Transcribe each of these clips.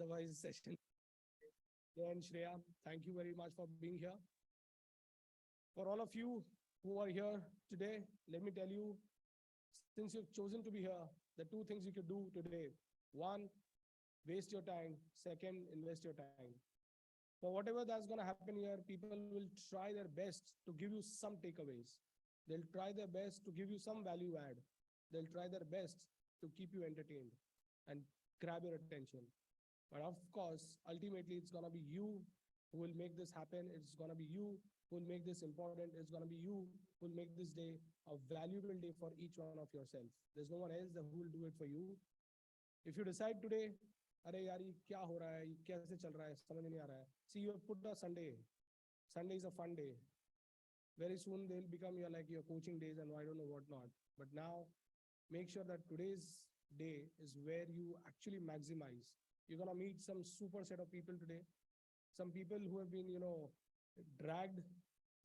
otherwise session. And Shreya, thank you very much for being here. For all of you who are here today, let me tell you, since you've chosen to be here, the two things you could do today. One, waste your time. Second, invest your time. For whatever that's going to happen here, people will try their best to give you some takeaways. They'll try their best to give you some value add. They'll try their best to keep you entertained and grab your attention. But of course, ultimately, it's going to be you who will make this happen. It's going to be you who will make this important. It's going to be you who will make this day a valuable day for each one of yourself. There's no one else who will do it for you. If you decide today, अरे यार ये क्या हो रहा है, ये कैसे चल रहा है, समझ नहीं आ रहा है. See, you have put a Sunday. Sunday is a fun day. Very soon they'll become your coaching days and I don't know what not. But now, make sure that today's day is where you actually maximize. You're gonna meet some super set of people today. Some people who have been, dragged.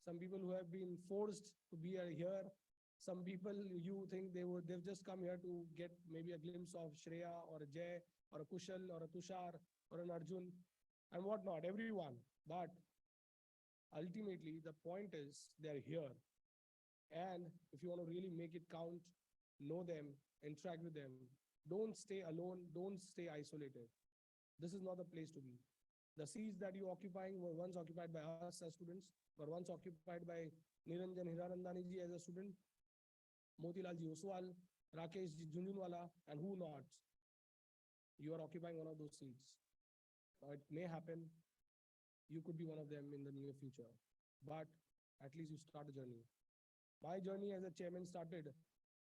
Some people who have been forced to be here. Some people you think they've just come here to get maybe a glimpse of Shreya or a Jay or a Kushal or a Tushar or an Arjun and whatnot, everyone. But ultimately, the point is they're here. And if you want to really make it count, know them, interact with them. Don't stay alone. Don't stay isolated. This is not the place to be. The seats that you're occupying were once occupied by us as students, were once occupied by Niranjan Hiranandani ji as a student, Motilal ji Oswal, Rakesh ji Junjunwala, and who not. You are occupying one of those seats. It may happen. You could be one of them in the near future. But at least you start a journey. My journey as a chairman started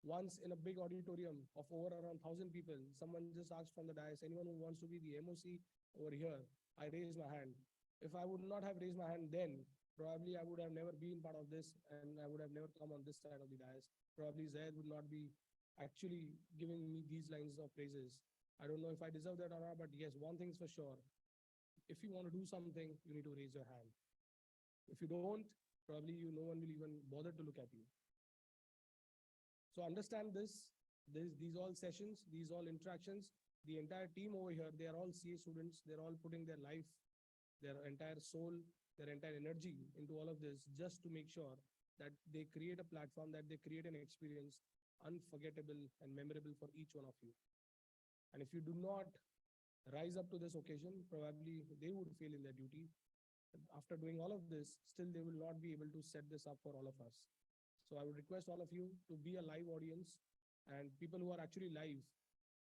once in a big auditorium of over around 1,000 people. Someone just asked from the dais, anyone who wants to be the MOC over here? I raised my hand. If I would not have raised my hand then, probably I would have never been part of this and I would have never come on this side of the dais. Probably Zaid would not be actually giving me these lines of praises. I don't know if I deserve that or not, but yes, one thing's for sure. If you want to do something, you need to raise your hand. If you don't, probably no one will even bother to look at you. So understand this, these all sessions, these all interactions, the entire team over here, they are all CA students. They're all putting their life, their entire soul, their entire energy into all of this just to make sure that they create a platform, that they create an experience unforgettable and memorable for each one of you. And if you do not rise up to this occasion, probably they would fail in their duty. After doing all of this, still they will not be able to set this up for all of us. So I would request all of you to be a live audience and people who are actually live,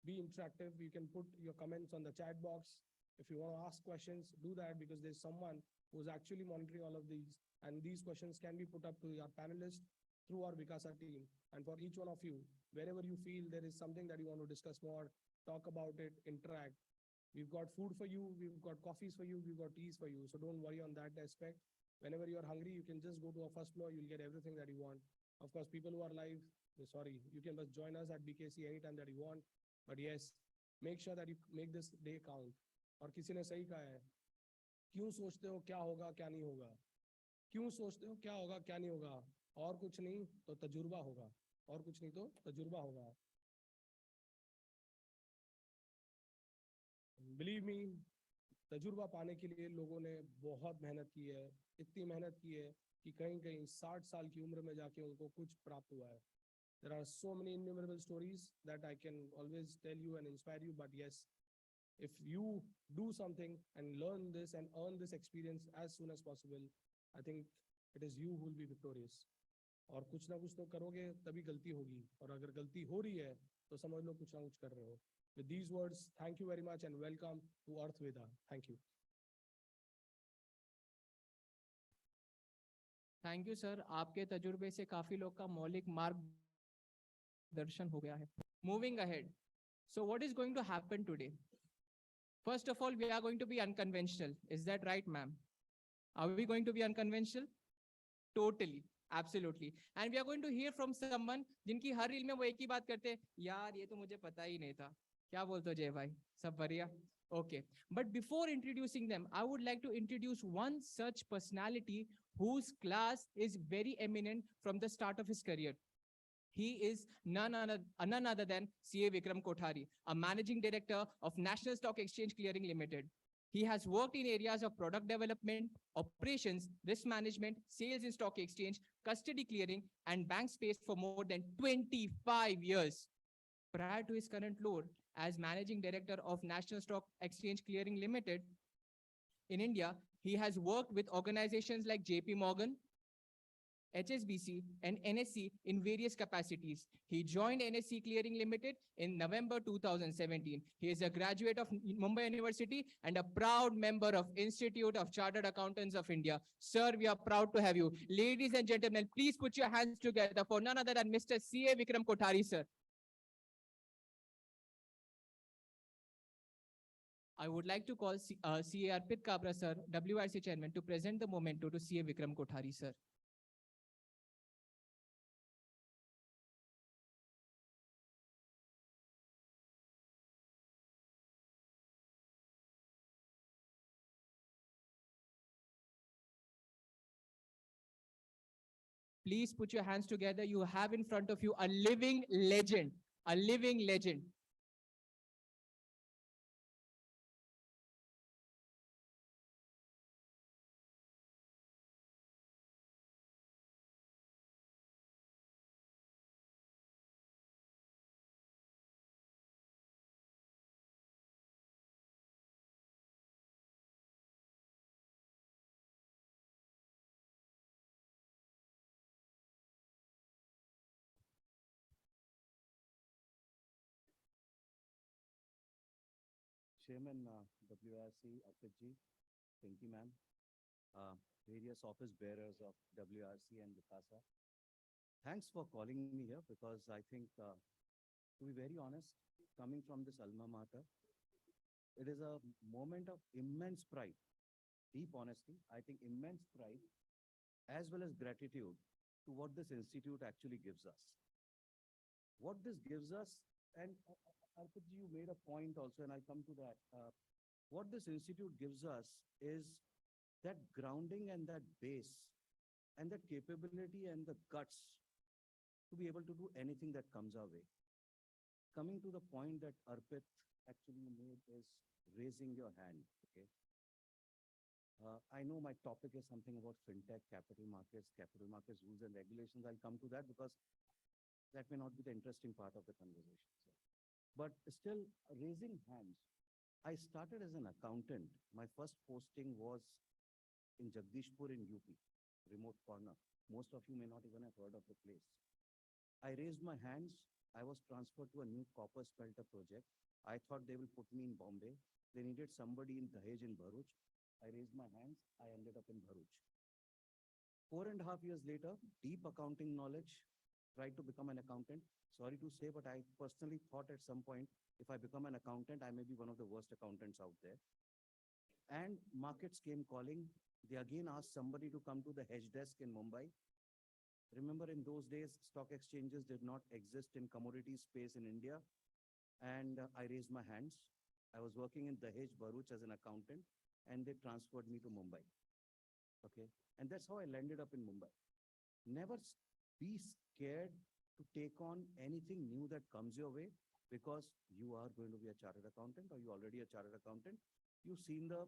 be interactive. You can put your comments on the chat box. If you want to ask questions, do that because there's someone who's actually monitoring all of these. And these questions can be put up to our panelists through our Vikasa team. And for each one of you, wherever you feel there is something that you want to discuss more, talk about it, interact. We've got food for you. We've got coffees for you. We've got teas for you. So don't worry on that aspect. Whenever you're hungry, you can just go to our first floor. You'll get everything that you want. Of course, people who are live, you can just join us at BKC anytime that you want. But yes, make sure that you make this day count. और किसी ने सही कहा है, क्यों सोचते हो क्या होगा क्या नहीं होगा, क्यों सोचते हो क्या होगा क्या नहीं होगा, और कुछ नहीं तो तजुर्बा होगा, और कुछ नहीं तो तजुर्बा होगा. Believe me, तजुर्बा पाने के लिए लोगों ने बहुत मेहनत की है, इतनी मेहनत की है कि कहीं-कहीं 60 साल की उम्र में जाके उनको कुछ प्राप्त हुआ है. There are so many innumerable stories that I can always tell you and inspire you. But yes, if you do something and learn this and earn this experience as soon as possible, I think it is you who will be victorious. और कुछ ना कुछ तो करोगे तभी गलती होगी. और अगर गलती हो रही है तो समझ लो कुछ ना कुछ कर रहे हो. With these words, thank you very much and welcome to Arthveda. Thank you. Thank you sir. आपके तजुर्बे से काफी लोग का मौलिक मार्गदर्शन हो गया है. Moving ahead, so what is going to happen today? First of all, we are going to be unconventional. Is that right, ma'am? Are we going to be unconventional? Totally, absolutely. And we are going to hear from someone जिनकी हर reel में वो एक ही बात करते हैं, यार ये तो मुझे पता ही नहीं था. क्या बोलते हो जय भाई? सब बढ़िया? Okay. But before introducing them, I would like to introduce one such personality whose class is very eminent from the start of his career. He is none other than CA Vikram Kothari, a managing director of National Stock Exchange Clearing Limited. He has worked in areas of product development, operations, risk management, sales in stock exchange, custody clearing, and bank space for more than 25 years. Prior to his current role as managing director of National Stock Exchange Clearing Limited in India, he has worked with organizations like JP Morgan, HSBC, and NSE in various capacities. He joined NSE Clearing Limited in November 2017. He is a graduate of Mumbai University and a proud member of Institute of Chartered Accountants of India. Sir, we are proud to have you. Ladies and gentlemen, please put your hands together for none other than Mr. C.A. Vikram Kothari, sir. I would like to call CA Arpit Kabra, sir, WRC chairman, to present the memento to CA Vikram Kothari, sir. Please put your hands together. You have in front of you a living legend, a living legend. Chairman WRC, Arjun, thank you, ma'am. Various office bearers of WRC and Vikasa. Thanks for calling me here because I think, to be very honest, coming from this alma mater, it is a moment of immense pride, deep honesty, I think immense pride, as well as gratitude to what this institute actually gives us. What this gives us, and Arpit, you made a point also, and I'll come to that. What this institute gives us is that grounding and that base and that capability and the guts to be able to do anything that comes our way. Coming to the point that Arpit actually made is raising your hand, okay? I know my topic is something about fintech, capital markets rules and regulations. I'll come to that because that may not be the interesting part of the conversation. But still, raising hands, I started as an accountant. My first posting was in Jagdishpur in UP, remote corner. Most of you may not even have heard of the place. I raised my hands. I was transferred to a new copper smelter project. I thought they will put me in Bombay. They needed somebody in Dahej in Bharuch. I raised my hands. I ended up in Bharuch. 4.5 years later, deep accounting knowledge, tried to become an accountant. Sorry to say, but I personally thought at some point, if I become an accountant, I may be one of the worst accountants out there. And markets came calling. They again asked somebody to come to the hedge desk in Mumbai. Remember, in those days, stock exchanges did not exist in commodity space in India. And I raised my hands. I was working in Dahej, Bharuch as an accountant, and they transferred me to Mumbai. Okay. And that's how I landed up in Mumbai. Never be scared to take on anything new that comes your way because you are going to be a chartered accountant or you're already a chartered accountant. You've seen the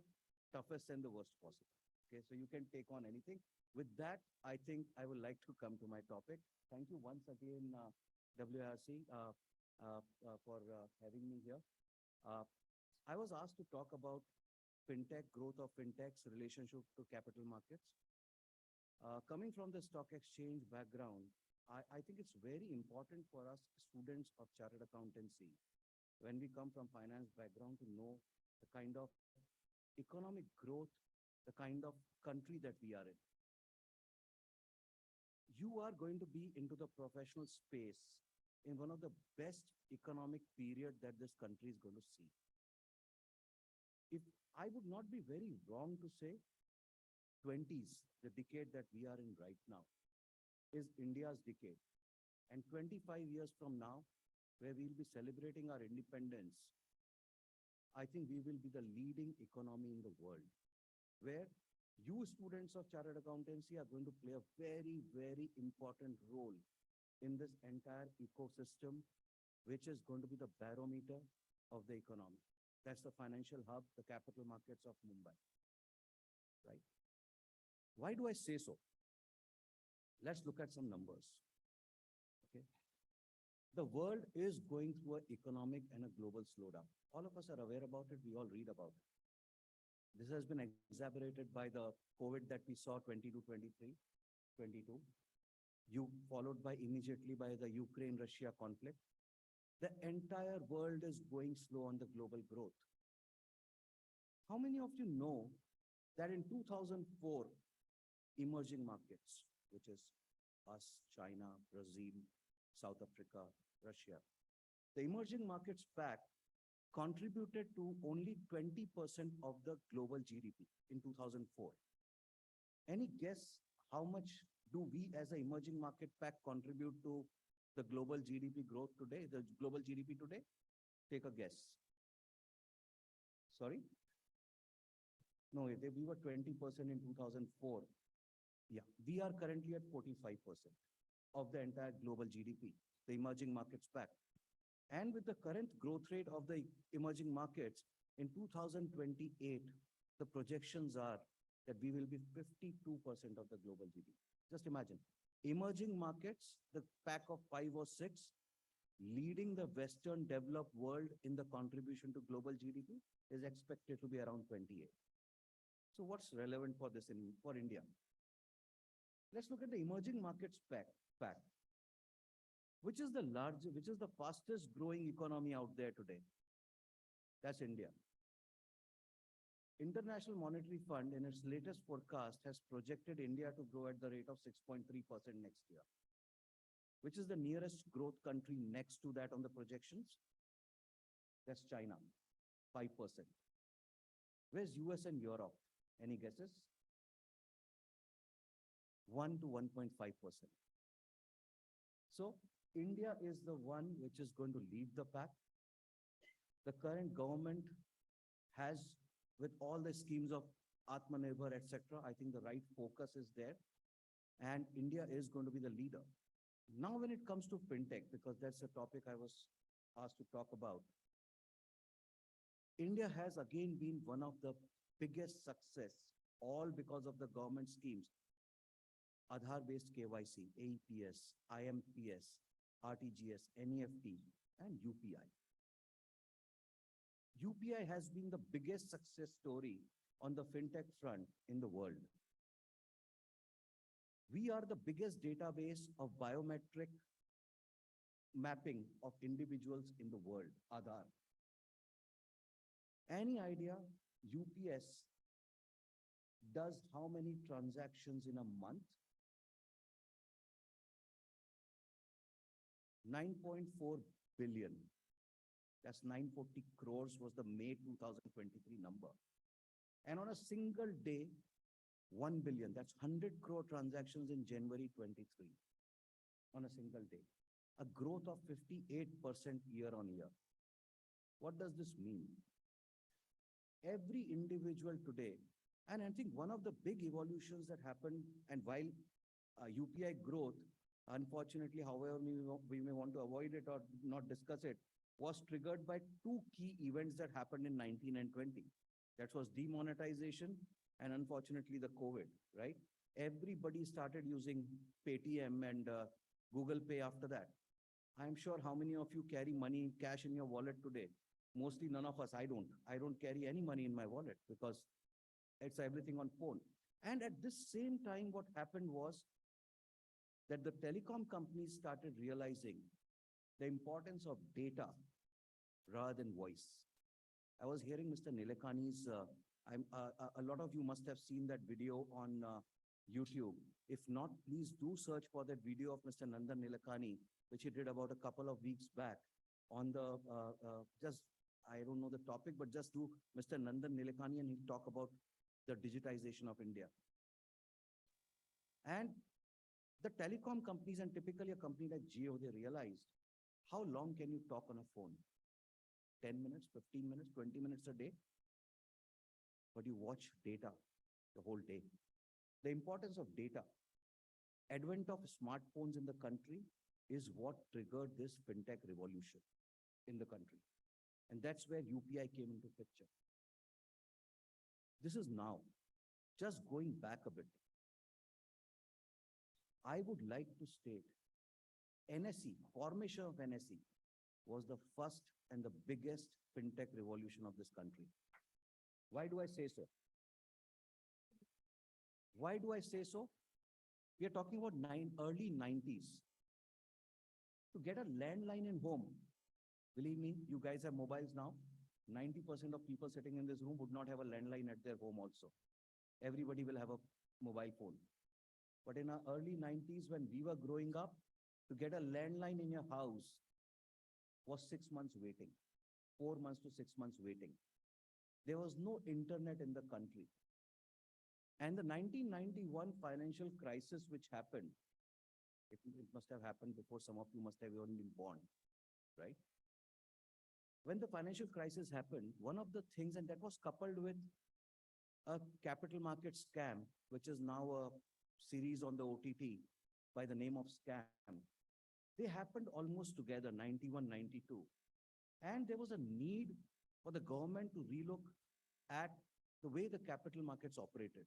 toughest and the worst possible. Okay, so you can take on anything. With that, I think I would like to come to my topic. Thank you once again, WRC, for having me here. I was asked to talk about fintech, growth of fintech's relationship to capital markets. Coming from the stock exchange background, I think it's very important for us students of chartered accountancy, when we come from finance background, to know the kind of economic growth, the kind of country that we are in. You are going to be into the professional space in one of the best economic period that this country is going to see. If I would not be very wrong to say, 20s, the decade that we are in right now, is India's decade. And 25 years from now, where we'll be celebrating our independence, I think we will be the leading economy in the world, where you students of chartered accountancy are going to play a very, very important role in this entire ecosystem, which is going to be the barometer of the economy. That's the financial hub, the capital markets of Mumbai, right? Why do I say so? Let's look at some numbers, okay? The world is going through an economic and a global slowdown. All of us are aware about it. We all read about it. This has been exacerbated by the COVID that we saw 22, 23, 22. Followed by immediately by the Ukraine-Russia conflict. The entire world is going slow on the global growth. How many of you know that in 2004, emerging markets, which is us, China, Brazil, South Africa, Russia, the emerging markets pact contributed to only 20% of the global GDP in 2004. Any guess how much do we as an emerging market pact contribute to the global GDP growth today, the global GDP today? Take a guess. Sorry? No, we were 20% in 2004. Yeah, we are currently at 45% of the entire global GDP, the emerging markets pact. And with the current growth rate of the emerging markets, in 2028, the projections are that we will be 52% of the global GDP. Just imagine, emerging markets, the pack of 5 or 6, leading the Western developed world in the contribution to global GDP is expected to be around 28. So what's relevant for this for India? Let's look at the emerging markets pack. Which is the fastest growing economy out there today? That's India. International Monetary Fund in its latest forecast has projected India to grow at the rate of 6.3% next year. Which is the nearest growth country next to that on the projections? That's China, 5%. Where's US and Europe? Any guesses? 1 to 1.5%. So India is the one which is going to lead the pack. The current government has, with all the schemes of Atmanirbhar, etc., I think the right focus is there. And India is going to be the leader. Now, when it comes to fintech, because that's a topic I was asked to talk about, India has again been one of the biggest success, all because of the government schemes. Aadhaar-based KYC, AEPS, IMPS, RTGS, NEFT, and UPI. UPI has been the biggest success story on the fintech front in the world. We are the biggest database of biometric mapping of individuals in the world, Aadhaar. Any idea UPS does how many transactions in a month? 9.4 billion. That's 940 crores was the May 2023 number. And on a single day, 1 billion. That's 100 crore transactions in January 23 on a single day. A growth of 58% year on year. What does this mean? Every individual today, and I think one of the big evolutions that happened, and while UPI growth, unfortunately, however, we may want to avoid it or not discuss it, was triggered by two key events that happened in 19 and 20. That was demonetization and unfortunately the COVID, right? Everybody started using Paytm and Google Pay after that. I'm sure how many of you carry money, cash in your wallet today? Mostly none of us. I don't carry any money in my wallet because it's everything on phone. And at this same time, what happened was that the telecom companies started realizing the importance of data rather than voice. I was hearing Mr. Nilekani's, a lot of you must have seen that video on YouTube. If not, please do search for that video of Mr. Nandan Nilekani, which he did about a couple of weeks back on the, I don't know the topic, but just do Mr. Nandan Nilekani and he'll talk about the digitization of India. And the telecom companies, and typically a company like Jio, they realized how long can you talk on a phone? 10 minutes, 15 minutes, 20 minutes a day? But you watch data the whole day. The importance of data. Advent of smartphones in the country is what triggered this fintech revolution in the country. And that's where UPI came into picture. This is now. Just going back a bit, I would like to state NSE, formation of NSE was the first and the biggest fintech revolution of this country. Why do I say so? Why do I say so? We are talking about early 90s. To get a landline in home, believe me, you guys have mobiles now. 90% of people sitting in this room would not have a landline at their home also. Everybody will have a mobile phone. But in our early 90s, when we were growing up, to get a landline in your house was 6 months waiting, 4 months to 6 months waiting. There was no internet in the country. And the 1991 financial crisis which happened, it must have happened before some of you must have even been born, right? When the financial crisis happened, one of the things, and that was coupled with a capital market scam, which is now a series on the OTT by the name of Scam. They happened almost together, 91, 92. And there was a need for the government to relook at the way the capital markets operated.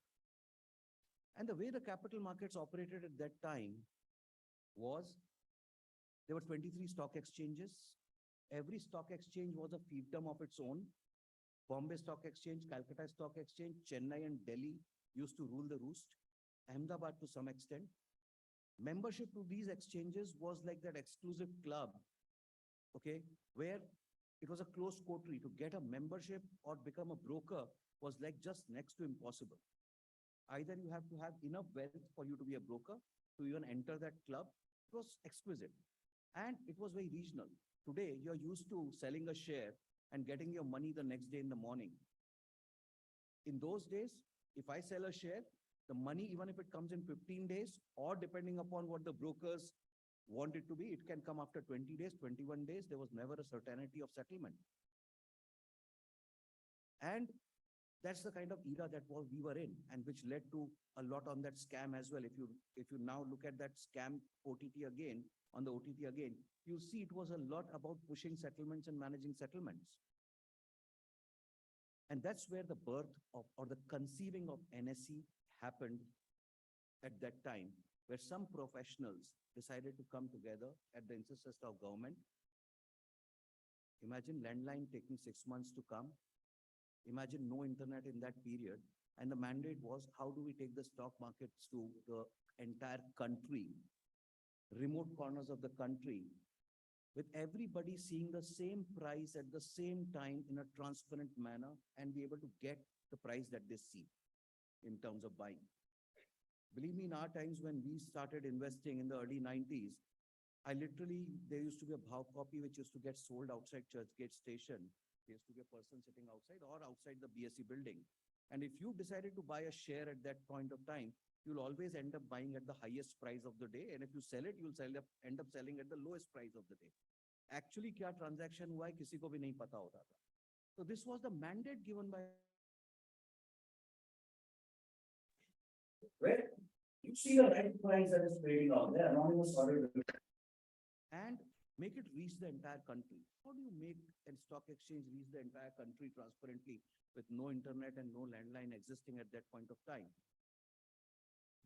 And the way the capital markets operated at that time was, there were 23 stock exchanges. Every stock exchange was a fiefdom of its own. Bombay Stock Exchange, Calcutta Stock Exchange, Chennai and Delhi used to rule the roost. Ahmedabad to some extent. Membership to these exchanges was like that exclusive club, okay, where it was a closed coterie. To get a membership or become a broker was like just next to impossible. Either you have to have enough wealth for you to be a broker, to even enter that club. It was exquisite. And it was very regional. Today, you're used to selling a share and getting your money the next day in the morning. In those days, if I sell a share, the money, even if it comes in 15 days, or depending upon what the brokers want it to be, it can come after 20 days, 21 days. There was never a certainty of settlement. And that's the kind of era that we were in, and which led to a lot on that scam as well. If you now look at that scam OTT again, on the OTT again, you'll see it was a lot about pushing settlements and managing settlements. And that's where the birth of, or the conceiving of NSE happened at that time, where some professionals decided to come together at the intercession of government. Imagine landline taking 6 months to come. Imagine no internet in that period. And the mandate was, how do we take the stock markets to the entire country, remote corners of the country, with everybody seeing the same price at the same time in a transparent manner, and be able to get the price that they see in terms of buying. Believe me, in our times when we started investing in the early 90s, there used to be a bhav copy which used to get sold outside Churchgate Station. There used to be a person sitting outside or outside the BSc building. And if you decided to buy a share at that point of time, you'll always end up buying at the highest price of the day. And if you sell it, you'll end up selling at the lowest price of the day. Actually, kya transaction hua hai, kisi ko bhi nahi pata hota tha. So this was the mandate given by, where you see the right price that is trading out there, anonymous order, and make it reach the entire country. How do you make a stock exchange reach the entire country transparently with no internet and no landline existing at that point of time?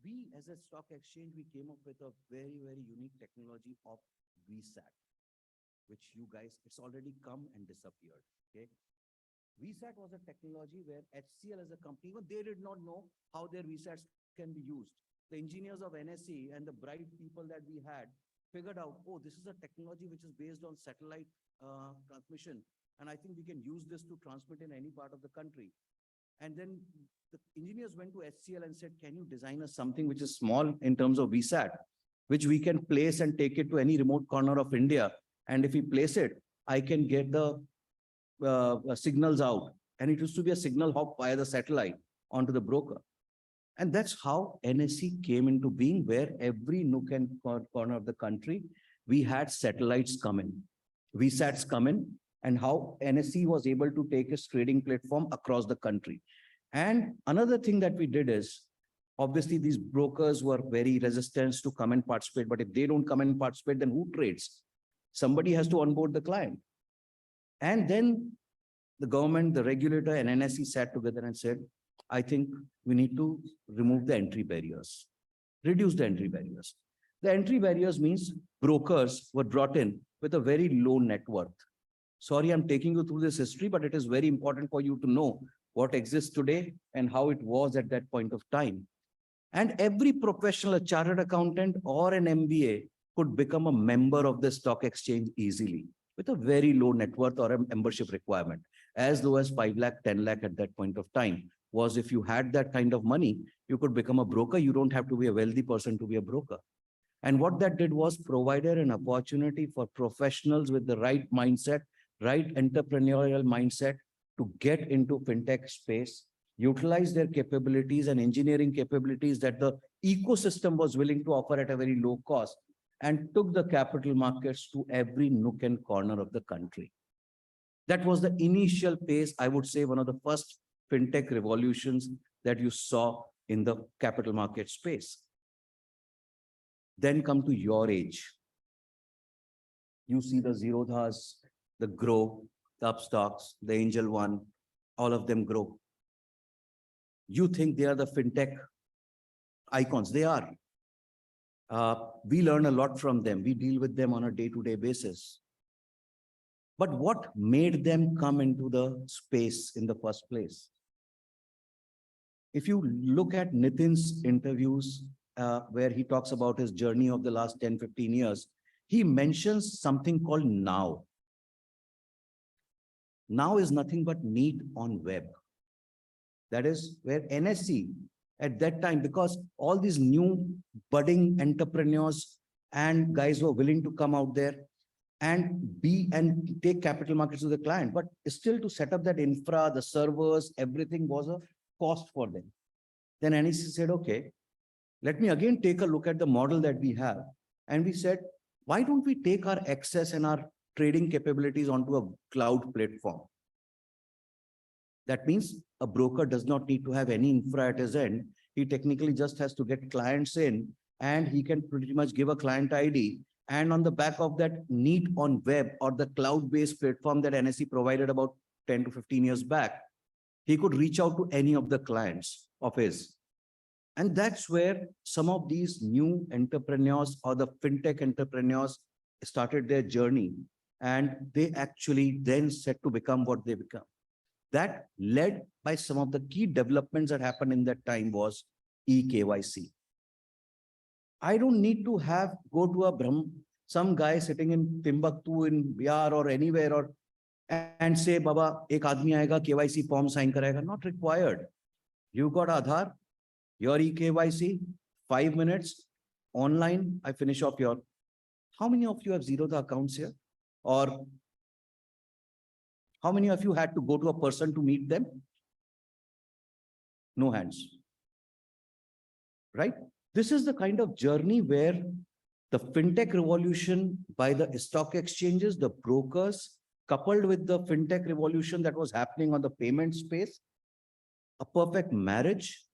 We, as a stock exchange, we came up with a very, very unique technology of VSAT, which you guys, it's already come and disappeared, okay? VSAT was a technology where HCL as a company, even they did not know how their VSATs can be used. The engineers of NSE and the bright people that we had figured out, oh, this is a technology which is based on satellite transmission. And I think we can use this to transmit in any part of the country. And then the engineers went to HCL and said, can you design us something which is small in terms of VSAT, which we can place and take it to any remote corner of India. And if we place it, I can get the signals out. And it used to be a signal hop via the satellite onto the broker. And that's how NSE came into being, where every nook and corner of the country, we had satellites come in, VSATs come in, and how NSE was able to take its trading platform across the country. And another thing that we did is, Obviously, these brokers were very resistant to come and participate. But if they don't come and participate, then who trades? Somebody has to onboard the client. And then the government, the regulator, and NSE sat together and said, I think we need to remove the entry barriers, reduce the entry barriers. The entry barriers means brokers were brought in with a very low net worth. Sorry, I'm taking you through this history, but it is very important for you to know what exists today and how it was at that point of time. And every professional, a chartered accountant or an MBA, could become a member of the stock exchange easily with a very low net worth or a membership requirement, as low as 5 lakh, 10 lakh at that point of time. Was if you had that kind of money, you could become a broker. You don't have to be a wealthy person to be a broker. And what that did was provided an opportunity for professionals with the right mindset, right entrepreneurial mindset to get into fintech space, utilize their capabilities and engineering capabilities that the ecosystem was willing to offer at a very low cost, and took the capital markets to every nook and corner of the country. That was the initial phase, I would say, one of the first fintech revolutions that you saw in the capital market space. Then come to your age. You see the Zerodhas, the Grow, the Upstocks, the Angel One, all of them grow. You think they are the fintech icons. They are. We learn a lot from them. We deal with them on a day-to-day basis. But what made them come into the space in the first place? If you look at Nitin's interviews, where he talks about his journey of the last 10, 15 years, he mentions something called Now. Now is nothing but need on web. That is where NSE at that time, because all these new budding entrepreneurs and guys were willing to come out there and take capital markets to the client, but still to set up that infra, the servers, everything was a cost for them. Then NSE said, okay, let me again take a look at the model that we have. And we said, why don't we take our access and our trading capabilities onto a cloud platform? That means a broker does not need to have any infra at his end. He technically just has to get clients in, and he can pretty much give a client ID. And on the back of that need on web or the cloud-based platform that NSE provided about 10 to 15 years back, he could reach out to any of the clients of his. And that's where some of these new entrepreneurs or the fintech entrepreneurs started their journey. And they actually then set to become what they become. That led by some of the key developments that happened in that time was eKYC. I don't need to go to some guy sitting in Timbuktu, in Bihar or anywhere, and say, Baba, ek aadmi aayega, KYC form sign karega. Not required. You got Aadhaar, your eKYC, 5 minutes, online, I finish off your. How many of you have Zerodha accounts here? Or how many of you had to go to a person to meet them? No hands. Right? This is the kind of journey where the fintech revolution by the stock exchanges, the brokers, coupled with the fintech revolution that was happening on the payment space, a perfect marriage.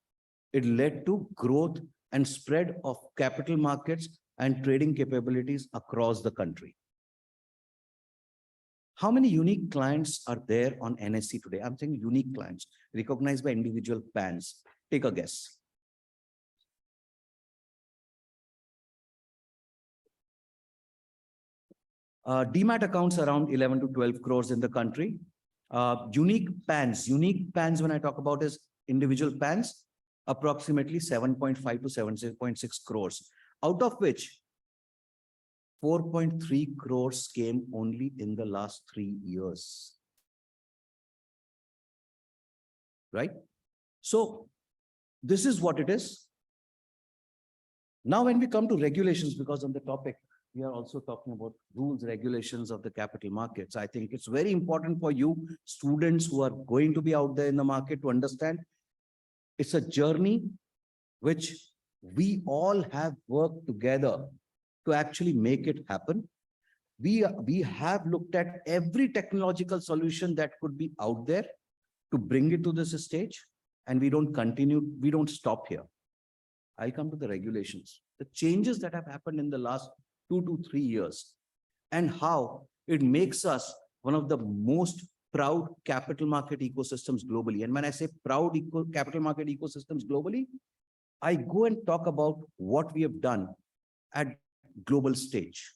It led to growth and spread of capital markets and trading capabilities across the country. How many unique clients are there on NSE today? I'm saying unique clients recognized by individual PANs. Take a guess. Demat accounts around 11 to 12 crores in the country. Unique PANs when I talk about is individual PANs, approximately 7.5 to 7.6 crores, out of which 4.3 crores came only in the last 3 years. Right? So this is what it is. Now, when we come to regulations, because on the topic, we are also talking about rules, regulations of the capital markets. I think it's very important for you students who are going to be out there in the market to understand it's a journey which we all have worked together to actually make it happen. We have looked at every technological solution that could be out there to bring it to this stage, and we don't stop here. I'll come to the regulations, the changes that have happened in the last 2 to 3 years, and how it makes us one of the most proud capital market ecosystems globally. And when I say proud capital market ecosystems globally, I go and talk about what we have done at global stage.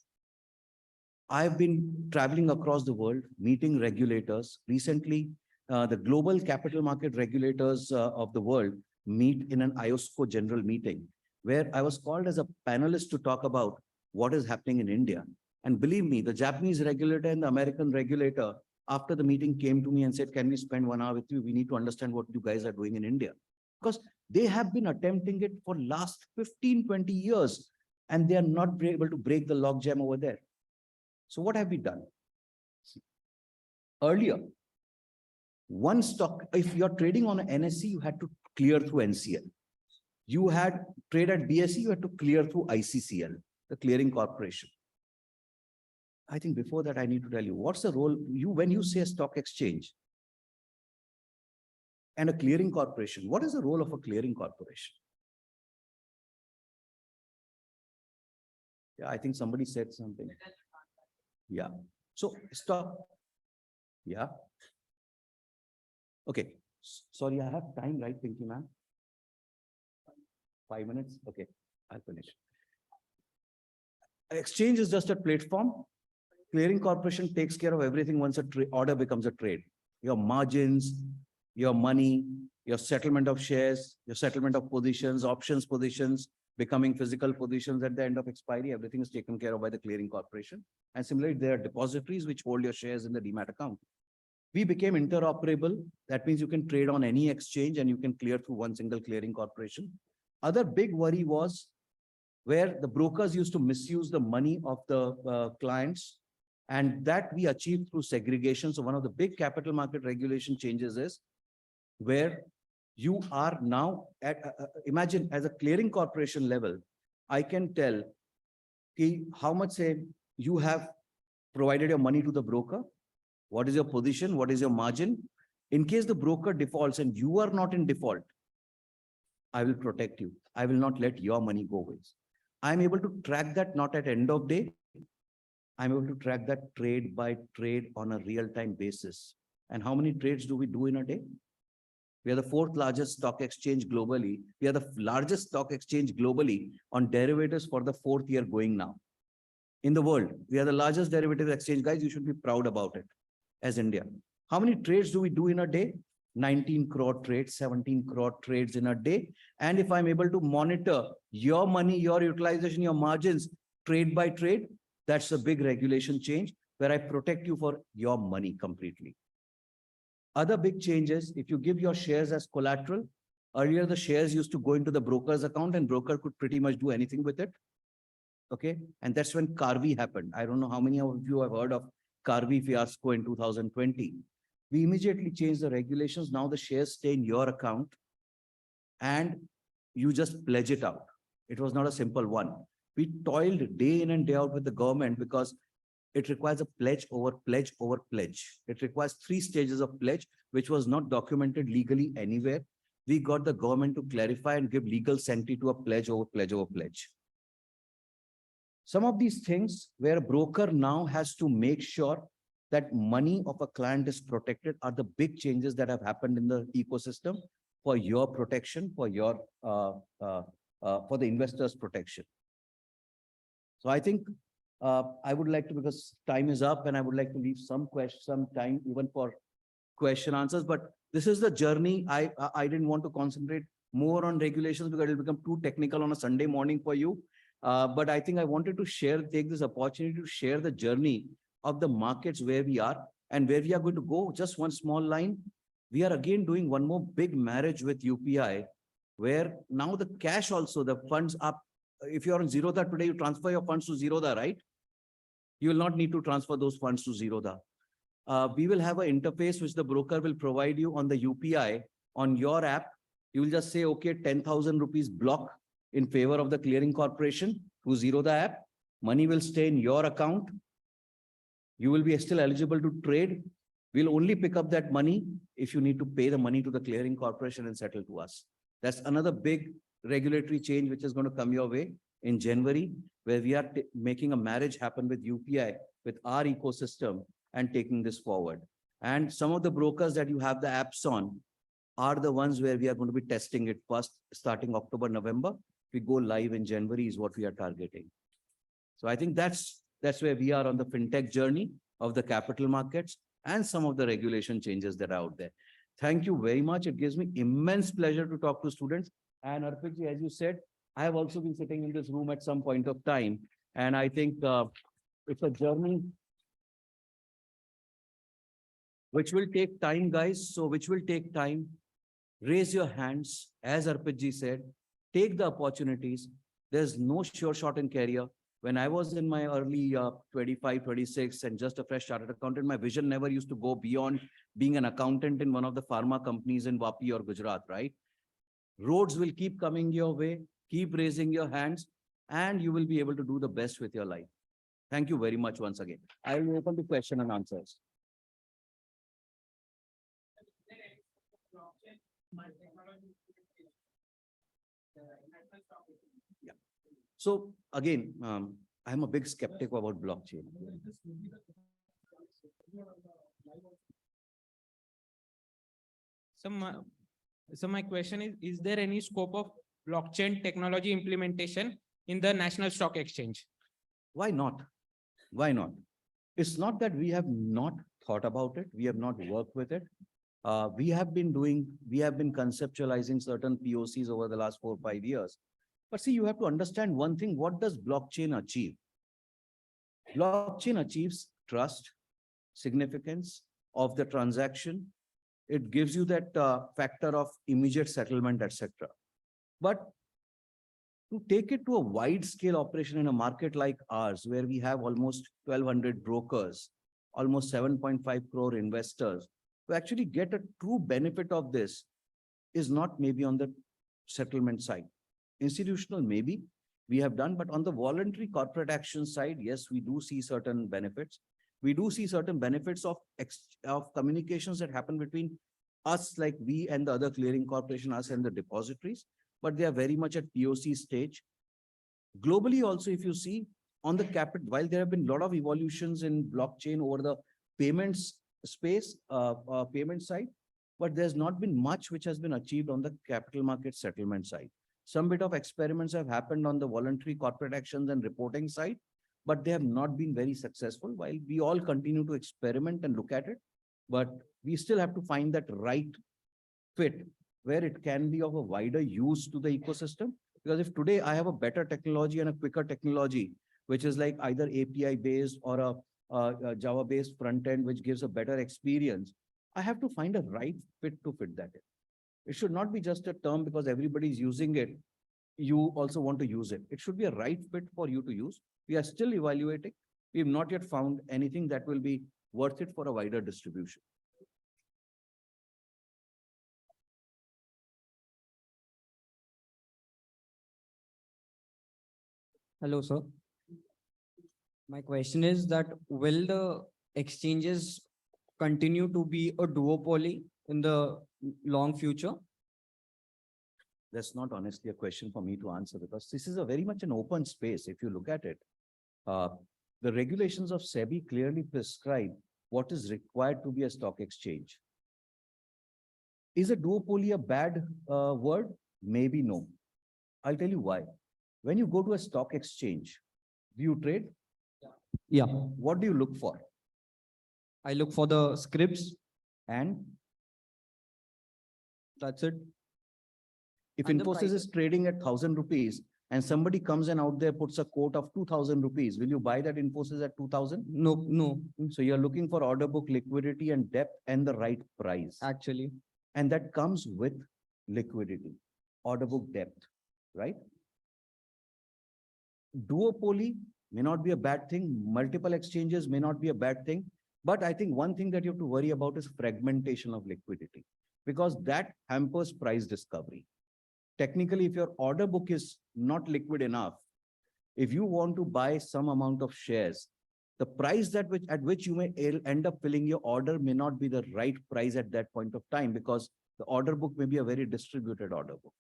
I've been traveling across the world, meeting regulators. Recently, the global capital market regulators of the world meet in an IOSCO general meeting, where I was called as a panelist to talk about what is happening in India. And believe me, the Japanese regulator and the American regulator, after the meeting, came to me and said, can we spend 1 hour with you? We need to understand what you guys are doing in India. Because they have been attempting it for last 15, 20 years, and they are not able to break the logjam over there. So what have we done? Earlier, one stock, if you're trading on an NSE, you had to clear through NCL. You had trade at BSE, you had to clear through ICCL, the clearing corporation. I think before that, I need to tell you, what's the role, when you say a stock exchange and a clearing corporation, what is the role of a clearing corporation? Yeah, I think somebody said something. Yeah. So stop. Yeah. Okay. Sorry, I have time, right, Pinky ma'am? 5 minutes? Okay, I'll finish. Exchange is just a platform. Clearing corporation takes care of everything once a order becomes a trade. Your margins, your money, your settlement of shares, your settlement of positions, options positions, becoming physical positions at the end of expiry, everything is taken care of by the clearing corporation. And similarly, there are depositories which hold your shares in the demat account. We became interoperable. That means you can trade on any exchange and you can clear through one single clearing corporation. Other big worry was where the brokers used to misuse the money of the clients, and that we achieved through segregation. So one of the big capital market regulation changes is where you are now at, imagine as a clearing corporation level, I can tell how much say you have provided your money to the broker, what is your position, what is your margin. In case the broker defaults and you are not in default, I will protect you. I will not let your money go waste. I'm able to track that not at end of day. I'm able to track that trade by trade on a real-time basis. And how many trades do we do in a day? We are the 4th largest stock exchange globally. We are the largest stock exchange globally on derivatives for the 4th year going now. In the world, we are the largest derivatives exchange, guys. You should be proud about it as India. How many trades do we do in a day? 19 crore trades, 17 crore trades in a day. And if I'm able to monitor your money, your utilization, your margins, trade by trade, that's a big regulation change where I protect you for your money completely. Other big changes, if you give your shares as collateral, earlier the shares used to go into the broker's account and broker could pretty much do anything with it. Okay. And that's when Carvi happened. I don't know how many of you have heard of Carvi fiasco in 2020. We immediately changed the regulations. Now the shares stay in your account and you just pledge it out. It was not a simple one. We toiled day in and day out with the government because it requires a pledge over pledge over pledge. It requires 3 stages of pledge, which was not documented legally anywhere. We got the government to clarify and give legal sanctity to a pledge over pledge over pledge. Some of these things where a broker now has to make sure that money of a client is protected are the big changes that have happened in the ecosystem for your protection, for your for the investors' protection. So I think I would like to, because time is up, and I would like to leave some time even for question answers. But this is the journey. I didn't want to concentrate more on regulations because it will become too technical on a Sunday morning for you. But I think I wanted to take this opportunity to share the journey of the markets where we are and where we are going to go. Just one small line. We are again doing one more big marriage with UPI, where now the cash also, the funds up. If you're on Zerodha today, you transfer your funds to Zerodha, right? You will not need to transfer those funds to Zerodha. We will have an interface which the broker will provide you on the UPI on your app. You will just say, okay, 10,000 rupees block in favor of the clearing corporation through Zerodha app. Money will stay in your account. You will be still eligible to trade. We'll only pick up that money if you need to pay the money to the clearing corporation and settle to us. That's another big regulatory change which is going to come your way in January, where we are making a marriage happen with UPI, with our ecosystem, and taking this forward. And some of the brokers that you have the apps on are the ones where we are going to be testing it first, starting October, November. We go live in January is what we are targeting. So I think that's where we are on the fintech journey of the capital markets and some of the regulation changes that are out there. Thank you very much. It gives me immense pleasure to talk to students. And Arpit, as you said, I have also been sitting in this room at some point of time. And I think it's a journey which will take time, guys. So which will take time. Raise your hands. As Arpit said, take the opportunities. There's no sure shot in career. When I was in my early 25, 26 and just a fresh chartered accountant, my vision never used to go beyond being an accountant in one of the pharma companies in Vapi or Gujarat, right? Roads will keep coming your way, keep raising your hands, and you will be able to do the best with your life. Thank you very much once again. I will open to question and answers. Yeah. So again, I'm a big skeptic about blockchain. So my question is there any scope of blockchain technology implementation in the National Stock Exchange? Why not? Why not? It's not that we have not thought about it. We have not worked with it. We have been conceptualizing certain POCs over the last 4 or 5 years. But see, you have to understand one thing. What does blockchain achieve? Blockchain achieves trust, significance of the transaction. It gives you that factor of immediate settlement, etc. But to take it to a wide scale operation in a market like ours, where we have almost 1,200 brokers, almost 7.5 crore investors, to actually get a true benefit of this is not maybe on the settlement side. Institutional, maybe we have done, but on the voluntary corporate action side, yes, we do see certain benefits. We do see certain benefits of communications that happen between us, like we and the other clearing corporation, us and the depositories, but they are very much at POC stage. Globally also, if you see on the capital, while there have been a lot of evolutions in blockchain over the payments space, payment side, but there's not been much which has been achieved on the capital market settlement side. Some bit of experiments have happened on the voluntary corporate actions and reporting side, but they have not been very successful. While we all continue to experiment and look at it, but we still have to find that right fit where it can be of a wider use to the ecosystem. Because if today I have a better technology and a quicker technology, which is like either API based or a Java based front end, which gives a better experience, I have to find a right fit to fit that in. It should not be just a term because everybody is using it. You also want to use it. It should be a right fit for you to use. We are still evaluating. We have not yet found anything that will be worth it for a wider distribution. Hello, sir. My question is that will the exchanges continue to be a duopoly in the long future? That's not honestly a question for me to answer because this is a very much an open space. If you look at it, the regulations of SEBI clearly prescribe what is required to be a stock exchange. Is a duopoly a bad word? Maybe no. I'll tell you why. When you go to a stock exchange, do you trade? Yeah. What do you look for? I look for the scripts. And That's it. if And the Infosys prices. is trading at 1,000 rupees and somebody comes and out there puts a quote of 2,000 rupees, will you buy that Infosys at 2,000? No, no, So you're looking for order book liquidity and depth and the right price. actually. And that comes with liquidity, order book depth, right? Duopoly may not be a bad thing. Multiple exchanges may not be a bad thing. But I think one thing that you have to worry about is fragmentation of liquidity because that hampers price discovery. Technically, if your order book is not liquid enough, if you want to buy some amount of shares, the price at which you may end up filling your order may not be the right price at that point of time because The order book may be a very distributed order book.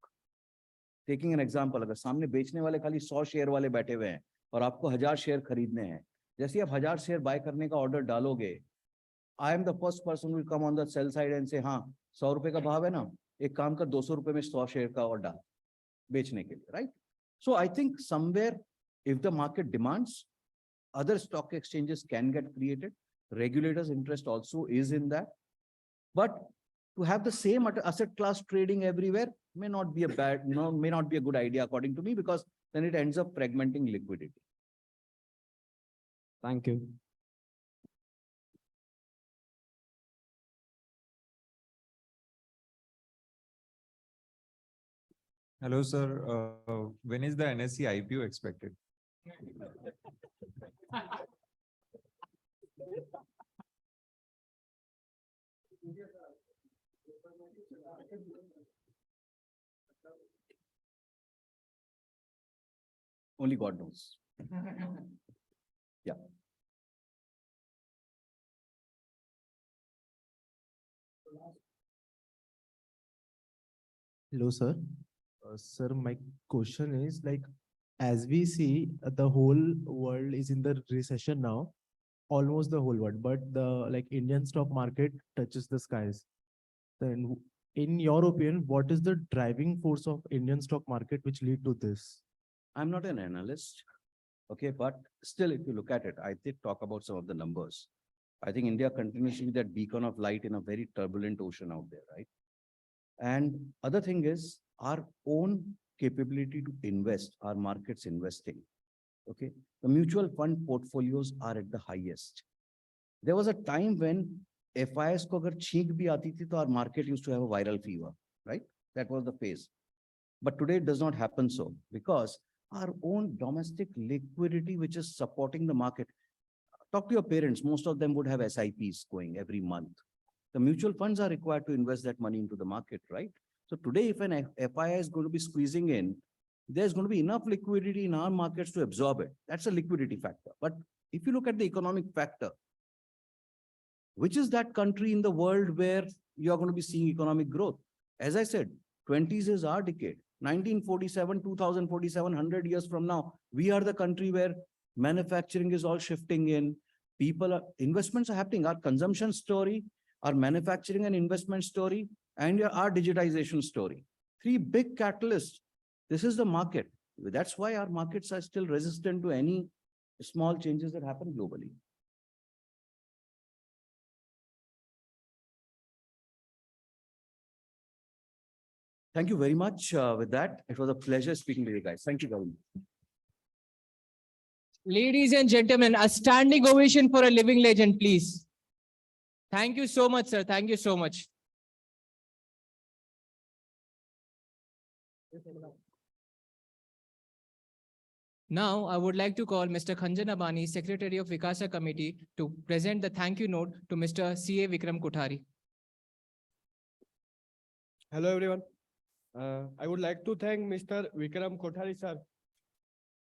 Taking an example, अगर सामने बेचने वाले खाली 100 share वाले बैठे हुए हैं और आपको 1000 शेयर खरीदने हैं, जैसे आप 1000 शेयर बाय करने का ऑर्डर डालोगे, I am the first person who will come on the sell side and say, हाँ 100 रुपए का भाव है ना, एक काम कर 200 रुपए में 100 शेयर का और डाल बेचने के लिए, right? So I think somewhere if the market demands, other stock exchanges can get created. Regulators' interest also is in that. But to have the same asset class trading everywhere may not be a bad, may not be a good idea according to me, because then it ends up fragmenting liquidity. Thank you. Hello, sir. When is the NSE IPO expected? Only God knows. Yeah. Hello, sir. Sir, my question is like, as we see, the whole world is in the recession now, almost the whole world, but the like Indian stock market touches the skies. Then, in your opinion, what is the driving force of Indian stock market which lead to this? I'm not an analyst. Okay, but still, if you look at it, I did talk about some of the numbers. I think India continues to be that beacon of light in a very turbulent ocean out there, right? And other thing is our own capability to invest, our markets investing. Okay, the mutual fund portfolios are at the highest. There was a time when FIS ko agar cheek bhi aati thi, to our market used to have a viral fever, right? That was the phase. But today it does not happen so, because our own domestic liquidity, which is supporting the market. Talk to your parents, most of them would have SIPs going every month. The mutual funds are required to invest that money into the market, right? So today, if an FII is going to be squeezing in, there's going to be enough liquidity in our markets to absorb it. That's a liquidity factor. But if you look at the economic factor, which is that country in the world where you are going to be seeing economic growth? As I said, 20s is our decade. 1947, 2047, 100 years from now, we are the country where manufacturing is all shifting in. Investments are happening. Our consumption story, our manufacturing and investment story, and our digitization story. Three big catalysts. This is the market. That's why our markets are still resistant to any small changes that happen globally. Thank you very much. With that, it was a pleasure speaking to you guys. Thank you very much. Ladies and gentlemen, a standing ovation for a living legend, please. Thank you so much, sir. Thank you so much. Now, I would like to call Mr. Khanjan Abani, Secretary of Vikasa Committee, to present the thank you note to Mr. C.A. Vikram Kothari. Hello, everyone. I would like to thank Mr. Vikram Kothari, sir,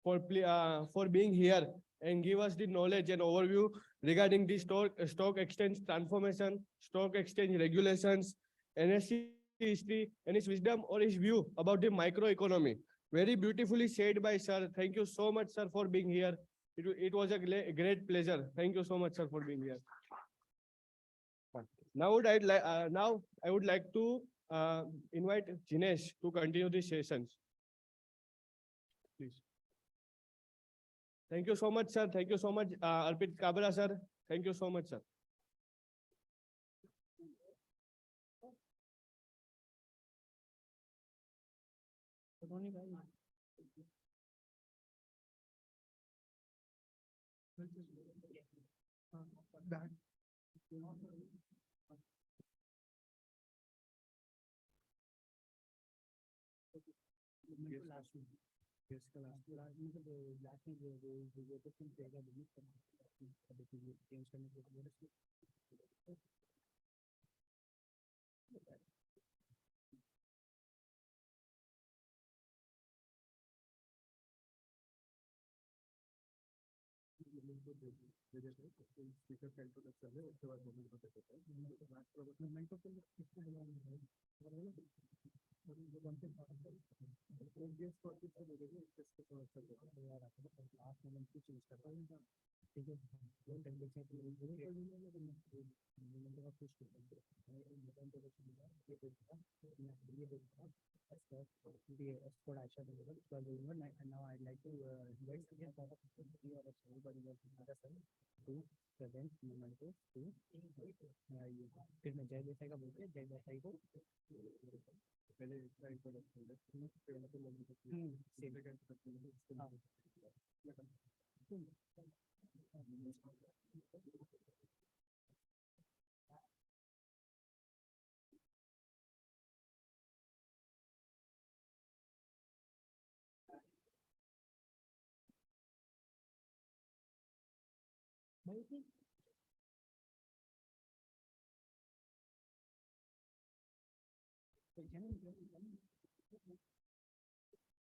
for being here and give us the knowledge and overview regarding the stock exchange transformation, stock exchange regulations, NSE history, and his wisdom or his view about the microeconomy. Very beautifully said by sir. Thank you so much, sir, for being here. It was a great pleasure. Thank you so much, sir, for being here. Now I would like to invite Jinesh to continue the sessions. Please. Thank you so much, sir. Thank you so much, Arpit Kabra, sir. Thank you so much, sir.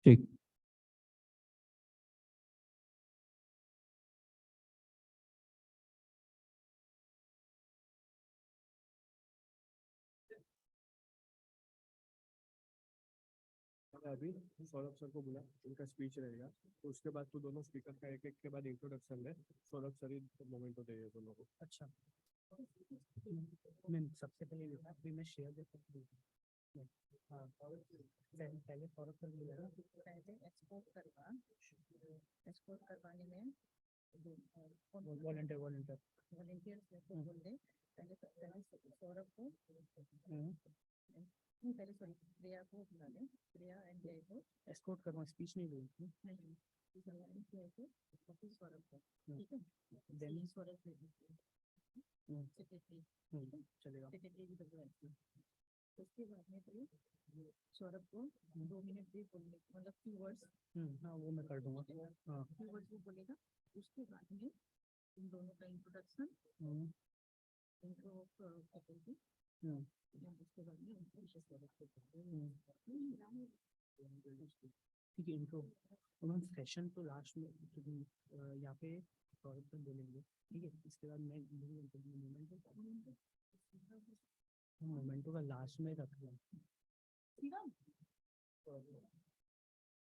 ठीक. अभी Saurabh sir को बुला, उनका speech रहेगा, तो उसके बाद तू दोनों स्पीकर का एक एक के बाद इंट्रोडक्शन दे, सौरभ सर ही मोमेंटो दे दोनों को। अच्छा, मैं सबसे पहले लिखा फिर मैं शेयर दे सकती हूँ। हाँ, पहले सौरभ सर बोला ना, पहले एक्सपोर्ट करवाने में वॉलंटियर वॉलंटियर्स को बोल दे, पहले सौरभ को पहले सॉरी श्रेया को बुला ले, श्रेया एंड जय को एस्कॉर्ट करवा, स्पीच नहीं बोली थी नहीं, जय को सौरभ को, ठीक है, देन सौरभ सेक्रेटरी चलेगा, सेक्रेटरी भी बदला। उसके बाद में फिर सौरभ को 2 मिनट भी बोलने, मतलब फ्यू वर्ड्स, हाँ वो मैं कर दूंगा, हाँ फ्यू वर्ड्स भी बोलेगा। उसके बाद में इन दोनों का इंट्रोडक्शन, इंट्रो फैकल्टी, उसके बाद में ठीक है इंट्रो, और हम सेशन तो लास्ट में यहाँ पे सौरभ सर बोलेंगे, ठीक है। इसके बाद मैं मोमेंटो का लास्ट में रख लूँ,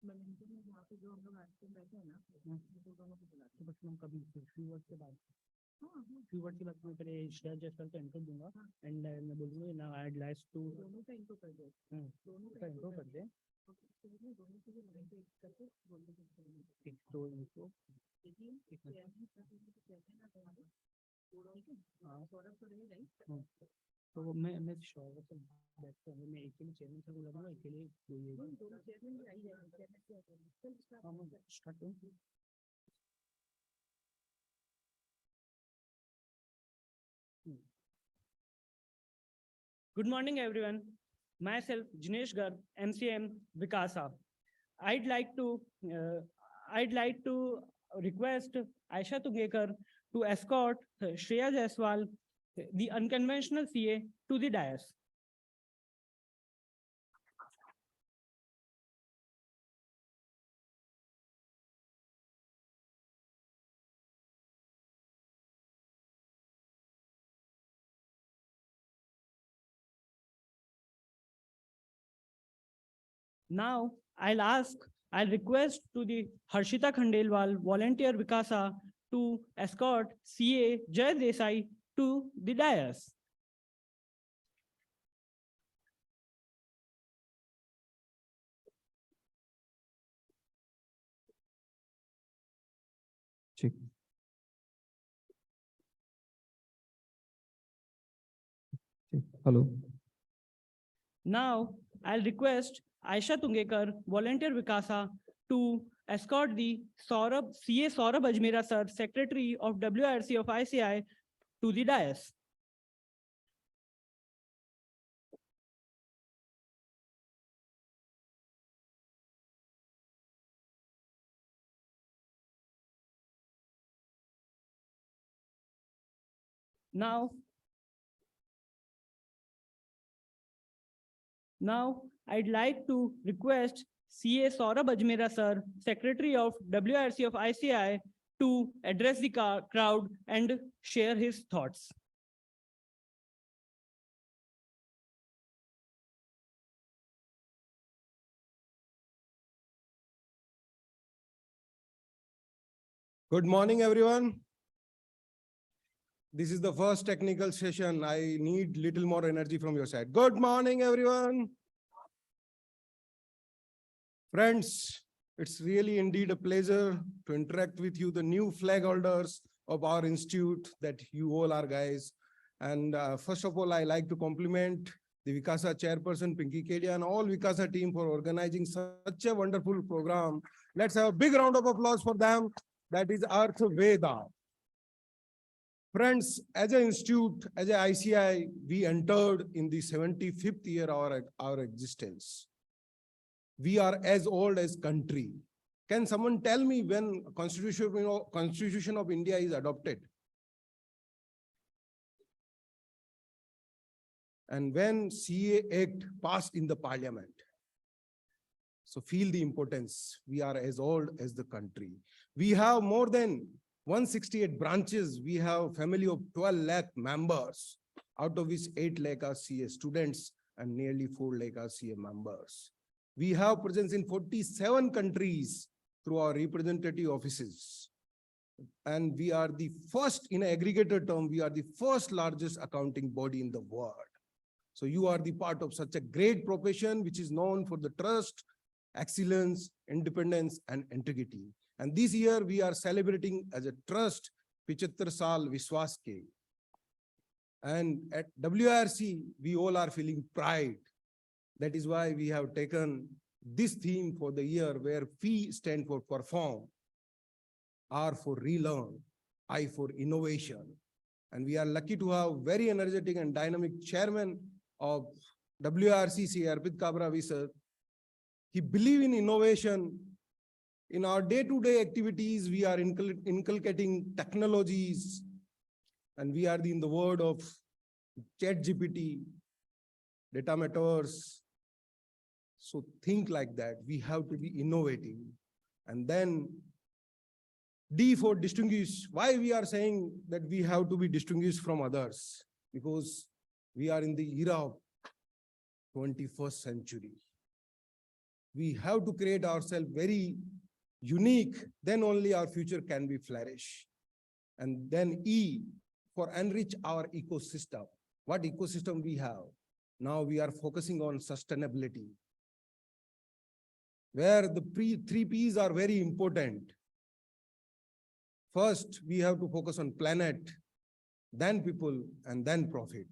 मोमेंटो में वहाँ पे जो हम लोग आज के बैठे हैं ना, तो दोनों को बुलाते, बट हम कभी फ्यू वर्ड के बाद, हाँ फ्यू वर्ड के बाद मैं पहले श्रेया जयसवाल का इंट्रो दूंगा, एंड मैं बोलूँगा ना आई लाइक टू, दोनों का इंट्रो कर दे, दोनों का इंट्रो कर दे, दोनों को भी मोमेंटो करके बोल दे, ठीक तो इंट्रो, हाँ सौरभ तो रहेगा ही, तो मैं सौरभ से बैठता हूँ, मैं अकेले चेयरमैन सर को लगा दूंगा, अकेले दोनों चेयरमैन भी आई जाएंगे, चेयरमैन से हाँ मैं स्टार्ट करूँ। Good morning, everyone. Myself, Jinesh Garg, MCM Vikasa. I'd like to request Aisha Tugekar to escort Shreya Jaiswal, the unconventional CA, to the dais. Now, I'll request to the Harshita Khandelwal, volunteer Vikasa, to escort CA Jai Desai to the dais. ठीक. Hello. Now, I'll request Aisha Tungekar, volunteer Vikasa, to escort the CA Saurabh Ajmera sir, Secretary of WRC of ICI, to the dais. Now, I'd like to request CA Saurabh Ajmera sir, Secretary of WRC of ICI, to address the crowd and share his thoughts. Good morning, everyone. This is the first technical session. I need little more energy from your side. Good morning, everyone. Friends, it's really indeed a pleasure to interact with you, the new flag holders of our institute that you all are, guys. And first of all, I like to compliment the Vikasa chairperson, Pinky Kedia, and all Vikasa team for organizing such a wonderful program. Let's have a big round of applause for them. That is Arthveda. Friends, as an institute, as an ICI, we entered in the 75th year of our existence. We are as old as country. Can someone tell me when Constitution of India is adopted? And when CA Act passed in the parliament? So feel the importance. We are as old as the country. We have more than 168 branches. We have family of 12 lakh members, out of which 8 lakh are CA students and nearly 4 lakh are CA members. We have presence in 47 countries through our representative offices. And we are the first, in an aggregator term, we are the first largest accounting body in the world. So you are the part of such a great profession, which is known for the trust, excellence, independence, and integrity. And this year we are celebrating as a trust 75 saal Vishwas ke. And at WRC, we all are feeling pride. That is why we have taken this theme for the year, where P stand for perform, R for relearn, I for innovation. And we are lucky to have very energetic and dynamic chairman of WRC, Arpit Kabra sir. He believes in innovation. In our day-to-day activities, we are inculcating technologies, and we are in the world of ChatGPT, data metaverse. So think like that. We have to be innovating. And then D for distinguish. Why we are saying that we have to be distinguished from others? Because we are in the era of 21st century. We have to create ourselves very unique, then only our future can be flourish. And then E for enrich our ecosystem. What ecosystem we have? Now we are focusing on sustainability, where the three P's are very important. First, we have to focus on planet, then people, and then profit.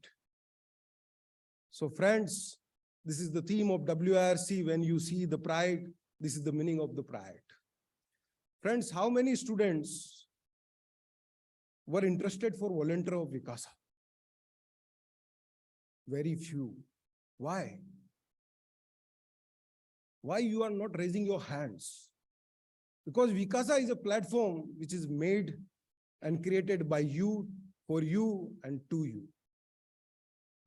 So friends, this is the theme of WRC. When you see the pride, this is the meaning of the pride. Friends, how many students were interested for volunteer of Vikasa? Very few. Why? Why you are not raising your hands? Because Vikasa is a platform which is made and created by you, for you, and to you.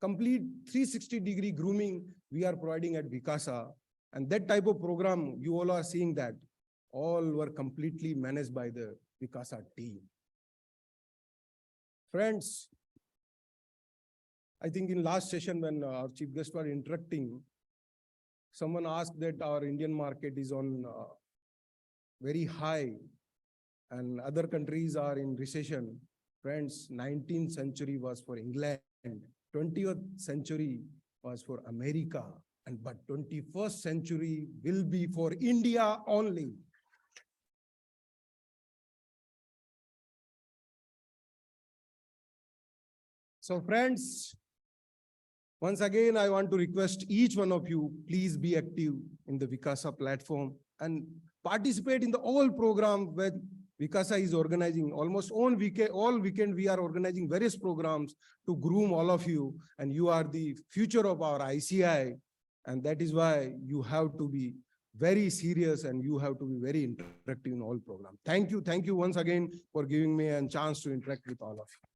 Complete 360-degree grooming we are providing at Vikasa. And that type of program, you all are seeing that, all were completely managed by the Vikasa team. Friends, I think in last session when our chief guest were interacting, someone asked that our Indian market is on very high and other countries are in recession. Friends, 19th century was for England, 20th century was for America, but 21st century will be for India only. So friends, once again, I want to request each one of you, please be active in the Vikasa platform and participate in the all program where Vikasa is organizing. Almost all weekend we are organizing various programs to groom all of you, and you are the future of our ICI, and that is why you have to be very serious and you have to be very interactive in all programs. Thank you once again for giving me a chance to interact with all of you.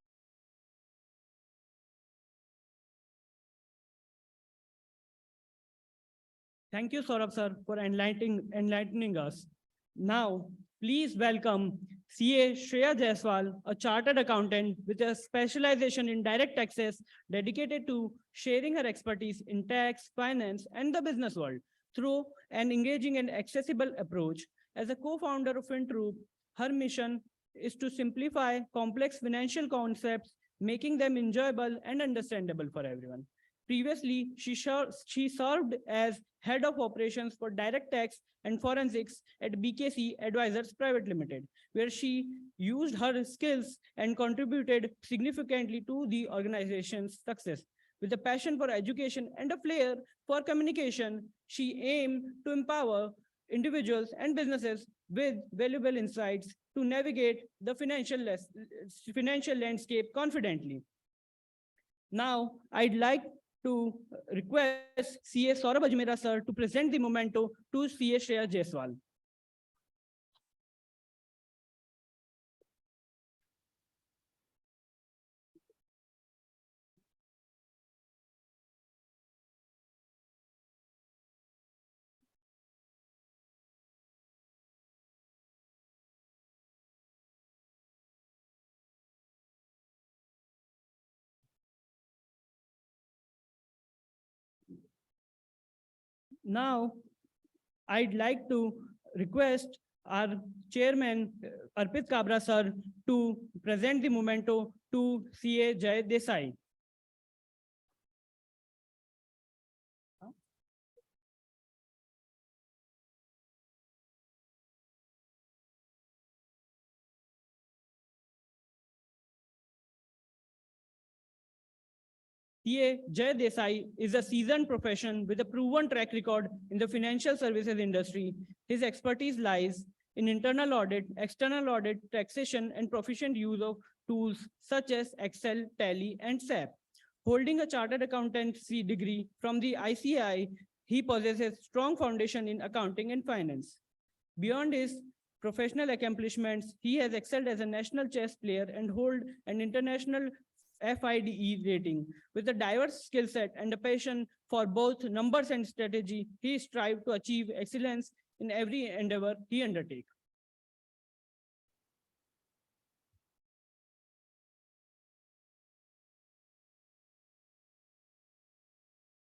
Thank you, Saurabh sir, for enlightening us. Now, please welcome CA Shreya Jaiswal, a chartered accountant with a specialization in direct taxes, dedicated to sharing her expertise in tax, finance, and the business world through an engaging and accessible approach. As a co-founder of Fintroop, her mission is to simplify complex financial concepts, making them enjoyable and understandable for everyone. Previously, she served as head of operations for direct tax and forensics at BKC Advisors Private Limited, where she used her skills and contributed significantly to the organization's success. With a passion for education and a flair for communication, she aimed to empower individuals and businesses with valuable insights to navigate the financial landscape confidently. Now, I'd like to request CA Saurabh Ajmera sir to present the memento to CA Shreya Jaiswal. Now, I'd like to request our chairman, Arpit Kabra sir, to present the memento to CA Jai Desai. CA Jai Desai is a seasoned professional with a proven track record in the financial services industry. His expertise lies in internal audit, external audit, taxation, and proficient use of tools such as Excel, Tally, and SAP. Holding a chartered accountancy degree from the ICAI, he possesses strong foundation in accounting and finance. Beyond his professional accomplishments, he has excelled as a national chess player and hold an international FIDE rating. With a diverse skill set and a passion for both numbers and strategy, he strives to achieve excellence in every endeavor he undertakes.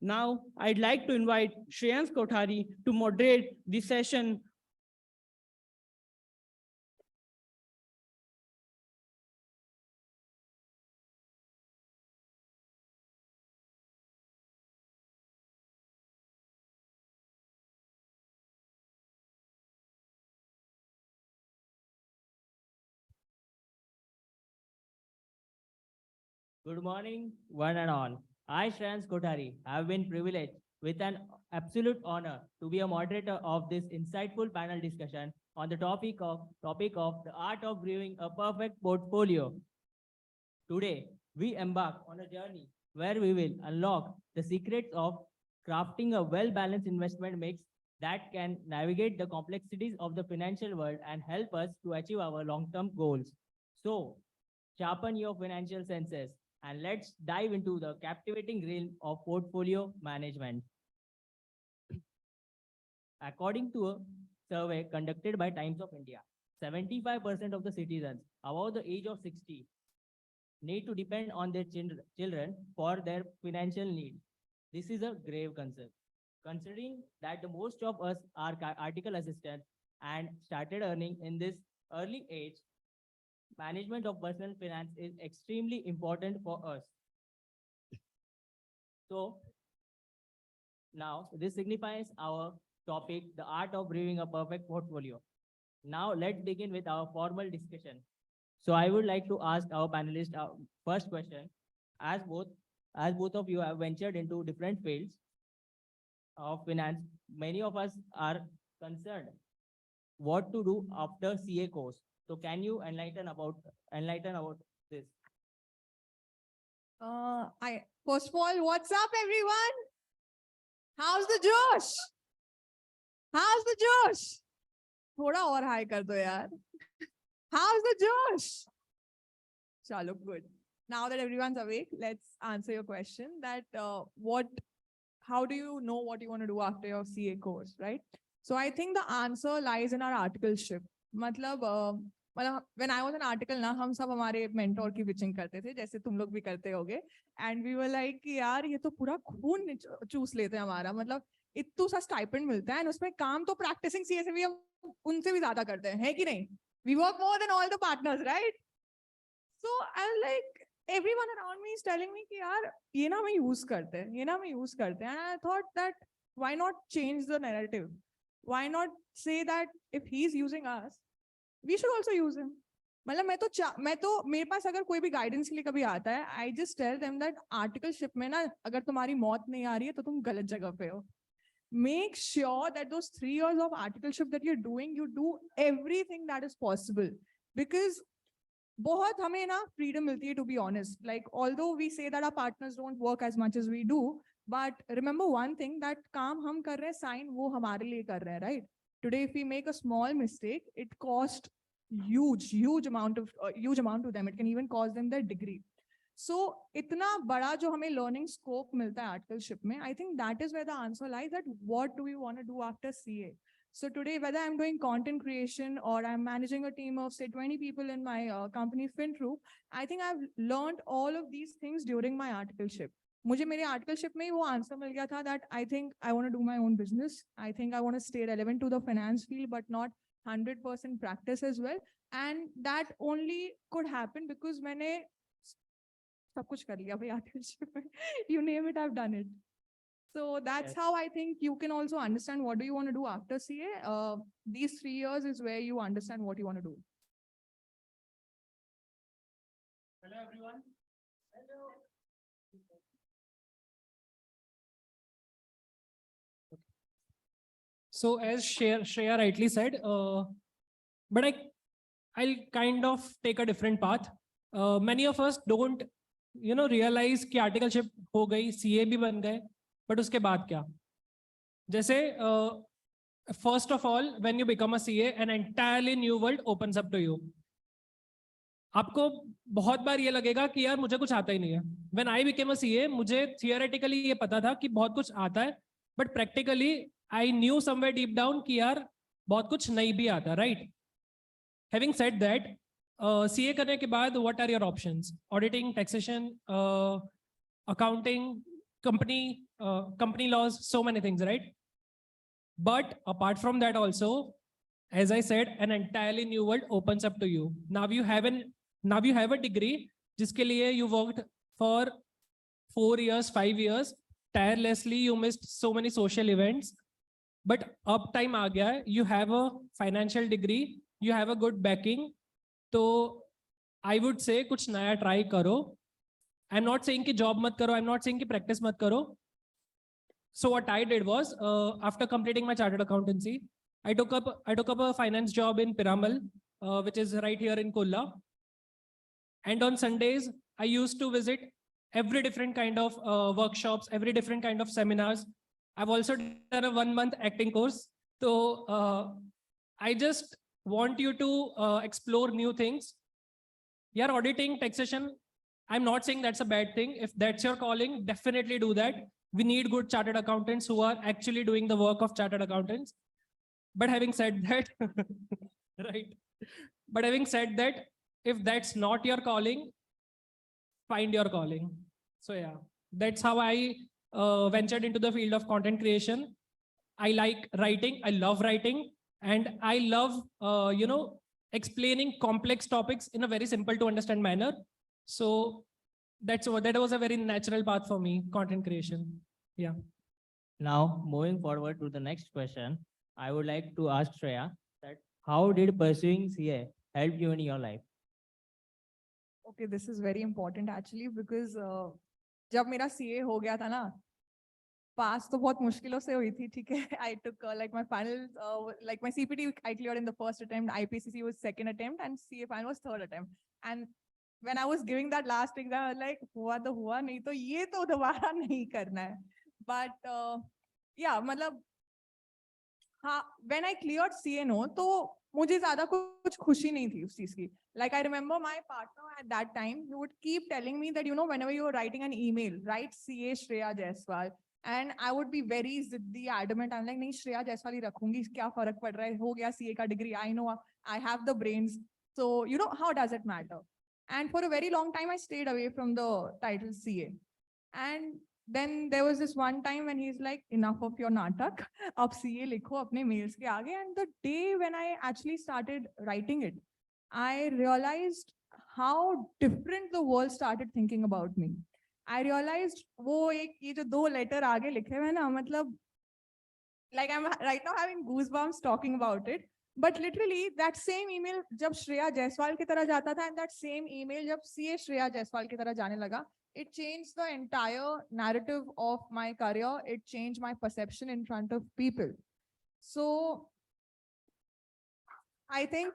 Now, I'd like to invite Shreya Kothari to moderate the session. Good morning, one and all. I, Shreya Kothari, have been privileged with an absolute honor to be a moderator of this insightful panel discussion on the topic of the art of brewing a perfect portfolio. Today, we embark on a journey where we will unlock the secrets of crafting a well-balanced investment mix that can navigate the complexities of the financial world and help us to achieve our long-term goals. So, sharpen your financial senses and let's dive into the captivating realm of portfolio management. According to a survey conducted by Times of India, 75% of the citizens above the age of 60 need to depend on their children for their financial needs. This is a grave concern, considering that the most of us are article assistants and started earning in this early age. Management of personal finance is extremely important for us. So now this signifies our topic, the art of brewing a perfect portfolio. Now let's begin with our formal discussion. So I would like to ask our panelists our first question. As both of you have ventured into different fields of finance, many of us are concerned what to do after CA course. So can you enlighten about this? First of all, what's up, everyone? How's the Josh? How's the Josh? थोड़ा और high कर दो यार. How's the Josh? Chalo, good. Now that everyone's awake, let's answer your question that how do you know what you want to do after your CA course, right? So I think the answer lies in our articleship. मतलब when I was an article ना हम सब हमारे mentor की pitching करते थे जैसे तुम लोग भी करते होगे and we were like कि यार ये तो पूरा खून चूस लेते हैं हमारा मतलब इतना सा stipend मिलता है और उसमें काम तो practicing CA से भी हम उनसे भी ज्यादा करते हैं है कि नहीं We work more than all the partners, right? So I was like, everyone around me is telling me कि यार ये ना हमें use करते हैं, ये ना हमें use करते हैं. And I thought that why not change the narrative? Why not say that if he's using us, we should also use him? मतलब मैं तो मेरे पास अगर कोई भी गाइडेंस के लिए कभी आता है, I just tell them that articleship में ना अगर तुम्हारी मौत नहीं आ रही है तो तुम गलत जगह पे हो. Make sure that those 3 years of articleship that you're doing, you do everything that is possible. Because बहुत हमें ना freedom मिलती है, to be honest. Like, although we say that our partners don't work as much as we do, but remember one thing, that काम हम कर रहे हैं, sign वो हमारे लिए कर रहे हैं, right? Today, if we make a small mistake, it costs huge amount to them. It can even cost them their degree. So इतना बड़ा जो हमें learning scope मिलता है articleship में, I think that is where the answer lies, that what do we want to do after CA? So today, whether I'm doing content creation or I'm managing a team of say 20 people in my company FinTrue, I think I've learned all of these things during my articleship. मुझे मेरे articleship में ही वो answer मिल गया था that I think I want to do my own business. I think I want to stay relevant to the finance field, but not 100% practice as well. And that only could happen because मैंने सब कुछ कर लिया भाई articleship में. You name it, I've done it. So that's Yes. how I think you can also understand what do you want to do after CA. These 3 years is where you understand what you want to do. Hello, everyone. Hello. So as Shreya rightly said, but I'll kind of take a different path. Many of us don't, realize कि articleship हो गई, CA भी बन गए, but उसके बाद क्या? जैसे first of all, when you become a CA, an entirely new world opens up to you. आपको बहुत बार ये लगेगा कि यार मुझे कुछ आता ही नहीं है. When I became a CA, मुझे theoretically ये पता था कि बहुत कुछ आता है, but practically I knew somewhere deep down कि यार बहुत कुछ नहीं भी आता, right? Having said that, CA करने के बाद what are your options? Auditing, taxation, accounting, company laws, so many things, right? But apart from that also, as I said, an entirely new world opens up to you. Now you have a degree जिसके लिए you worked for 4 years, 5 years, tirelessly, you missed so many social events, but अब time आ गया है, you have a financial degree, you have a good backing, तो I would say कुछ नया try करो. I'm not saying कि job मत करो, I'm not saying कि practice मत करो. So what I did was, after completing my chartered accountancy, I took up a finance job in Piramal, which is right here in Kolla. And on Sundays, I used to visit every different kind of workshops, every different kind of seminars. I've also done a 1-month acting course. So I just want you to explore new things. Yeah, auditing, taxation, I'm not saying that's a bad thing. If that's your calling, definitely do that. We need good chartered accountants who are actually doing the work of chartered accountants. But having said that, right? But having said that, if that's not your calling, find your calling. So yeah, that's how I ventured into the field of content creation. I like writing. I love writing. And I love, explaining complex topics in a very simple to understand manner. So that was a very natural path for me, content creation. Yeah. Now, moving forward to the next question, I would like to ask Shreya that how did pursuing CA help you in your life? Okay, this is very important actually because जब मेरा CA हो गया था ना, पास तो बहुत मुश्किलों से हुई थी, ठीक है? I took like my final, like my CPT I cleared in the first attempt, IPCC was second attempt, and CA final was third attempt. And when I was giving that last exam, I was like, हुआ तो हुआ, नहीं तो ये तो दोबारा नहीं करना है. But yeah, मतलब हाँ, when I cleared CA no, तो मुझे ज़्यादा कुछ खुशी नहीं थी उस चीज़ की. Like I remember my partner at that time, he would keep telling me that, whenever you were writing an email, write CA Shreya Jaiswal. And I would be very ziddi, adamant. I'm like, नहीं Shreya Jaiswal ही रखूंगी, क्या फर्क पड़ रहा है, हो गया CA का degree, I know, I have the brains. So, how does it matter? And for a very long time, I stayed away from the title CA. And then there was this one time when he's like, enough of your natak, ab CA likho apne mails ke aage. And the day when I actually started writing it, I realized how different the world started thinking about me. I realized वो एक ये जो 2 letter आगे लिखे हुए हैं ना, मतलब like I'm right now having goosebumps talking about it. But literally that same email जब श्रेया जायसवाल की तरह जाता था and that same email जब CA श्रेया जायसवाल की तरह जाने लगा, it changed the entire narrative of my career. It changed my perception in front of people. So I think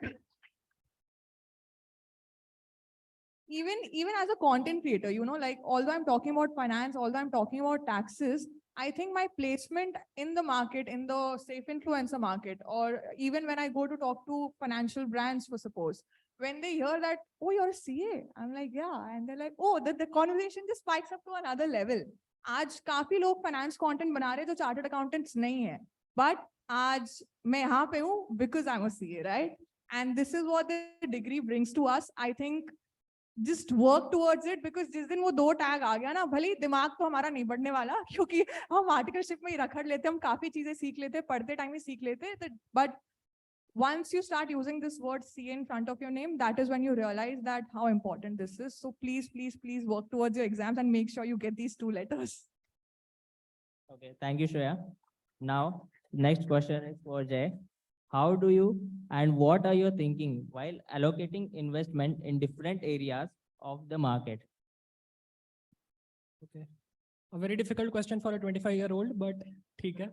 even as a content creator, you know, like although I'm talking about finance, although I'm talking about taxes, I think my placement in the market, in the safe influencer market, or even when I go to talk to financial brands, for suppose, when they hear that, oh, you're a CA, I'm like, yeah. And they're like, oh, the conversation just spikes up to another level. आज काफी लोग finance content बना रहे हैं जो chartered accountants नहीं है. But आज मैं यहाँ पे हूँ because I'm a CA, right? And this is what the degree brings to us. I think just work towards it, because जिस दिन वो 2 tag आ गया ना, भले ही दिमाग तो हमारा नहीं बढ़ने वाला, क्योंकि हम आर्टिकलशिप में ही रखड़ लेते, हम काफी चीजें सीख लेते, पढ़ते टाइम ही सीख लेते, but once you start using this word CA in front of your name, that is when you realize that how important this is. So please, please, please work towards your exams and make sure you get these 2 letters. Okay, thank you, Shreya. Now, next question is for Jay. How do you and what are you thinking while allocating investment in different areas of the market? Okay. A very difficult question for a 25-year-old, but ठीक है.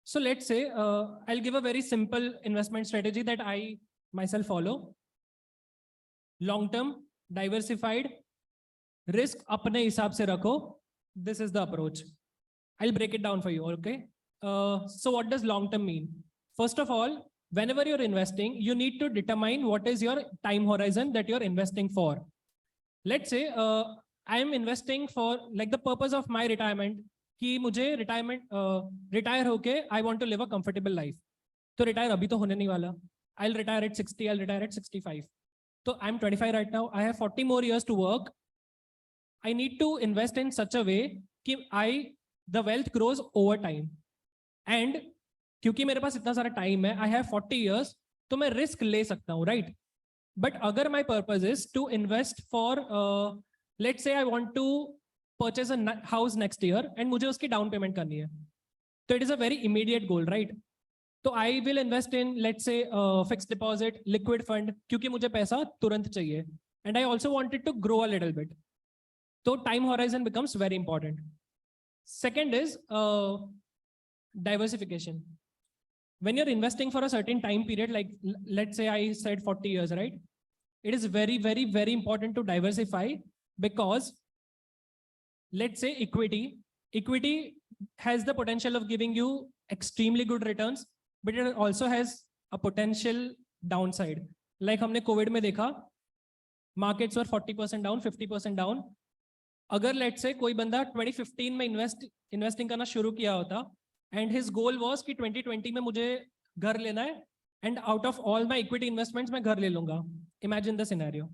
So let's say I'll give a very simple investment strategy that I myself follow. Long-term, diversified, risk अपने हिसाब से रखो. This is the approach. I'll break it down for you, okay? So what does long-term mean? First of all, whenever you're investing, you need to determine what is your time horizon that you're investing for. Let's say I'm investing for like the purpose of my retirement, कि मुझे retire होके I want to live a comfortable life. तो retire अभी तो होने नहीं वाला. I'll retire at 60, I'll retire at 65. So I'm 25 right now. I have 40 more years to work. I need to invest in such a way कि the wealth grows over time. And क्योंकि मेरे पास इतना सारा time है, I have 40 years, तो मैं risk ले सकता हूँ, right? But अगर my purpose is to invest for, let's say I want to purchase a house next year and मुझे उसकी down payment करनी है. So it is a very immediate goal, right? So I will invest in, let's say, fixed deposit, liquid fund, क्योंकि मुझे पैसा तुरंत चाहिए. And I also wanted to grow a little bit. So time horizon becomes very important. Second is diversification. When you're investing for a certain time period, like let's say I said 40 years, right? It is very, very, very important to diversify, because let's say equity has the potential of giving you extremely good returns, but it also has a potential downside. Like हमने COVID में देखा, markets were 40% down, 50% down. अगर let's say कोई बंदा 2015 में investing करना शुरू किया होता, and his goal was कि 2020 में मुझे घर लेना है, and out of all my equity investments मैं घर ले लूंगा. Imagine the scenario.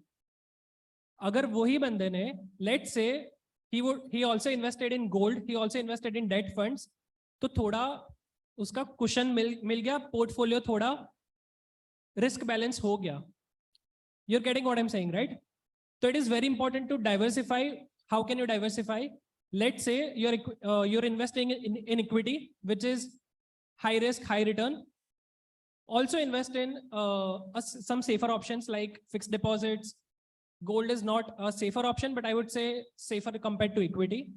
अगर वही बंदे ने, let's say he also invested in gold, he also invested in debt funds, तो थोड़ा उसका cushion मिल गया, portfolio थोड़ा risk balance हो गया. You're getting what I'm saying, right? So it is very important to diversify. How can you diversify? Let's say you're investing in equity, which is high risk, high return. Also invest in some safer options like fixed deposits. Gold is not a safer option, but I would say safer compared to equity.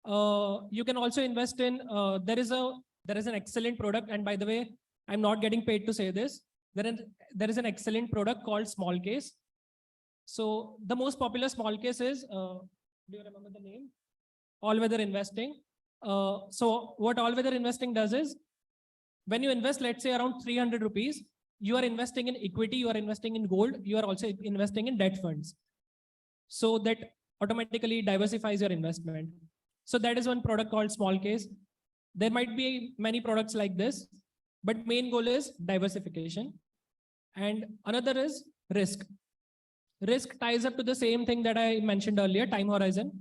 You can also invest in, there is an excellent product. And by the way, I'm not getting paid to say this. There is an excellent product called small case. So the most popular small case is, do you remember the name? All weather investing. So what all weather investing does is, when you invest, let's say around 300 rupees, you are investing in equity, you are investing in gold, you are also investing in debt funds. So that automatically diversifies your investment. So that is one product called small case. There might be many products like this, but main goal is diversification. And another is risk. Risk ties up to the same thing that I mentioned earlier, time horizon.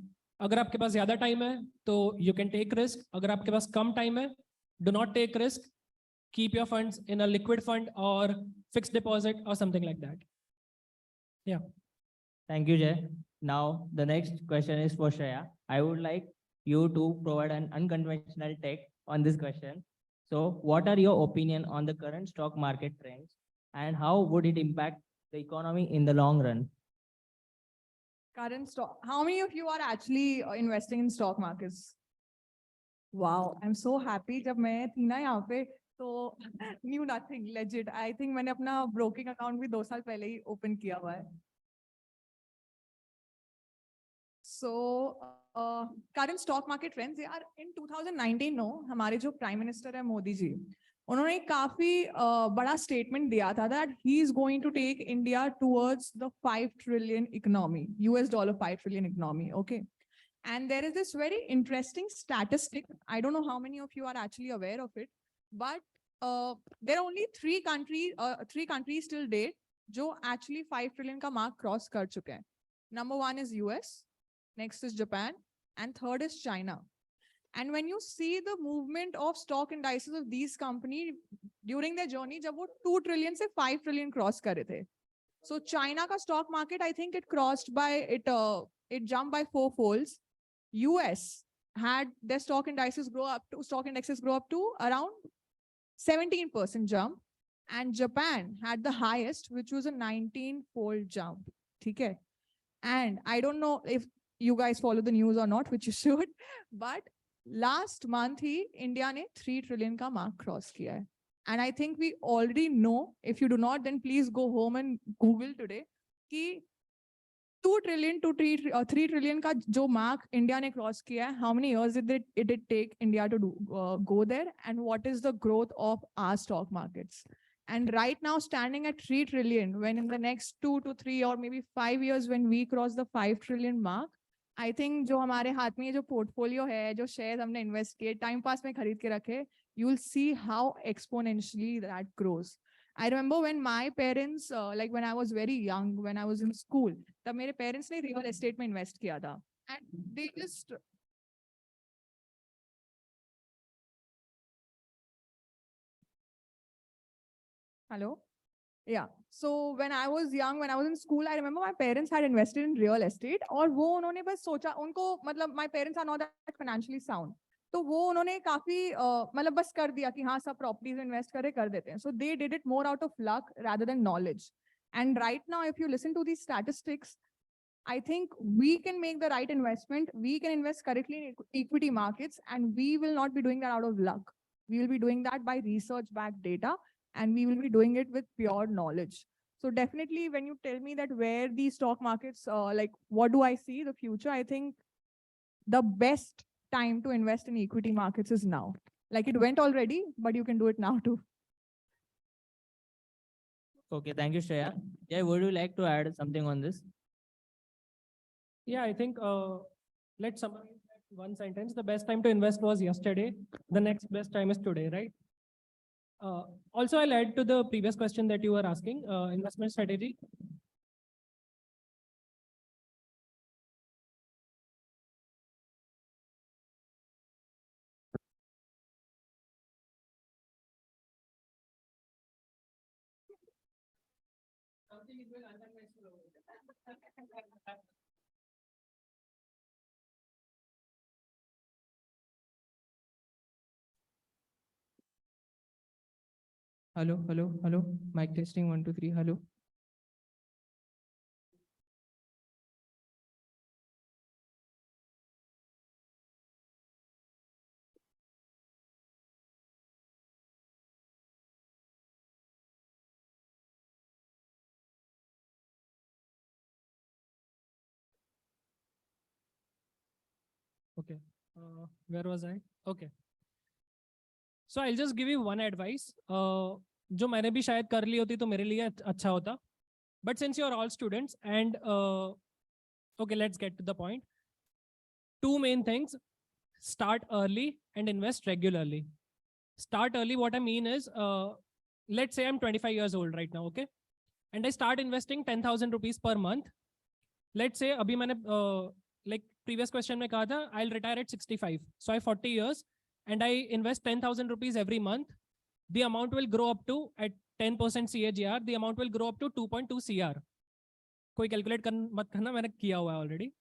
अगर आपके पास ज़्यादा time है, तो you can take risk. अगर आपके पास कम time है, do not take risk. keep your funds in a liquid fund or fixed deposit or something like that. Yeah. Thank you, Jay. Now, the next question is for Shreya. I would like you to provide an unconventional take on this question. So, what are your opinion on the current stock market trends and how would it impact the economy in the long run? Current stock. How many of you are actually investing in stock markets? Wow, I'm so happy. जब मैं थी ना यहाँ पे तो knew nothing legit. I think मैंने अपना broking account भी 2 साल पहले ही open किया हुआ है. So current stock market trends यार in 2019 no हमारे जो prime minister है मोदी जी उन्होंने काफी बड़ा statement दिया था that he is going to take India towards the 5 trillion economy, US dollar 5 trillion economy, okay? And there is this very interesting statistic. I don't know how many of you are actually aware of it, but there are only 3 countries till date जो actually 5 trillion का mark cross कर चुके हैं. Number 1 is US, next is Japan, and third is China. And when you see the movement of stock indices of these companies during their journey, जब वो 2 trillion से 5 trillion cross कर रहे थे. So China का stock market, I think it crossed by, it jumped by 4 folds. US had their stock indexes grow up to around 17% jump. And Japan had the highest, which was a 19-fold jump. Okay? And I don't know if you guys follow the news or not, which you should, but last month India ne 3 trillion ka mark cross kiya hai. And I think we already know. If you do not, then please go home and Google today ki 2 trillion to 3 trillion ka jo mark India ne cross kiya hai, how many years did it take India to go there, and what is the growth of our stock markets? And right now standing at 3 trillion, when in the next 2 to 3 or maybe 5 years when we cross the 5 trillion mark, I think जो हमारे हाथ में ये जो portfolio है, जो shares हमने invest किए, time pass में खरीद के रखे, you will see how exponentially that grows. I remember when my parents, like when I was very young, when I was in school, तब मेरे parents ने real estate में invest किया था. And they just Hello? Yeah. So when I was young, when I was in school, I remember my parents had invested in real estate और वो उन्होंने बस सोचा उनको मतलब my parents are not that financially sound. तो वो उन्होंने काफी मतलब बस कर दिया कि हाँ सब properties invest कर देते हैं. So they did it more out of luck rather than knowledge. And right now, if you listen to these statistics, I think we can make the right investment. We can invest correctly in equity markets, and we will not be doing that out of luck. We will be doing that by research-backed data, and we will be doing it with pure knowledge. So definitely when you tell me that where these stock markets, like what do I see the future, I think the best time to invest in equity markets is now. Like it went already, but you can do it now too. Okay, thank you, Shreya. Yeah, would you like to add something on this? Yeah, I think let's summarize that one sentence. The best time to invest was yesterday. The next best time is today, right? Also, I'll add to the previous question that you were asking, investment strategy. Hello, hello, hello. Mic testing 1, 2, 3. Hello. Okay. Where was I? Okay. So I'll just give you one advice. जो मैंने भी शायद कर ली होती तो मेरे लिए अच्छा होता. But since you're all students and okay, let's get to the point. 2 main things: start early and invest regularly. Start early. What I mean is, let's say I'm 25 years old right now, okay, and I start investing 10,000 rupees per month. Let's say अभी मैंने like previous question में कहा था I'll retire at 65. So I have 40 years and I invest 10,000 rupees every month. the amount will grow up to at 10% CAGR, the amount will grow up to 2.2 CR. कोई calculate मत करना, मैंने किया हुआ है already.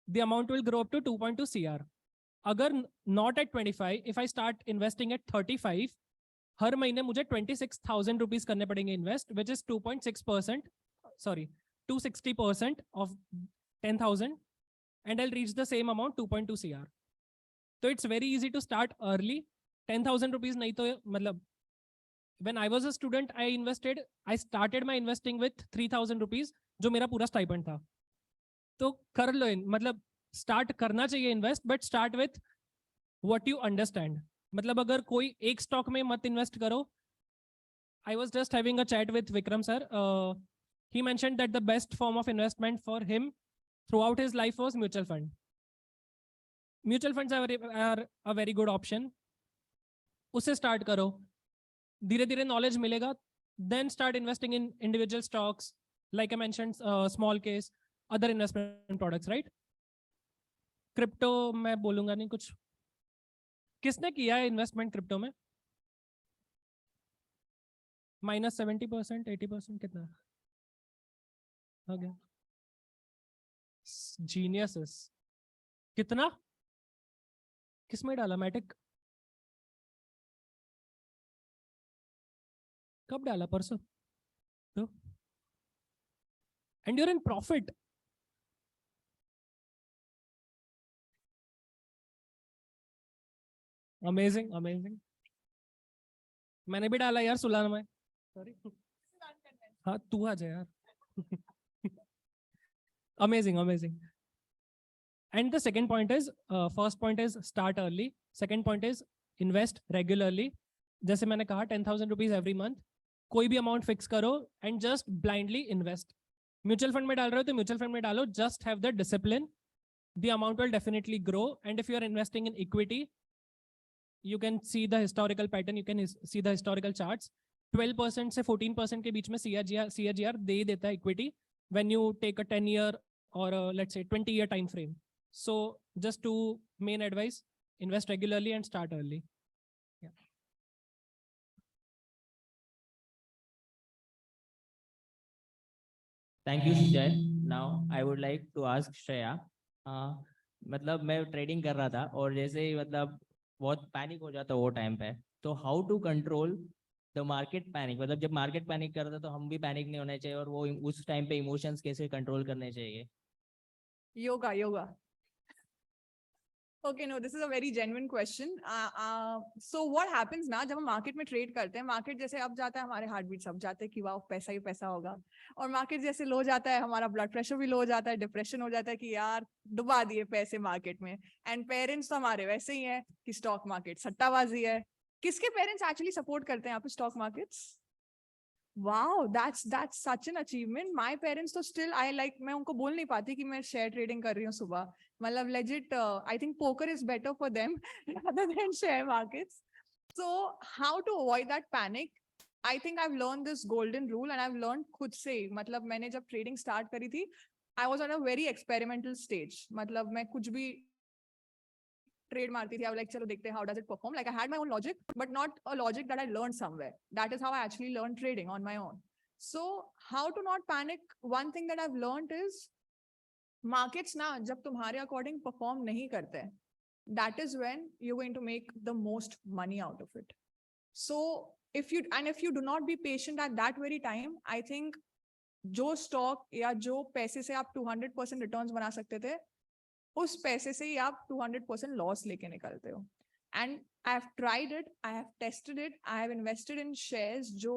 The amount will grow up to 2.2 CR. अगर not at 25, if I start investing at 35, हर महीने मुझे 26,000 rupees करने पड़ेंगे invest, which is 2.6%, sorry, 260% of 10,000, and I'll reach the same amount, 2.2 CR. So it's very easy to start early. 10,000 rupees nahi to matlab, when I was a student, I started my investing with 3,000 rupees, जो मेरा पूरा stipend था. तो कर लो, मतलब start करना चाहिए invest, but start with what you understand. मतलब अगर कोई एक stock में मत invest करो. I was just having a chat with Vikram sir. He mentioned that the best form of investment for him throughout his life was mutual fund. Mutual funds are a very good option. उससे start करो. धीरे धीरे knowledge मिलेगा. Then start investing in individual stocks, like I mentioned, small case, other investment products, right? Crypto मैं बोलूंगा नहीं कुछ. किसने किया है investment crypto में? Minus 70%, 80% कितना? Okay. Geniuses. कितना? किसमें डाला मैटिक? कब डाला? परसों? तो? And you're in profit. Amazing, amazing. मैंने भी डाला यार सुलान में. Sorry. हाँ तू आ जा यार. Amazing, amazing. And the second point is, first point is start early. Second point is invest regularly. जैसे मैंने कहा 10,000 rupees every month. कोई भी amount fix करो and just blindly invest. Mutual fund में डाल रहे हो तो mutual fund में डालो. Just have the discipline. The amount will definitely grow. And if you are investing in equity, you can see the historical pattern. You can see the historical charts. 12% से 14% के बीच में CAGR दे ही देता है equity when you take a 10-year or let's say 20-year time frame. So just two main advice: invest regularly and start early. Yeah. Thank you, Sujan. Now I would like to ask Shreya. मतलब मैं trading कर रहा था और जैसे ही मतलब बहुत panic हो जाता वो टाइम पे, तो how to control the market panic, मतलब जब मार्केट पैनिक कर रहा था तो हम भी पैनिक नहीं होना चाहिए और वो उस टाइम पे इमोशंस कैसे कंट्रोल करने चाहिए? Yoga. Okay, no, this is a very genuine question. So what happens ना जब हम मार्केट में ट्रेड करते हैं, मार्केट जैसे अप जाता है हमारे हार्ट बीट्स अप जाते हैं कि वाह पैसा ही पैसा होगा, और मार्केट जैसे लो जाता है हमारा ब्लड प्रेशर भी लो हो जाता है, डिप्रेशन हो जाता है कि यार डुबा दिए पैसे मार्केट में. एंड पेरेंट्स तो हमारे वैसे ही है कि स्टॉक मार्केट सट्टाबाजी है. किसके पेरेंट्स एक्चुअली सपोर्ट करते हैं यहाँ पे stock markets? Wow, that's such an achievement. My parents तो still मैं उनको बोल नहीं पाती कि मैं शेयर ट्रेडिंग कर रही हूँ सुबह. मतलब legit, I think poker is better for them rather than share markets. So how to avoid that panic? I think I've learned this golden rule and I've learned खुद से. मतलब मैंने जब ट्रेडिंग स्टार्ट करी थी, I was on a very experimental stage. मतलब मैं कुछ भी trade marti thi. I was like, chalo dekhte how does it perform? Like I had my own logic, but not a logic that I learned somewhere. That is how I actually learned trading on my own. So how to not panic? One thing that I've learned is markets na jab tumhare according perform nahi karte, that is when you're going to make the most money out of it. So if you do not be patient at that very time, I think जो stock या जो पैसे से आप 200% returns बना सकते थे, उस पैसे से ही आप 200% लॉस लेके निकलते हो. And I have tried it, I have tested it, I have invested in shares जो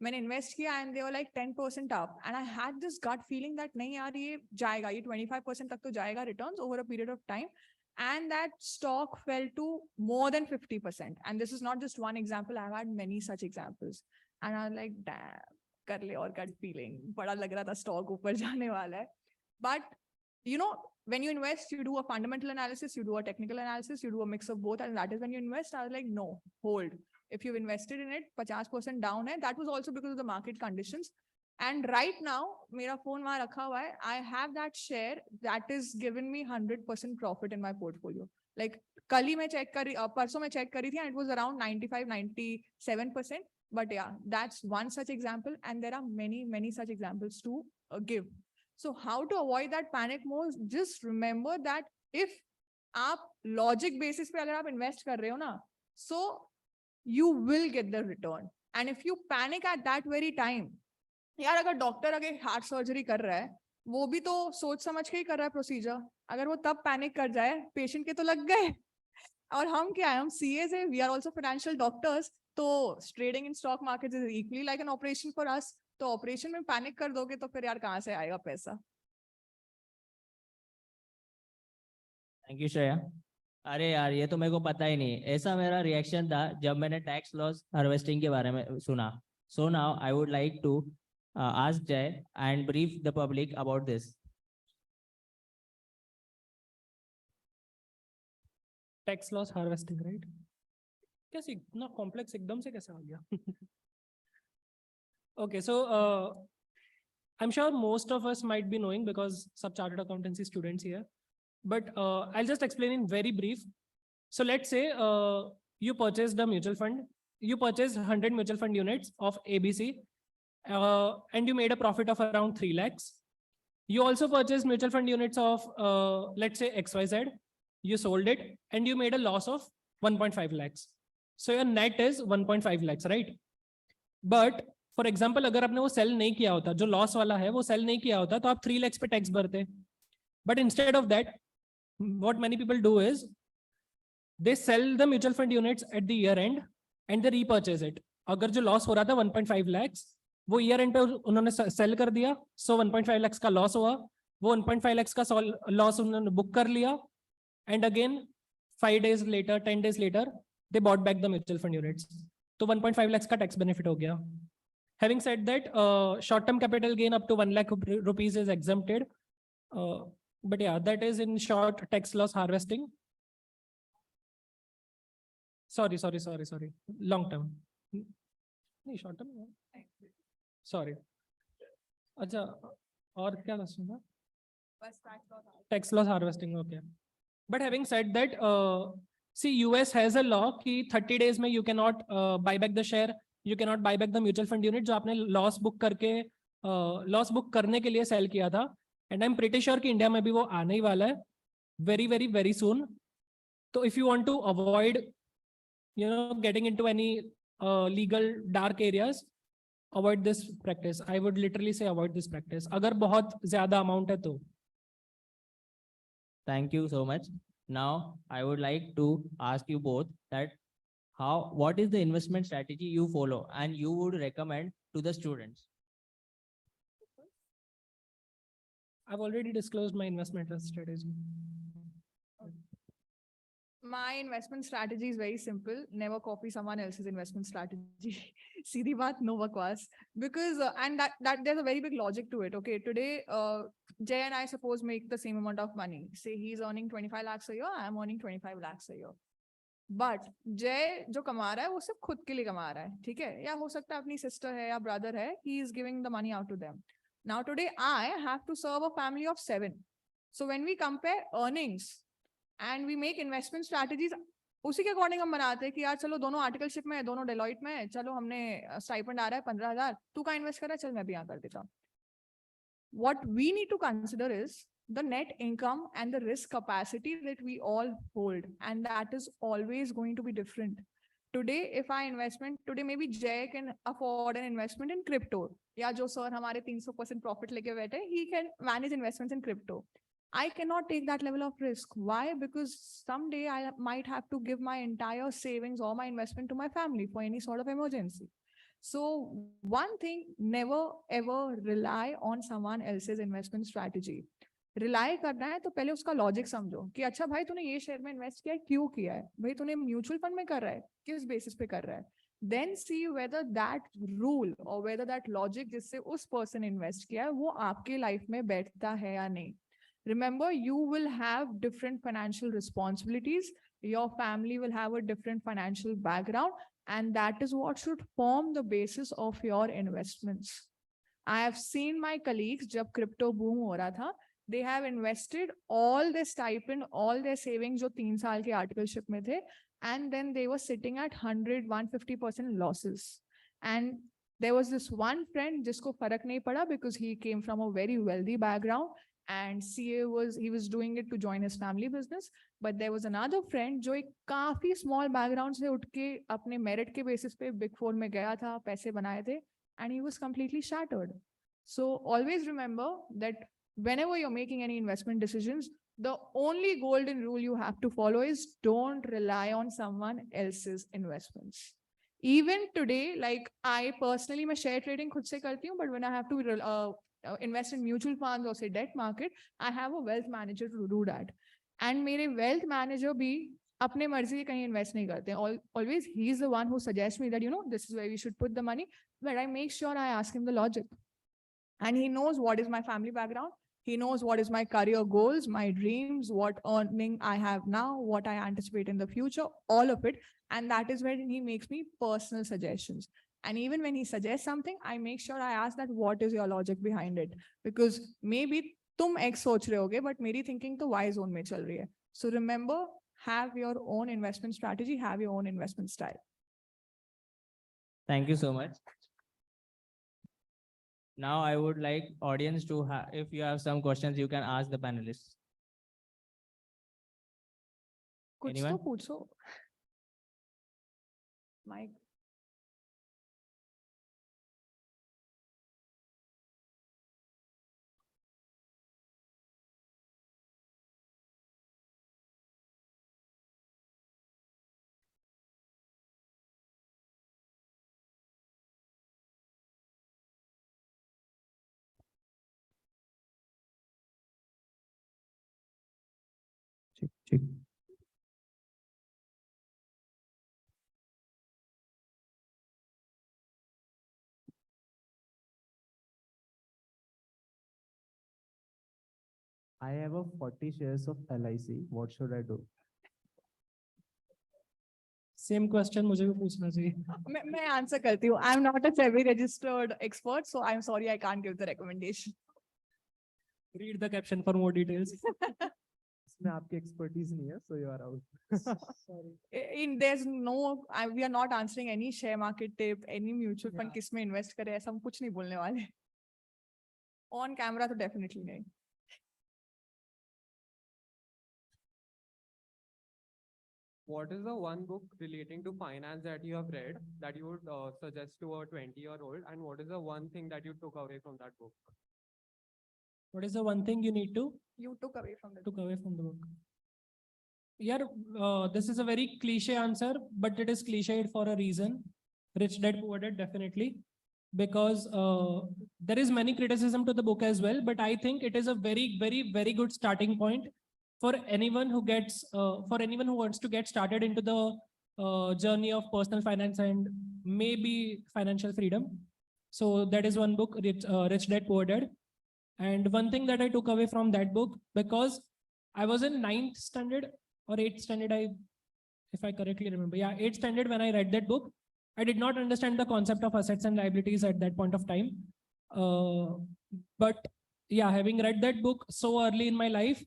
मैंने इन्वेस्ट किया and they were like 10% up, and I had this gut feeling that नहीं यार ये जाएगा, ये 25% तक तो जाएगा returns over a period of time, and that stock fell to more than 50%. And this is not just one example, I've had many such examples, and I'm like damn, कर ले और gut feeling, बड़ा लग रहा था stock ऊपर जाने वाला है. But you know, when you invest, you do a fundamental analysis, you do a technical analysis, you do a mix of both, and that is when you invest. I was like, no, hold. If you've invested in it, 50% down hai, that was also because of the market conditions. And right now, mera phone wahan rakha hua hai, I have that share that is given me 100% profit in my portfolio. Like कल ही मैं check करी परसों मैं check करी थी and it was around 95-97%. But yeah, that's one such example, and there are many such examples to give. So how to avoid that panic mode? Just remember that if आप logic basis पे अगर आप invest कर रहे हो ना, so you will get the return. And if you panic at that very time, यार अगर डॉक्टर अगर हार्ट सर्जरी कर रहा है, वो भी तो सोच समझ के ही कर रहा है प्रोसीजर. अगर वो तब पैनिक कर जाए, पेशेंट के तो लग गए. और हम क्या है, हम सीएस है, we are also financial doctors. तो trading in stock market is equally like an operation for us. तो ऑपरेशन में पैनिक कर दोगे तो फिर यार कहाँ से आएगा पैसा. Thank you Shreya. अरे यार ये तो मेरे को पता ही नहीं. ऐसा मेरा रिएक्शन था जब मैंने टैक्स लॉस हार्वेस्टिंग के बारे में सुना. So now I would like to ask Jay and brief the public about this. Tax loss harvesting, right? कैसे इतना कॉम्प्लेक्स एकदम से कैसे आ गया? Okay, so I'm sure most of us might be knowing because some chartered accountancy students here, but I'll just explain in very brief. So let's say you purchased a mutual fund, you purchased 100 mutual fund units of ABC, and you made a profit of around 3 lakhs. You also purchased mutual fund units of, let's say XYZ, you sold it and you made a loss of 1.5 lakhs. So your net is 1.5 lakhs, right? But for example, अगर आपने वो sell नहीं किया होता, जो loss वाला है वो sell नहीं किया होता, तो आप 3 lakhs पे tax भरते. But instead of that, what many people do is they sell the mutual fund units at the year end and they repurchase it. अगर जो loss हो रहा था 1.5 lakhs, वो ईयर एंड पे उन्होंने सेल कर दिया, सो 1.5 लाख का लॉस हुआ. वो 1.5 लाख का लॉस उन्होंने बुक कर लिया, and again 5 days later, 10 days later, they bought back the mutual fund units. तो 1.5 lakhs का टैक्स बेनिफिट हो गया. Having said that, short-term capital gain up to 1 lakh rupees is exempted. But yeah, that is in short tax loss harvesting. Sorry. Long term. नहीं short term. Sorry. अच्छा, और क्या सुना? Tax loss harvesting, okay. But having said that, see, US has a law कि 30 days में you cannot buy back the share, you cannot buy back the mutual fund unit जो आपने loss book करके loss book करने के लिए sell किया था. And I'm pretty sure कि इंडिया में भी वो आने ही वाला है very soon. तो if you want to avoid, getting into any legal dark areas, avoid this practice. I would literally say avoid this practice. अगर बहुत ज़्यादा amount है तो. Thank you so much. Now I would like to ask you both that what is the investment strategy you follow and you would recommend to the students? I've already disclosed my investment strategy. My investment strategy is very simple. Never copy someone else's investment strategy. सीधी बात, no bakwas. Because and that there's a very big logic to it. Okay, today Jay and I suppose make the same amount of money. Say he's earning 25 lakhs a year, I'm earning 25 lakhs a year. But Jay जो कमा रहा है वो सिर्फ खुद के लिए कमा रहा है, ठीक है? या हो सकता है अपनी sister है या brother है, he is giving the money out to them. Now today I have to serve a family of 7. So when we compare earnings and we make investment strategies, उसी के अकॉर्डिंग हम बनाते हैं कि यार चलो दोनों आर्टिकलशिप में है, दोनों डेलॉइट में है, चलो हमने स्टाइपेंड आ रहा है 15,000, तू कहाँ इन्वेस्ट कर रहा है, चल मैं भी यहाँ कर देता हूँ. What we need to consider is the net income and the risk capacity that we all hold, and that is always going to be different. Today, if I investment, today maybe Jay can afford an investment in crypto. या जो sir हमारे 300% profit लेके बैठे, he can manage investments in crypto. I cannot take that level of risk. Why? Because someday I might have to give my entire savings or my investment to my family for any sort of emergency. So one thing, never ever rely on someone else's investment strategy. Rely करना है तो पहले उसका logic समझो कि अच्छा भाई तूने ये शेयर में इन्वेस्ट किया है, क्यों किया है, भाई तूने म्यूचुअल फंड में कर रहा है, किस बेसिस पे कर रहा है. Then see whether that rule or whether that logic जिससे उस person इन्वेस्ट किया है वो आपके लाइफ में बैठता है या नहीं. Remember, you will have different financial responsibilities. Your family will have a different financial background, and that is what should form the basis of your investments. I have seen my colleagues, जब crypto boom हो रहा था, they have invested all their stipend, all their savings जो 3 साल के articleship में थे, and then they were sitting at 100-150% losses. And there was this one friend जिसको फर्क नहीं पड़ा because he came from a very wealthy background and he was doing it to join his family business. But there was another friend जो एक काफी small background से उठ के अपने merit के basis पे Big Four में गया था, पैसे बनाए थे, and he was completely shattered. So always remember that whenever you're making any investment decisions, the only golden rule you have to follow is don't rely on someone else's investments. Even today, like I personally, मैं share trading खुद से करती हूँ, but when I have to invest in mutual funds or say debt market, I have a wealth manager to do that. And मेरे wealth manager भी अपने मर्जी से कहीं invest नहीं करते हैं. Always he is the one who suggests me that, you know, this is where we should put the money, but I make sure I ask him the logic. And he knows what is my family background. He knows what is my career goals, my dreams, what earning I have now, what I anticipate in the future, all of it. And that is when he makes me personal suggestions. And even when he suggests something, I make sure I ask that what is your logic behind it? Because maybe तुम X सोच रहे होगे, but मेरी thinking तो Y zone में चल रही है. So remember, have your own investment strategy, have your own investment style. Thank you so much. Now I would like audience to have, if you have some questions, you can ask the panelists. कुछ Anyone? तो पूछो. Mike. Check. I have a 40 shares of LIC. What should I do? Same question मुझे भी पूछना चाहिए. मैं answer करती हूँ. I'm not a SEBI registered expert, so I'm sorry I can't give the recommendation. Read the caption for more details. इसमें आपकी expertise नहीं है, so you are out. Sorry. There's no, we are not answering any share market tip, any mutual fund किस में invest करे, ऐसा हम कुछ नहीं बोलने वाले. On camera तो definitely नहीं. What is the one book relating to finance that you have read that you would suggest to a 20-year-old? And what is the one thing that you took away from that book? What is the one thing you need to You took away from the took away from the book? Yeah, this is a very cliche answer, but it is cliched for a reason. Rich Dad Poor Dad, definitely, because there is many criticism to the book as well. But I think it is a very, very, very good starting point for anyone who gets for anyone who wants to get started into the journey of personal finance and maybe financial freedom. So that is one book, Rich Dad Poor Dad. And one thing that I took away from that book, because I was in 9th standard or 8th standard, if I correctly remember, yeah, 8th standard when I read that book, I did not understand the concept of assets and liabilities at that point of time. But yeah, having read that book so early in my life,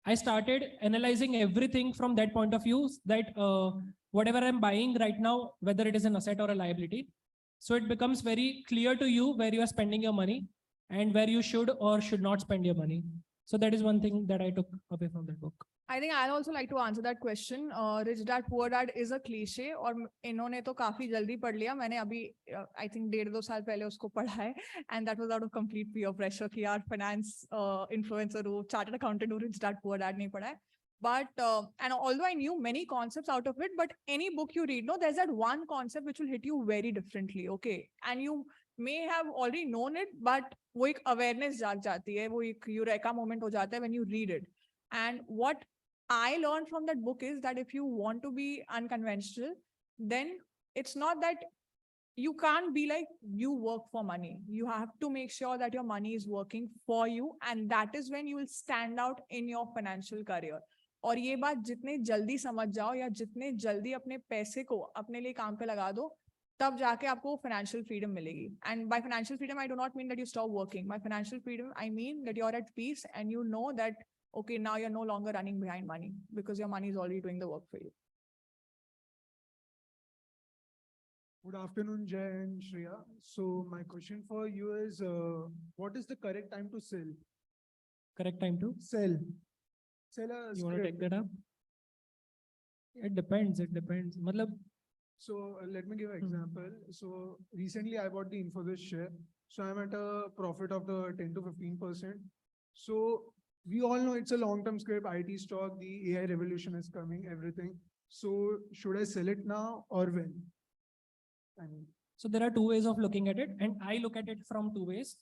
I started analyzing everything from that point of view, that whatever I'm buying right now, whether it is an asset or a liability, so it becomes very clear to you where you are spending your money and where you should or should not spend your money. So that is one thing that I took away from that book. I think I'd also like to answer that question. Rich Dad Poor Dad is a cliche और इन्होंने तो काफी जल्दी पढ़ लिया. मैंने अभी I think 1.5-2 साल पहले उसको पढ़ा है, and that was out of complete peer pressure कि यार finance influencer हो, chartered accountant हो, Rich Dad Poor Dad नहीं पढ़ा है. But and although I knew many concepts out of it, but any book you read, no, there's that one concept which will hit you very differently. Okay, and you may have already known it, but वो एक awareness जाग जाती है, वो एक eureka moment हो जाता है when you read it. And what I learned from that book is that if you want to be unconventional, then it's not that you can't be like you work for money. You have to make sure that your money is working for you, and that is when you will stand out in your financial career. और ये बात जितने जल्दी समझ जाओ या जितने जल्दी अपने पैसे को अपने लिए काम पे लगा दो, तब जाके आपको financial freedom मिलेगी. And by financial freedom, I do not mean that you stop working. By financial freedom, I mean that you're at peace and you know that, okay, now you're no longer running behind money because your money is already doing the work for you. Good afternoon, Jay and Shreya. So my question for you is, what is the correct time to sell? Correct time to? Sell. Sell a You want to take script. that up? It depends. It depends. Matlab, So let me give an example. So recently I bought the Infosys share. So I'm at a profit of the 10 to 15%. So we all know it's a long-term script, IT stock, the AI revolution is coming, everything. So should I sell it now or when? I mean, so there are two ways of looking at it, and I look at it from two ways.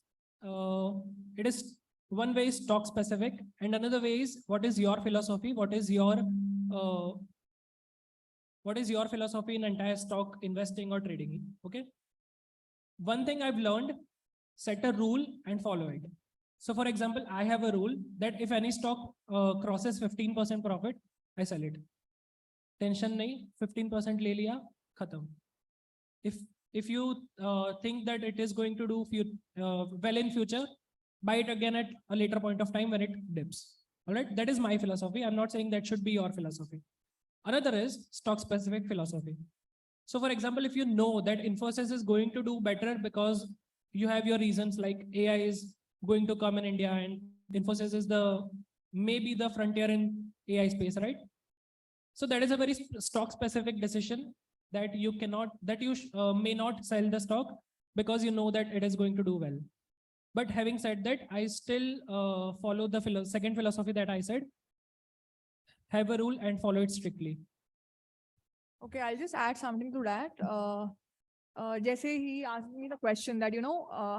It is one way is stock specific, and another way is what is your philosophy? What is your philosophy in entire stock investing or trading? Okay. One thing I've learned, set a rule and follow it. So for example, I have a rule that if any stock crosses 15% profit, I sell it. Tension nahi, 15% le liya, khatam. If you think that it is going to do well in future, buy it again at a later point of time when it dips. All right, that is my philosophy. I'm not saying that should be your philosophy. Another is stock specific philosophy. So for example, if you know that Infosys is going to do better because you have your reasons like AI is going to come in India and Infosys is maybe the frontier in AI space, right? So that is a very stock specific decision that you may not sell the stock because you know that it is going to do well. But having said that, I still follow the second philosophy that I said, have a rule and follow it strictly. Okay, I'll just add something to that. Jesse, he asked me the question that,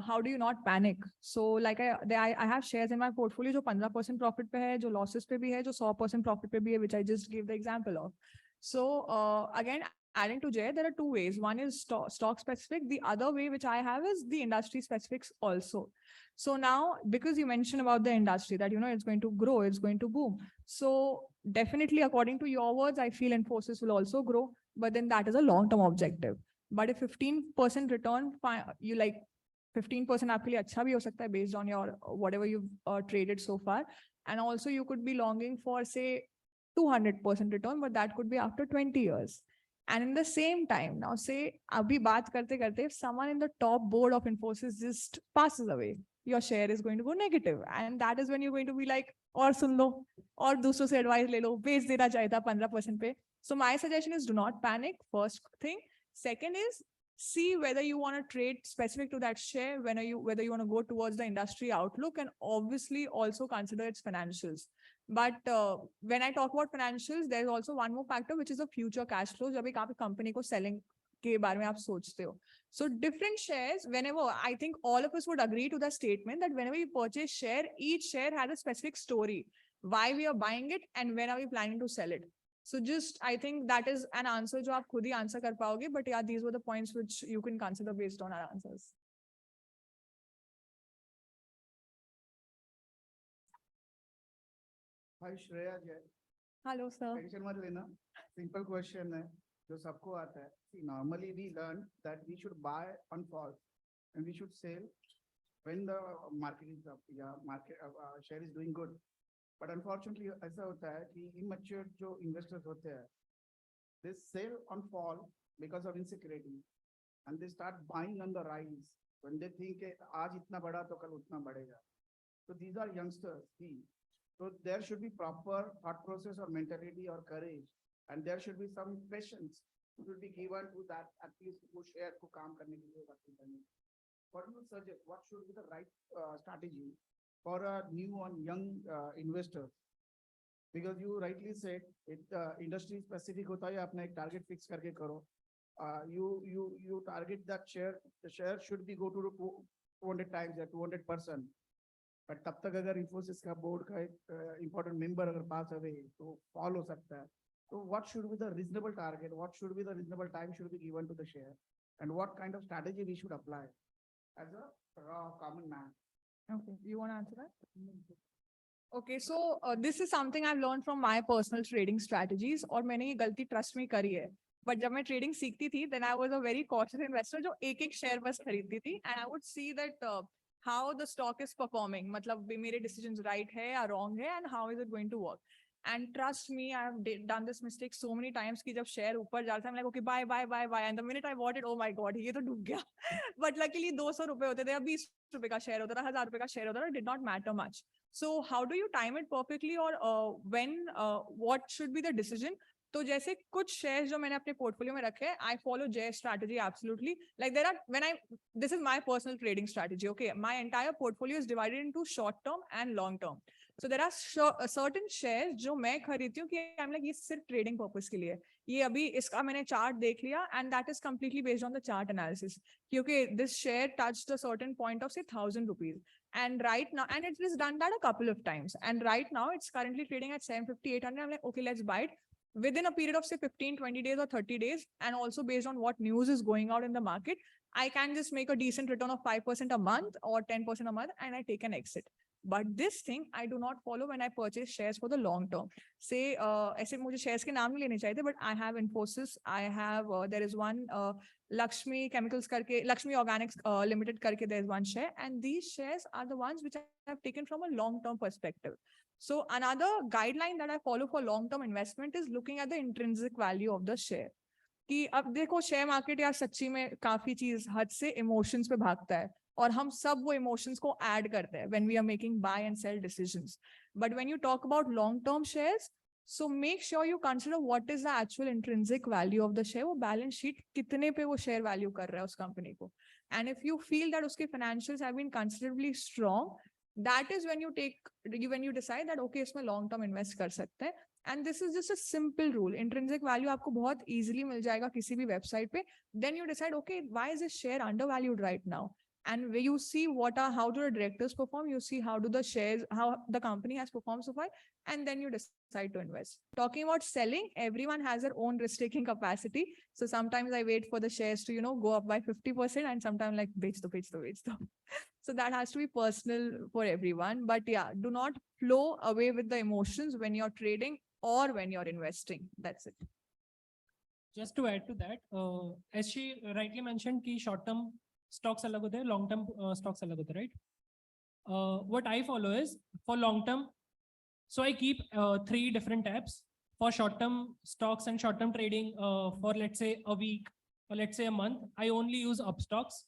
how do you not panic? So like I have shares in my portfolio, jo 15% profit pe hai, jo losses pe bhi hai, jo 100% profit pe bhi hai, which I just gave the example of. So again, adding to Jay, there are two ways. One is stock specific. The other way which I have is the industry specifics also. So now, because you mentioned about the industry that, it's going to grow, it's going to boom. So definitely, according to your words, I feel Infosys will also grow, but then that is a long-term objective. But if 15% return, you like 15% आपके लिए अच्छा भी हो सकता है based on your whatever you've traded so far. And also you could be longing for say 200% return, but that could be after 20 years. And in the same time, now say abhi baat karte karte, if someone in the top board of Infosys just passes away, your share is going to go negative. And that is when you're going to be like, or sun lo, or दूसरों से advice ले लो, बेच देना चाहिए था 15% पे. So my suggestion is do not panic. First thing. Second is see whether you want to trade specific to that share, whether you want to go towards the industry outlook, and obviously also consider its financials. But when I talk about financials, there's also one more factor, which is the future cash flows. जब एक आप company को selling के बारे में आप सोचते हो. So different shares, whenever I think all of us would agree to the statement that whenever you purchase share, each share has a specific story, why we are buying it and when are we planning to sell it. So just, I think that is an answer जो आप खुद ही answer कर पाओगे. But yeah, these were the points which you can consider based on our answers. Hi Shreya Jay. Hello sir. Tension मत लेना. Simple question है जो सबको आता है. See, normally we learn that we should buy on fall and we should sell when the market is up. Yeah, market share is doing good. But unfortunately, ऐसा होता है कि immature जो investors होते हैं, they sell on fall because of insecurity, and they start buying on the rise when they think कि आज इतना बढ़ा तो कल उतना बढ़ेगा. So these are youngsters. See, so there should be proper thought process or mentality or courage, and there should be some patience should be given to that at least वो share को काम करने के लिए working करने. What do you suggest? What should be the right strategy for a new and young investor? Because you rightly said it industry specific होता है, अपना एक target fix करके करो. You target that share. The share should be go to 200 times या 200%. But तब तक अगर Infosys का board का एक important member अगर pass away तो fall हो सकता है. So what should be the reasonable target? What should be the reasonable time should be given to the share? And what kind of strategy we should apply as a raw common man? Okay, you want to answer that? Okay, so this is something I've learned from my personal trading strategies, और मैंने ये गलती trust me करी है. But जब मैं trading सीखती थी, then I was a very cautious investor जो एक share बस खरीदती थी, and I would see that how the stock is performing. मतलब मेरे decisions right है या wrong है, and how is it going to work. And trust me, I have done this mistake so many times कि जब share ऊपर जाता है, I'm like, okay, buy, buy, buy, buy. And the minute I bought it, oh my God, ये तो डूब गया. But luckily 200 रुपए होते थे, या 20 रुपए का share होता था, 1000 रुपए का share होता था, it did not matter much. So how do you time it perfectly, or what should be the decision? तो जैसे कुछ shares जो मैंने अपने portfolio में रखे हैं, I follow Jay strategy absolutely. Like this is my personal trading strategy. Okay, my entire portfolio is divided into short term and long term. So there are certain shares जो मैं खरीदती हूँ कि I'm like ये सिर्फ trading purpose के लिए है. ये अभी इसका मैंने chart देख लिया, and that is completely based on the chart analysis. क्योंकि this share touched a certain point of say 1,000 rupees. And right now, and it is done that a couple of times. And right now it's currently trading at 750, 800. I'm like, okay, let's buy it within a period of say 15, 20 days or 30 days. And also based on what news is going out in the market, I can just make a decent return of 5% a month or 10% a month, and I take an exit. But this thing I do not follow when I purchase shares for the long term. Say, ऐसे मुझे shares के नाम नहीं लेने चाहिए थे, but I have Infosys, I have, there is one Lakshmi Chemicals करके, Lakshmi Organics Limited करके, there is one share, and these shares are the ones which I have taken from a long-term perspective. So another guideline that I follow for long-term investment is looking at the intrinsic value of the share. कि अब देखो share market यार सच्ची में काफी चीज हद से emotions पे भागता है, और हम सब वो emotions को add करते हैं when we are making buy and sell decisions. But when you talk about long-term shares, so make sure you consider what is the actual intrinsic value of the share. वो balance sheet कितने पे वो share value कर रहा है उस company को. And if you feel that उसके financials have been considerably strong, that is when you decide that okay इसमें long-term invest कर सकते हैं. And this is just a simple rule. Intrinsic value आपको बहुत easily मिल जाएगा किसी भी website पे. Then you decide, okay, why is this share undervalued right now? And where you see how do the directors perform, you see how the company has performed so far, and then you decide to invest. Talking about selling, everyone has their own risk-taking capacity. So sometimes I wait for the shares to, go up by 50%, and sometimes like, बेच दो. So that has to be personal for everyone. But yeah, do not flow away with the emotions when you're trading or when you're investing. That's it. Just to add to that, as she rightly mentioned, कि short-term stocks अलग होते हैं, long-term stocks अलग होते हैं, right? What I follow is for long-term, so I keep 3 different tabs for short-term stocks and short-term trading. For let's say a week or let's say a month, I only use up stocks.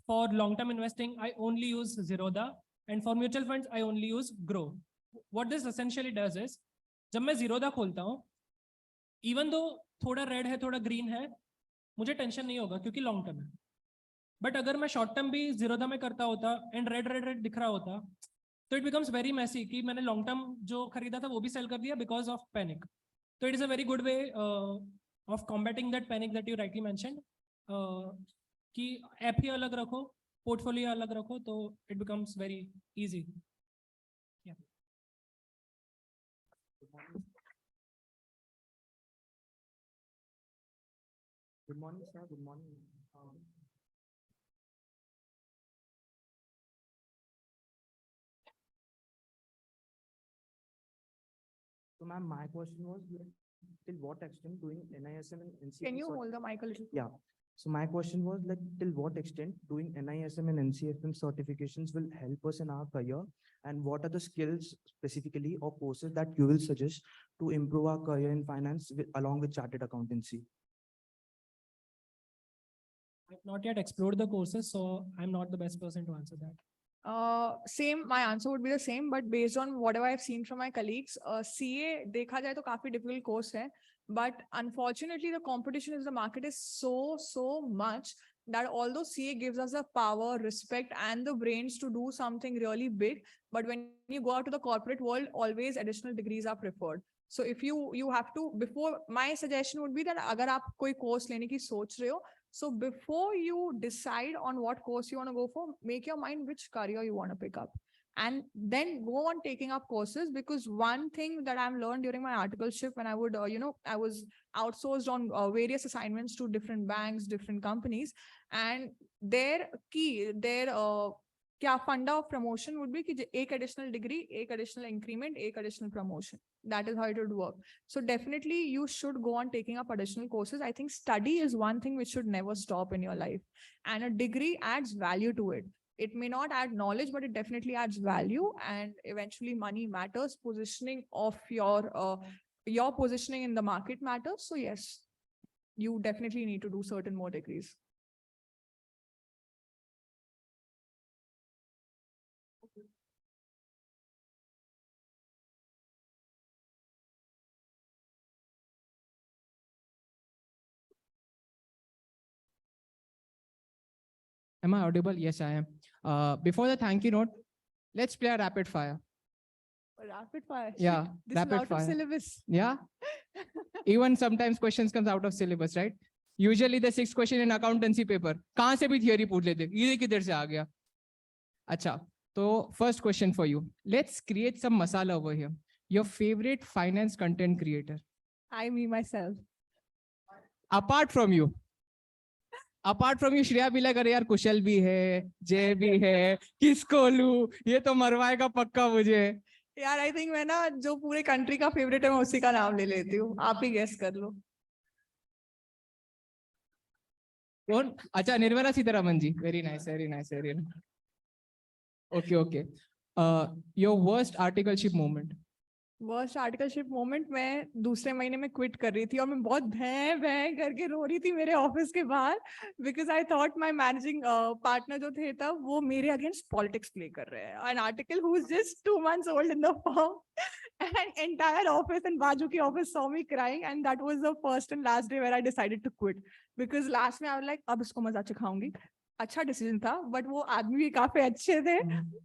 For long-term investing, I only use Zerodha, and for mutual funds, I only use Grow. What this essentially does is, जब मैं Zerodha खोलता हूँ, even though थोड़ा red है, थोड़ा green है, मुझे tension नहीं होगा क्योंकि long term है. But अगर मैं short term भी Zerodha में करता होता and red दिख रहा होता, तो it becomes very messy कि मैंने long term जो खरीदा था वो भी sell कर दिया because of panic. So it is a very good way of combating that panic that you rightly mentioned. कि app ही अलग रखो, portfolio अलग रखो, तो it becomes very easy. Yeah. Good morning, sir. Good morning. So, ma'am, my question was till what extent doing NISM and NCSM? Can you hold the mic a little? Yeah. So my question was like till what extent doing NISM and NCSM certifications will help us in our career, and what are the skills specifically or courses that you will suggest to improve our career in finance along with chartered accountancy? I've not yet explored the courses, so I'm not the best person to answer that. My answer would be the same, but based on whatever I've seen from my colleagues, CA देखा जाए तो काफी difficult course है, but unfortunately the competition in the market is so much that although CA gives us the power, respect, and the brains to do something really big, but when you go out to the corporate world, always additional degrees are preferred. So if you have to, before, my suggestion would be that अगर आप कोई course लेने की सोच रहे हो, so before you decide on what course you want to go for, make your mind which career you want to pick up. And then go on taking up courses, because one thing that I've learned during my articleship when I would, I was outsourced on various assignments to different banks, different companies, and their क्या funda of promotion would be कि एक additional degree, एक additional increment, एक additional promotion. That is how it would work. So definitely you should go on taking up additional courses. I think study is one thing which should never stop in your life. And a degree adds value to it. It may not add knowledge, but it definitely adds value. And eventually money matters. Positioning of your positioning in the market matters. So yes, you definitely need to do certain more degrees. Am I audible? Yes, I am. Before the thank you note, let's play a rapid fire. Rapid fire. Yeah, This rapid is out fire. of syllabus. Yeah. Even sometimes questions comes out of syllabus, right? Usually the 6 question in accountancy paper. कहाँ से भी theory पूछ लेते? ये किधर से आ गया? अच्छा, तो first question for you. Let's create some masala over here. Your favorite finance content creator. I, me, myself. Apart from you. Apart from you, Shreya भी लगा यार कुशल भी है, जय भी है, किसको लूं? ये तो मरवाएगा पक्का मुझे. यार आई थिंक मैं ना जो पूरे कंट्री का फेवरेट है मैं उसी का नाम ले लेती हूँ. आप ही गेस कर लो. कौन? अच्छा, निर्मला सीतारमन जी. Very nice, very nice, very nice. Okay, okay. Your worst articleship moment. Worst articleship moment मैं दूसरे महीने में क्विट कर रही थी और मैं बहुत भैं भैं करके रो रही थी मेरे ऑफिस के बाहर because I thought my managing partner जो थे तब वो मेरे अगेंस्ट पॉलिटिक्स प्ले कर रहे हैं. An article who is just 2 months old in the firm and entire office and बाजू की office saw me crying and that was the first and last day where I decided to quit because last में I was like अब इसको मजा चखाऊंगी. अच्छा decision था but वो आदमी भी काफी अच्छे थे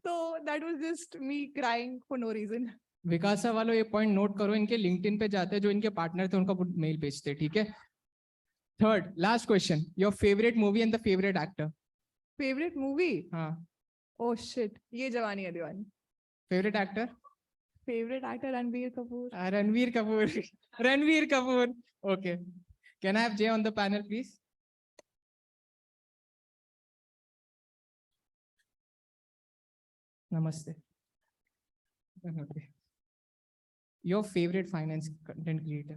तो that was just me crying for no reason. विकासा वालों ये पॉइंट नोट करो, इनके लिंक्डइन पे जाते हैं जो इनके पार्टनर थे उनका मेल भेजते, ठीक है. Third last question, your favourite movie and the favourite actor. Favourite movie? हाँ. Oh shit, Yeh Jawaani Hai Deewani. Favourite actor? Favourite actor Ranbir Kapoor. Ranbir Kapoor. Ranbir Kapoor. Okay, can I have J on the panel please? नमस्ते. Okay. Your favorite finance content creator?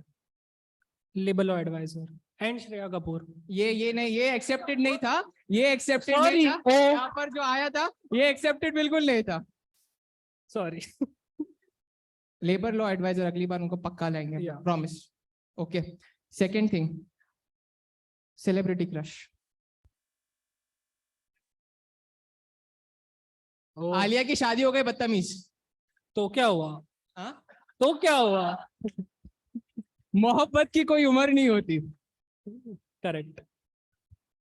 Liberal advisor and Shreya Kapoor. ये नहीं, ये accepted नहीं था, ये accepted नहीं था. यहाँ पर जो आया था, ये accepted बिल्कुल नहीं था. Sorry. Labor law advisor अगली बार उनको पक्का लाएंगे. Yeah. Promise. Okay. Second thing, celebrity crush. Alia की शादी हो गई बदतमीज. तो क्या हुआ? हाँ? तो क्या हुआ? मोहब्बत की कोई उम्र नहीं होती. करेक्ट.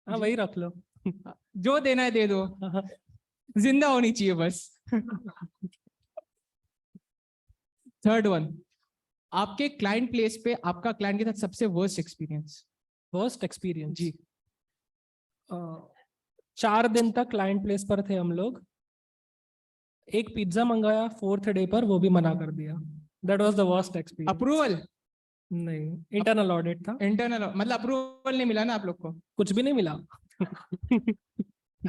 हाँ वही रख लो. जो देना है दे दो, जिंदा होनी चाहिए बस. थर्ड वन, आपके क्लाइंट प्लेस पे आपका क्लाइंट के साथ सबसे वर्स्ट एक्सपीरियंस. वर्स्ट एक्सपीरियंस जी. 4 दिन तक क्लाइंट प्लेस पर थे हम लोग. एक पिज्जा मंगाया 4th डे पर, वो भी मना कर दिया. That was the worst experience. Approval नहीं, इंटरनल ऑडिट था. इंटरनल मतलब अप्रूवल नहीं मिला ना आप लोग को? कुछ भी नहीं मिला.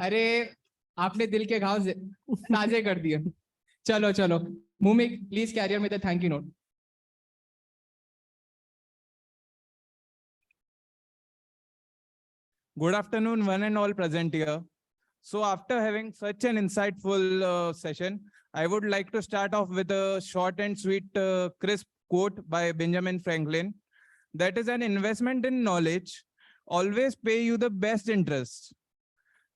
अरे आपने दिल के घाव ताजे कर दिए. चलो चलो, मुमिक प्लीज कैरियर में the thank you note. Good afternoon, one and all present here. So after having such an insightful session, I would like to start off with a short and sweet, crisp quote by Benjamin Franklin. That is, an investment in knowledge always pay you the best interest.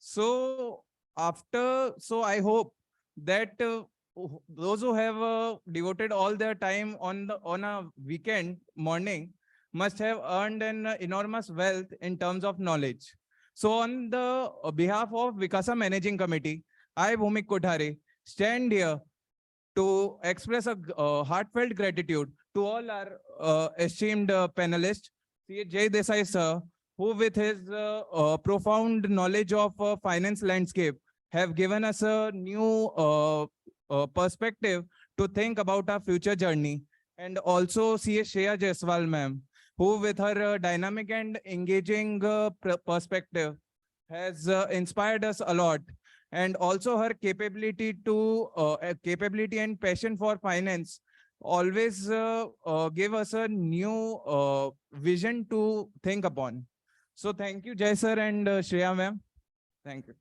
So I hope that those who have devoted all their time on a weekend morning must have earned an enormous wealth in terms of knowledge. So on the behalf of Vikasa Managing Committee, I, Bhumik Kothari, stand here to express a heartfelt gratitude to all our esteemed panelists, Jai Desai sir, who with his profound knowledge of finance landscape have given us a new perspective to think about our future journey. And also Shreya Jaiswal ma'am, who with her dynamic and engaging perspective has inspired us a lot. and also her capability and passion for finance always give us a new vision to think upon. So thank you, Jai sir and Shreya ma'am. Thank you.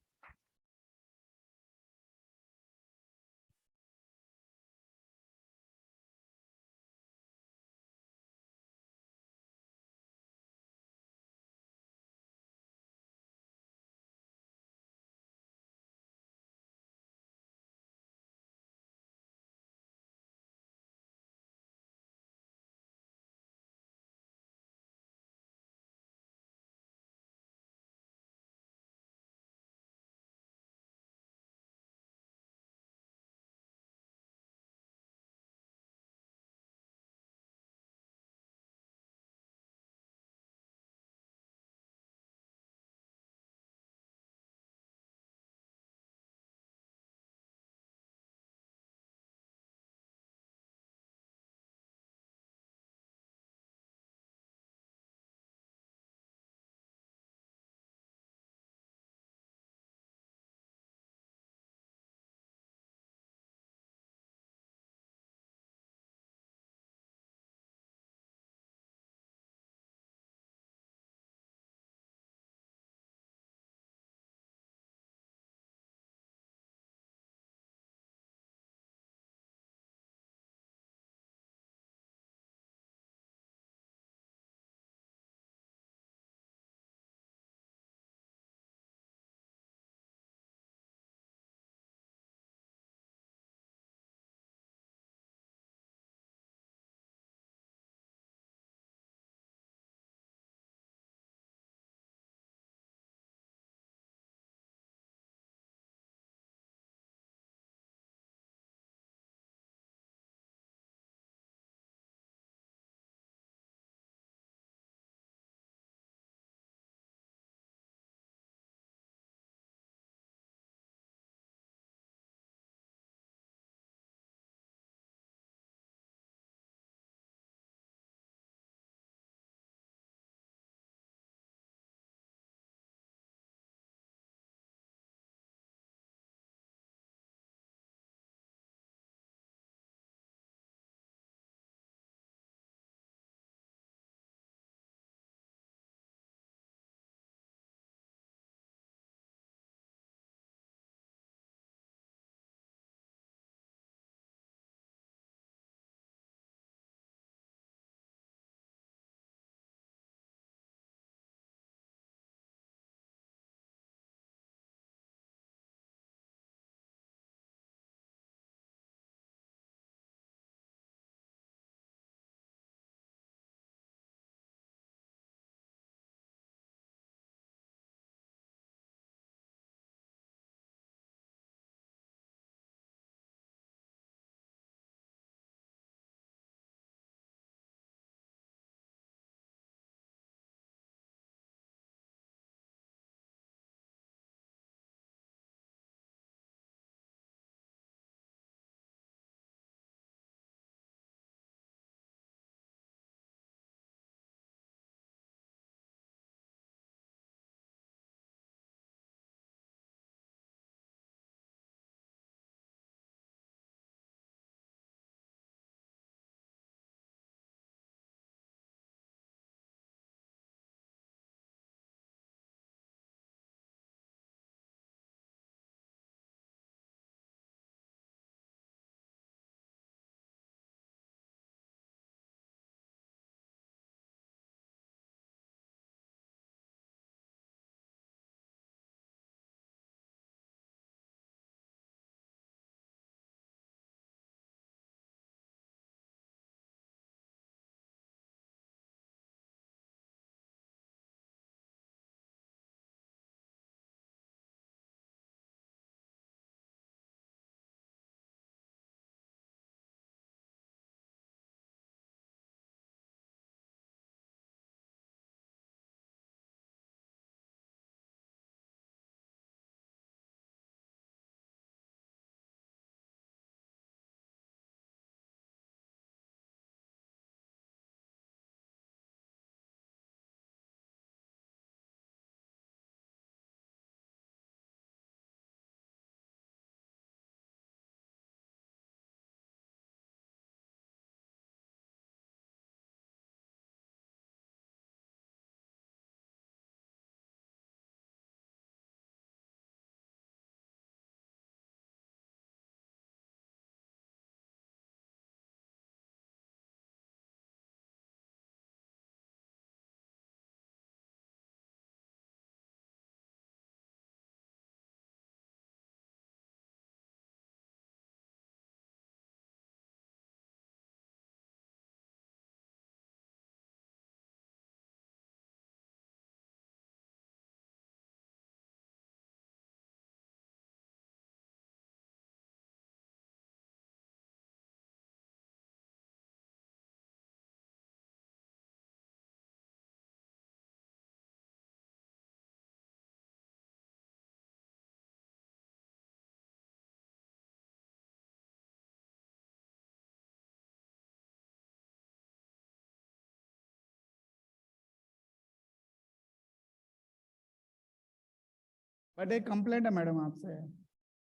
But एक complaint है madam आपसे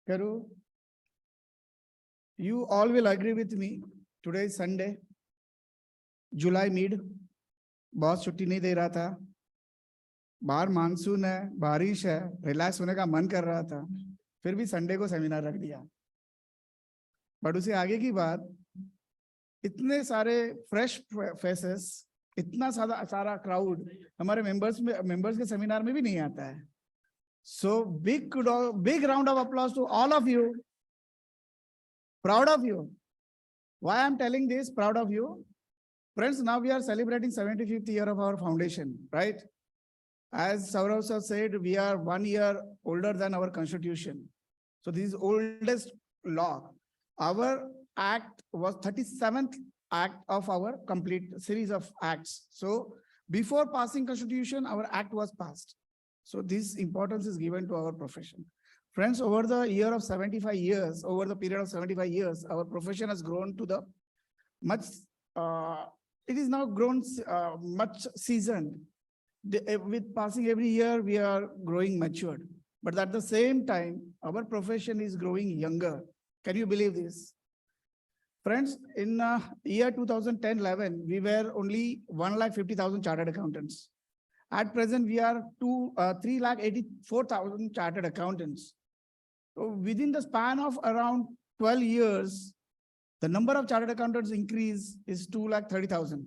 करूँ you all will agree with me today is Sunday July mid boss छुट्टी नहीं दे रहा था बाहर monsoon है बारिश है रिलैक्स होने का मन कर रहा था फिर भी संडे को सेमिनार रख दिया बट उसे आगे की बात इतने सारे फ्रेश फेसेस इतना सारा क्राउड हमारे मेंबर्स के सेमिनार में भी नहीं आता है so big round of applause to all of you proud of you why I'm telling this proud of you friends now we are celebrating 75th year of our foundation right as Saurav sir said we are 1 year older than our constitution so this is oldest law our act was 37th act of our complete series of acts so before passing constitution our act was passed so this importance is given to our profession. Friends, over the year of 75 years, over the period of 75 years, our profession has grown to the much, it is now grown much seasoned. With passing every year, we are growing matured. But at the same time, our profession is growing younger. Can you believe this? Friends, in year 2010-11, we were only 1,50,000 chartered accountants. At present, we are 3,84,000 chartered accountants. So within the span of around 12 years, the number of chartered accountants increase is 2,30,000.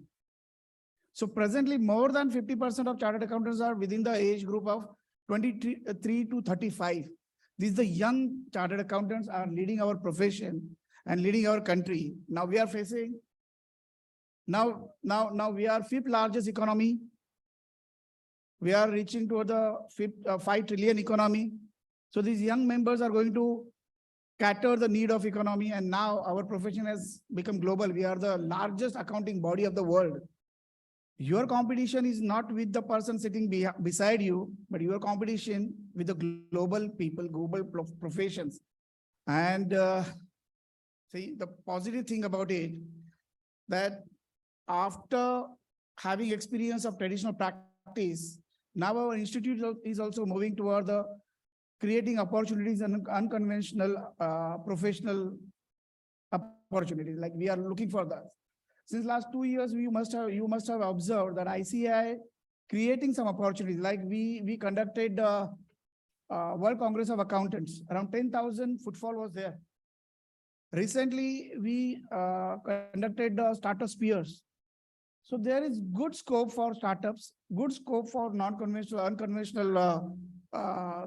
So presently, more than 50% of chartered accountants are within the age group of 23 to 35. These the young chartered accountants are leading our profession and leading our country. Now we are facing, now we are fifth largest economy. We are reaching toward the 5 trillion economy. So these young members are going to cater the need of economy. And now our profession has become global. We are the largest accounting body of the world. Your competition is not with the person sitting beside you, but your competition with the global people, global professions. And see, the positive thing about it, that after having experience of traditional practice, now our institute is also moving toward the creating opportunities and unconventional professional opportunities. Like we are looking for that. Since last 2 years, you must have observed that ICI creating some opportunities. Like we conducted World Congress of Accountants. Around 10,000 footfall was there. Recently, we conducted startup spheres. So there is good scope for startups, good scope for non-conventional, unconventional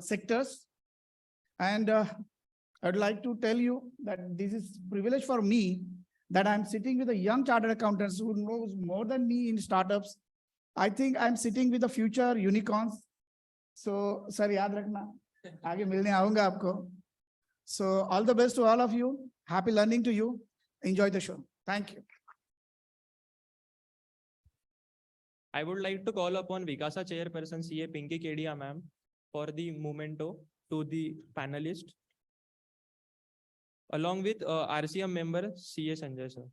sectors. And I'd like to tell you that this is privilege for me that I'm sitting with a young chartered accountants who knows more than me in startups. I think I'm sitting with the future unicorns. So, sir, yaad rakhna. Aage milne aunga aapko. So, all the best to all of you. Happy learning to you. Enjoy the show. Thank you. I would like to call upon Vikasa Chairperson CA Pinky Kedia ma'am for the memento to the panelist, along with RCM member CA Sanjay sir.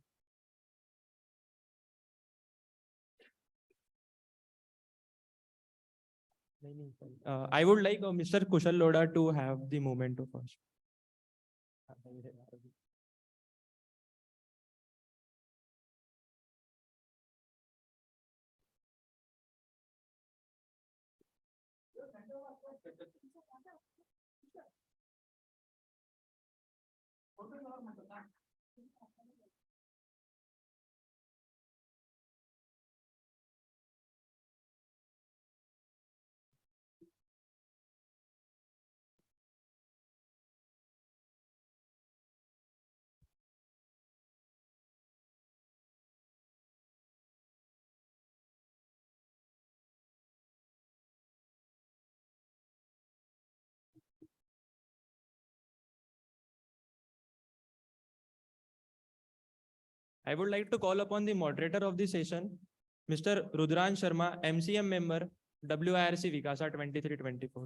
I would like Mr. Kushal Lodha to have the memento first. I would like to call upon the moderator of the session, Mr. Rudran Sharma, MCM member, WIRC Vikasa 2324.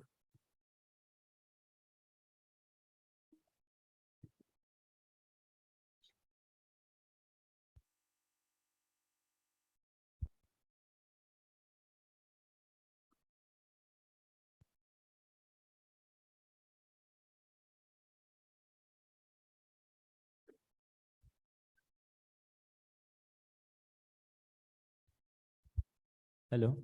Hello.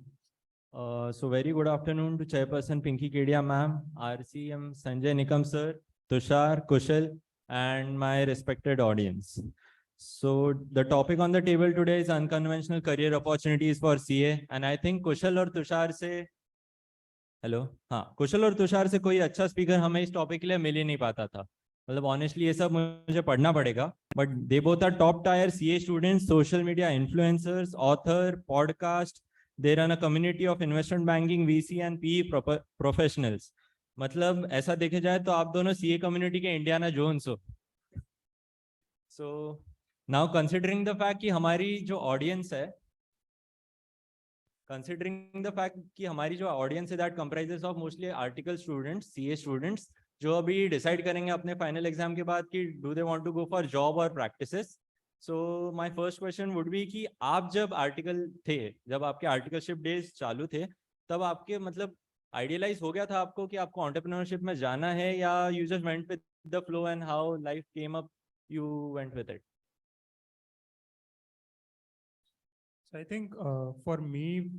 So very good afternoon to Chairperson Pinky Kedia ma'am, RCM Sanjay Nikam sir, Tushar, Kushal, and my respected audience. So the topic on the table today is unconventional career opportunities for CA, and I think Kushal और तुषार से hello हाँ कुशल और तुषार से कोई अच्छा speaker हमें इस topic के लिए मिल ही नहीं पाता था मतलब ऑनेस्टली ये सब मुझे पढ़ना पड़ेगा but they both are top tier CA students social media influencers author podcast they run a community of investment banking VC and P professionals मतलब ऐसा देखे जाए तो आप दोनों सीए कम्युनिटी के इंडियाना जोन्स हो so now considering the fact कि हमारी जो ऑडियंस है considering the fact कि हमारी जो audience है that comprises of mostly article students, CA students, जो अभी decide करेंगे अपने final exam के बाद कि do they want to go for job or practices. So my first question would be कि आप जब article थे, जब आपके articleship days चालू थे, तब आपके मतलब idealize हो गया था आपको कि आपको entrepreneurship में जाना है या you just went with the flow and how life came up, you went with it. So I think for me,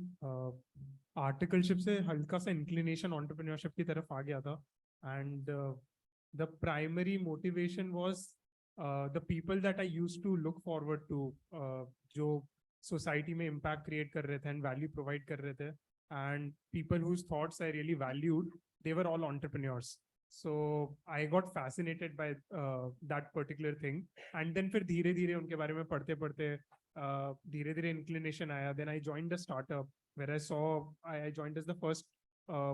articleship से हल्का सा inclination entrepreneurship की तरफ आ गया था, and the primary motivation was the people that I used to look forward to, जो society में impact create कर रहे थे and value provide कर रहे थे, and people whose thoughts I really valued, they were all entrepreneurs. So I got fascinated by that particular thing, and then फिर धीरे धीरे उनके बारे में पढ़ते पढ़ते धीरे धीरे inclination आया. Then I joined a startup where I saw I joined as the first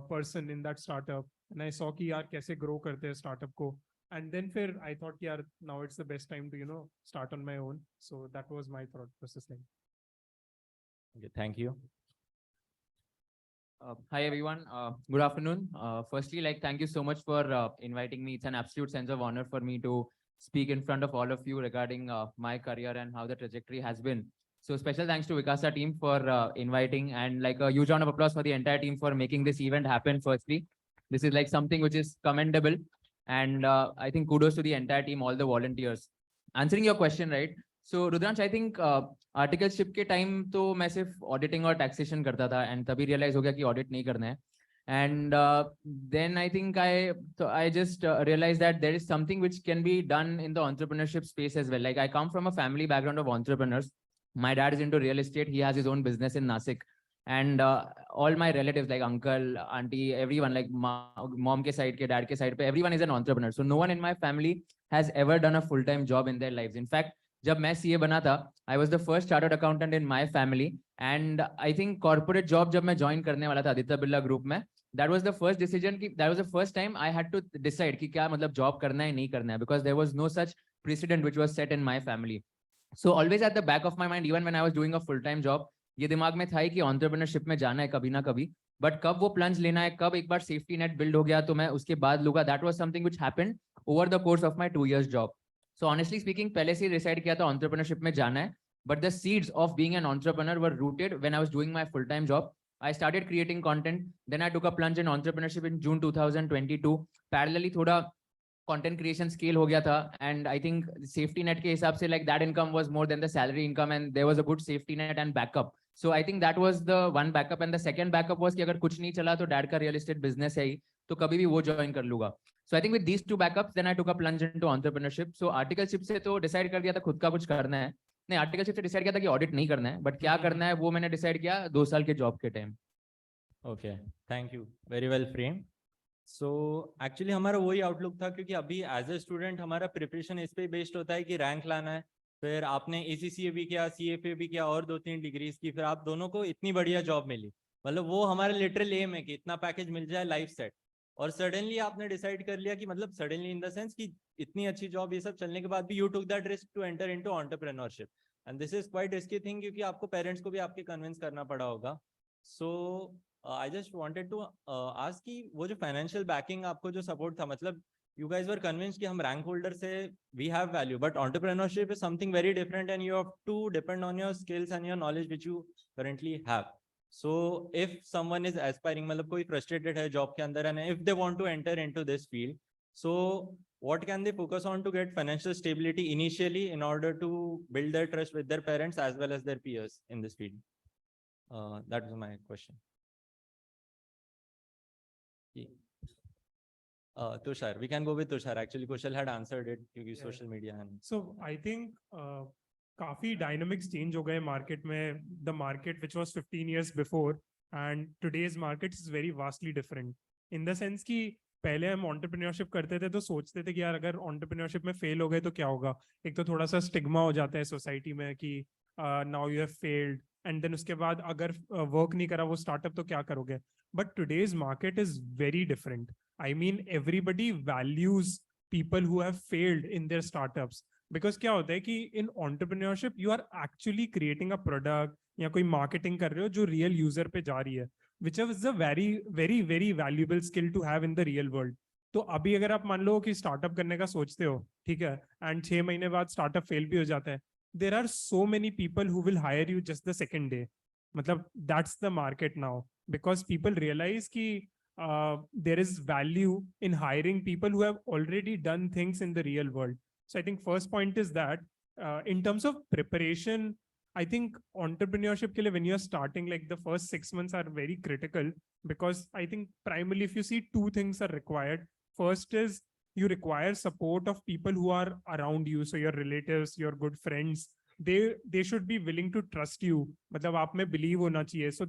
person in that startup, and I saw कि यार कैसे grow करते हैं startup को. And then फिर I thought कि यार now it's the best time to start on my own. So that was my thought process. Okay, thank you. Hi everyone. Good afternoon. Firstly, thank you so much for inviting me. It's an absolute sense of honor for me to speak in front of all of you regarding my career and how the trajectory has been. So special thanks to Vikasa team for inviting, and a huge round of applause for the entire team for making this event happen. Firstly, this is something which is commendable, and I think kudos to the entire team, all the volunteers. Answering your question, right? So Rudransh, I think articleship के time तो मैं सिर्फ auditing और taxation करता था, and तभी realize हो गया कि audit नहीं करना है. And then I think I just realized that there is something which can be done in the entrepreneurship space as well. I come from a family background of entrepreneurs. My dad is into real estate. He has his own business in Nasik. And all my relatives like uncle, auntie, everyone mom ke side ke, dad ke side pe, everyone is an entrepreneur. So no one in my family has ever done a full-time job in their lives. In fact, जब मैं CA बना था, I was the first chartered accountant in my family, and I think corporate job जब मैं join करने वाला था Aditya Birla group में, that was the first decision कि that was the first time I had to decide कि क्या मतलब job करना है नहीं करना है, because there was no such precedent which was set in my family. So always at the back of my mind, even when I was doing a full-time job, ये दिमाग में था कि entrepreneurship में जाना है कभी ना कभी, but कब वो plunge लेना है, कब एक बार safety net build हो गया तो मैं उसके बाद लूँगा. That was something which happened over the course of my 2 years job. So honestly speaking, पहले से decide किया था entrepreneurship में जाना है, but the seeds of being an entrepreneur were rooted when I was doing my full-time job. I started creating content. Then I took a plunge in entrepreneurship in June 2022. Parallelly, थोड़ा content creation scale हो गया था, and I think safety net के हिसाब से that income was more than the salary income, and there was a good safety net and backup. So I think that was the one backup, and the second backup was कि अगर कुछ नहीं चला तो dad का real estate business है ही, तो कभी भी वो join कर लूँगा. So I think with these two backups, then I took a plunge into entrepreneurship. So articleship से तो decide कर दिया था खुद का कुछ करना है. नहीं, articleship से decide किया था कि audit नहीं करना है, but क्या करना है वो मैंने decide किया 2 साल के job के time. Okay, thank you. Very well framed. So actually हमारा वही outlook था, क्योंकि अभी as a student हमारा preparation इस पे based होता है कि rank लाना है. फिर आपने ACCA भी किया, CFA भी किया और 2-3 डिग्रीज की, फिर आप दोनों को इतनी बढ़िया जॉब मिली. मतलब वो हमारा लिटरल एम है कि इतना पैकेज मिल जाए, लाइफ सेट. और सडनली आपने डिसाइड कर लिया कि मतलब सडनली इन द सेंस कि इतनी अच्छी जॉब ये सब चलने के बाद भी you took that risk to enter into entrepreneurship. And this is quite risky thing, क्योंकि आपको पेरेंट्स को भी आपके कन्विंस करना पड़ा होगा. So I just wanted to ask कि वो जो फाइनेंशियल बैकिंग आपको जो सपोर्ट था, मतलब you guys were convinced कि हम rank holder से we have value, but entrepreneurship is something very different, and you have to depend on your skills and your knowledge which you currently have. So if someone is aspiring, मतलब कोई frustrated है job के अंदर, and if they want to enter into this field, so what can they focus on to get financial stability initially in order to build their trust with their parents as well as their peers in this field? That was my question. Yeah. Tushar, we can go with Tushar. Actually, Kushal had answered it. You use social media and. So I think काफी dynamics change हो गए market में. The market which was 15 years before and today's market is very vastly different. In the sense कि पहले हम entrepreneurship करते थे तो सोचते थे कि यार अगर entrepreneurship में fail हो गए तो क्या होगा. एक तो थोड़ा सा stigma हो जाता है society में कि now you have failed and then उसके बाद अगर work नहीं करा वो startup तो क्या करोगे. But today's market is very different. I mean, everybody values people who have failed in their startups. Because क्या होता है कि in entrepreneurship, you are actually creating a product या कोई marketing कर रहे हो जो real user पे जा रही है, which is a very, very, very valuable skill to have in the real world. तो अभी अगर आप मान लो कि startup करने का सोचते हो, ठीक है, and 6 महीने बाद startup fail भी हो जाता है, there are so many people who will hire you just the second day. मतलब that's the market now because people realize कि there is value in hiring people who have already done things in the real world. So I think first point is that in terms of preparation, I think entrepreneurship ke liye, when you're starting, like the first 6 months are very critical because I think primarily if you see 2 things are required. First is you require support of people who are around you. So your relatives, your good friends, they should be willing to trust you. मतलब आप में believe होना चाहिए. So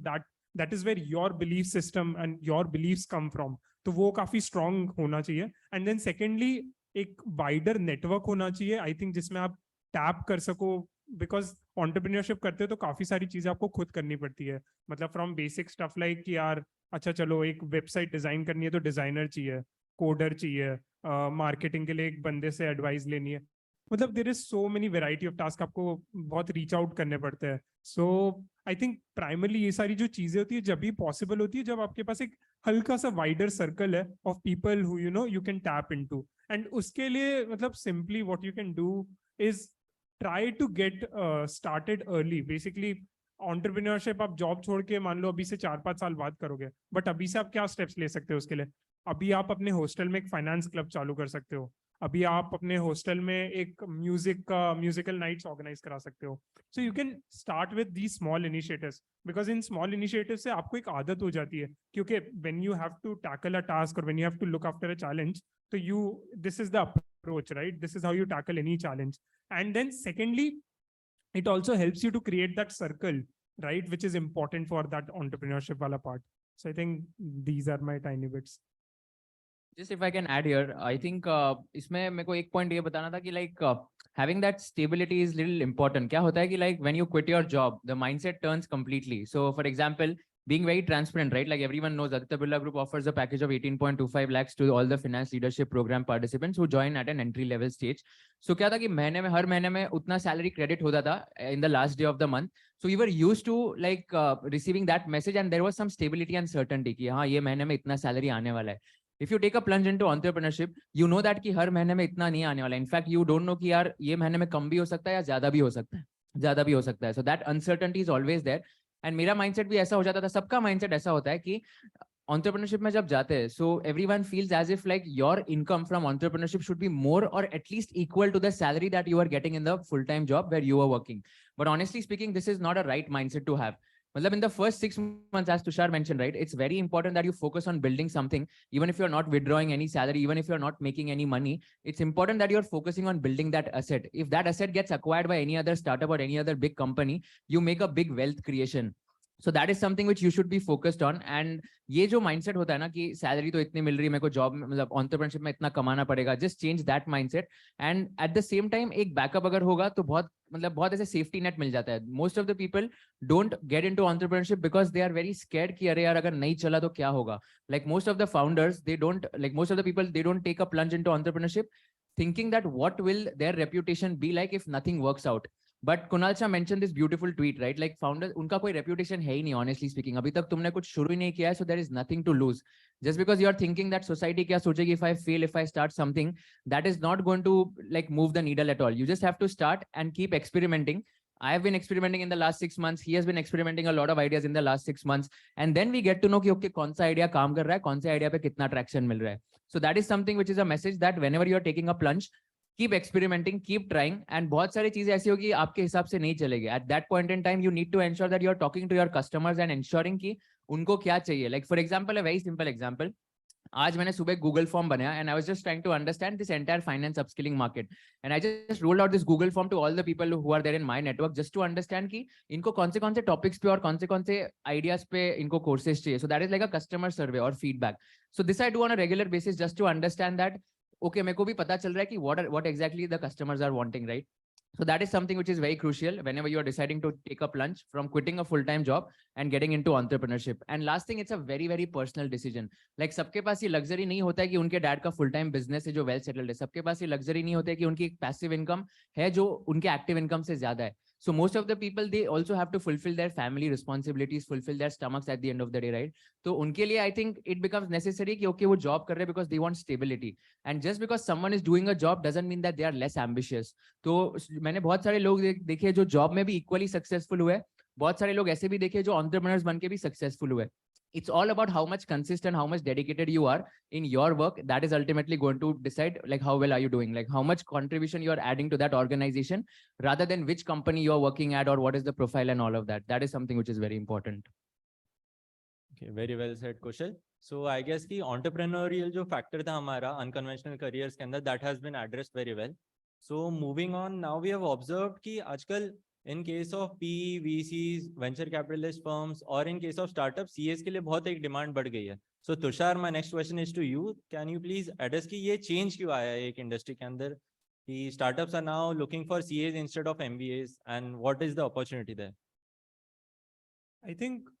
that is where your belief system and your beliefs come from. तो वो काफी strong होना चाहिए. And then secondly, एक wider network होना चाहिए. I think जिसमें आप tap कर सको because entrepreneurship करते हो तो काफी सारी चीजें आपको खुद करनी पड़ती है. मतलब from basic stuff like कि यार अच्छा चलो एक website design करनी है तो designer चाहिए, coder चाहिए, marketing के लिए एक बंदे से advice लेनी है. मतलब there is so many variety of tasks आपको बहुत reach out करने पड़ते हैं. So I think primarily ये सारी जो चीजें होती है जब भी possible होती है जब आपके पास एक हल्का सा wider circle है of people who you can tap into. And उसके लिए मतलब simply what you can do is try to get started early. Basically entrepreneurship आप job छोड़ के मान लो अभी से 4-5 साल बाद करोगे, but अभी से आप क्या steps ले सकते हो उसके लिए. अभी आप अपने hostel में एक finance club चालू कर सकते हो. अभी आप अपने हॉस्टल में एक म्यूजिकल नाइट्स ऑर्गेनाइज करा सकते हो. So you can start with the small initiatives because in small initiative से आपको एक आदत हो जाती है क्योंकि when you have to tackle a task और when you have to look after a challenge तो this is the approach, right? This is how you tackle any challenge. And then secondly it also helps you to create that circle, right, which is important for that entrepreneurship वाला part. So I think these are my tiny bits. Just if I can add here, I think इसमें मेरे को एक point ये बताना था कि like having that stability is little important. क्या होता है कि like when you quit your job, the mindset turns completely. So for example, being very transparent, right? Like everyone knows Arthveda Birla Group offers a package of 18.25 lakhs to all the finance leadership program participants who join at an entry level stage. So क्या था कि हर महीने में उतना salary credit होता था in the last day of the month. So we were used to like receiving that message and there was some stability and certainty कि हाँ ये महीने में इतना salary आने वाला है. If you take a plunge into entrepreneurship, you know that कि हर महीने में इतना नहीं आने वाला है. In fact, you don't know कि यार ये महीने में कम भी हो सकता है या ज्यादा भी हो सकता है. So that uncertainty is always there. And मेरा mindset भी ऐसा हो जाता था, सबका mindset ऐसा होता है कि entrepreneurship में जब जाते हैं, so everyone feels as if like your income from entrepreneurship should be more or at least equal to the salary that you are getting in the full-time job where you are working. But honestly speaking, this is not a right mindset to have. Matlab in the first 6 months, as Tushar mentioned, right, it's very important that you focus on building something, even if you're not withdrawing any salary, even if you're not making any money, it's important that you're focusing on building that asset. If that asset gets acquired by any other startup or any other big company, you make a big wealth creation. So that is something which you should be focused on. And ये जो mindset होता है ना कि salary तो इतनी मिल रही है, मेरे को job में मतलब entrepreneurship में इतना कमाना पड़ेगा, just change that mindset. And at the same time एक backup अगर होगा तो बहुत ऐसे safety net मिल जाता है. Most of the people don't get into entrepreneurship because they are very scared कि अरे यार अगर नहीं चला तो क्या होगा. Like most of the founders, most of the people, they don't take a plunge into entrepreneurship thinking that what will their reputation be like if nothing works out. But Kunal Shah mentioned this beautiful tweet, right? Like founders, उनका कोई reputation है ही नहीं, honestly speaking. अभी तक तुमने कुछ शुरू ही नहीं किया है, so there is nothing to lose. Just because you are thinking that society क्या सोचेगी if I fail, if I start something, that is not going to like move the needle at all. You just have to start and keep experimenting. I have been experimenting in the last 6 months. He has been experimenting a lot of ideas in the last 6 months. And then we get to know कि okay, कौन सा idea काम कर रहा है, कौन से idea पे कितना traction मिल रहा है. So that is something which is a message that whenever you are taking a plunge, keep experimenting, keep trying, and बहुत सारी चीजें ऐसी होगी आपके हिसाब से नहीं चलेगी. At that point in time, you need to ensure that you are talking to your customers and ensuring कि उनको क्या चाहिए. Like for example, a very simple example. आज मैंने सुबह गूगल फॉर्म बनाया and I was just trying to understand this entire finance upskilling market, and I just rolled out this Google form to all the people who are there in my network just to understand कि इनको कौन से topics पे और कौन से ideas पे इनको कोर्सेज चाहिए. So that is like a customer survey or feedback. So this I do on a regular basis just to understand that okay, मेरे को भी पता चल रहा है कि what exactly the customers are wanting, right? So that is something which is very crucial whenever you are deciding to take up lunch from quitting a full-time job and getting into entrepreneurship. And last thing, it's a very, very personal decision. Like सबके पास ये luxury नहीं होता है कि उनके dad का full-time business है जो well settled है. सबके पास ये luxury नहीं होता है कि उनकी एक passive income है जो उनके active income से ज़्यादा है. So most of the people, they also have to fulfill their family responsibilities, fulfill their stomachs at the end of the day, right? तो उनके लिए I think it becomes necessary कि okay वो job कर रहे हैं because they want stability. And just because someone is doing a job doesn't mean that they are less ambitious. तो मैंने बहुत सारे लोग देखे जो जॉब में भी equally successful हुए, बहुत सारे लोग ऐसे भी देखे जो entrepreneurs बन के भी successful हुए. It's all about how much consistent, how much dedicated you are in your work. That is ultimately going to decide like how well are you doing, like how much contribution you are adding to that organization rather than which company you are working at or what is the profile and all of that. That is something which is very important. Okay, very well said, Kushal. So I guess the entrepreneurial जो factor था हमारा unconventional careers के अंदर, that has been addressed very well. So moving on, now we have observed कि आजकल in case of PE, VCs, venture capitalist firms, or in case of startups, CAs के लिए बहुत एक demand बढ़ गई है. So Tushar, my next question is to you. Can you please address कि ये change क्यों आया है एक industry के अंदर कि startups are now looking for CAs instead of MBAs, and what is the opportunity there? I think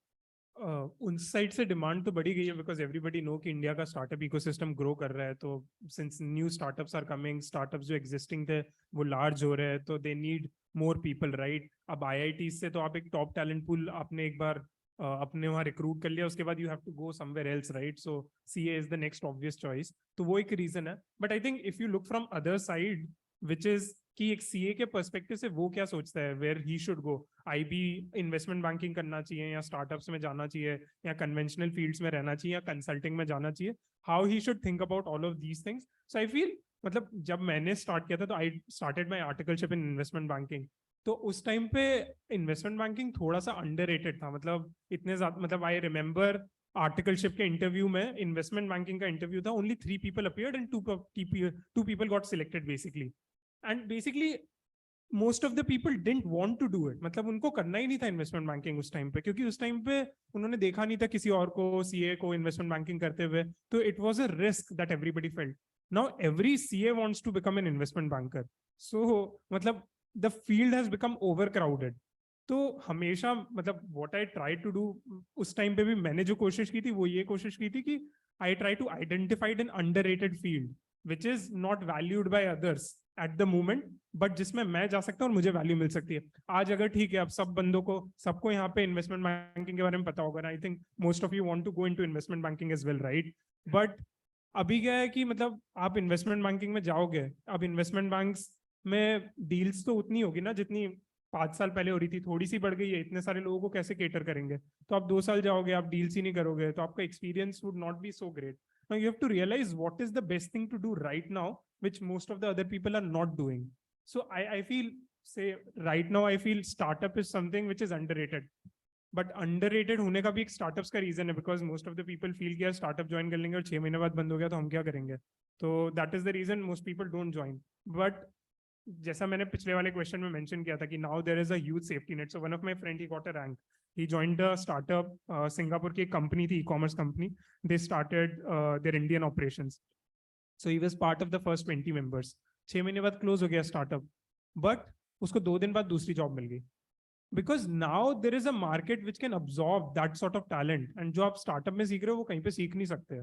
उन साइड से डिमांड तो बढ़ी गई है बिकॉज एवरीबडी नो कि इंडिया का स्टार्टअप इकोसिस्टम ग्रो कर रहा है. तो since new startups are coming, startups जो एग्जिस्टिंग थे वो लार्ज हो रहे हैं, तो they need more people, right? अब IIT से तो आप एक टॉप टैलेंट पूल आपने एक बार अपने वहाँ रिक्रूट कर लिया, उसके बाद you have to go somewhere else, right? So CA is the next obvious choice. तो वो एक रीजन है. But I think if you look from other side which is कि एक CA के पर्सपेक्टिव से वो क्या सोचता है where he should go. IB investment banking करना चाहिए या स्टार्टअप्स में जाना चाहिए या कन्वेंशनल फील्ड्स में रहना चाहिए या कंसल्टिंग में जाना चाहिए. How he should think about all of these things. So I feel मतलब जब मैंने स्टार्ट किया था तो I started my articleship in investment banking. तो उस टाइम पे इन्वेस्टमेंट बैंकिंग थोड़ा सा अंडररेटेड था. मतलब इतने ज्यादा, मतलब आई रिमेंबर आर्टिकलशिप के इंटरव्यू में, इन्वेस्टमेंट बैंकिंग का इंटरव्यू था, only 3 people appeared and two people got selected basically. And basically most of the people didn't want to do it. मतलब उनको करना ही नहीं था इन्वेस्टमेंट बैंकिंग उस टाइम पे, क्योंकि उस टाइम पे उन्होंने देखा नहीं था किसी और को CA को इन्वेस्टमेंट बैंकिंग करते हुए. तो it was a risk that everybody felt. Now every CA wants to become an investment banker. So मतलब the field has become over crowded. तो हमेशा मतलब what I try to do उस time पे भी मैंने जो कोशिश की थी वो ये कोशिश की थी कि I try to identified an underrated field which is not valued by others at the moment, but जिसमें मैं जा सकता हूँ और मुझे वैल्यू मिल सकती है. आज अगर ठीक है, अब सब बंदों को, सबको यहाँ पे इन्वेस्टमेंट बैंकिंग के बारे में पता होगा. I think most of you want to go into investment banking as well, right? But अभी क्या है कि मतलब आप इन्वेस्टमेंट बैंकिंग में जाओगे, अब इन्वेस्टमेंट बैंक्स में डील्स तो उतनी होगी ना जितनी 5 साल पहले हो रही थी. थोड़ी सी बढ़ गई है. इतने सारे लोगों को कैसे केटर करेंगे? तो आप 2 साल जाओगे, आप डील्स ही नहीं करोगे, तो आपका experience would not be so great. Now you have to realize what is the best thing to do right now, which most of the other people are not doing. So I feel, say right now, I feel startup is something which is underrated. But underrated होने का भी एक startups का reason है, because most of the people feel कि यार startup join कर लेंगे और 6 महीने बाद बंद हो गया तो हम क्या करेंगे. तो that is the reason most people don't join. But जैसा मैंने पिछले वाले क्वेश्चन में मेंशन किया था कि now there is a huge safety net. So one of my friend, he got a rank. He joined a startup, Singapore की एक company थी, e-commerce company. They started their Indian operations. So he was part of the first 20 members. 6 महीने बाद close हो गया startup. But उसको 2 दिन बाद दूसरी job मिल गई. Because now there is a market which can absorb that sort of talent. And जो आप startup में सीख रहे हो वो कहीं पे सीख नहीं सकते.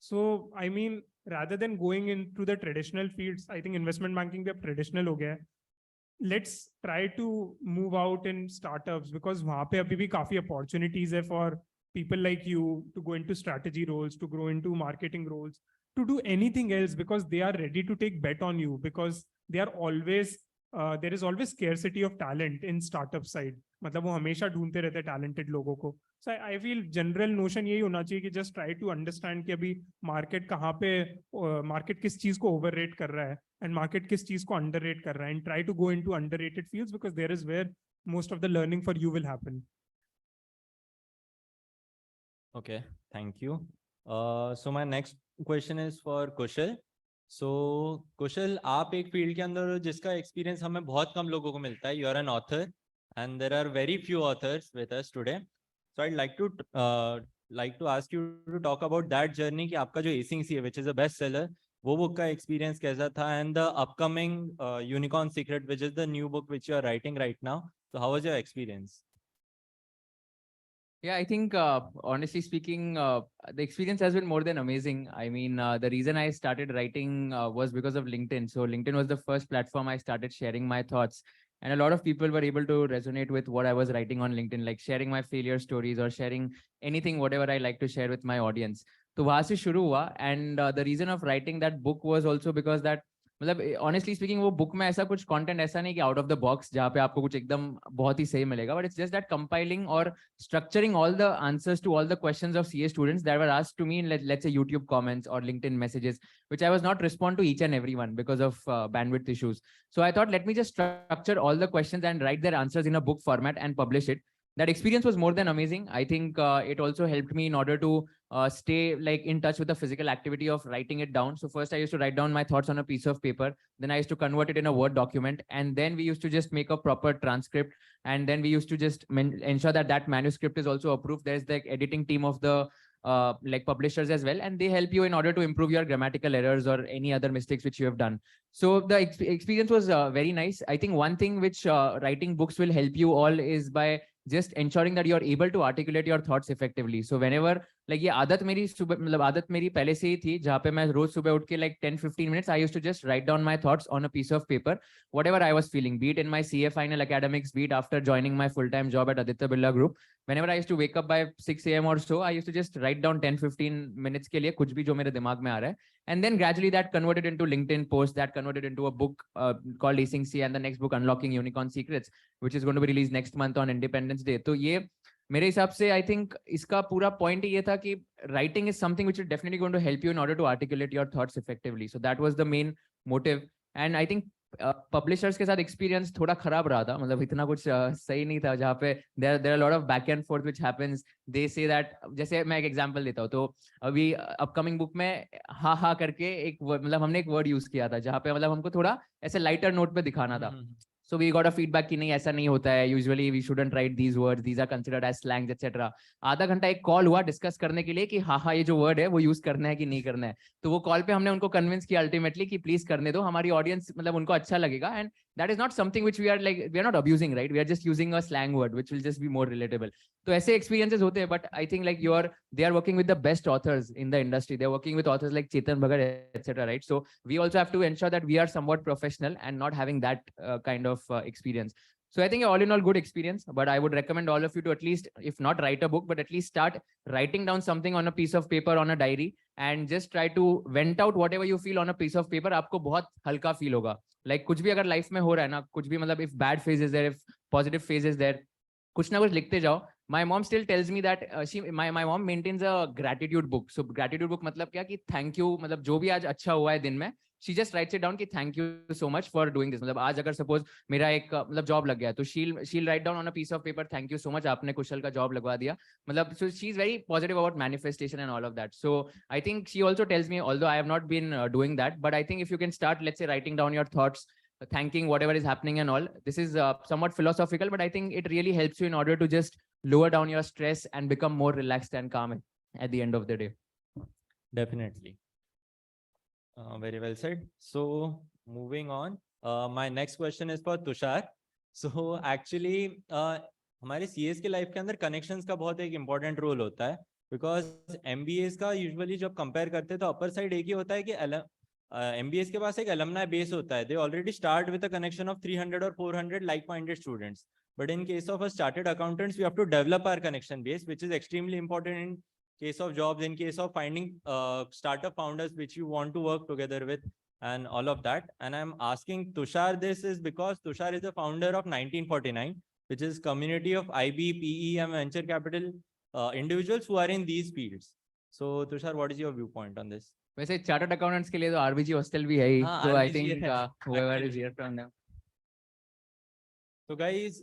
So I mean, rather than going into the traditional fields, I think investment banking भी अब traditional हो गया है. Let's try to move out in startups, because वहाँ पे अभी भी काफी opportunities है for people like you to go into strategy roles, to grow into marketing roles, to do anything else, because they are ready to take bet on you, because they are always there is always scarcity of talent in startup side. मतलब वो हमेशा ढूंढते रहते हैं talented लोगों को. So I feel general notion यही होना चाहिए कि just try to understand कि अभी market कहाँ पे market किस चीज को overrate कर रहा है and market किस चीज को underrate कर रहा है, and try to go into underrated fields because there is where most of the learning for you will happen. Okay, thank you. So my next question is for Kushal. So Kushal, आप एक field के अंदर हो जिसका experience हमें बहुत कम लोगों को मिलता है. You are an author and there are very few authors with us today. So I'd like to ask you to talk about that journey कि आपका जो ACC है, which is a bestseller, वो book का experience कैसा था, and the upcoming Unicorn Secret, which is the new book which you are writing right now. So how was your experience? Yeah, I think honestly speaking, the experience has been more than amazing. I mean, the reason I started writing was because of LinkedIn. So LinkedIn was the first platform I started sharing my thoughts. And a lot of people were able to resonate with what I was writing on LinkedIn, like sharing my failure stories or sharing anything, whatever I like to share with my audience. So वहाँ से शुरू हुआ, and the reason of writing that book was also because that मतलब honestly speaking वो book में ऐसा कुछ content ऐसा नहीं कि आउट ऑफ द बॉक्स जहाँ पे आपको कुछ एकदम बहुत ही सही मिलेगा, but it's just that compiling और structuring all the answers to all the questions of CA students that were asked to me in let's say YouTube comments or LinkedIn messages, which I was not respond to each and every one because of bandwidth issues. So I thought, let me just structure all the questions and write their answers in a book format and publish it. That experience was more than amazing. I think it also helped me in order to stay like in touch with the physical activity of writing it down. So first I used to write down my thoughts on a piece of paper. Then I used to convert it in a Word document. And then we used to just make a proper transcript. And then we used to just ensure that that manuscript is also approved. There's the editing team of the like publishers as well. And they help you in order to improve your grammatical errors or any other mistakes which you have done. So the experience was very nice. I think one thing which writing books will help you all is by just ensuring that you are able to articulate your thoughts effectively. So whenever like ये आदत मेरी सुबह मतलब आदत मेरी पहले से ही थी जहाँ पे मैं रोज सुबह उठ के like 10-15 minutes I used to just write down my thoughts on a piece of paper, whatever I was feeling, be it in my CA final academics, be it after joining my full-time job at Aditya Birla Group. Whenever I used to wake up by 6 a.m. or so, I used to just write down 10-15 minutes के लिए कुछ भी जो मेरे दिमाग में आ रहा है, and then gradually that converted into LinkedIn posts, that converted into a book called ACC, and the next book Unlocking Unicorn Secrets, which is going to be released next month on Independence Day. तो ये मेरे हिसाब से I think इसका पूरा point ये था कि writing is something which is definitely going to help you in order to articulate your thoughts effectively. So that was the main motive. And I think publishers के साथ एक्सपीरियंस थोड़ा खराब रहा था, मतलब इतना कुछ सही नहीं था, जहाँ पे there are lot of back and forth which happens. They say that, जैसे मैं एक एग्जांपल देता हूँ, तो अभी अपकमिंग बुक में हा हा करके एक मतलब हमने एक वर्ड यूज किया था जहाँ पे मतलब हमको थोड़ा ऐसे लाइटर नोट पे दिखाना था. So we got a feedback कि नहीं ऐसा नहीं होता है, usually we shouldn't write these words, these are considered as slangs etc. आधा घंटा एक कॉल हुआ डिस्कस करने के लिए कि हाँ हाँ ये जो वर्ड है वो यूज करना है कि नहीं करना है. तो वो कॉल पे हमने उनको कन्विंस किया अल्टीमेटली कि प्लीज करने दो, हमारी ऑडियंस मतलब उनको अच्छा लगेगा. And that is not something which we are not abusing, right? We are just using a slang word which will just be more relatable. तो ऐसे experiences होते हैं, but I think like they are working with the best authors in the industry. They are working with authors like Chetan Bhagat etc. right? So we also have to ensure that we are somewhat professional and not having that kind of experience. So I think all in all good experience, but I would recommend all of you to at least, if not write a book, but at least start writing down something on a piece of paper, on a diary, and just try to vent out whatever you feel on a piece of paper. आपको बहुत हल्का feel होगा. Like कुछ भी अगर life में हो रहा है ना, कुछ भी मतलब if bad phase is there, if positive phase is there, कुछ ना कुछ लिखते जाओ. My mom still tells me that my mom maintains a gratitude book. So gratitude book मतलब क्या कि thank you, मतलब जो भी आज अच्छा हुआ है दिन में, she just writes it down कि thank you so much for doing this. मतलब आज अगर suppose मेरा एक मतलब job लग गया तो she'll write down on a piece of paper, thank you so much, आपने कुशल का job लगवा दिया. मतलब so she's very positive about manifestation and all of that. So I think she also tells me, although I have not been doing that, but I think if you can start, let's say, writing down your thoughts, thanking whatever is happening and all, this is somewhat philosophical, but I think it really helps you in order to just lower down your stress and become more relaxed and calm at the end of the day. Definitely. Very well said. So moving on, my next question is for Tushar. So actually हमारे CS के life के अंदर connections का बहुत एक important role होता है, because MBAs का usually जब compare करते हैं तो upper side एक ही होता है कि MBAs के पास एक alumni base होता है. They already start with a connection of 300 or 400 like-minded students. But in case of us chartered accountants, we have to develop our connection base, which is extremely important in case of jobs, in case of finding startup founders which you want to work together with and all of that. And I'm asking Tushar this is because Tushar is the founder of 1949, which is community of IB, PE and venture capital individuals who are in these fields. So Tushar, what is your viewpoint on this? वैसे chartered accountants के लिए तो RBG hostel भी है ही, हाँ, so I RBG think है, whoever actually. is here from them. So guys,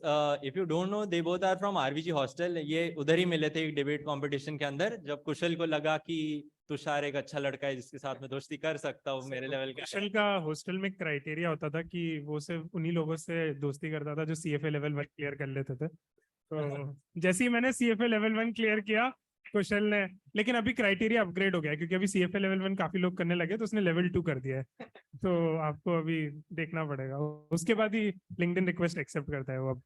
if you don't know, they both are from RBG hostel. ये उधर ही मिले थे डिबेट कंपटीशन के अंदर, जब कुशल को लगा कि तुषार एक अच्छा लड़का है जिसके साथ में दोस्ती कर सकता हूँ, मेरे लेवल का है। कुशल का हॉस्टल में क्राइटेरिया होता था कि वो सिर्फ उन्हीं लोगों से दोस्ती करता था जो सीएफए लेवल 1 क्लियर कर लेते थे। तो जैसे ही मैंने सीएफए लेवल 1 क्लियर किया कुशल ने, लेकिन अभी क्राइटेरिया अपग्रेड हो गया है क्योंकि अभी सीएफए लेवल 1 काफी लोग करने लगे तो उसने लेवल 2 कर दिया है। तो आपको अभी देखना पड़ेगा, उसके बाद ही लिंक्डइन रिक्वेस्ट एक्सेप्ट करता है वो अब।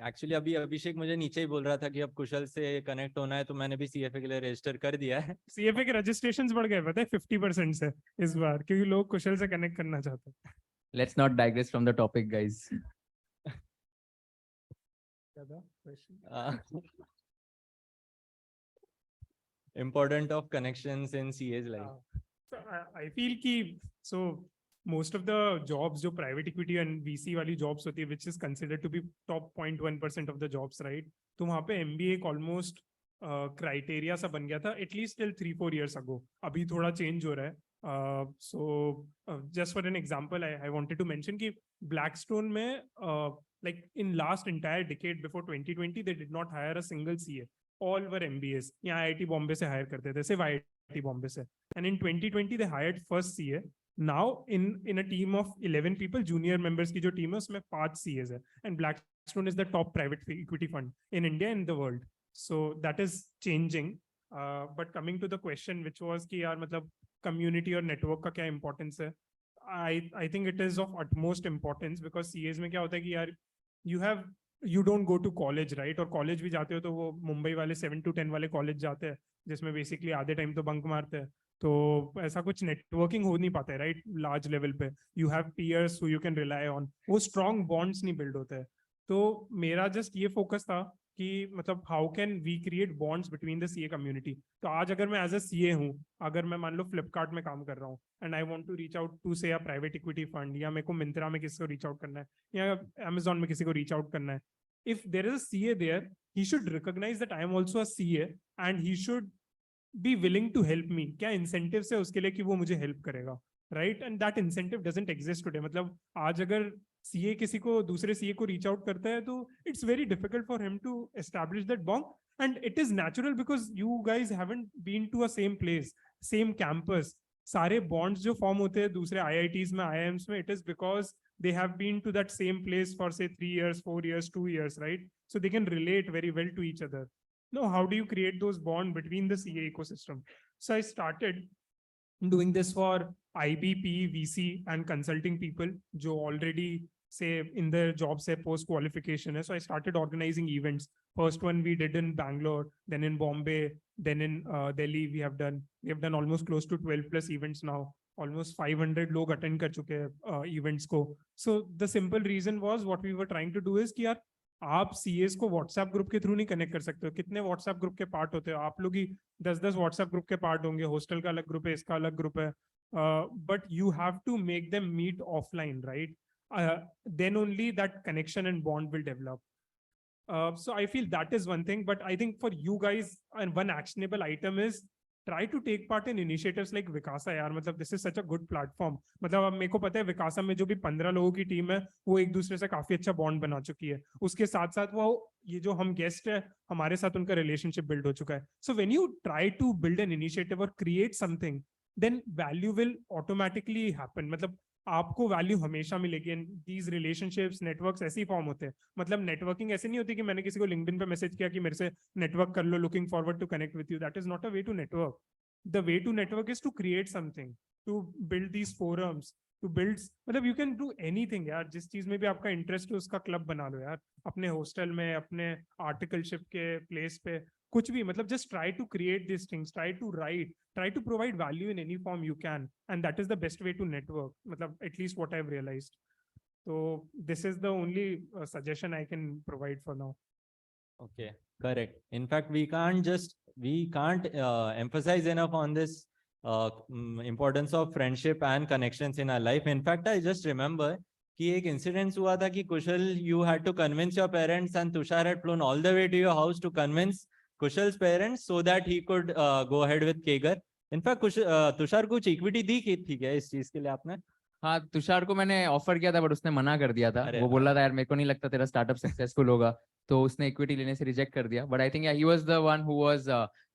एक्चुअली अभी अभिषेक मुझे नीचे ही बोल रहा था कि अब कुशल से कनेक्ट होना है, तो मैंने भी सीएफए के लिए रजिस्टर कर दिया है। सीएफए के रजिस्ट्रेशंस बढ़ गए पता है 50% से इस बार, क्योंकि लोग कुशल से कनेक्ट करना चाहते हैं। Let's not digress from the topic, guys. Important of connections in CA's life. So I feel कि so most of the jobs जो private equity and VC वाली jobs होती है, which is considered to be top 0.1% of the jobs, right? तो वहाँ पे MBA एक almost criteria सा बन गया था, at least till 3-4 years ago. अभी थोड़ा change हो रहा है. Just for an example, I wanted to mention कि Blackstone में like in last entire decade before 2020, they did not hire a single CA. All were MBAs. यहाँ IIT Bombay से hire करते थे, सिर्फ IIT Bombay से. And in 2020, they hired first CA. Now in a team of 11 people, junior members की जो team है उसमें 5 CAs है. And Blackstone is the top private equity fund in India and the world. So that is changing. But coming to the question, which was कि यार मतलब community और network का क्या importance है? I think it is of utmost importance because CAs में क्या होता है कि यार you don't go to college, right? और college भी जाते हो तो वो मुंबई वाले 7 to 10 वाले college जाते हैं जिसमें basically आधे time तो bunk मारते हैं, तो ऐसा कुछ networking हो नहीं पाता है, right? Large level पे you have peers who you can rely on, वो strong bonds नहीं build होते हैं। तो मेरा just ये focus था कि मतलब how can we create bonds between the CA community? तो आज अगर मैं as a CA हूँ, अगर मैं मान लो Flipkart में काम कर रहा हूँ and I want to reach out to say a private equity fund, या मेरे को Myntra में किसी को reach out करना है या Amazon में किसी को reach out करना है, if there is a CA there, he should recognize that I am also a CA and he should be willing to help me. क्या incentives है उसके लिए कि वो मुझे help करेगा, right? And that incentive doesn't exist today. मतलब आज अगर CA किसी को दूसरे CA को reach out करता है तो it's very difficult for him to establish that bond, and it is natural because you guys haven't been to a same place, same campus. सारे bonds जो form होते हैं दूसरे IITs में, IIMs में, it is because they have been to that same place for say 3 years, 4 years, 2 years, right? So they can relate very well to each other. Now, how do you create those bonds between the CA ecosystem? So I started doing this for IBP, VC and consulting people जो already say in their job say post qualification hai. So I started organizing events. First one we did in Bangalore, then in Bombay, then in Delhi we have done almost close to 12 plus events now. Almost 500 लोग attend कर चुके हैं events को. So the simple reason was what we were trying to do is कि यार आप CAs को WhatsApp group के थ्रू नहीं कनेक्ट कर सकते हो, कितने WhatsApp ग्रुप के पार्ट होते हो, आप लोग ही 10-10 WhatsApp ग्रुप के पार्ट होंगे, हॉस्टल का अलग ग्रुप है, इसका अलग ग्रुप है, but you have to make them meet offline, right? Then only that connection and bond will develop. So I feel that is one thing, but I think for you guys, and one actionable item is try to take part in initiatives like Vikasa यार, मतलब this is such a good platform. मतलब अब मेरे को पता है Vikasa में जो भी 15 लोगों की टीम है वो एक दूसरे से काफी अच्छा बॉन्ड बना चुकी है, उसके साथ साथ वो ये जो हम गेस्ट है हमारे साथ उनका रिलेशनशिप बिल्ड हो चुका है. So when you try to build an initiative or create something, then value will automatically happen. मतलब आपको वैल्यू हमेशा मिलेगी. एंड दीज रिलेशनशिप्स नेटवर्क्स ऐसे ही फॉर्म होते हैं. मतलब नेटवर्किंग ऐसे नहीं होती कि मैंने किसी को लिंक्डइन पे मैसेज किया कि मेरे से नेटवर्क कर लो, looking forward to connect with you. That is not a way to network. The way to network is to create something, to build these forums, to build, मतलब यू कैन डू एनीथिंग यार. जिस चीज में भी आपका interest है उसका club बना लो यार, अपने हॉस्टल में, अपने आर्टिकलशिप के प्लेस पे, कुछ भी. मतलब just try to create these things, try to write, try to provide value in any form you can, and that is the best way to network. मतलब at least what I've realized. So this is the only suggestion I can provide for now. Okay, correct. In fact, we can't emphasize enough on this importance of friendship and connections in our life. In fact, I just remember कि एक incident हुआ था कि कुशल, you had to convince your parents and Tushar had flown all the way to your house to convince Kushal's parents so that he could go ahead with Kegar. In fact, Tushar कुछ equity दी की थी क्या इस चीज के लिए आपने? हाँ, तुषार को मैंने ऑफर किया था बट उसने मना कर दिया था। अरे वो बोल रहा था यार मेरे को नहीं लगता तेरा स्टार्टअप सक्सेसफुल होगा, तो उसने इक्विटी लेने से रिजेक्ट कर दिया। But I think he was the one who was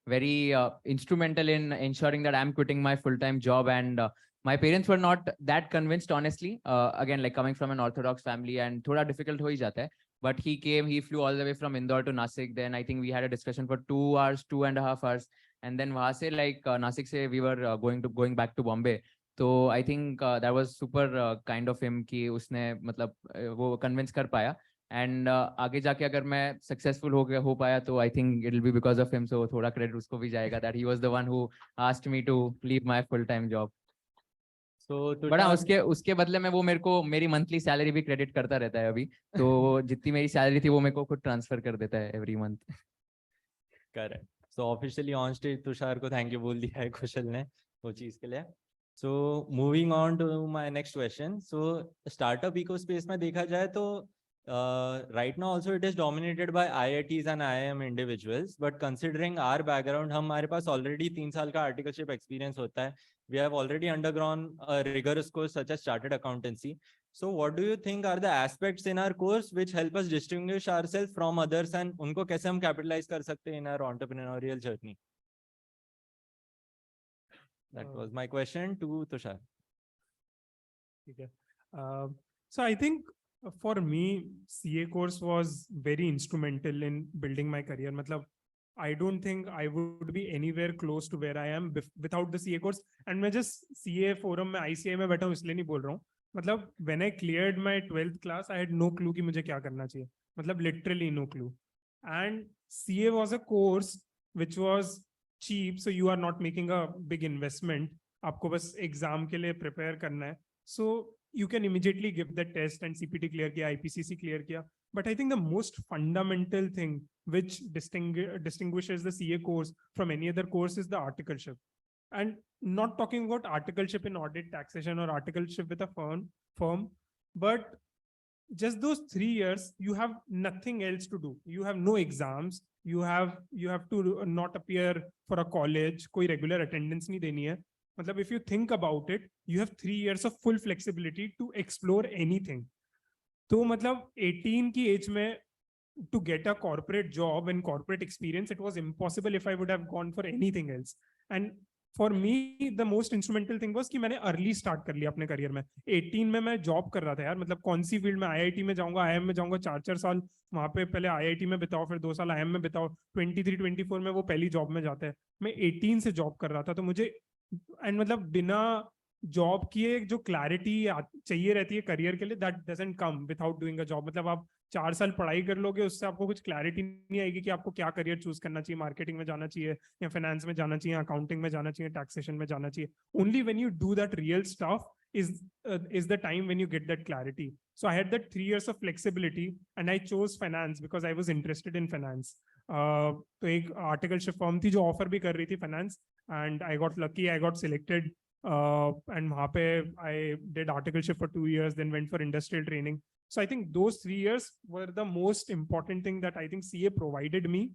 very instrumental in ensuring that I'm quitting my full-time job, and my parents were not that convinced, honestly. Again, like coming from an Orthodox family, and thoda difficult ho hi jata hai. But he came, he flew all the way from Indore to Nasik. Then I think we had a discussion for 2 hours, 2.5 hours, and then wahan se like Nasik se we were going back to Bombay. So I think that was super kind of him कि उसने मतलब वो convince कर पाया. And आगे जाके अगर मैं successful हो पाया तो I think it'll be because of him. So थोड़ा credit उसको भी जाएगा that he was the one who asked me to leave my full-time job. So but हाँ, उसके बदले में वो मेरे को मेरी monthly salary भी credit करता रहता है अभी। तो जितनी मेरी salary थी वो मेरे को खुद transfer कर देता है every month. Correct. So officially on stage Tushar को thank you बोल दिया है कुशल ने वो चीज के लिए. So moving on to my next question. So startup ecospace में देखा जाए तो right now also it is dominated by IITs and IIM individuals. But considering our background, हमारे पास already 3 साल का articleship experience होता है. We have already undergone a rigorous course such as chartered accountancy. So what do you think are the aspects in our course which help us distinguish ourselves from others, and उनको कैसे हम capitalize कर सकते हैं in our entrepreneurial journey? That was my question to Tushar. Okay. So I think for me, CA course was very instrumental in building my career. Matlab, I don't think I would be anywhere close to where I am without the CA course. And मैं just CA forum में ICI में बैठा हूँ इसलिए नहीं बोल रहा हूँ. मतलब when I cleared my 12th class, I had no clue कि मुझे क्या करना चाहिए. मतलब literally no clue. And CA was a course which was cheap, so you are not making a big investment. आपको बस exam के लिए prepare करना है. So you can immediately give the test and CPT clear किया, IPCC clear किया. But I think the most fundamental thing which distinguishes the CA course from any other course is the articleship. And not talking about articleship in audit, taxation, or articleship with a firm, but just those 3 years, you have nothing else to do. You have no exams. You have to not appear for a college. कोई regular attendance नहीं देनी है. मतलब if you think about it, you have 3 years of full flexibility to explore anything. तो मतलब 18 की age में to get a corporate job and corporate experience, it was impossible if I would have gone for anything else. And for me, the most instrumental thing was कि मैंने early start कर लिया अपने career में. 18 में मैं job कर रहा था यार. मतलब कौन सी field में IIT में जाऊंगा, IIM में जाऊंगा, 4 साल वहाँ पे पहले IIT में बिताओ, फिर 2 साल IIM में बिताओ, 23-24 में वो पहली job में जाता है. मैं 18 से job कर रहा था, तो मुझे and मतलब बिना जॉब की एक जो क्लैरिटी चाहिए रहती है करियर के लिए, that doesn't come without doing a job. मतलब आप 4 साल पढ़ाई कर लोगे, उससे आपको कुछ क्लैरिटी नहीं आएगी कि आपको क्या करियर चूज करना चाहिए, मार्केटिंग में जाना चाहिए या फाइनेंस में जाना चाहिए, अकाउंटिंग में जाना चाहिए, टैक्सेशन में जाना चाहिए. Only when you do that real stuff is the time when you get that clarity. So I had that 3 years of flexibility and I chose finance because I was interested in finance. तो एक articleship firm थी जो offer भी कर रही थी finance, and I got lucky, I got selected. And वहाँ पे I did articleship for 2 years, then went for industrial training. So I think those 3 years were the most important thing that I think CA provided me.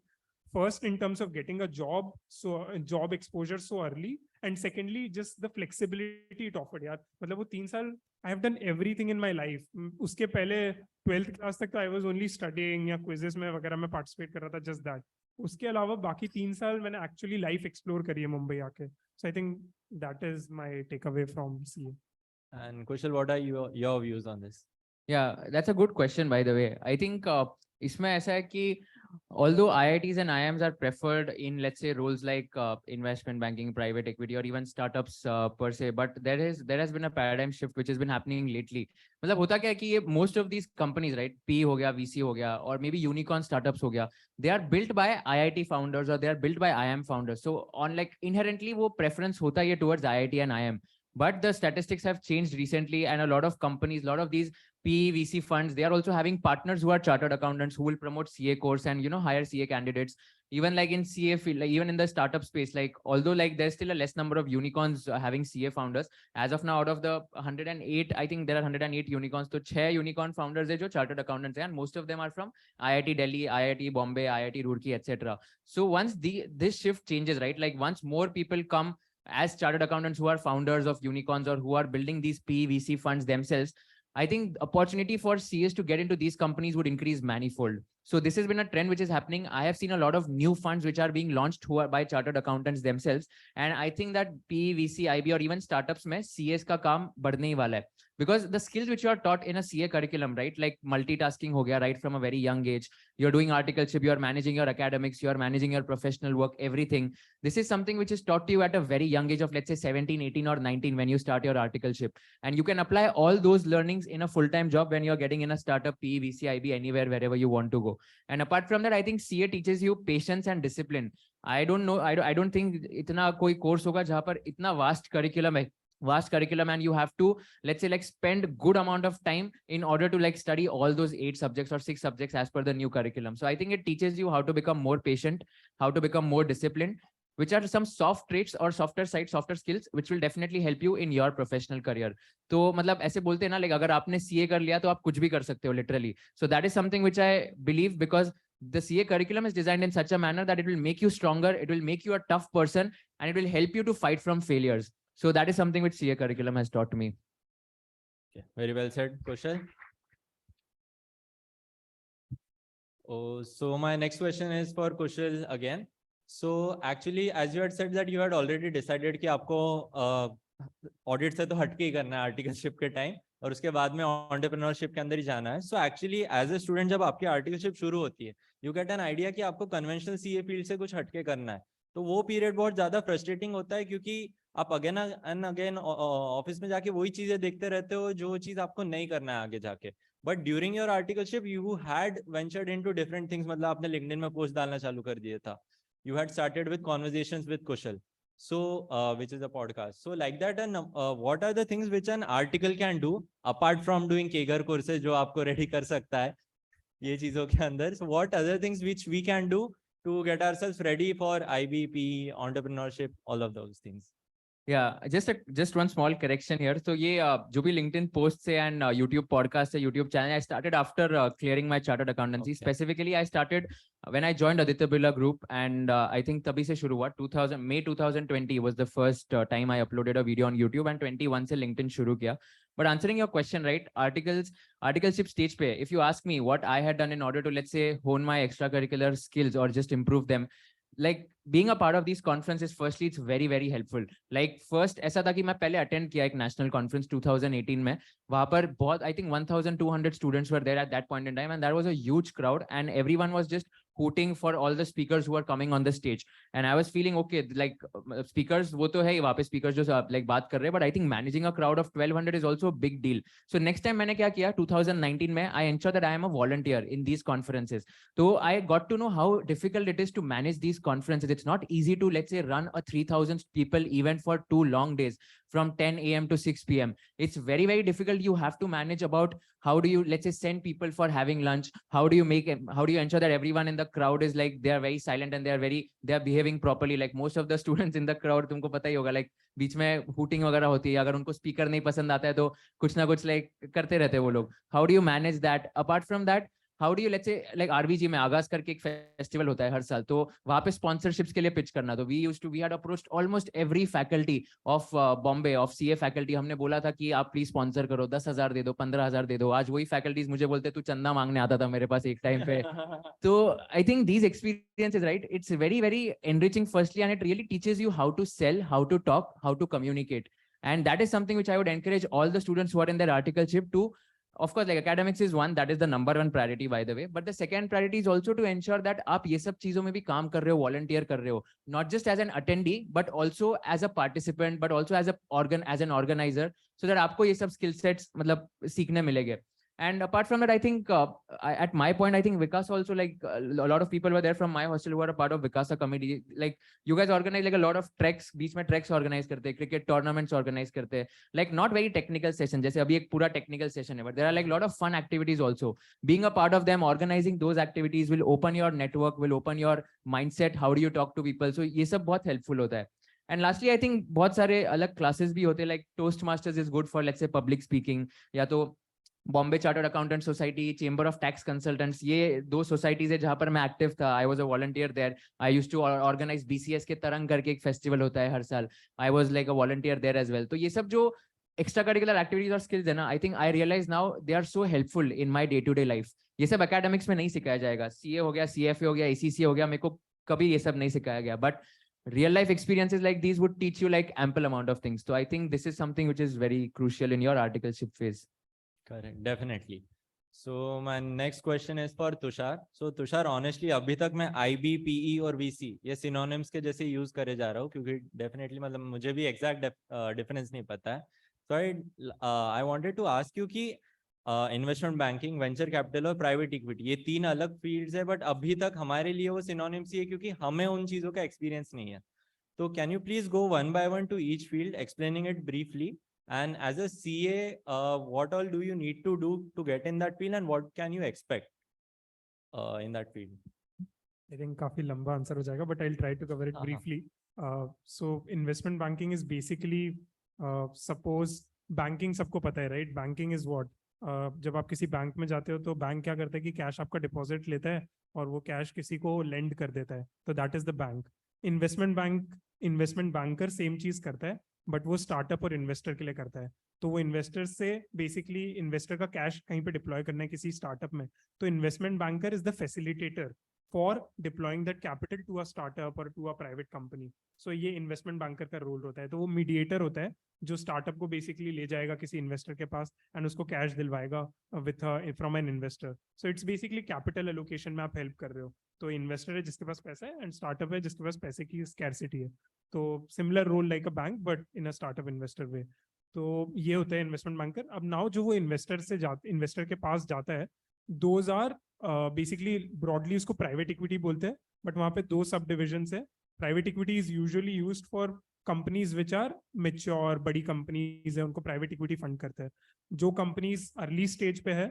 First, in terms of getting a job, so job exposure so early, and secondly, just the flexibility it offered. यार मतलब वो 3 साल I have done everything in my life. उसके पहले 12th class तक तो I was only studying या quizzes में वगैरह में participate कर रहा था, just that. उसके अलावा बाकी 3 साल मैंने actually life explore करी है मुंबई आके. So I think that is my takeaway from CA. And Kushal, what are your views on this? Yeah, that's a good question, by the way. I think इसमें ऐसा है कि although IITs and IIMs are preferred in, let's say, roles like investment banking, private equity, or even startups per se, but there has been a paradigm shift which has been happening lately. मतलब होता क्या है कि ये most of these companies, right, PE हो गया, VC हो गया, or maybe unicorn startups हो गया, they are built by IIT founders or they are built by IIM founders. So on like inherently वो preference होता है towards IIT and IIM. But the statistics have changed recently, and a lot of companies, a lot of these PE VC funds, they are also having partners who are chartered accountants who will promote CA course and hire CA candidates. Even like in CA field, like even in the startup space, like although like there's still a less number of unicorns having CA founders, as of now, out of the 108, I think there are 108 unicorns. So 6 unicorn founders are jo chartered accountants hai, and most of them are from IIT Delhi, IIT Bombay, IIT Roorkee, etc. So once this shift changes, right? Like once more people come as chartered accountants who are founders of unicorns or who are building these PE VC funds themselves, I think opportunity for CAs to get into these companies would increase manifold. So this has been a trend which is happening. I have seen a lot of new funds which are being launched who are by chartered accountants themselves. And I think that PE, VC, IB or even startups mein CAs ka kaam badhne hi wala hai. Because the skills which you are taught in a CA curriculum, right? Like multitasking ho gaya, right from a very young age. You're doing articleship, you're managing your academics, you're managing your professional work, everything. This is something which is taught to you at a very young age of, let's say 17, 18 or 19 when you start your articleship. And you can apply all those learnings in a full-time job when you're getting in a startup, PE, VC, IB, anywhere, wherever you want to go. And apart from that, I think CA teaches you patience and discipline. I don't know, I don't think itna koi course hoga jahan par itna vast curriculum and you have to, let's say, like spend good amount of time in order to like study all those 8 subjects or 6 subjects as per the new curriculum. So I think it teaches you how to become more patient, how to become more disciplined, which are some soft traits or softer skills which will definitely help you in your professional career. तो मतलब ऐसे बोलते हैं ना, like अगर आपने CA कर लिया तो आप कुछ भी कर सकते हो literally. So that is something which I believe, because the CA curriculum is designed in such a manner that it will make you stronger, it will make you a tough person, and it will help you to fight from failures. So that is something which CA curriculum has taught me. Okay, very well said, Kushal. Oh, so my next question is for Kushal again. So actually, as you had said that you had already decided कि आपको audit से तो हटके ही करना है articleship के time, और उसके बाद में entrepreneurship के अंदर ही जाना है. So actually, as a student जब आपकी articleship शुरू होती है, you get an idea कि आपको conventional CA field से कुछ हटके करना है. तो वो period बहुत ज़्यादा frustrating होता है, क्योंकि आप अगेन एंड अगेन ऑफिस में जाके वही चीजें देखते रहते हो जो चीज आपको नहीं करना है आगे जाके. But during your articleship you had ventured into different things. मतलब आपने लिंक्डइन में पोस्ट डालना चालू कर दिया था. You had started with conversations with Kusal, so which is a podcast. So like that, and what are the things which an article can do apart from doing Kegar courses जो आपको ready कर सकता है ये चीजों के अंदर? So what other things which we can do to get ourselves ready for IBP, entrepreneurship, all of those things? Yeah, just one small correction here. So ये जो भी LinkedIn posts है and YouTube podcast है, YouTube channel, I started after clearing my chartered accountancy. Okay. Specifically, I started when I joined Aditya Birla Group, and I think तभी से शुरू हुआ. May 2020 was the first time I uploaded a video on YouTube, and 21 से LinkedIn शुरू किया. But answering your question, right? Articleship stage पे, if you ask me what I had done in order to, let's say, hone my extracurricular skills or just improve them, like being a part of these conferences, firstly, it's very, very helpful. Like first, ऐसा था कि मैं पहले attend किया एक national conference 2018 में. वहाँ पर बहुत, I think 1,200 students were there at that point in time, and that was a huge crowd, and everyone was just hooting for all the speakers who were coming on the stage. And I was feeling okay, like speakers वो तो है ही वहाँ पे speakers जो like बात कर रहे हैं, but I think managing a crowd of 1,200 is also a big deal. So next time मैंने क्या किया 2019 में, I ensured that I am a volunteer in these conferences. So I got to know how difficult it is to manage these conferences. It's not easy to, let's say, run a 3,000 people event for 2 long days from 10 a.m. to 6 p.m. It's very, very difficult. You have to manage about how do you, let's say, send people for having lunch? How do you ensure that everyone in the crowd is like, they are very silent and they are behaving properly? Like most of the students in the crowd, तुमको पता ही होगा, like बीच में hooting वगैरह होती है, अगर उनको speaker नहीं पसंद आता है तो कुछ ना कुछ like करते रहते हैं वो लोग. How do you manage that? Apart from that, how do you, let's say, like RVG में आगाज करके एक फेस्टिवल होता है हर साल, तो वहाँ पे स्पॉन्सरशिप्स के लिए पिच करना. तो we had approached almost every faculty of Bombay, of CA faculty. हमने बोला था कि आप प्लीज स्पॉन्सर करो, 10,000 दे दो, 15,000 दे दो. आज वही फैकल्टीज मुझे बोलते तू चंदा मांगने आता था मेरे पास एक टाइम पे. तो I think these experiences, right, it's very, very enriching firstly, and it really teaches you how to sell, how to talk, how to communicate. And that is something which I would encourage all the students who are in their articleship to. Of course, like academics is one, that is the #1 priority, by the way. But the second priority is also to ensure that आप ये सब चीजों में भी काम कर रहे हो, volunteer कर रहे हो, not just as an attendee, but also as a participant, but also as an organizer, so that आपको ये सब skill sets मतलब सीखने मिलेंगे. And apart from that, I think at my point, I think Vikas also, like a lot of people were there from my hostel who are a part of Vikasa committee. Like you guys organize like a lot of treks, बीच में treks organize करते हैं, cricket tournaments organize करते हैं. Like not very technical session, जैसे अभी एक पूरा technical session है, but there are like a lot of fun activities also. Being a part of them, organizing those activities will open your network, will open your mindset. How do you talk to people? So ये सब बहुत helpful होता है. And lastly, I think बहुत सारे अलग classes भी होते हैं, like Toastmasters is good for let's say public speaking, या तो Bombay chartered accountant society, chamber of tax consultants, ये दो सोसाइटीज है जहां पर मैं एक्टिव था. I was a volunteer there. I used to organise BCS के तरंग करके एक फेस्टिवल होता है हर साल. I was like a volunteer there as well. तो ये सब जो एक्स्ट्रा करिकुलर एक्टिविटीज और स्किल्स है ना, I think I realise now they are so helpful in my day to day life. ये सब एकेडमिक्स में नहीं सिखाया जाएगा. सीए हो गया, सीएफए हो गया, एसीसी हो गया, मेरे को कभी ये सब नहीं सिखाया गया. But real life experiences like these would teach you like ample amount of things. So I think this is something which is very crucial in your articleship phase. Correct, definitely. So my next question is for Tushar. So Tushar, honestly अभी तक मैं IB, PE और VC ये synonyms के जैसे use करे जा रहा हूँ, क्योंकि definitely मतलब मुझे भी exact difference नहीं पता है. So I wanted to ask you कि इन्वेस्टमेंट बैंकिंग, वेंचर कैपिटल और प्राइवेट इक्विटी ये तीन अलग फील्ड्स है, बट अभी तक हमारे लिए वो सिनोनिम्स ही है क्योंकि हमें उन चीजों का एक्सपीरियंस नहीं है. तो can you please go one by one to each field, explaining it briefly, and as a CA what all do you need to do to get in that field and what can you expect in that field? I think काफी लंबा answer हो जाएगा, but I will try to cover it briefly. So investment banking is basically, suppose banking सबको पता है, right? Banking is what, जब आप किसी बैंक में जाते हो तो बैंक क्या करता है कि कैश आपका डिपॉजिट लेता है और वो कैश किसी को लेंड कर देता है, तो that is the bank. Investment banker same चीज करता है, बट वो स्टार्टअप और इन्वेस्टर के लिए करता है. तो वो इन्वेस्टर से बेसिकली इन्वेस्टर का कैश कहीं पे डिप्लॉय करना है किसी स्टार्टअप में, तो investment banker is the facilitator for deploying that capital to a startup or to a private company. So ये investment banker का role होता है. तो वो mediator होता है जो startup को basically ले जाएगा किसी investor के पास and उसको cash दिलवाएगा with from an investor. So it's basically capital allocation में आप help कर रहे हो. तो investor है जिसके पास पैसा है and startup है जिसके पास पैसे की scarcity है. तो similar role like a bank but in a startup investor way. तो ये होता है investment banker. अब now जो वो investor के पास जाता है, those are बेसिकली ब्रॉडली उसको प्राइवेट इक्विटी बोलते हैं, बट वहां पे दो सब डिविजन्स है. Private equity is usually used for companies which are mature, बड़ी कंपनीज है, उनको प्राइवेट इक्विटी फंड करते हैं. जो कंपनीज अर्ली स्टेज पे है,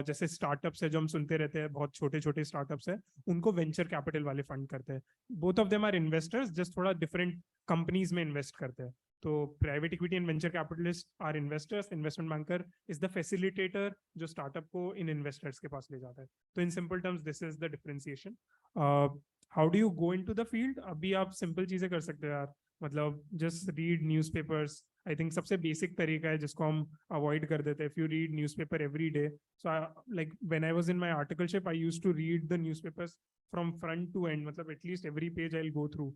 जैसे स्टार्टअप्स है जो हम सुनते रहते हैं, बहुत छोटे छोटे स्टार्टअप्स है, उनको वेंचर कैपिटल वाले फंड करते हैं. Both of them are investors, just थोड़ा डिफरेंट कंपनीज में इन्वेस्ट करते हैं. तो private equity and venture capitalist are investors. Investment banker is the facilitator जो स्टार्टअप को इन इन्वेस्टर्स के पास ले जाता है. तो in simple terms this is the differentiation. How do you go into the field? अभी आप सिंपल चीजें कर सकते हो यार, मतलब just read newspapers. I think सबसे बेसिक तरीका है जिसको हम अवॉइड कर देते हैं. If you read newspaper every day, so like when I was in my articleship I used to read the newspapers from front to end, मतलब at least every page I will go through.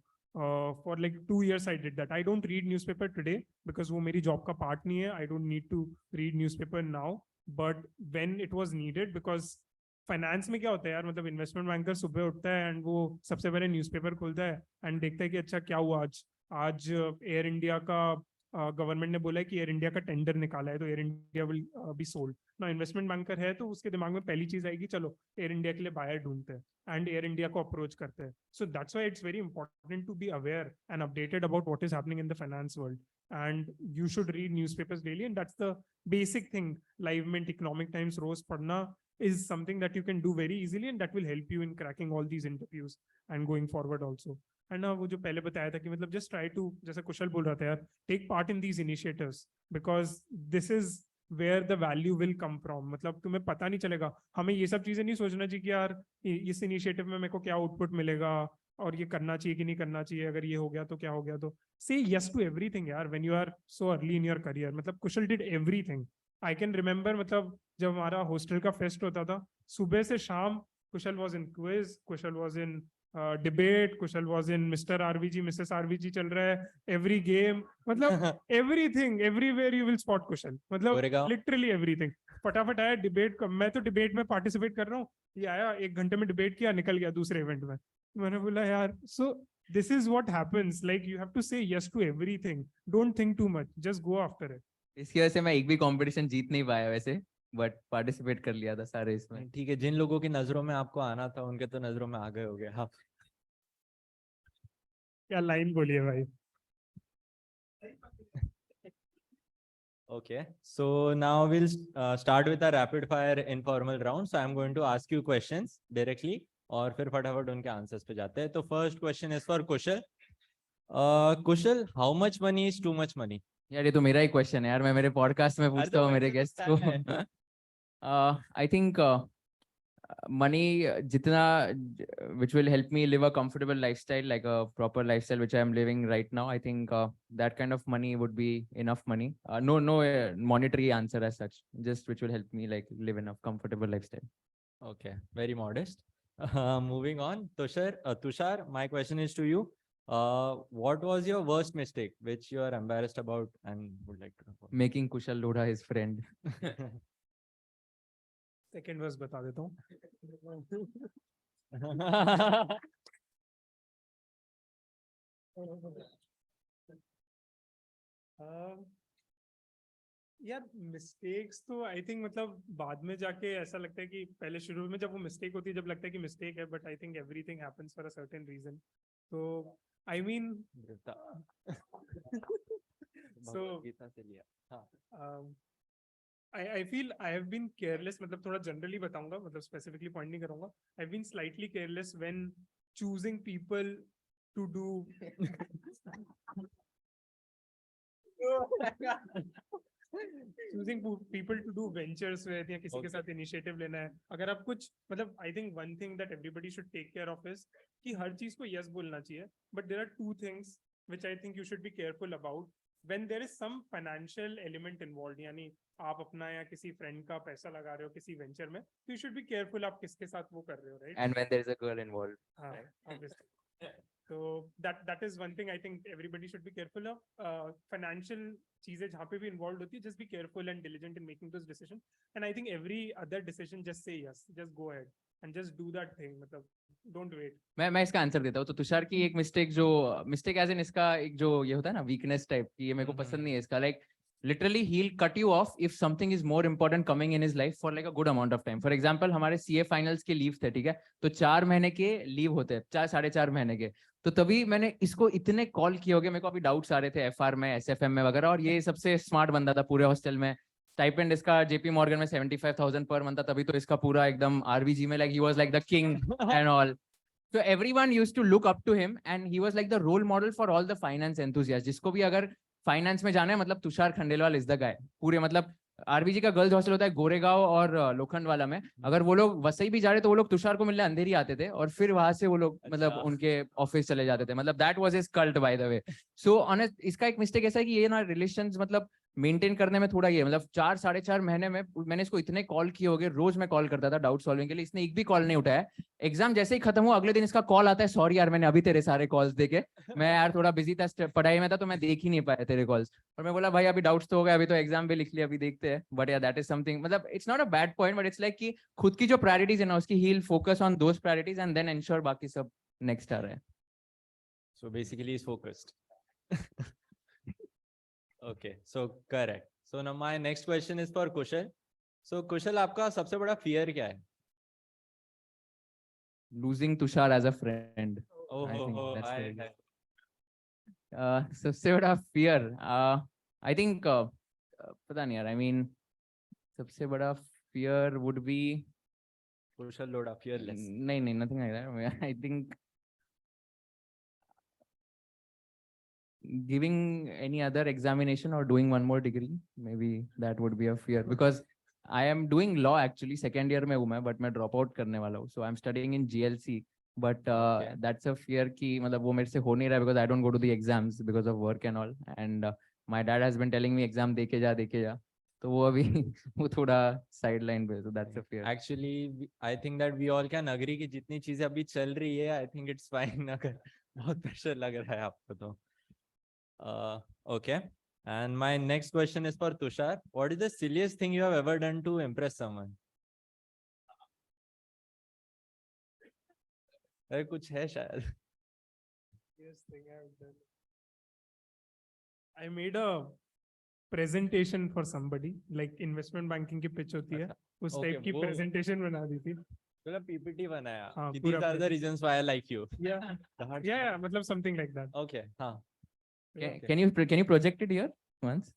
For like 2 years I did that. I don't read newspaper today because वो मेरी job का part नहीं है. I don't need to read newspaper now, but when it was needed, because finance में क्या होता है यार, मतलब investment banker सुबह उठता है and वो सबसे पहले newspaper खोलता है and देखता है कि अच्छा क्या हुआ आज एयर इंडिया का गवर्नमेंट ने बोला है कि एयर इंडिया का टेंडर निकाला है तो air India will be sold. ना इन्वेस्टमेंट बैंकर है तो उसके दिमाग में पहली चीज आएगी चलो एयर इंडिया के लिए बायर ढूंढते हैं एंड एयर इंडिया को अप्रोच करते हैं. So that's why it's very important to be aware and updated about what is happening in the finance world, and you should read newspapers daily, and that's the basic thing. Live Mint, Economic Times रोज पढ़ना is something that you can do very easily and that will help you in cracking all these interviews and going forward also. And वो जो पहले बताया था कि मतलब just try to, जैसे कुशल बोल रहा था यार, take part in these initiatives because this is where the value will come from. मतलब तुम्हें पता नहीं चलेगा. हमें ये सब चीजें नहीं सोचना चाहिए कि यार इस इनिशिएटिव में मेरे को क्या आउटपुट मिलेगा और ये करना चाहिए कि नहीं करना चाहिए, अगर ये हो गया तो क्या हो गया. तो say yes to everything यार when you are so early in your career. मतलब कुशल did everything. I can remember, मतलब जब हमारा हॉस्टल का फेस्ट होता था, सुबह से शाम कुशल was in quiz, Kusal was in debate, Kusal was in Mr. RVG, Mrs. RVG चल रहा है, every game, मतलब everything, everywhere you will spot कुशल, मतलब literally everything. फटाफट आया डिबेट का, मैं तो डिबेट में पार्टिसिपेट कर रहा हूँ, ये आया 1 घंटे में डिबेट किया, निकल गया दूसरे इवेंट में. मैंने बोला यार, so this is what happens, like you have to say yes to everything, don't think too much, just go after it. इसकी वजह से मैं एक भी कंपटीशन जीत नहीं पाया वैसे, but participate कर लिया था सारे इसमें. ठीक है, जिन लोगों की नजरों में आपको आना था उनके तो नजरों में आ गए होगे आप. क्या लाइन बोलिए भाई. Okay, so now we'll start with a rapid fire informal round. So I'm going to ask you questions directly और फिर फटाफट उनके आंसर्स पे जाते हैं. तो first question is for Kusal. Kusal, how much money is too much money? यार ये तो मेरा ही क्वेश्चन है यार, मैं मेरे पॉडकास्ट में पूछता हूँ मेरे गेस्ट को. I think money jitna which will help me live a comfortable lifestyle, like a proper lifestyle which I am living right now. I think that kind of money would be enough money. No monetary answer as such, just which will help me like live in a comfortable lifestyle. Okay, very modest. Moving on, Tushar, my question is to you. What was your worst mistake which you are embarrassed about and would like to know about? Making Kushal Lodha his friend. Second वर्स बता देता हूँ. यार mistakes तो I think मतलब बाद में जाके ऐसा लगता है कि पहले शुरू में जब वो मिस्टेक होती है जब लगता है कि मिस्टेक है, but I think everything happens for a certain reason. तो I mean I feel I have been careless, मतलब थोड़ा generally बताऊंगा, मतलब specifically point नहीं करूंगा. I've been slightly careless when choosing people to do choosing people to do ventures with या किसी के साथ initiative लेना है. अगर आप कुछ मतलब I think one thing that everybody should take care of is कि हर चीज को yes बोलना चाहिए, but there are two things which I think you should be careful about. When there is some financial element involved, यानी आप अपना या किसी फ्रेंड का पैसा लगा रहे हो किसी वेंचर में, तो you should be careful आप किसके साथ वो कर रहे हो, right? And when there is a girl involved. हाँ, obviously. So that is one thing I think everybody should be careful of. Financial चीजें जहाँ पे भी involved होती है, just be careful and diligent in making those decisions. And I think every other decision just say yes, just go ahead and just do that thing. मतलब don't wait. मैं इसका answer देता हूँ. तो तुषार की एक मिस्टेक एज इन इसका एक जो ये होता है ना वीकनेस टाइप की, ये मेरे को पसंद नहीं है इसका. Like literally he'll cut you off if something is more important coming in his life for like a good amount of time. For example, हमारे CA finals के लीव थे, ठीक है, तो 4 महीने के लीव होते हैं, 4-4.5 महीने के. तो तभी मैंने इसको इतने कॉल किए होंगे, मेरे को अभी डाउट्स आ रहे थे FR में, SFM में वगैरह, और ये सबसे स्मार्ट बंदा था पूरे हॉस्टल में. स्टाइपेंड इसका JP Morgan में 75,000 पर मंथ था, तभी तो इसका पूरा एकदम RBG में like he was like the king and all. So everyone used to look up to him and he was like the role model for all the finance enthusiasts. जिसको भी अगर फाइनेंस में जाना है, मतलब Tushar Khandelwal is the guy. पूरे मतलब RBG का गर्ल्स हॉस्टल होता है गोरेगांव और लोखंडवाला में. अगर वो लोग वसई भी जा रहे तो वो लोग तुषार को मिलने अंधेरी आते थे और फिर वहां से वो लोग मतलब उनके ऑफिस चले जाते थे. मतलब that was his cult by the way. So honest इसका एक मिस्टेक ऐसा है कि ये ना रिलेशंस मतलब मेंटेन करने में थोड़ा ये मतलब 4-4.5 महीने में मैंने इसको इतने कॉल किए होंगे, रोज मैं कॉल करता था डाउट सॉल्विंग के लिए, इसने एक भी कॉल नहीं उठाया. एग्जाम जैसे ही खत्म हुआ अगले दिन इसका कॉल आता है, सॉरी यार मैंने अभी तेरे सारे कॉल्स देखे, मैं यार थोड़ा बिजी था पढ़ाई में था तो मैं देख ही नहीं पाया तेरे कॉल्स. और मैं बोला भाई अभी डाउट्स तो हो गए, अभी तो एग्जाम भी लिख लिया, अभी देखते हैं. But yeah that is something, मतलब it's not a bad point, but it's like कि खुद की जो प्रायोरिटीज है ना उसकी ही will focus on those priorities and then ensure बाकी सब नेक्स्ट आ रहा है. So basically he's focused. Okay, so correct. So now my next question is for Kushal. So Kushal, आपका सबसे बड़ा fear क्या है? Losing Tushar as a friend. सबसे बड़ा fear, I think पता नहीं यार, I mean सबसे बड़ा fear would be Kushal Lodha, fearless. नहीं, nothing like that. I think giving any other examination or doing one more degree, maybe that would be a fear, because I am doing law actually, second year में हूँ मैं, but मैं drop out करने वाला हूँ. So I'm studying in GLC, but that's a fear कि मतलब वो मेरे से हो नहीं रहा because I don't go to the exams because of work and all. And my dad has been telling me exam देके जा. तो वो अभी वो थोड़ा sideline पे, so that's a fear. Actually, I think that we all can agree कि जितनी चीजें अभी चल रही है, I think it's fine अगर बहुत pressure लग रहा है आपको तो. Okay. And my next question is for Tushar. What is the silliest thing you have ever done to impress someone? अरे कुछ है शायद. Silliest thing I have done. I made a presentation for somebody, like investment banking की pitch होती है, उस Okay, type की वो- presentation बना दी थी. पूरा PPT बनाया. हाँ, These पूरा are the reasons why I like you. Yeah, yeah, मतलब something like that. Okay, हाँ. Can you project it here once?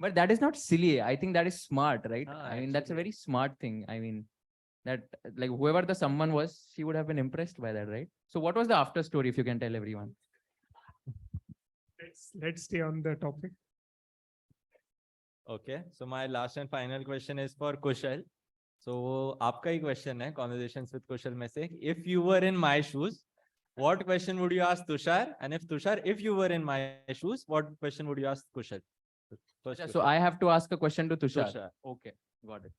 But that is not silly. I think that is smart, right? I mean, that's a very smart thing. I mean, that like whoever the someone was, she would have been impressed by that, right? So what was the after story, if you can tell everyone? Let's stay on the topic. Okay, so my last and final question is for Kushal. So आपका ही question है conversations with Kushal में से. If you were in my shoes, what question would you ask Tushar? And if Tushar, if you were in my shoes, what question would you ask Kushal? First So I have to ask a question to Tushar. Tushar. Okay, got it.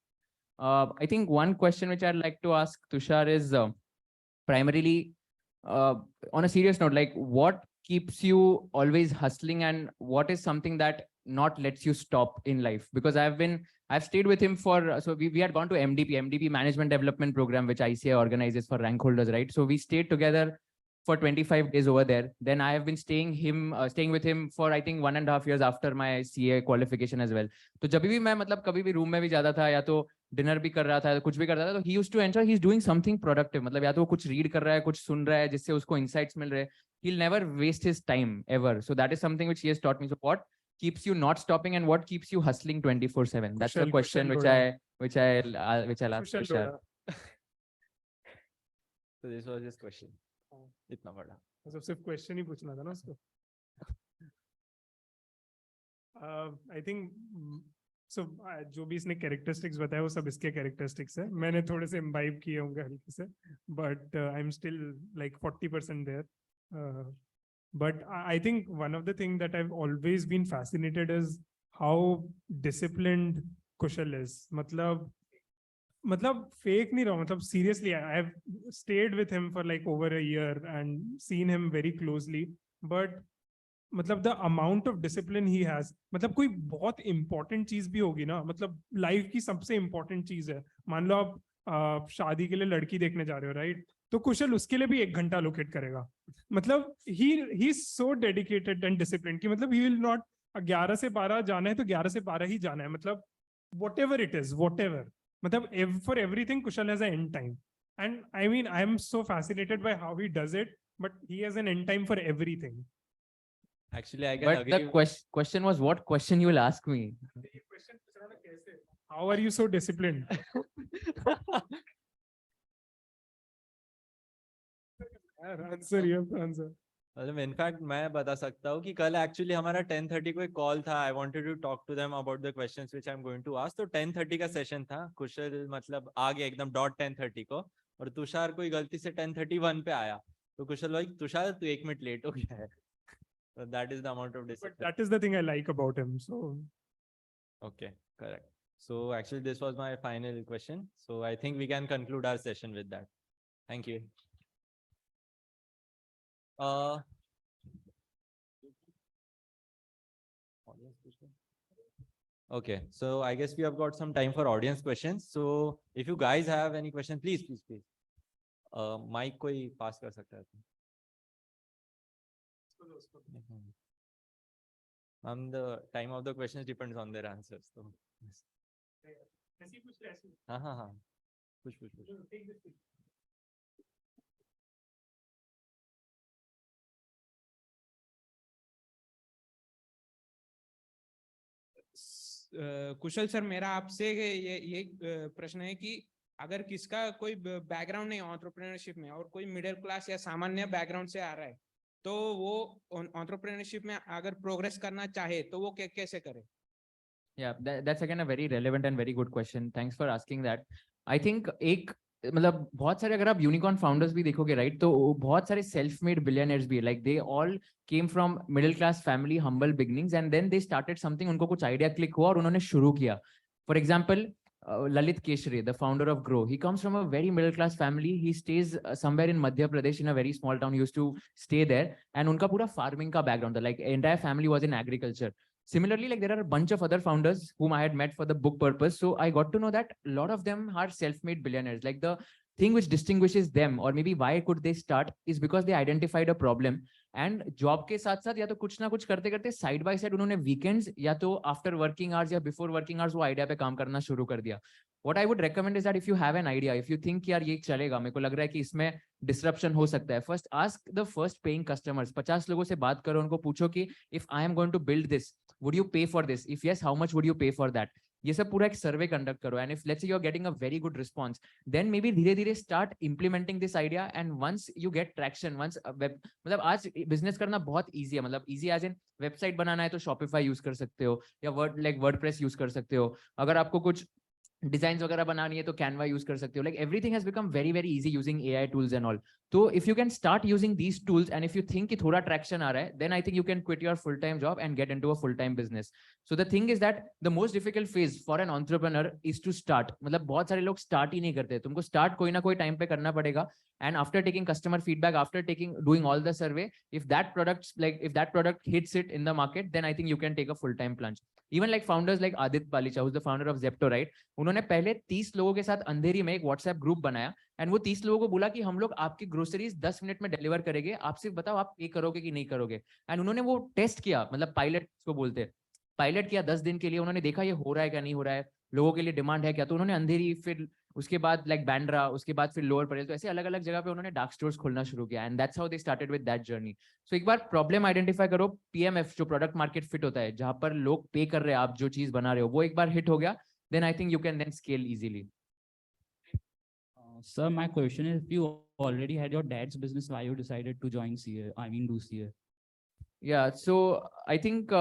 I think one question which I'd like to ask Tushar is primarily on a serious note, like what keeps you always hustling and what is something that not lets you stop in life? Because I've stayed with him for, so we had gone to MDP Management Development Program, which ICI organizes for rank holders, right? So we stayed together for 25 days over there. Then I have been staying with him for I think 1.5 years after my CA qualification as well. तो जब भी मैं मतलब कभी भी room में भी जाता था या तो डिनर भी कर रहा था कुछ भी करता था तो he used to ensure he's doing something productive. मतलब या तो वो कुछ रीड कर रहा है कुछ सुन रहा है जिससे उसको insights मिल रहे हैं. He'll never waste his time ever. So that is something which he has taught me. So what keeps you not stopping and what keeps you hustling 24/7? That's the question which I'll ask Kushal Tushar. Lodha. So this was his question. इतना बड़ा. मतलब सिर्फ question ही पूछना था ना उसको. I think so जो भी इसने characteristics बताया वो सब इसके characteristics है. मैंने थोड़े से imbibe किए होंगे हल्के से, but I'm still like 40% there. But I think one of the things that I've always been fascinated is how disciplined Kushal is. मतलब fake नहीं रहा, मतलब seriously I have stayed with him for like over a year and seen him very closely, but मतलब the amount of discipline he has, मतलब कोई बहुत important चीज भी होगी ना, मतलब life की सबसे important चीज है. मान लो आप शादी के लिए लड़की देखने जा रहे हो, right? तो कुशल उसके लिए भी 1 घंटा allocate करेगा. मतलब he's so dedicated and disciplined कि मतलब he will not 11 से 12 जाना है तो 11 से 12 ही जाना है. मतलब whatever it is, whatever. मतलब for everything Kushal has an end time. And I mean, I'm so fascinated by how he does it, but he has an end time for everything. Actually, I can But agree. the question was what question you will ask me? How are you so disciplined? Answer, you have to answer. मतलब in fact मैं बता सकता हूँ कि कल actually हमारा 10:30 को एक कॉल था. I wanted to talk to them about the questions which I am going to ask. तो 10:30 का सेशन था. कुशल मतलब आ गया एकदम डॉट 10:30 को और तुषार कोई गलती से 10:31 पे आया. तो कुशल भाई तुषार तू 1 मिनट लेट हो गया है. So that is the amount of discipline. But that is the thing I like about him. So okay, correct. So actually this was my final question. So I think we can conclude our session with that. Thank you. Okay, so I guess we have got some time for audience questions. So if you guys have any questions, please. Mic कोई pass कर सकता है? The time of the questions depends on their answers. So हाँ. Push. कुशल sir, मेरा आपसे ये प्रश्न है कि अगर किसका कोई बैकग्राउंड नहीं एंटरप्रेन्योरशिप में और कोई मिडिल क्लास या सामान्य बैकग्राउंड से आ रहा है तो वो एंटरप्रेन्योरशिप में अगर प्रोग्रेस करना चाहे तो वो कैसे करे? Yeah, that's again a very relevant and very good question. Thanks for asking that. I think एक मतलब बहुत सारे अगर आप यूनिकॉर्न फाउंडर्स भी देखोगे राइट तो बहुत सारे सेल्फ मेड बिलियनर्स भी है. Like they all came from middle class family, humble beginnings and then they started something. उनको कुछ आइडिया क्लिक हुआ और उन्होंने शुरू किया. For example Lalit Keshre, the founder of Grow, he comes from a very middle class family. He stays somewhere in Madhya Pradesh in a very small town. He used to stay there and उनका पूरा farming का background था. Like entire family was in agriculture. Similarly, like there are a bunch of other founders whom I had met for the book purpose. So I got to know that a lot of them are self-made billionaires. Like the thing which distinguishes them or maybe why could they start is because they identified a problem and job के साथ साथ या तो कुछ ना कुछ करते करते साइड बाय साइड उन्होंने वीकेंड्स या तो आफ्टर वर्किंग आवर्स या बिफोर वर्किंग आवर्स वो आइडिया पे काम करना शुरू कर दिया. What I would recommend is that if you have an idea, if you think यार ये चलेगा, मेरे को लग रहा है कि इसमें disruption हो सकता है, first ask the first paying customers. 50 लोगों से बात करो, उनको पूछो कि if I am going to build this, would you pay for this? If yes, how much would you pay for that? ये सब पूरा एक सर्वे कंडक्ट करो, and if let's say you're getting a very good response, then maybe धीरे धीरे start implementing this idea, and once you get traction, once web मतलब आज business करना बहुत easy है, मतलब easy as in वेबसाइट बनाना है तो Shopify यूज कर सकते हो या वर्डप्रेस यूज कर सकते हो, अगर आपको कुछ डिजाइन्स वगैरह बनानी है तो कैनवा यूज कर सकते हो. Like everything has become very very easy using AI tools and all. तो if you can start using these tools and if you think कि थोड़ा ट्रैक्शन आ रहा है, then I think you can quit your full time job and get into a full time business. So the thing is that the most difficult phase for an entrepreneur is to start. मतलब बहुत सारे लोग start ही नहीं करते. तुमको start कोई ना कोई टाइम पे करना पड़ेगा. And after taking customer feedback, after doing all the survey, if that product hits it in the market, then I think you can take a full-time plunge. Even like founders like Adit Palicha, who's the founder of Zepto, right? उन्होंने पहले 30 लोगों के साथ अंधेरी में एक WhatsApp group बनाया, and वो 30 लोगों को बोला कि हम लोग आपकी ग्रोसरीज 10 मिनट में डिलीवर करेंगे, आप सिर्फ बताओ आप ये करोगे कि नहीं करोगे. एंड उन्होंने वो टेस्ट किया, मतलब पायलट को बोलते हैं, पायलट किया 10 दिन के लिए. उन्होंने देखा ये हो रहा है क्या, नहीं हो रहा है, लोगों के लिए डिमांड है क्या. तो उन्होंने अंधेरी, फिर उसके बाद लाइक बैंड्रा, उसके बाद फिर लोअर परेल, तो ऐसे अलग अलग जगह पे उन्होंने डार्क स्टोर्स खोलना शुरू किया. And that's how they started with that journey. सो एक बार प्रॉब्लम आइडेंटिफाई करो, पीएमएफ जो प्रोडक्ट मार्केट फिट होता है, जहां पर लोग पे कर रहे हैं आप जो चीज बना रहे हो, वो एक बार हिट हो गया, then I think you can then scale easily. Sir, my question is, if you already had your dad's business, why you decided to join CA? I mean, do CA? Yeah, so I think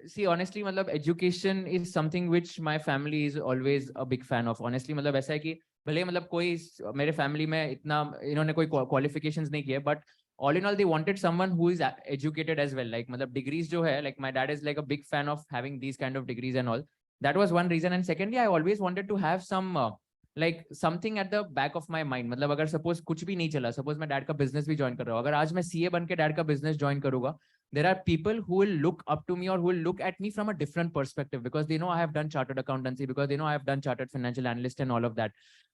see honestly मतलब education is something which my family is always a big fan of. Honestly मतलब ऐसा है कि भले मतलब कोई मेरे family में इतना इन्होंने कोई qualifications नहीं किए, but all in all they wanted someone who is educated as well. Like मतलब degrees जो है, like my dad is like a big fan of having these kind of degrees and all. That was one reason. And secondly, I always wanted to have some like something at the back of my mind. मतलब अगर suppose कुछ भी नहीं चला, suppose मैं dad का business भी join कर रहा हूँ, अगर आज मैं सीए बन के डैड का बिजनेस ज्वाइन करूंगा, there are people who will look up to me or who will look at me from a different perspective because they know I have done chartered accountancy, because they know I have done chartered financial analyst and all of that.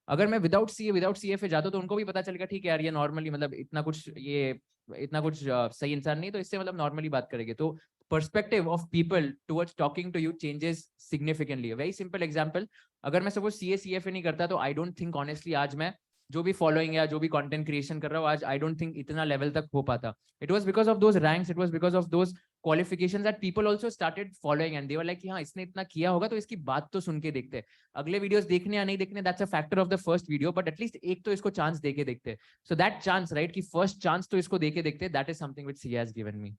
अगर मैं without CA पे जाता हूँ तो उनको भी पता चलेगा ठीक है यार ये नॉर्मली मतलब इतना कुछ सही इंसान नहीं, तो इससे मतलब नॉर्मली बात करेंगे. तो perspective of people towards talking to you changes significantly. A very simple example, अगर मैं suppose CA नहीं करता तो I don't think honestly आज मैं जो भी फॉलोइंग या जो भी कंटेंट क्रिएशन कर रहा हूँ आज, आई डोंट थिंक इतना लेवल तक हो पाता. It was because of those ranks, it was because of those qualifications that people also started following and they were like हाँ इसने इतना किया होगा तो इसकी बात तो सुन के देखते हैं, अगले वीडियोस देखने या नहीं देखने that's a factor of the first video, but at least एक तो इसको चांस देके देखते हैं. सो दैट चांस राइट कि फर्स्ट चांस तो इसको देके देखते हैं, that is something which CA has given me.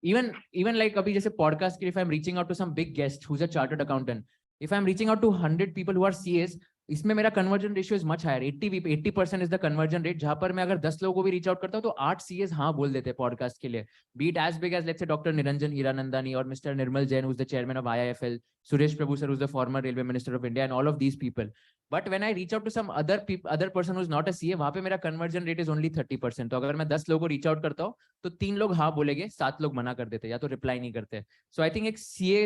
Even like अभी जैसे पॉडकास्ट के लिए if I'm reaching out to some big guest who's a chartered accountant, if I'm reaching out to 100 people who are CAs, इसमें मेरा conversion ratio is much higher. 80% is the conversion rate. जहां पर मैं अगर 10 लोगों को भी reach out करता हूं तो 8 CAs हाँ बोल देते हैं पॉडकास्ट के लिए. Be it as big as let's say Dr. Niranjan Hiranandani or Mr. Nirmal Jain, who's the chairman of IIFL, Suresh Prabhu sir, who's the former railway minister of India, and all of these people. But when I reach out to some other person who's not a CA, वहां पे मेरा conversion rate is only 30%. तो अगर मैं 10 लोगों को reach out करता हूँ तो 3 लोग हाँ बोलेंगे, 7 लोग मना कर देते या तो reply नहीं करते. So I think एक CA,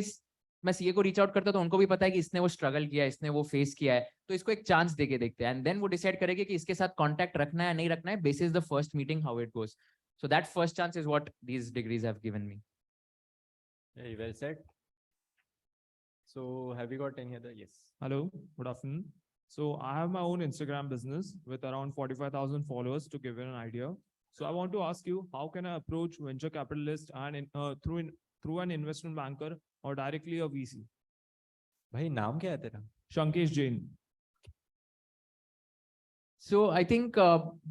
मैं सीए को रीच आउट करता तो उनको भी पता है कि इसने वो स्ट्रगल किया है, इसने वो फेस किया है, तो इसको एक चांस देके देखते हैं, एंड देन वो डिसाइड करेंगे कि इसके साथ कांटेक्ट रखना है या नहीं रखना है basis the first meeting how it goes. So that first chance is what these degrees have given me. Very well said. So have you got any other? Yes. Hello, good afternoon. So I have my own Instagram business with around 45,000 followers to give you an idea. So I want to ask you, how can I approach venture capitalist and through an investment banker or directly a VC? भाई नाम क्या है तेरा? Shankesh Jain. So I think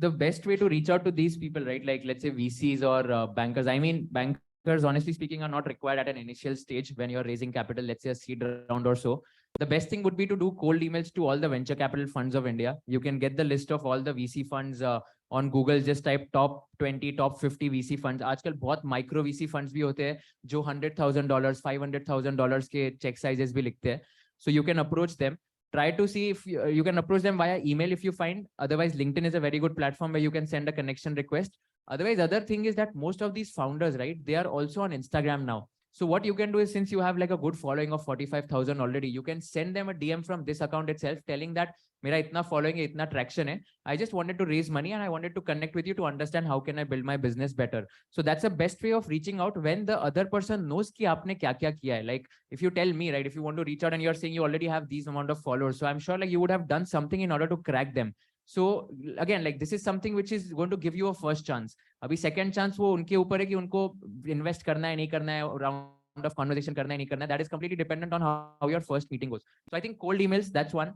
the best way to reach out to these people, right? Like let's say VCs or bankers. I mean, bankers, honestly speaking, are not required at an initial stage when you're raising capital, let's say a seed round or so. The best thing would be to do cold emails to all the venture capital funds of India. You can get the list of all the VC funds on Google. Just type top 20, top 50 VC funds. आजकल बहुत micro VC funds भी होते हैं जो $100,000, $500,000 के check sizes भी लिखते हैं. So you can approach them. Try to see if you can approach them via email if you find. Otherwise, LinkedIn is a very good platform where you can send a connection request. Otherwise, other thing is that most of these founders, right, they are also on Instagram now. So what you can do is, since you have like a good following of 45,000 already, you can send them a DM from this account itself telling that मेरा इतना following है, इतना traction है. I just wanted to raise money and I wanted to connect with you to understand how can I build my business better. So that's the best way of reaching out when the other person knows कि आपने क्या क्या किया है. Like if you tell me, right, if you want to reach out and you're saying you already have these amount of followers, so I'm sure like you would have done something in order to crack them. So again, like this is something which is going to give you a first chance. अभी second chance वो उनके ऊपर है कि उनको invest करना है नहीं करना है, round of conversation करना है नहीं करना है. That is completely dependent on how your first meeting goes. So I think cold emails, that's one.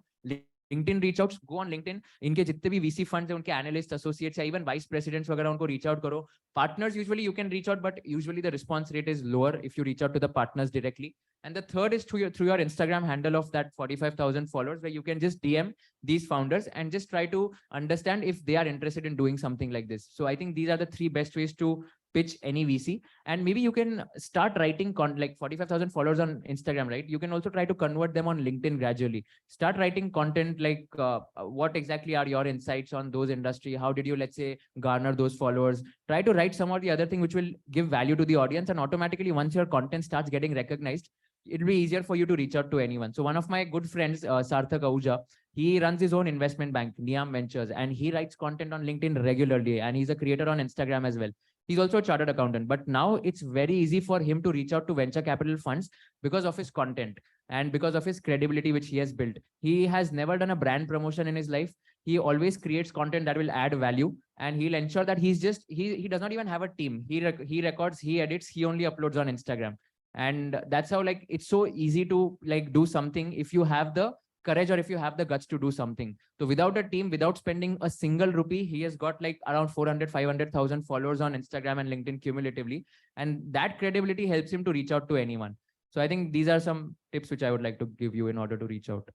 LinkedIn reach outs, go on LinkedIn. इनके जितने भी VC funds हैं, उनके analysts, associates या even vice presidents वगैरह उनको reach out करो. Partners usually you can reach out, but usually the response rate is lower if you reach out to the partners directly. And the third is through your Instagram handle of that 45,000 followers, where you can just DM these founders and just try to understand if they are interested in doing something like this. So I think these are the three best ways to pitch any VC. And maybe you can start writing like 45,000 followers on Instagram, right? You can also try to convert them on LinkedIn gradually. Start writing content like what exactly are your insights on those industry? How did you, let's say, garner those followers? Try to write some of the other thing which will give value to the audience. And automatically, once your content starts getting recognized, it'll be easier for you to reach out to anyone. So one of my good friends, Sarthak Ahuja, he runs his own investment bank, Niam Ventures, and he writes content on LinkedIn regularly. And he's a creator on Instagram as well. He's also a chartered accountant, but now it's very easy for him to reach out to venture capital funds because of his content and because of his credibility, which he has built. He has never done a brand promotion in his life. He always creates content that will add value, and he'll ensure that he does not even have a team. He records, he edits, he only uploads on Instagram. And that's how like it's so easy to like do something if you have the courage or if you have the guts to do something. So without a team, without spending a single rupee, he has got like around 500,000 followers on Instagram and LinkedIn cumulatively. And that credibility helps him to reach out to anyone. So I think these are some tips which I would like to give you in order to reach out.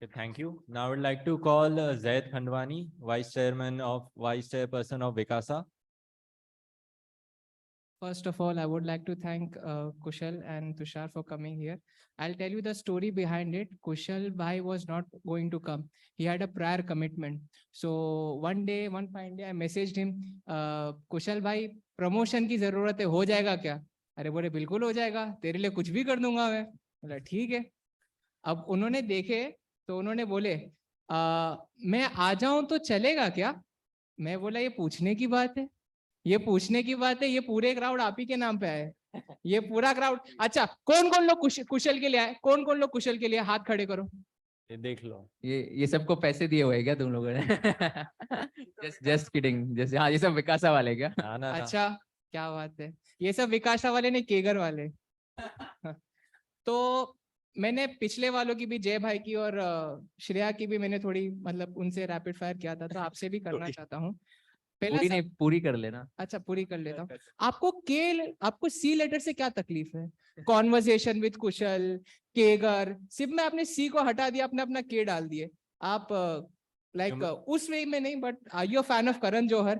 Okay, thank you. Now I would like to call Zaid Khandwani, Vice Chairperson of Vikasa. First of all, I would like to thank Kushal and Tushar for coming here. I'll tell you the story behind it. Kushal Bhai was not going to come. He had a prior commitment. So one fine day, I messaged him, Kushal Bhai, promotion की जरूरत है, हो जाएगा क्या? अरे बोले बिल्कुल हो जाएगा, तेरे लिए कुछ भी कर दूंगा मैं. बोला ठीक है. अब उन्होंने देखे तो उन्होंने बोले मैं आ जाऊं तो चलेगा क्या? मैं बोला ये पूछने की बात है. ये पूछने की बात है. ये पूरे क्राउड आप ही के नाम पे आए. ये पूरा क्राउड. अच्छा, कौन कौन लोग कुशल के लिए आए? कौन कौन लोग कुशल के लिए हाथ खड़े करो. ये देख लो. ये सबको पैसे दिए हुए क्या तुम लोगों ने? just kidding. जैसे हाँ, ये सब विकासा वाले क्या? अच्छा, क्या बात है. ये सब विकासा वाले ने, केगर वाले. तो मैंने पिछले वालों की भी, जय भाई की और श्रेया की भी मैंने थोड़ी मतलब उनसे रैपिड फायर किया था, तो आपसे भी करना चाहता हूँ. पूरी कर लेना. अच्छा, पूरी कर लेता हूँ. आपको सी लेटर से क्या तकलीफ है? कॉन्वर्सेशन विद कुशल, केगर, सिर्फ में आपने सी को हटा दिया, आपने अपना के डाल दिए. आप लाइक उस वे में नहीं, but are you fan of Karan Johar?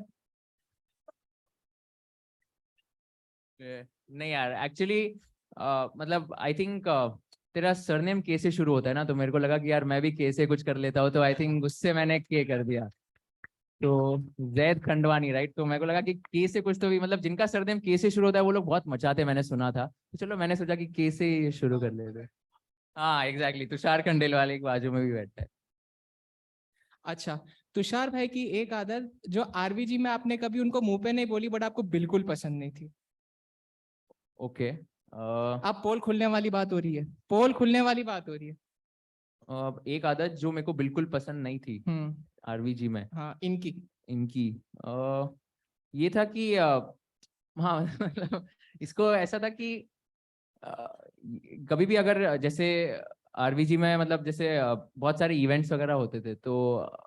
नहीं यार, एक्चुअली मतलब आई थिंक तेरा सरनेम के से शुरू होता है ना, तो मेरे को लगा कि यार मैं भी के से कुछ कर लेता हूँ, तो आई थिंक उससे मैंने के कर दिया. तो जैद खंडवानी, राइट? तो मेरे को लगा कि के से कुछ तो भी, मतलब जिनका सरनेम के से शुरू होता है वो लोग बहुत मचाते हैं, मैंने सुना था. तो चलो मैंने सोचा कि के से शुरू कर लेते. हाँ एग्जैक्टली. तुषार खंडेलवाल एक बाजू में भी बैठा है. अच्छा, तुषार भाई की एक आदत जो आरबीजी में आपने कभी उनको मुंह पे नहीं बोली, बट आपको बिल्कुल पसंद नहीं थी. ओके. आप पोल खुलने वाली बात हो रही है. पोल खुलने वाली बात हो रही है. एक आदत जो मेरे को बिल्कुल पसंद नहीं थी आरवीजी में. हाँ, इनकी ये था कि हाँ मतलब इसको ऐसा था कि कभी भी अगर जैसे आरवीजी में मतलब जैसे बहुत सारे इवेंट्स वगैरह होते थे, तो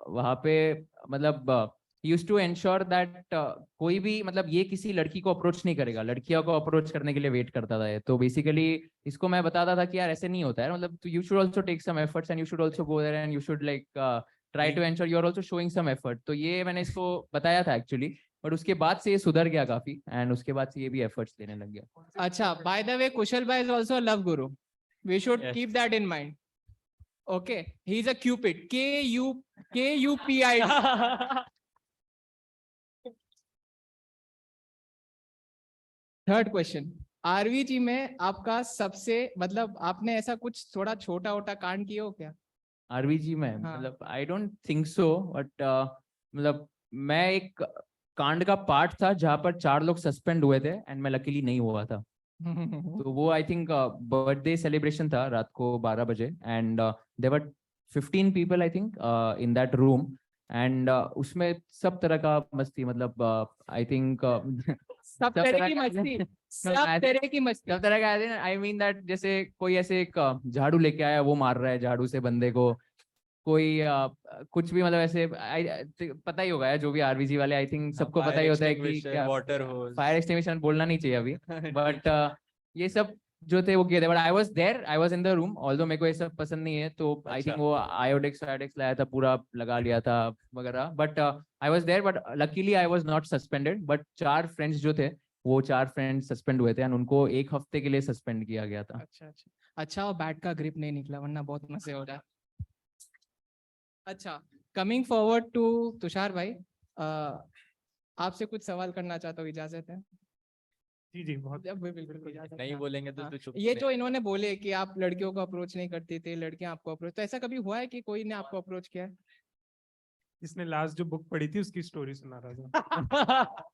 वहाँ पे मतलब यूज्ड टू एंश्योर दैट कोई भी मतलब ये किसी लड़की को अप्रोच नहीं करेगा, लड़कियों को अप्रोच करने के लिए वेट करता था. तो बेसिकली इसको मैं बताता था कि यार ऐसे नहीं होता है, मतलब you should also take some efforts and you should also go there and you should like try to ensure you are also showing some effort. तो ये मैंने इसको बताया था एक्चुअली, बट उसके बाद से ये सुधर गया काफी, एंड उसके बाद से ये भी एफर्ट्स लेने लग गया. अच्छा, बाय द वे कुशल भाई is also a love guru. We should keep that in mind. Okay, he is a cupid. KUPID. Third question, RVG में आपका सबसे मतलब आपने ऐसा कुछ थोड़ा छोटा मोटा कांड किया हो क्या? आरवीजी में हाँ। मतलब I don't think so, but मतलब मैं एक कांड का पार्ट था जहां पर 4 लोग सस्पेंड हुए थे एंड मैं लकीली नहीं हुआ था. तो वो आई थिंक बर्थडे सेलिब्रेशन था रात को 12 बजे and there were 15 people I think in that room and उसमें सब तरह का मस्ती, मतलब आई थिंक सब तरह की मस्ती, सब तरह की मस्ती, सब तरह का. आई मीन दैट जैसे कोई ऐसे एक झाड़ू लेके आया, वो मार रहा है झाड़ू से बंदे को, कोई कुछ भी, मतलब ऐसे पता ही होगा यार, जो भी आरवीजी वाले आई थिंक सबको पता ही होता है कि क्या वाटर होल, फायर एक्सटिंग्विशर बोलना नहीं चाहिए अभी, बट ये सब जो थे वो किए थे. But I was there, I was in the room, although मेरे को ये सब पसंद नहीं है, तो आई थिंक वो आयोडेक्स लाया था, पूरा लगा लिया था वगैरह. But I was there, but luckily I was not suspended. But 4 friends जो थे, वो 4 फ्रेंड्स सस्पेंड हुए थे एंड उनको 1 हफ्ते के लिए सस्पेंड किया गया था. अच्छा वो बैट का ग्रिप नहीं निकला, वरना बहुत मजे हो रहा है. अच्छा, कमिंग फॉरवर्ड टू तुषार भाई, आपसे कुछ सवाल करना चाहता हूँ, इजाजत है? जी जी, बहुत बिल्कुल इजाजत है. नहीं बोलेंगे तो चुप. ये जो इन्होंने बोले कि आप लड़कियों को अप्रोच नहीं करते थे, लड़कियां आपको अप्रोच, तो ऐसा कभी हुआ है कि कोई ने आपको अप्रोच किया है? इसने लास्ट जो बुक पढ़ी थी उसकी स्टोरी सुना रहा था.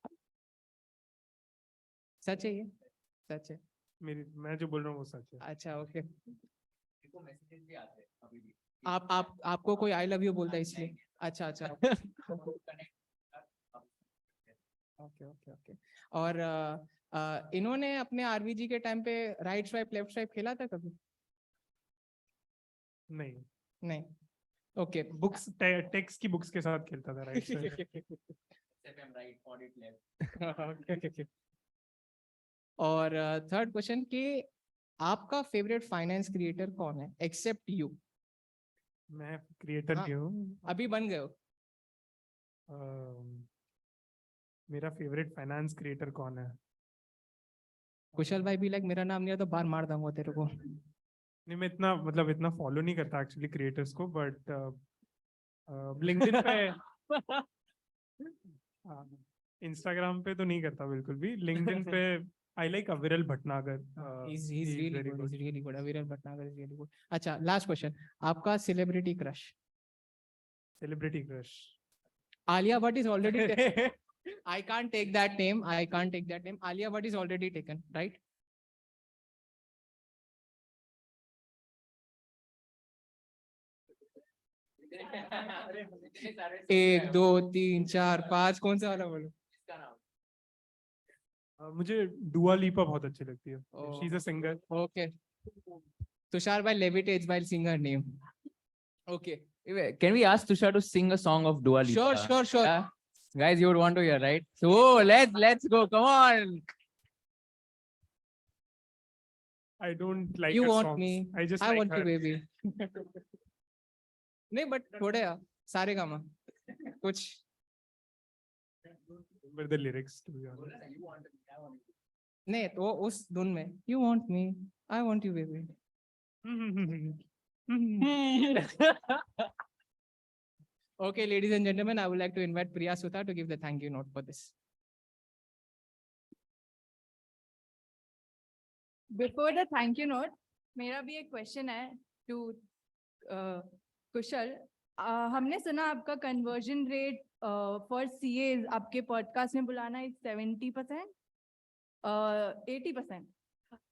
सच है ये? सच है? मैं जो बोल रहा हूँ वो सच है. अच्छा ओके. आपको कोई आई लव यू बोलता है इसलिए? अच्छा अच्छा. Okay okay okay. और इन्होंने अपने आरवीजी के टाइम पे राइट स्वाइप लेफ्ट स्वाइप खेला था कभी? नहीं नहीं. ओके. बुक्स टेक्स्ट की बुक्स के साथ खेलता था राइट साइड. और थर्ड क्वेश्चन कि आपका फेवरेट फाइनेंस क्रिएटर कौन है एक्सेप्ट यू? मैं क्रिएटर हाँ, भी हूँ. अभी बन गए हो. मेरा फेवरेट फाइनेंस क्रिएटर कौन है? कुशल भाई भी लाइक मेरा नाम नहीं है तो बाहर मार दूंगा तेरे को. नहीं, मैं इतना फॉलो नहीं करता एक्चुअली क्रिएटर्स को, बट लिंक्डइन पे इंस्टाग्राम पे तो नहीं करता बिल्कुल भी. लिंक्डइन पे आई लाइक अविरल Bhatnagar. He's really good. He's really good. Aviral Bhatnagar is really good. अच्छा, लास्ट क्वेश्चन, आपका celebrity crush? Celebrity crush Alia Bhatt is already I can't take that name. I can't take that name. Alia Bhatt is already taken, right? एक दो तीन चार पाँच, कौन सा वाला बोलो? मुझे डुआ लिपा बहुत अच्छी लगती है. She is a singer. Okay. Tushar by levitates while singer name. Okay. Can we ask Tushar to sing a song of Dua Lipa? Sure. Yeah? Guys, you would want to hear, right? So let's go. Come on. I don't like You her want songs. me? I just I like want her. you, baby. नहीं, but थोड़े सारे gamma कुछ. But the lyrics, to be honest. नहीं तो उस धुन में You want me? I want you, baby. Okay, ladies and gentlemen, I would like to invite Priya Sutha to give the thank you note for this. Before the thank you note, मेरा भी एक question है to कुशल. हमने सुना आपका conversion rate for CA आपके podcast में बुलाना है 70%, 80%.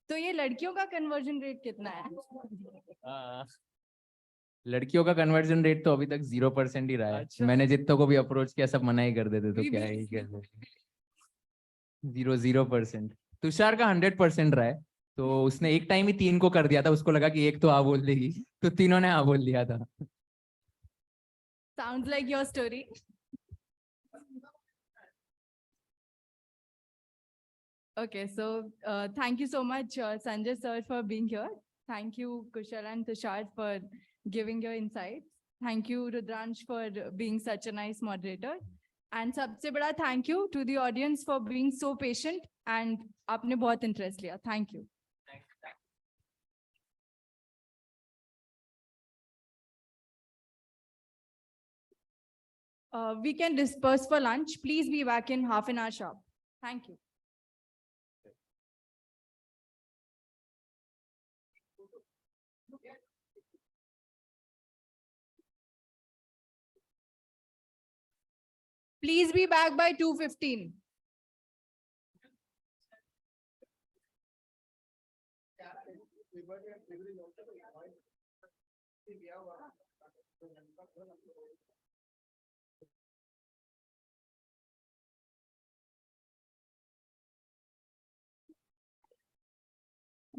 तो ये लड़कियों का कन्वर्जन रेट कितना है? लड़कियों का कन्वर्जन रेट तो अभी तक 0% ही रहा है. अच्छा. मैंने जितनों को भी अप्रोच किया सब मना ही कर देते, तो क्या ही कर 0%. तुषार का 100% रहा है, तो उसने एक टाइम ही 3 को कर दिया था. उसको लगा कि एक तो हाँ बोल देगी, तो तीनों ने हाँ बोल दिया था. Sounds like your story. Okay, so thank you so much, Sanjay sir, for being here. Thank you, Kushal and Tushar, for giving your insights. Thank you, Rudransh, for being such a nice moderator. And सबसे बड़ा thank you to the audience for being so patient and आपने बहुत interest लिया. Thank you. We can disperse for lunch. Please be back in half an hour sharp. Thank you. Please be back by 2:15.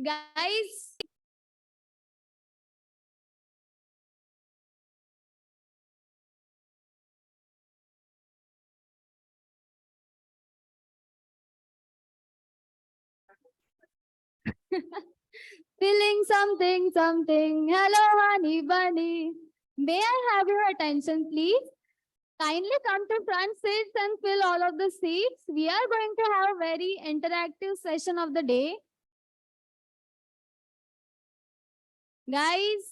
Guys, feeling something, something. Hello, honey bunny. May I have your attention, please? Kindly come to front seats and fill all of the seats. We are going to have a very interactive session of the day. Guys,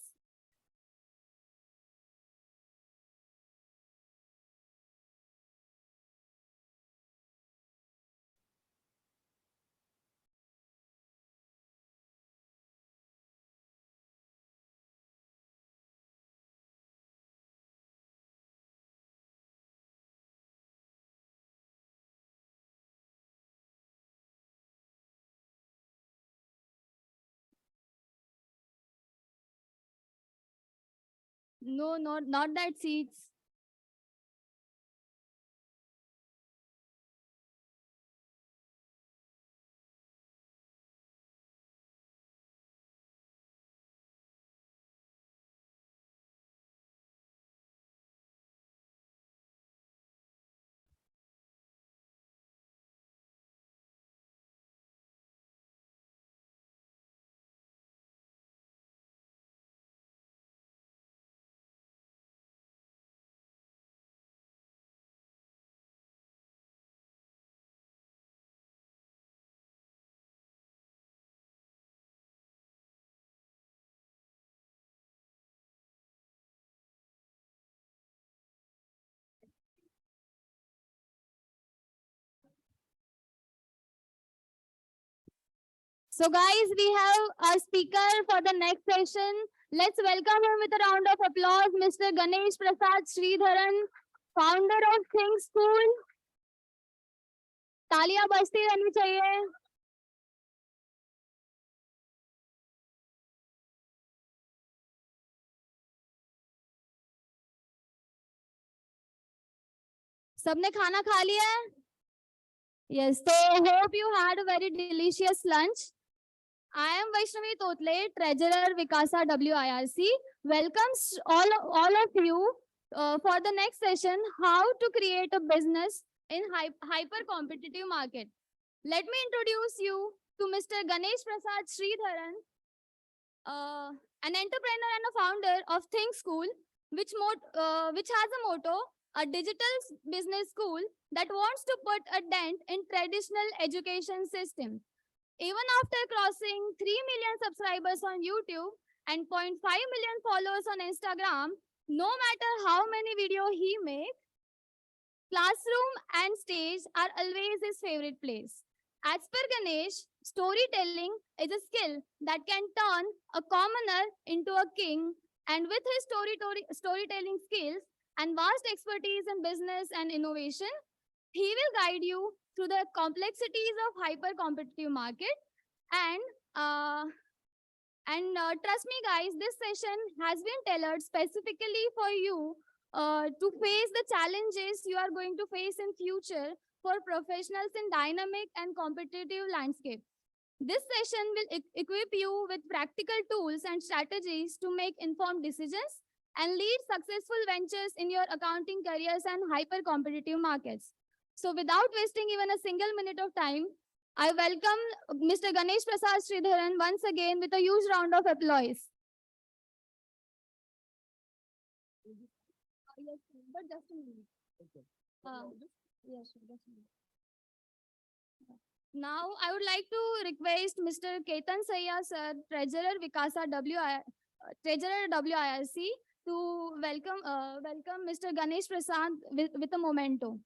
no, not that seats. So guys, we have our speaker for the next session. Let's welcome him with a round of applause, Mr. Ganesh Prasad Sridharan, founder of Thinkschool. तालियां बजती रहनी चाहिए. सबने खाना खा लिया है? Yes, so hope you had a very delicious lunch. I am Vaishnavi Totle, Treasurer Vikasa WIRC. Welcomes all of you for the next session, how to create a business in hyper competitive market. Let me introduce you to Mr. Ganesh Prasad Sridharan, an entrepreneur and a founder of Thinkschool, which has a motto, a digital business school that wants to put a dent in traditional education system. Even after crossing 3 million subscribers on YouTube and 0.5 million followers on Instagram, no matter how many videos he makes, classroom and stage are always his favorite place. As per Ganesh, storytelling is a skill that can turn a commoner into a king, and with his storytelling skills and vast expertise in business and innovation, he will guide you through the complexities of hyper competitive market. And trust me guys, this session has been tailored specifically for you to face the challenges you are going to face in future for professionals in dynamic and competitive landscape. This session will equip you with practical tools and strategies to make informed decisions and lead successful ventures in your accounting careers and hyper competitive markets. So without wasting even a single minute of time, I welcome Mr. Ganesh Prasad Sridharan once again with a huge round of applause. Yes, but just a minute. Yes, just a minute. Now, I would like to request Mr. Ketan Sayya, sir, Treasurer Vikasa Treasurer WIRC, to welcome Mr. Ganesh Prasad with a memento.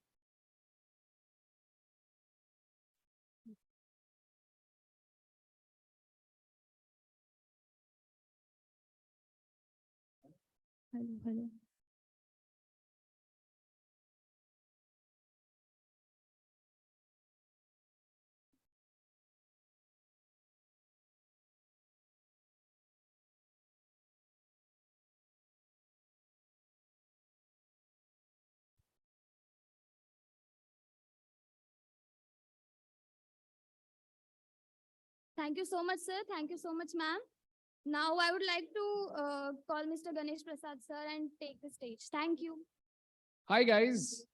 Hello. Thank you so much, sir. Thank you so much, ma'am. Now I would like to call Mr. Ganesh Prasad, sir, and take the stage. Thank you. Hi, guys.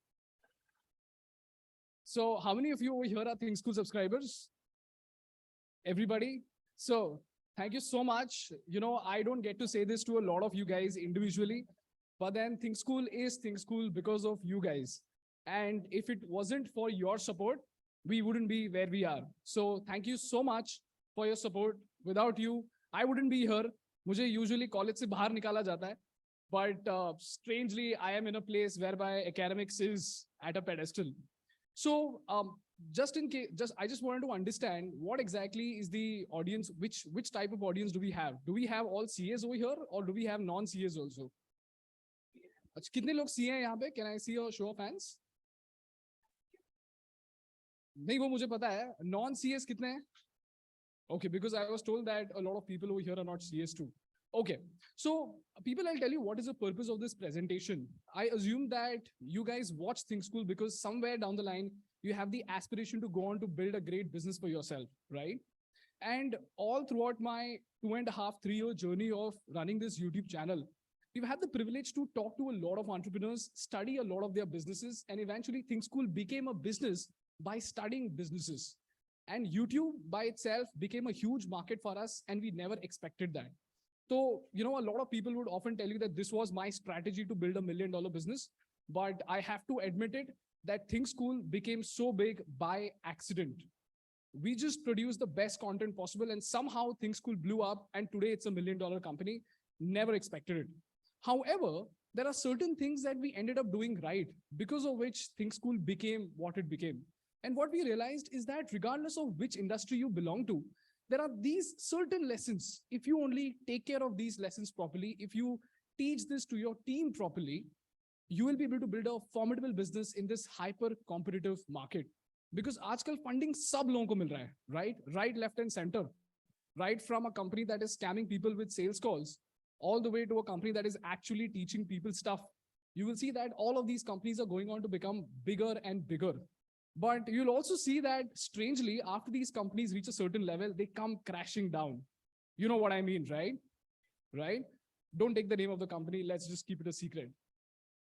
So how many of you over here are Thinkschool subscribers? Everybody? So thank you so much. You know, I don't get to say this to a lot of you guys individually, but then Thinkschool is Thinkschool because of you guys. And if it wasn't for your support, we wouldn't be where we are. So thank you so much for your support. Without you, I wouldn't be here. मुझे usually college से बाहर निकाला जाता है. But strangely, I am in a place whereby academics is at a pedestal. So just in case, I just wanted to understand what exactly is the audience, which type of audience do we have? Do we have all CAs over here or do we have non-CAs also? अच्छा, कितने लोग CA हैं यहाँ पे? Can I see a show of hands? नहीं, वो मुझे पता है. Non-CAs कितने हैं? Okay, because I was told that a lot of people over here are not CAs too. Okay, so people, I'll tell you what is the purpose of this presentation. I assume that you guys watch Thinkschool because somewhere down the line, you have the aspiration to go on to build a great business for yourself, right? And all throughout my 2.5, 3-year journey of running this YouTube channel, we've had the privilege to talk to a lot of entrepreneurs, study a lot of their businesses, and eventually Thinkschool became a business by studying businesses. And YouTube by itself became a huge market for us, and we never expected that. So, you know, a lot of people would often tell you that this was my strategy to build $1 million business, but I have to admit it, that Thinkschool became so big by accident. We just produced the best content possible, and somehow Thinkschool blew up, and today it's $1 million company. Never expected it. However, there are certain things that we ended up doing right, because of which Thinkschool became what it became. And what we realized is that regardless of which industry you belong to, there are these certain lessons. If you only take care of these lessons properly, if you teach this to your team properly, you will be able to build a formidable business in this hyper competitive market. Because आजकल funding सब लोगों को मिल रहा है, right? Right, left, and center. Right from a company that is scamming people with sales calls, all the way to a company that is actually teaching people stuff. You will see that all of these companies are going on to become bigger and bigger. But you'll also see that strangely, after these companies reach a certain level, they come crashing down. You know what I mean, right? Right? Don't take the name of the company. Let's just keep it a secret.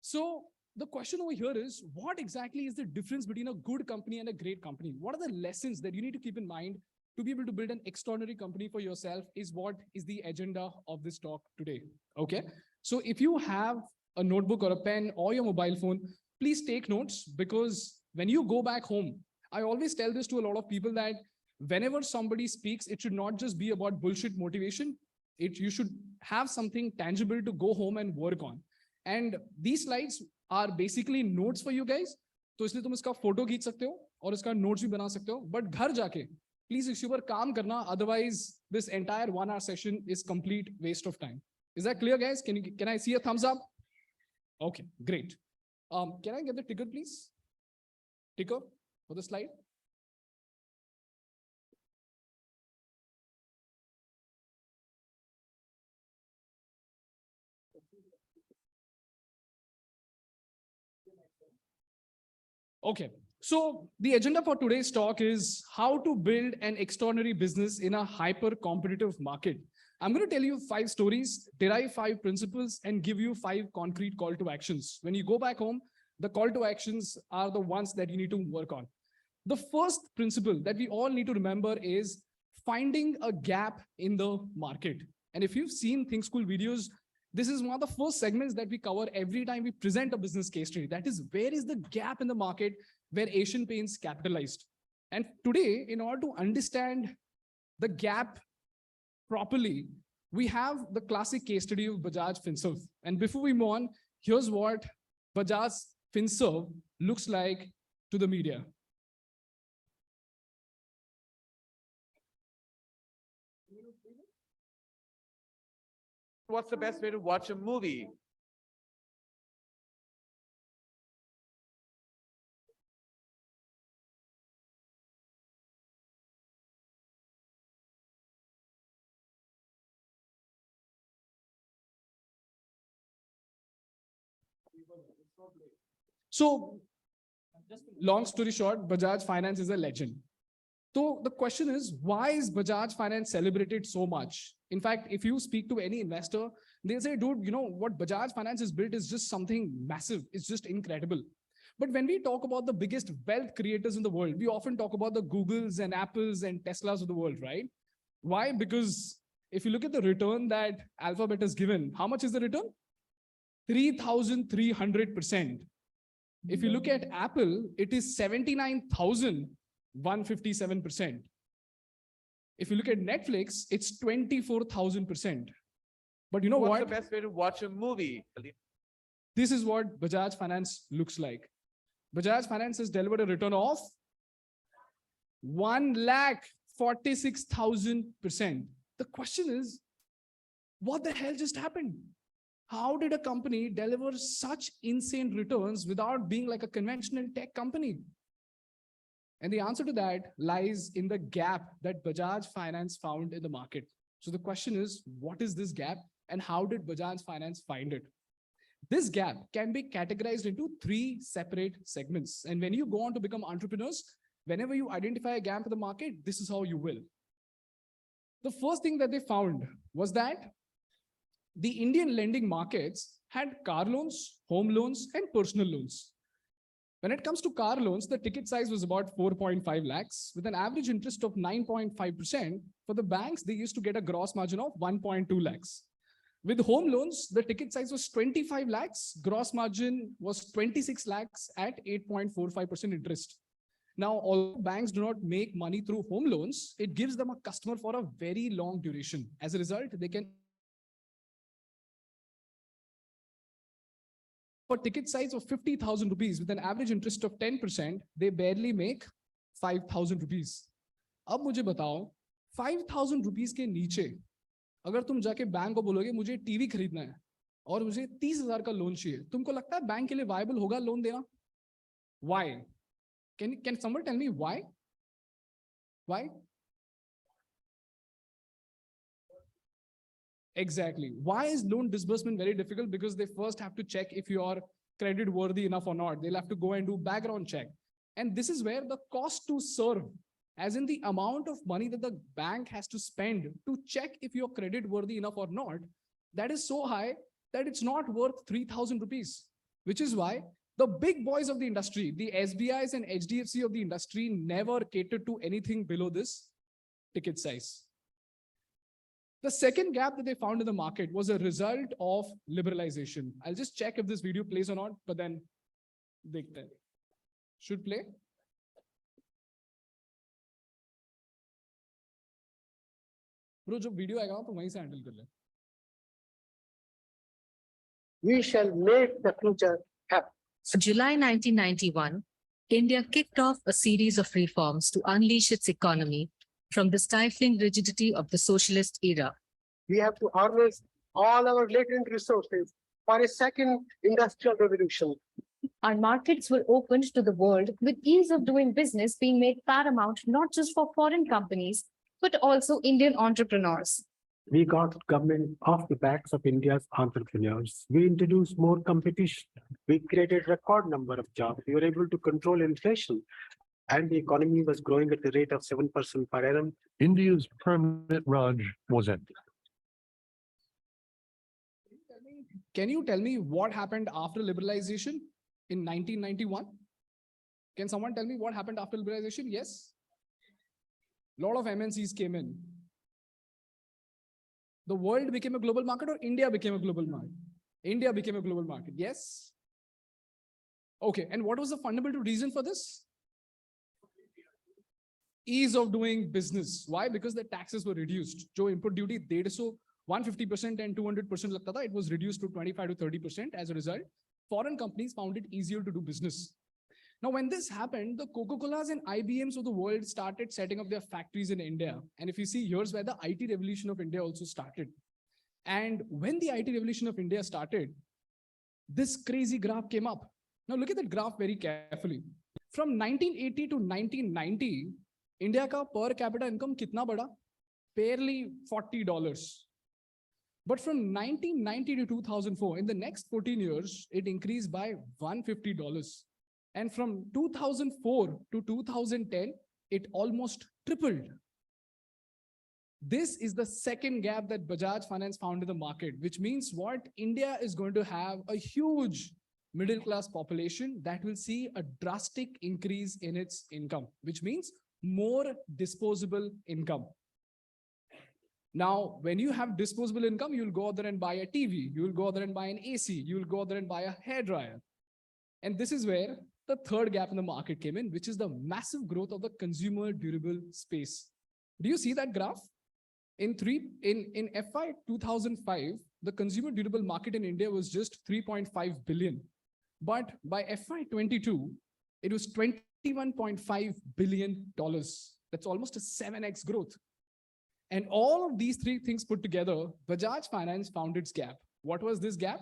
So the question over here is, what exactly is the difference between a good company and a great company? What are the lessons that you need to keep in mind to be able to build an extraordinary company for yourself is what is the agenda of this talk today. Okay. So if you have a notebook or a pen or your mobile phone, please take notes, because when you go back home, I always tell this to a lot of people that whenever somebody speaks, it should not just be about bullshit motivation. You should have something tangible to go home and work on. And these slides are basically notes for you guys. तो इसलिए तुम इसका photo खींच सकते हो और इसका notes भी बना सकते हो. But घर जाके please इस पर काम करना. Otherwise, this entire 1-hour session is complete waste of time. Is that clear, guys? Can I see a thumbs up? Okay, great. Can I get the ticker, please? Ticker for the slide. Okay, so the agenda for today's talk is how to build an extraordinary business in a hyper competitive market. I'm going to tell you 5 stories, derive 5 principles, and give you 5 concrete call to actions. When you go back home, the call to actions are the ones that you need to work on. The first principle that we all need to remember is finding a gap in the market. And if you've seen Thinkschool videos, this is one of the first segments that we cover every time we present a business case study. That is, where is the gap in the market where Asian Paints capitalized? And today, in order to understand the gap properly, we have the classic case study of Bajaj Finserv. And before we move on, here's what Bajaj Finserv looks like to the media. What's the best way to watch a movie? So, long story short, Bajaj Finance is a legend. So the question is, why is Bajaj Finance celebrated so much? In fact, if you speak to any investor, they'll say, dude, you know what Bajaj Finance has built is just something massive. It's just incredible. But when we talk about the biggest wealth creators in the world, we often talk about the Googles and Apples and Teslas of the world, right? Why? Because if you look at the return that Alphabet has given, how much is the return? 3,300%. If you look at Apple, it is 79,157%. If you look at Netflix, it's 24,000%. But you know What's what? the best way to watch a movie? This is what Bajaj Finance looks like. Bajaj Finance has delivered a return of 1,46,000%. The question is, what the hell just happened? How did a company deliver such insane returns without being like a conventional tech company? And the answer to that lies in the gap that Bajaj Finance found in the market. So the question is, what is this gap and how did Bajaj Finance find it? This gap can be categorized into 3 separate segments. And when you go on to become entrepreneurs, whenever you identify a gap in the market, this is how you will. The first thing that they found was that the Indian lending markets had car loans, home loans, and personal loans. When it comes to car loans, the ticket size was about 4.5 lakhs with an average interest of 9.5%. For the banks, they used to get a gross margin of 1.2 lakhs. With home loans, the ticket size was 25 lakhs. Gross margin was 26 lakhs at 8.45% interest. Now, although banks do not make money through home loans, it gives them a customer for a very long duration. As a result, they can for ticket size of 50,000 rupees with an average interest of 10%, they barely make 5,000 rupees. अब मुझे बताओ, 5,000 rupees के नीचे अगर तुम जाके bank को बोलोगे मुझे टीवी खरीदना है और मुझे 30,000 का लोन चाहिए, तुमको लगता है बैंक के लिए वायबल होगा लोन देना? Why? Can someone tell me why? Why? Exactly. Why is loan disbursement very difficult? Because they first have to check if you are credit worthy enough or not. They'll have to go and do background check. And this is where the cost to serve, as in the amount of money that the bank has to spend to check if you're credit worthy enough or not, that is so high that it's not worth 3,000 rupees, which is why the big boys of the industry, the SBIs and HDFC of the industry never catered to anything below this ticket size. The second gap that they found in the market was a result of liberalization. I'll just check if this video plays or not, but then dekhte hain. Should play. Bro, जब video आएगा ना तो वहीं से handle कर ले. We shall make the future happen. In July 1991, India kicked off a series of reforms to unleash its economy from the stifling rigidity of the socialist era. We have to harness all our latent resources for a second industrial revolution. Our markets were opened to the world with ease of doing business being made paramount not just for foreign companies, but also Indian entrepreneurs. We got government off the backs of India's entrepreneurs. We introduced more competition. We created record number of jobs. We were able to control inflation. And the economy was growing at the rate of 7% per annum. India's permanent Raj was ended. Can you tell me what happened after liberalization in 1991? Can someone tell me what happened after liberalization? Yes. A lot of MNCs came in. The world became a global market or India became a global market? India became a global market. Yes. Okay. And what was the fundamental reason for this? Ease of doing business. Why? Because the taxes were reduced. Jo input duty 150% and 200% lagta tha, it was reduced to 25 to 30%. As a result, foreign companies found it easier to do business. Now, when this happened, the Coca-Colas and IBMs of the world started setting up their factories in India. And if you see, here's where the IT revolution of India also started. And when the IT revolution of India started, this crazy graph came up. Now, look at that graph very carefully. From 1980 to 1990, India ka per capita income kitna bada? Barely $40. But from 1990 to 2004, in the next 14 years, it increased by $150. And from 2004 to 2010, it almost tripled. This is the second gap that Bajaj Finance found in the market, which means what? India is going to have a huge middle class population that will see a drastic increase in its income, which means more disposable income. Now, when you have disposable income, you'll go there and buy a TV, you'll go there and buy an AC, you'll go there and buy a hairdryer. And this is where the third gap in the market came in, which is the massive growth of the consumer durable space. Do you see that graph? In FY 2005, the consumer durable market in India was just 3.5 billion. But by FY 22, it was $21.5 billion. That's almost a 7x growth. And all of these three things put together, Bajaj Finance found its gap. What was this gap?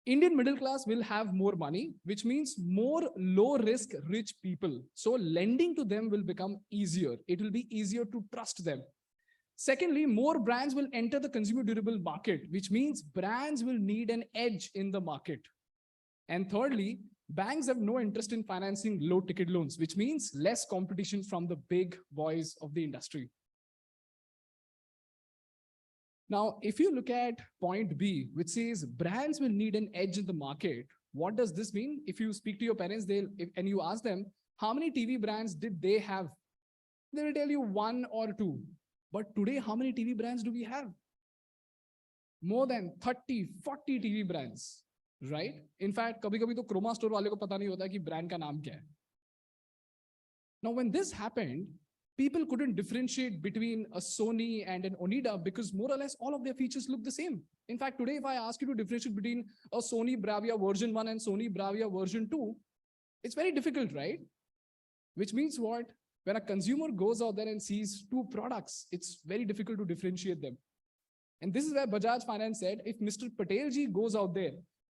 Indian middle class will have more money, which means more low risk rich people. So lending to them will become easier. It will be easier to trust them. Secondly, more brands will enter the consumer durable market, which means brands will need an edge in the market. And thirdly, banks have no interest in financing low ticket loans, which means less competition from the big boys of the industry. Now, if you look at point B, which says brands will need an edge in the market, what does this mean? If you speak to your parents and you ask them, how many TV brands did they have? They will tell you 1 or 2. But today, how many TV brands do we have? More than 30, 40 TV brands, right? In fact, kabhi-kabhi to Chroma store wale ko pata nahi hota ki brand ka naam kya hai. Now, when this happened, people couldn't differentiate between a Sony and an Oneida because more or less all of their features look the same. In fact, today, if I ask you to differentiate between a Sony Bravia version 1 and Sony Bravia version 2, it's very difficult, right? Which means what? When a consumer goes out there and sees two products, it's very difficult to differentiate them. And this is where Bajaj Finance said, if Mr. Patelji goes out there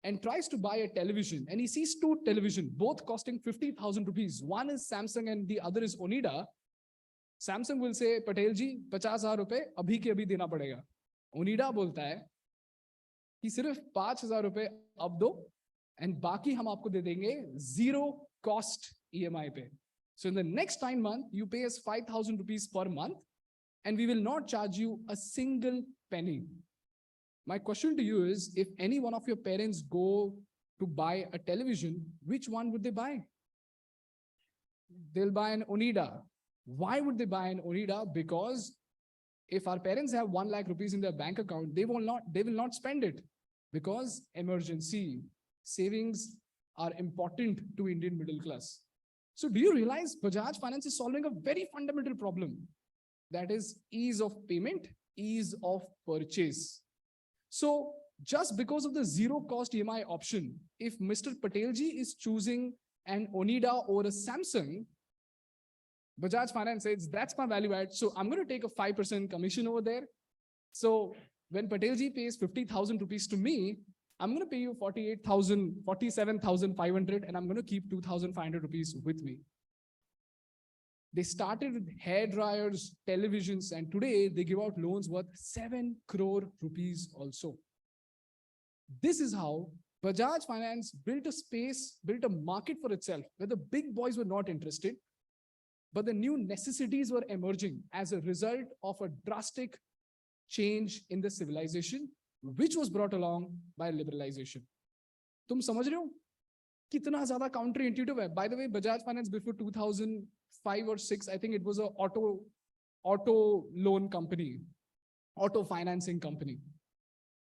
and tries to buy a television and he sees two televisions, both costing 50,000 rupees, one is Samsung and the other is Oneida, Samsung will say, Patelji, 50,000 rupees abhi ke abhi dena padega. Oneida bolta hai कि सिर्फ 5,000 रुपए अब दो and बाकी हम आपको दे देंगे 0 cost EMI पे. So in the next 9 months, you pay us 5,000 rupees per month and we will not charge you a single penny. My question to you is, if any one of your parents go to buy a television, which one would they buy? They'll buy an Oneida. Why would they buy an Oneida? Because if our parents have 1 lakh rupees in their bank account, they will not spend it because emergency savings are important to Indian middle class. So do you realize Bajaj Finance is solving a very fundamental problem? That is ease of payment, ease of purchase. So just because of the 0 cost EMI option, if Mr. Patelji is choosing an Oneida or a Samsung, Bajaj Finance says, that's my value add. So I'm going to take a 5% commission over there. So when Patelji pays 50,000 rupees to me, I'm going to pay you 47,500 and I'm going to keep 2,500 rupees with me. They started with hair dryers, televisions, and today they give out loans worth 7 crore rupees also. This is how Bajaj Finance built a space, built a market for itself where the big boys were not interested, but the new necessities were emerging as a result of a drastic change in the civilization, which was brought along by liberalization. तुम समझ रहे हो कितना ज़्यादा counterintuitive है? By the way, Bajaj Finance before 2005 or 6, I think it was a auto loan company, auto financing company.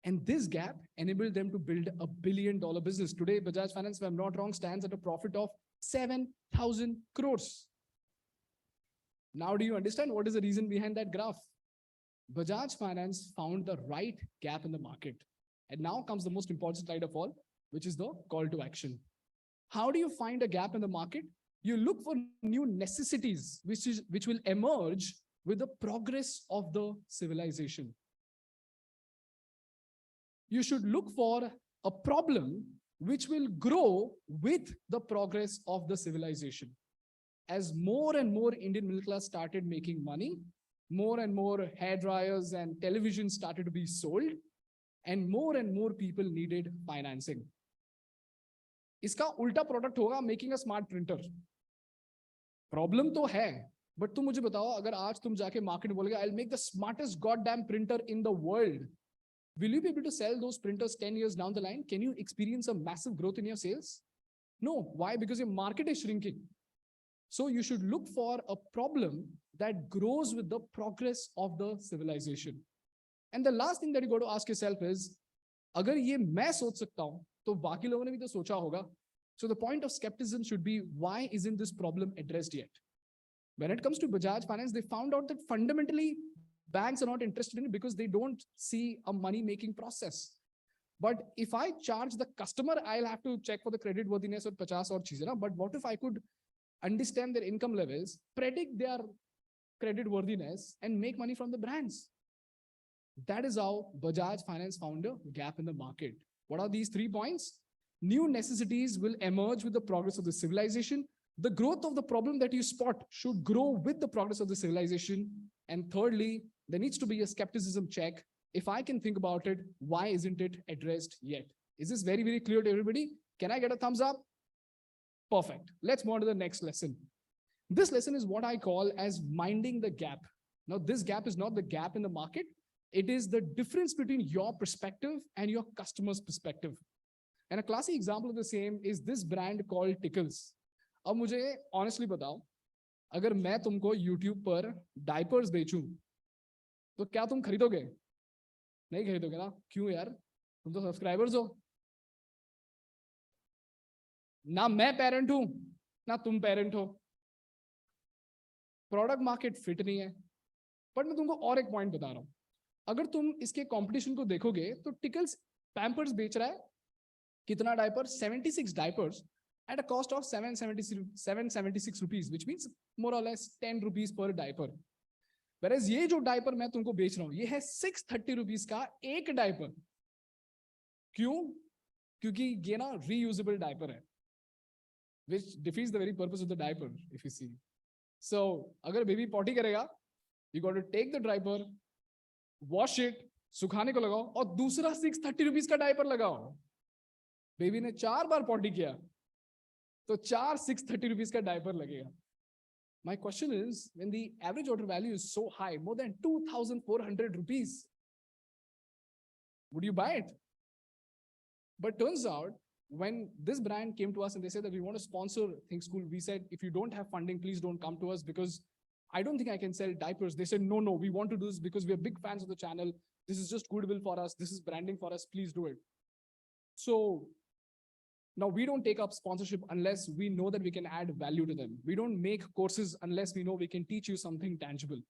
And this gap enabled them to build $1 billion business. Today, Bajaj Finance, if I'm not wrong, stands at a profit of 7,000 crores. Now, do you understand what is the reason behind that graph? Bajaj Finance found the right gap in the market. And now comes the most important slide of all, which is the call to action. How do you find a gap in the market? You look for new necessities, which will emerge with the progress of the civilization. You should look for a problem which will grow with the progress of the civilization. As more and more Indian middle class started making money, more and more hair dryers and televisions started to be sold, and more people needed financing. इसका उल्टा product होगा making a smart printer. Problem तो है, But तुम मुझे बताओ, अगर आज तुम जाके मार्केट बोलोगे, I'll make the smartest goddamn printer in the world. Will you be able to sell those printers 10 years down the line? Can you experience a massive growth in your sales? No. Why? Because your market is shrinking. So you should look for a problem that grows with the progress of the civilization. And the last thing that you got to ask yourself is, अगर ये मैं सोच सकता हूं, तो बाकी लोगों ने भी तो सोचा होगा. So the point of skepticism should be, why isn't this problem addressed yet? When it comes to Bajaj Finance, they found out that fundamentally banks are not interested in it because they don't see a money-making process. But if I charge the customer, I'll have to check for the credit worthiness or 50 or cheese. But what if I could understand their income levels, predict their credit worthiness, and make money from the brands? That is how Bajaj Finance found a gap in the market. What are these 3 points? New necessities will emerge with the progress of the civilization. The growth of the problem that you spot should grow with the progress of the civilization. And thirdly, there needs to be a skepticism check. If I can think about it, why isn't it addressed yet? Is this very, very clear to everybody? Can I get a thumbs up? Perfect. Let's move on to the next lesson. This lesson is what I call as minding the gap. Now, this gap is not the gap in the market. It is the difference between your perspective and your customer's perspective. And a classic example of the same is this brand called Tickles. अब मुझे honestly बताओ, अगर मैं तुमको YouTube पर diapers बेचूं, तो क्या तुम खरीदोगे? नहीं खरीदोगे ना? क्यों यार? तुम तो subscribers हो. ना मैं parent हूं, ना तुम parent हो. Product market fit नहीं है. But मैं तुमको और एक point बता रहा हूं. अगर तुम इसके competition को देखोगे, तो Tickles Pampers बेच रहा है. कितना diaper? 76 diapers. At a cost of 776 rupees, which means more or less 10 rupees per diaper. Whereas ये जो diaper मैं तुमको बेच रहा हूँ, ये है 630 rupees का एक diaper. क्यों? क्योंकि ये ना reusable diaper है, which defeats the very purpose of the diaper, if you see. So अगर baby potty करेगा, you got to take the diaper, wash it, सुखाने को लगाओ और दूसरा 630 rupees का diaper लगाओ. Baby ने 4 बार potty किया, तो 4 630 rupees का diaper लगेगा. My question is, when the average order value is so high, more than 2,400 rupees, would you buy it? But turns out, when this brand came to us and they said that we want to sponsor Thinkschool, we said, if you don't have funding, please don't come to us because I don't think I can sell diapers. They said, no, we want to do this because we are big fans of the channel. This is just goodwill for us. This is branding for us. Please do it. So now we don't take up sponsorship unless we know that we can add value to them. We don't make courses unless we know we can teach you something tangible.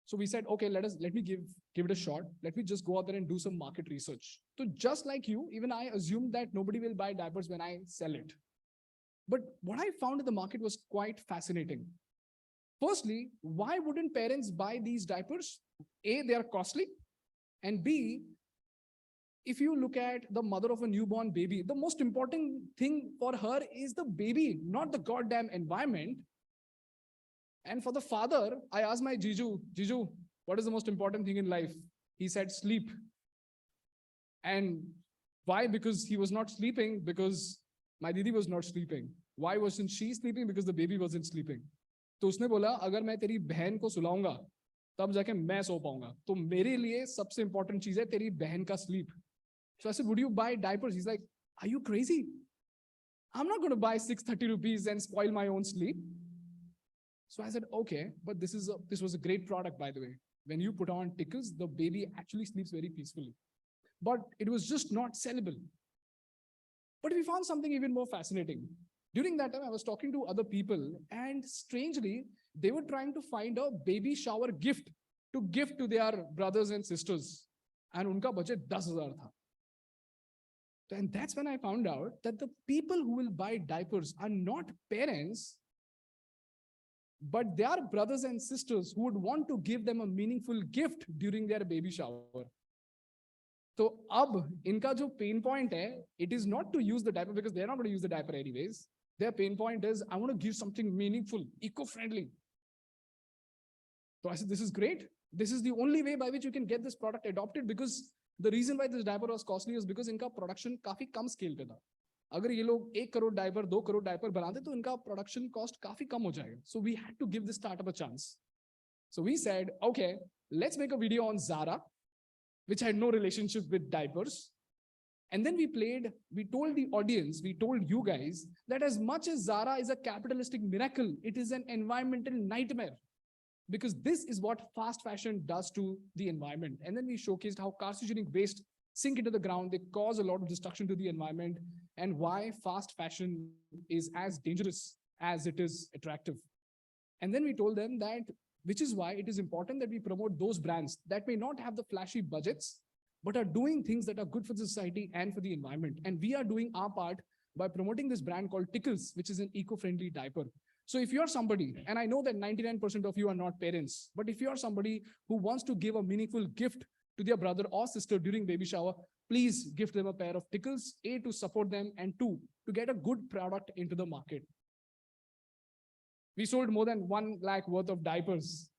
So we said, okay, let me give it a shot. Let me just go out there and do some market research. So just like you, even I assumed that nobody will buy diapers when I sell it. But what I found in the market was quite fascinating. Firstly, why wouldn't parents buy these diapers? A, they are costly. And B, if you look at the mother of a newborn baby, the most important thing for her is the baby, not the goddamn environment. And for the father, I asked my Jiju, what is the most important thing in life? He said, sleep. And why? Because he was not sleeping, because my Didi was not sleeping. Why wasn't she sleeping? Because the baby wasn't sleeping. तो उसने बोला, अगर मैं तेरी बहन को सुलाऊंगा, तब जाके मैं सो पाऊंगा. तो मेरे लिए सबसे important चीज है तेरी बहन का sleep. So I said, would you buy diapers? He's like, are you crazy? I'm not going to buy 630 rupees and spoil my own sleep. So I said, okay, but this was a great product, by the way. When you put on Tickles, the baby actually sleeps very peacefully. But it was just not sellable. But we found something even more fascinating. During that time, I was talking to other people, and strangely, they were trying to find a baby shower gift to give to their brothers and sisters. And unka budget 10,000 tha. And that's when I found out that the people who will buy diapers are not parents, but they are brothers and sisters who would want to give them a meaningful gift during their baby shower. So अब इनका जो pain point है, it is not to use the diaper because they're not going to use the diaper anyways. Their pain point is, I want to give something meaningful, eco-friendly. So I said, this is great. This is the only way by which you can get this product adopted, because the reason why this diaper was costly is because इनका production काफी कम scale पे था. अगर ये लोग 1 crore diaper 2 crore diaper बनाते तो इनका प्रोडक्शन कॉस्ट काफी कम हो जाएगा. So we had to give this startup a chance. So we said, okay, let's make a video on Zara, which had no relationship with diapers. And then we told the audience, we told you guys that as much as Zara is a capitalistic miracle, it is an environmental nightmare. Because this is what fast fashion does to the environment. And then we showcased how carcinogenic waste sink into the ground, they cause a lot of destruction to the environment, and why fast fashion is as dangerous as it is attractive. And then we told them that, which is why it is important that we promote those brands that may not have the flashy budgets, but are doing things that are good for the society and for the environment. And we are doing our part by promoting this brand called Tickles, which is an eco-friendly diaper. So if you're somebody, and I know that 99% of you are not parents, but if you're somebody who wants to give a meaningful gift to their brother or sister during baby shower, please gift them a pair of Tickles, A, to support them, and 2, to get a good product into the market. We sold more than 1 lakh worth of diapers.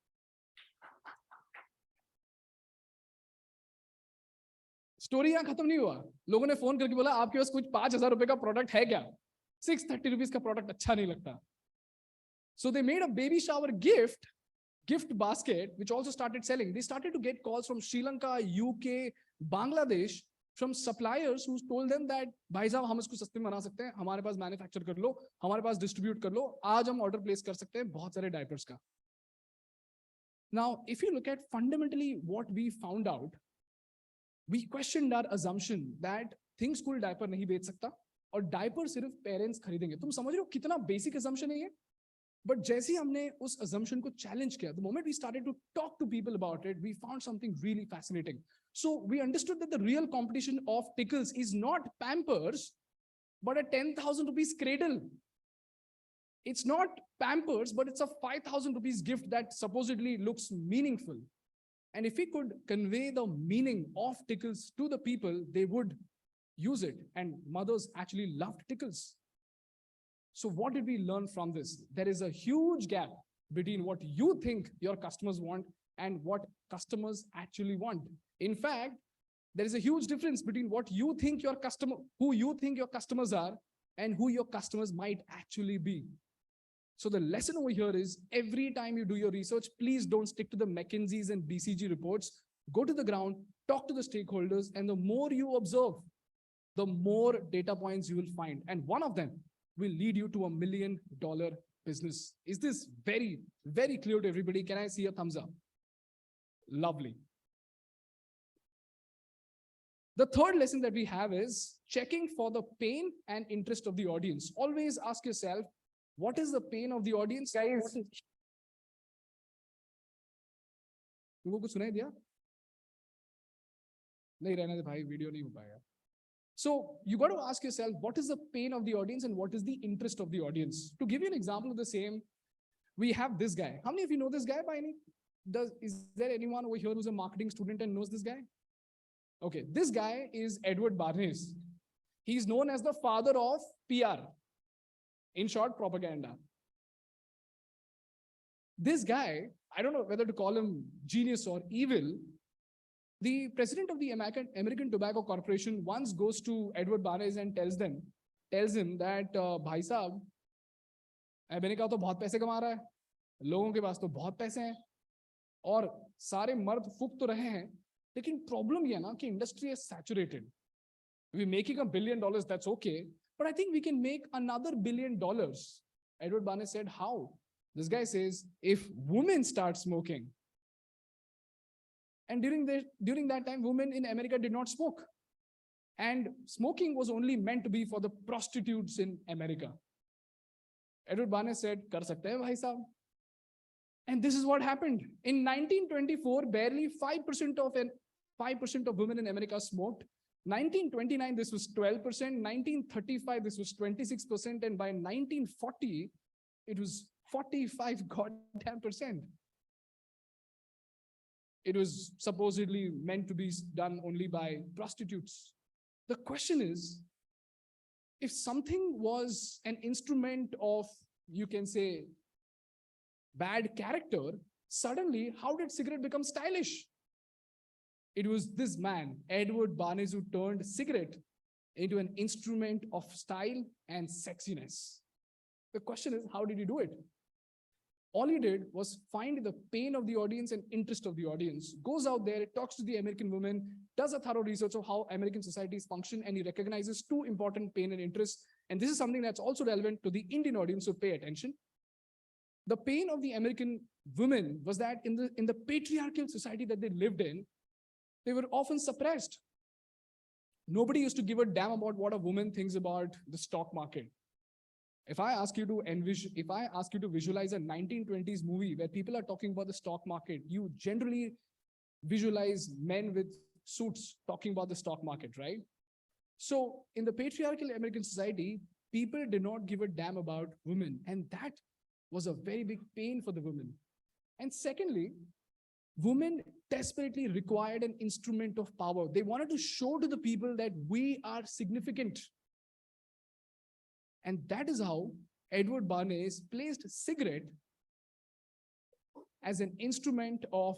Story यहाँ खत्म नहीं हुआ. लोगों ने phone करके बोला आपके पास कुछ 5,000 रुपए का प्रोडक्ट है क्या? 630 rupees का प्रोडक्ट अच्छा नहीं लगता. So they made a baby shower gift basket, which also started selling. They started to get calls from Sri Lanka, UK, Bangladesh, from suppliers who told them that भाई साहब हम इसको सस्ते में बना सकते हैं, हमारे पास मैन्युफैक्चर कर लो, हमारे पास डिस्ट्रीब्यूट कर लो, आज हम ऑर्डर प्लेस कर सकते हैं बहुत सारे डायपर्स का. Now, if you look at fundamentally what we found out, we questioned our assumption that Thinkschool diaper नहीं बेच सकता और डायपर सिर्फ पेरेंट्स खरीदेंगे. तुम समझ रहे हो कितना बेसिक assumption है ये? But जैसे हमने उस assumption को challenge किया, the moment we started to talk to people about it, we found something really fascinating. So we understood that the real competition of Tickles is not Pampers, but a 10,000 rupees cradle. It's not Pampers, but it's a 5,000 rupees gift that supposedly looks meaningful. And if we could convey the meaning of Tickles to the people, they would use it. And mothers actually loved Tickles. So what did we learn from this? There is a huge gap between what you think your customers want and what customers actually want. In fact, there is a huge difference between what you think your customer, who you think your customers are, and who your customers might actually be. So the lesson over here is every time you do your research, please don't stick to the McKinsey's and BCG reports. Go to the ground, talk to the stakeholders, and the more you observe, the more data points you will find. And one of them will lead you to $1 million business. Is this very, very clear to everybody? Can I see a thumbs up? Lovely. The third lesson that we have is checking for the pain and interest of the audience. Always ask yourself, what is the pain of the audience? Guys, तुमको कुछ सुनाई दिया? नहीं रहने दे भाई, video नहीं हो पाएगा. So you got to ask yourself, what is the pain of the audience and what is the interest of the audience? To give you an example of the same, we have this guy. How many of you know this guy by any? Is there anyone over here who's a marketing student and knows this guy? Okay, this guy is Edward Bernays. He's known as the father of PR. In short, propaganda. This guy, I don't know whether to call him genius or evil. The president of the American Tobacco Corporation once goes to Edward Bernays and tells him that, भाई साहब, America तो बहुत पैसे कमा रहा है, लोगों के पास तो बहुत पैसे हैं, और सारे मर्द फूक तो रहे हैं, लेकिन प्रॉब्लम ये है ना कि industry is saturated. We're making $1 billion, that's okay, but I think we can make another $1 billion. Edward Bernays said, how? This guy says, if women start smoking. And during that time, women in America did not smoke. And smoking was only meant to be for the prostitutes in America. Edward Bernays said, kar sakte hai bhai sahab. And this is what happened. In 1924, barely 5% of women in America smoked. 1929, this was 12%. 1935, this was 26%. And by 1940, it was 45%. It was supposedly meant to be done only by prostitutes. The question is, if something was an instrument of, you can say, bad character, suddenly, how did cigarette become stylish? It was this man, Edward Bernays, who turned cigarette into an instrument of style and sexiness. The question is, how did he do it? All he did was find the pain of the audience and interest of the audience, goes out there, talks to the American woman, does a thorough research of how American societies function, and he recognizes two important pain and interests. And this is something that's also relevant to the Indian audience, so pay attention. The pain of the American women was that in the patriarchal society that they lived in, they were often suppressed. Nobody used to give a damn about what a woman thinks about the stock market. If I ask you to visualize a 1920s movie where people are talking about the stock market, you generally visualize men with suits talking about the stock market, right? So in the patriarchal American society, people did not give a damn about women. And that was a very big pain for the women. And secondly, women desperately required an instrument of power. They wanted to show to the people that we are significant. And that is how Edward Bernays placed cigarette as an instrument of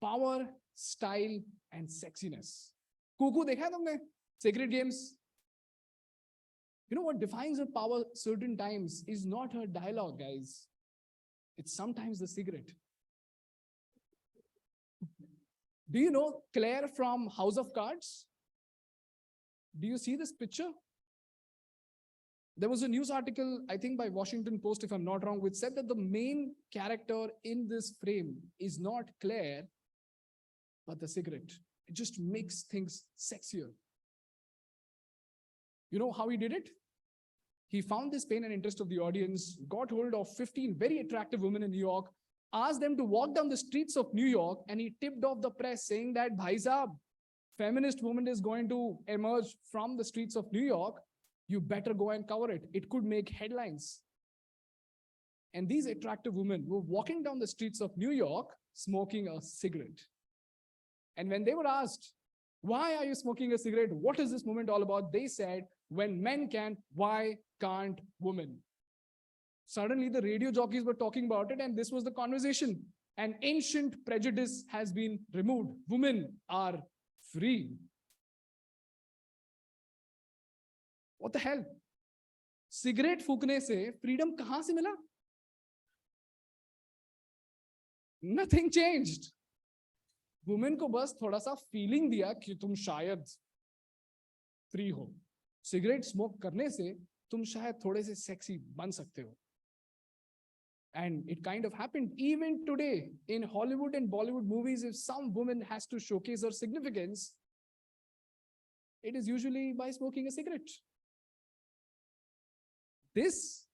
power, style, and sexiness. Cuckoo, dekha hai tumne? Cigarette games. You know what defines her power certain times is not her dialogue, guys. It's sometimes the cigarette. Do you know Claire from House of Cards? Do you see this picture? There was a news article, I think by Washington Post, if I'm not wrong, which said that the main character in this frame is not Claire, but the cigarette. It just makes things sexier. You know how he did it? He found this pain and interest of the audience, got hold of 15 very attractive women in New York, asked them to walk down the streets of New York, and he tipped off the press saying that, Bhai Saab, feminist movement is going to emerge from the streets of New York. You better go and cover it. It could make headlines. And these attractive women were walking down the streets of New York smoking a cigarette. And when they were asked, why are you smoking a cigarette? What is this movement all about? They said, when men can, why can't women? Suddenly the radio jockeys were talking about it, and this was the conversation. An ancient prejudice has been removed. Women are free. What the hell? Cigarette फूकने से freedom कहाँ से मिला? Nothing changed. Women को बस थोड़ा सा feeling दिया कि तुम शायद free हो. Cigarette smoke करने से तुम शायद थोड़े से sexy बन सकते हो. And it kind of happened even today in Hollywood and Bollywood movies. If some woman has to showcase her significance, it is usually by smoking a cigarette. This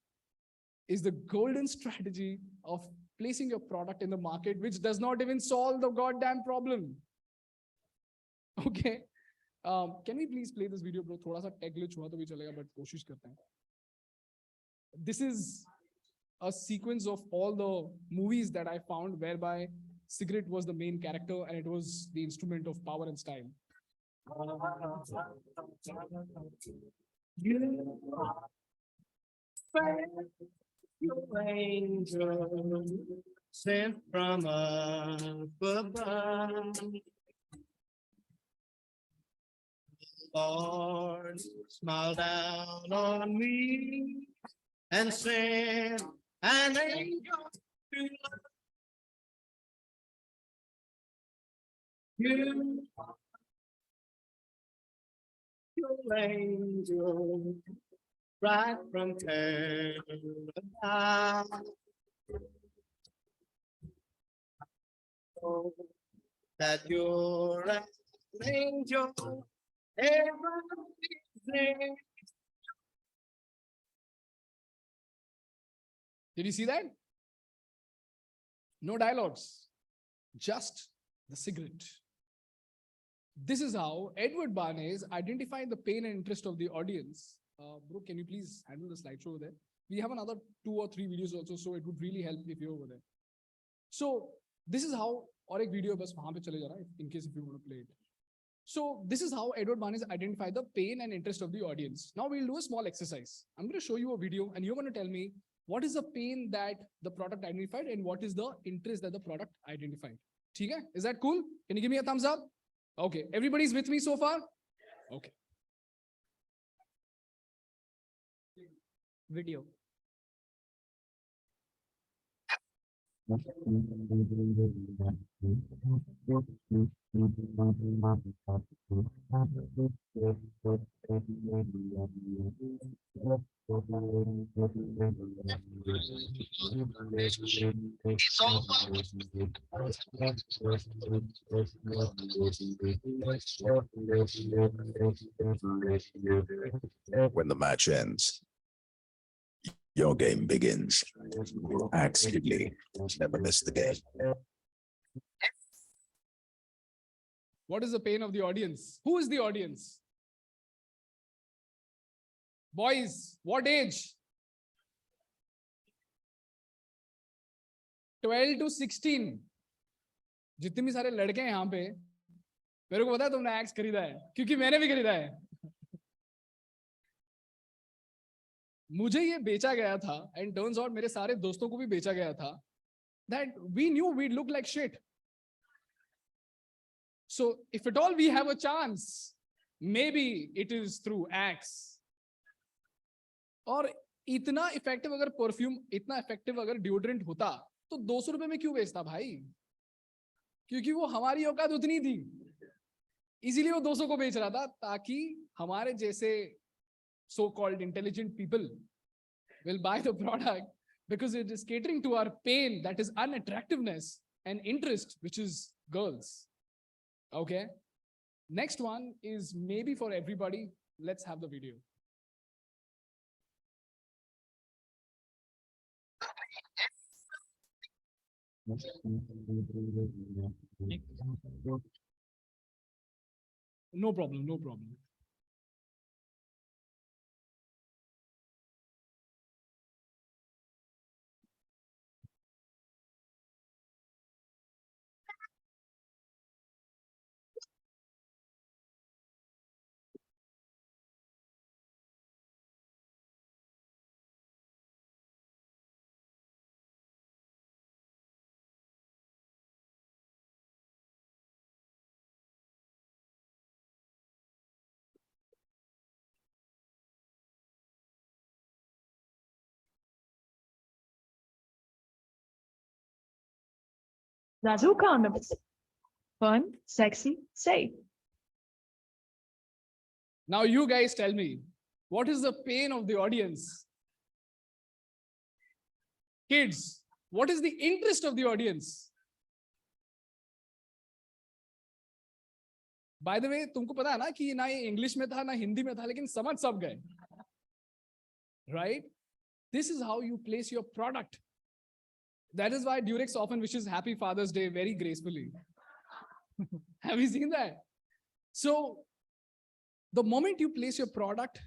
is the golden strategy of placing your product in the market, which does not even solve the goddamn problem. Okay. Can we please play this video, bro? Thoda sa tech glitch hua to bhi chalega, but koshish karte hain. This is a sequence of all the movies that I found whereby cigarette was the main character and it was the instrument of power and style. You angel sent from up above. Lord, smile down on me and send an angel to love. You angel right from paradise. Oh, that you're an angel everything. Did you see that? No dialogues, just the cigarette. This is how Edward Bernays identified the pain and interest of the audience. Bro, can you please handle the slideshow over there? We have another 2 or 3 videos also, so it would really help if you're over there. So this is how, or ek video bas wahan pe chale ja raha hai, in case if you want to play it. So this is how Edward Bernays identified the pain and interest of the audience. Now we'll do a small exercise. I'm going to show you a video and you're going to tell me what is the pain that the product identified and what is the interest that the product identified. Okay? Is that cool? Can you give me a thumbs up? Okay. Everybody's with me so far? Okay. video. When the match ends, your game begins. Absolutely. Never miss the game. What is the pain of the audience? Who is the audience? Boys, what age? 12 to 16. जितने भी सारे लड़के हैं यहाँ पे, मेरे को पता है तुमने एक्स खरीदा है, क्योंकि मैंने भी खरीदा है. मुझे ये बेचा गया था, and turns out मेरे सारे दोस्तों को भी बेचा गया था, that we knew we'd look like shit. So if at all we have a chance, maybe it is through Axe. और इतना इफेक्टिव अगर परफ्यूम, इतना इफेक्टिव अगर डिओड्रेंट होता, तो 200 रुपए में क्यों बेचता भाई? क्योंकि वो हमारी औकात उतनी थी, इसीलिए वो 200 को बेच रहा था, ताकि हमारे जैसे so-called intelligent people will buy the product because it is catering to our pain, that is unattractiveness, and interest, which is girls. Okay. Next one is maybe for everybody. Let's have the video. No problem, no problem. Bazooka on the bus. Fun, sexy, safe. Now you guys tell me, what is the pain of the audience? Kids, what is the interest of the audience? By the way, तुमको पता है ना कि ना ये English में था ना हिंदी में था, लेकिन समझ सब गए. Right? This is how you place your product. That is why Durex often wishes Happy Father's Day very gracefully. Have you seen that? So the moment you place your product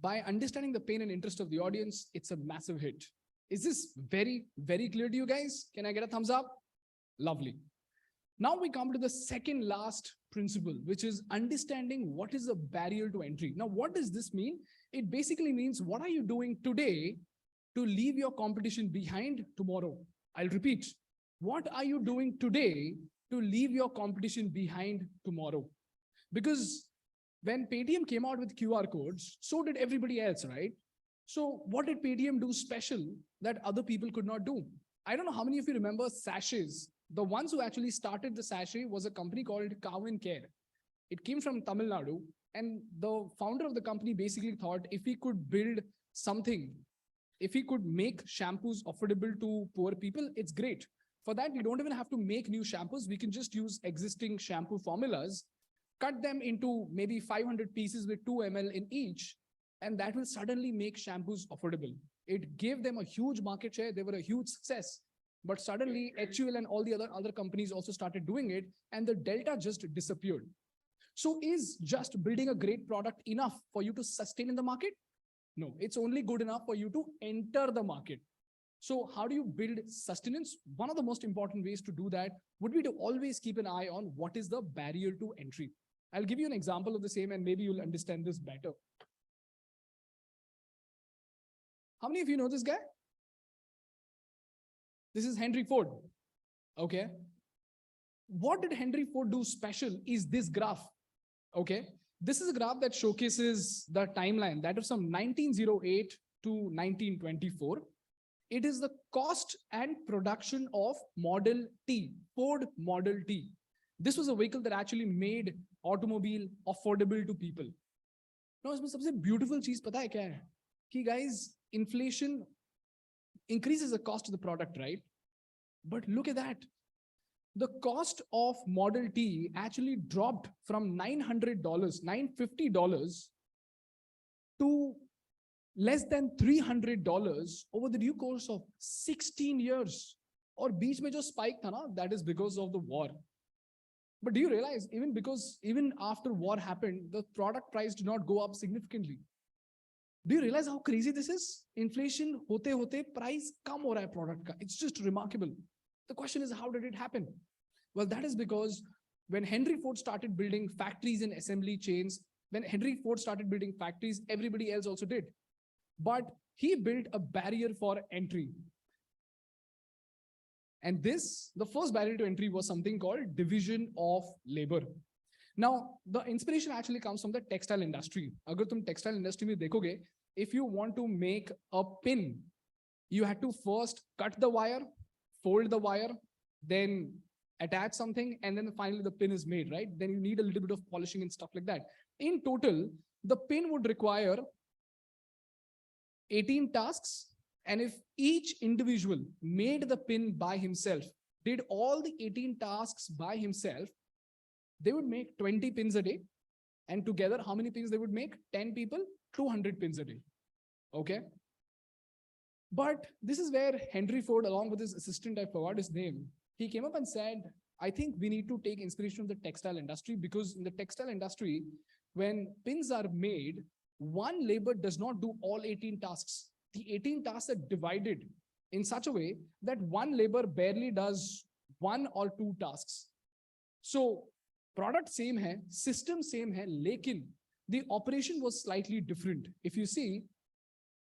by understanding the pain and interest of the audience, it's a massive hit. Is this very, very clear to you guys? Can I get a thumbs up? Lovely. Now we come to the second last principle, which is understanding what is the barrier to entry. Now, what does this mean? It basically means, what are you doing today to leave your competition behind tomorrow? I'll repeat. What are you doing today to leave your competition behind tomorrow? Because when Paytm came out with QR codes, so did everybody else, right? So what did Paytm do special that other people could not do? I don't know how many of you remember sachets. The ones who actually started the sachet was a company called Cow and Care. It came from Tamil Nadu, and the founder of the company basically thought, if we could build something, if we could make shampoos affordable to poor people, it's great. For that, we don't even have to make new shampoos. We can just use existing shampoo formulas, cut them into maybe 500 pieces with 2 ml in each, and that will suddenly make shampoos affordable. It gave them a huge market share. They were a huge success. But suddenly HUL and all the other companies also started doing it, and the delta just disappeared. So is just building a great product enough for you to sustain in the market? No, it's only good enough for you to enter the market. So how do you build sustenance? One of the most important ways to do that would be to always keep an eye on what is the barrier to entry. I'll give you an example of the same, and maybe you'll understand this better. How many of you know this guy? This is Henry Ford. Okay. What did Henry Ford do special is this graph. Okay. This is a graph that showcases the timeline, that of some 1908 to 1924. It is the cost and production of Model T, Ford Model T. This was a vehicle that actually made automobile affordable to people. Now, इसमें सबसे beautiful चीज पता है क्या है? कि guys, inflation increases the cost of the product, right? But look at that. The cost of Model T actually dropped from $900, $950 to less than $300 over the due course of 16 years. Or बीच में जो spike था ना, that is because of the war. But do you realize even after war happened, the product price did not go up significantly? Do you realize how crazy this is? Inflation hote hote price kam ho raha hai product ka. It's just remarkable. The question is, how did it happen? Well, that is because when Henry Ford started building factories and assembly chains, when Henry Ford started building factories, everybody else also did. But he built a barrier for entry. And the first barrier to entry was something called division of labor. Now, the inspiration actually comes from the textile industry. Agar tum textile industry mein dekhoge, if you want to make a pin, you had to first cut the wire, fold the wire, then attach something, and then finally the pin is made, right? Then you need a little bit of polishing and stuff like that. In total, the pin would require 18 tasks. And if each individual made the pin by himself, did all the 18 tasks by himself, they would make 20 pins a day. And together, how many pins they would make? 10 people, 200 pins a day. Okay. But this is where Henry Ford, along with his assistant, I forgot his name, he came up and said, I think we need to take inspiration from the textile industry, because in the textile industry, when pins are made, one labor does not do all 18 tasks. The 18 tasks are divided in such a way that one labor barely does 1 or 2 tasks. So product same hai, system same hai, lekin the operation was slightly different. If you see,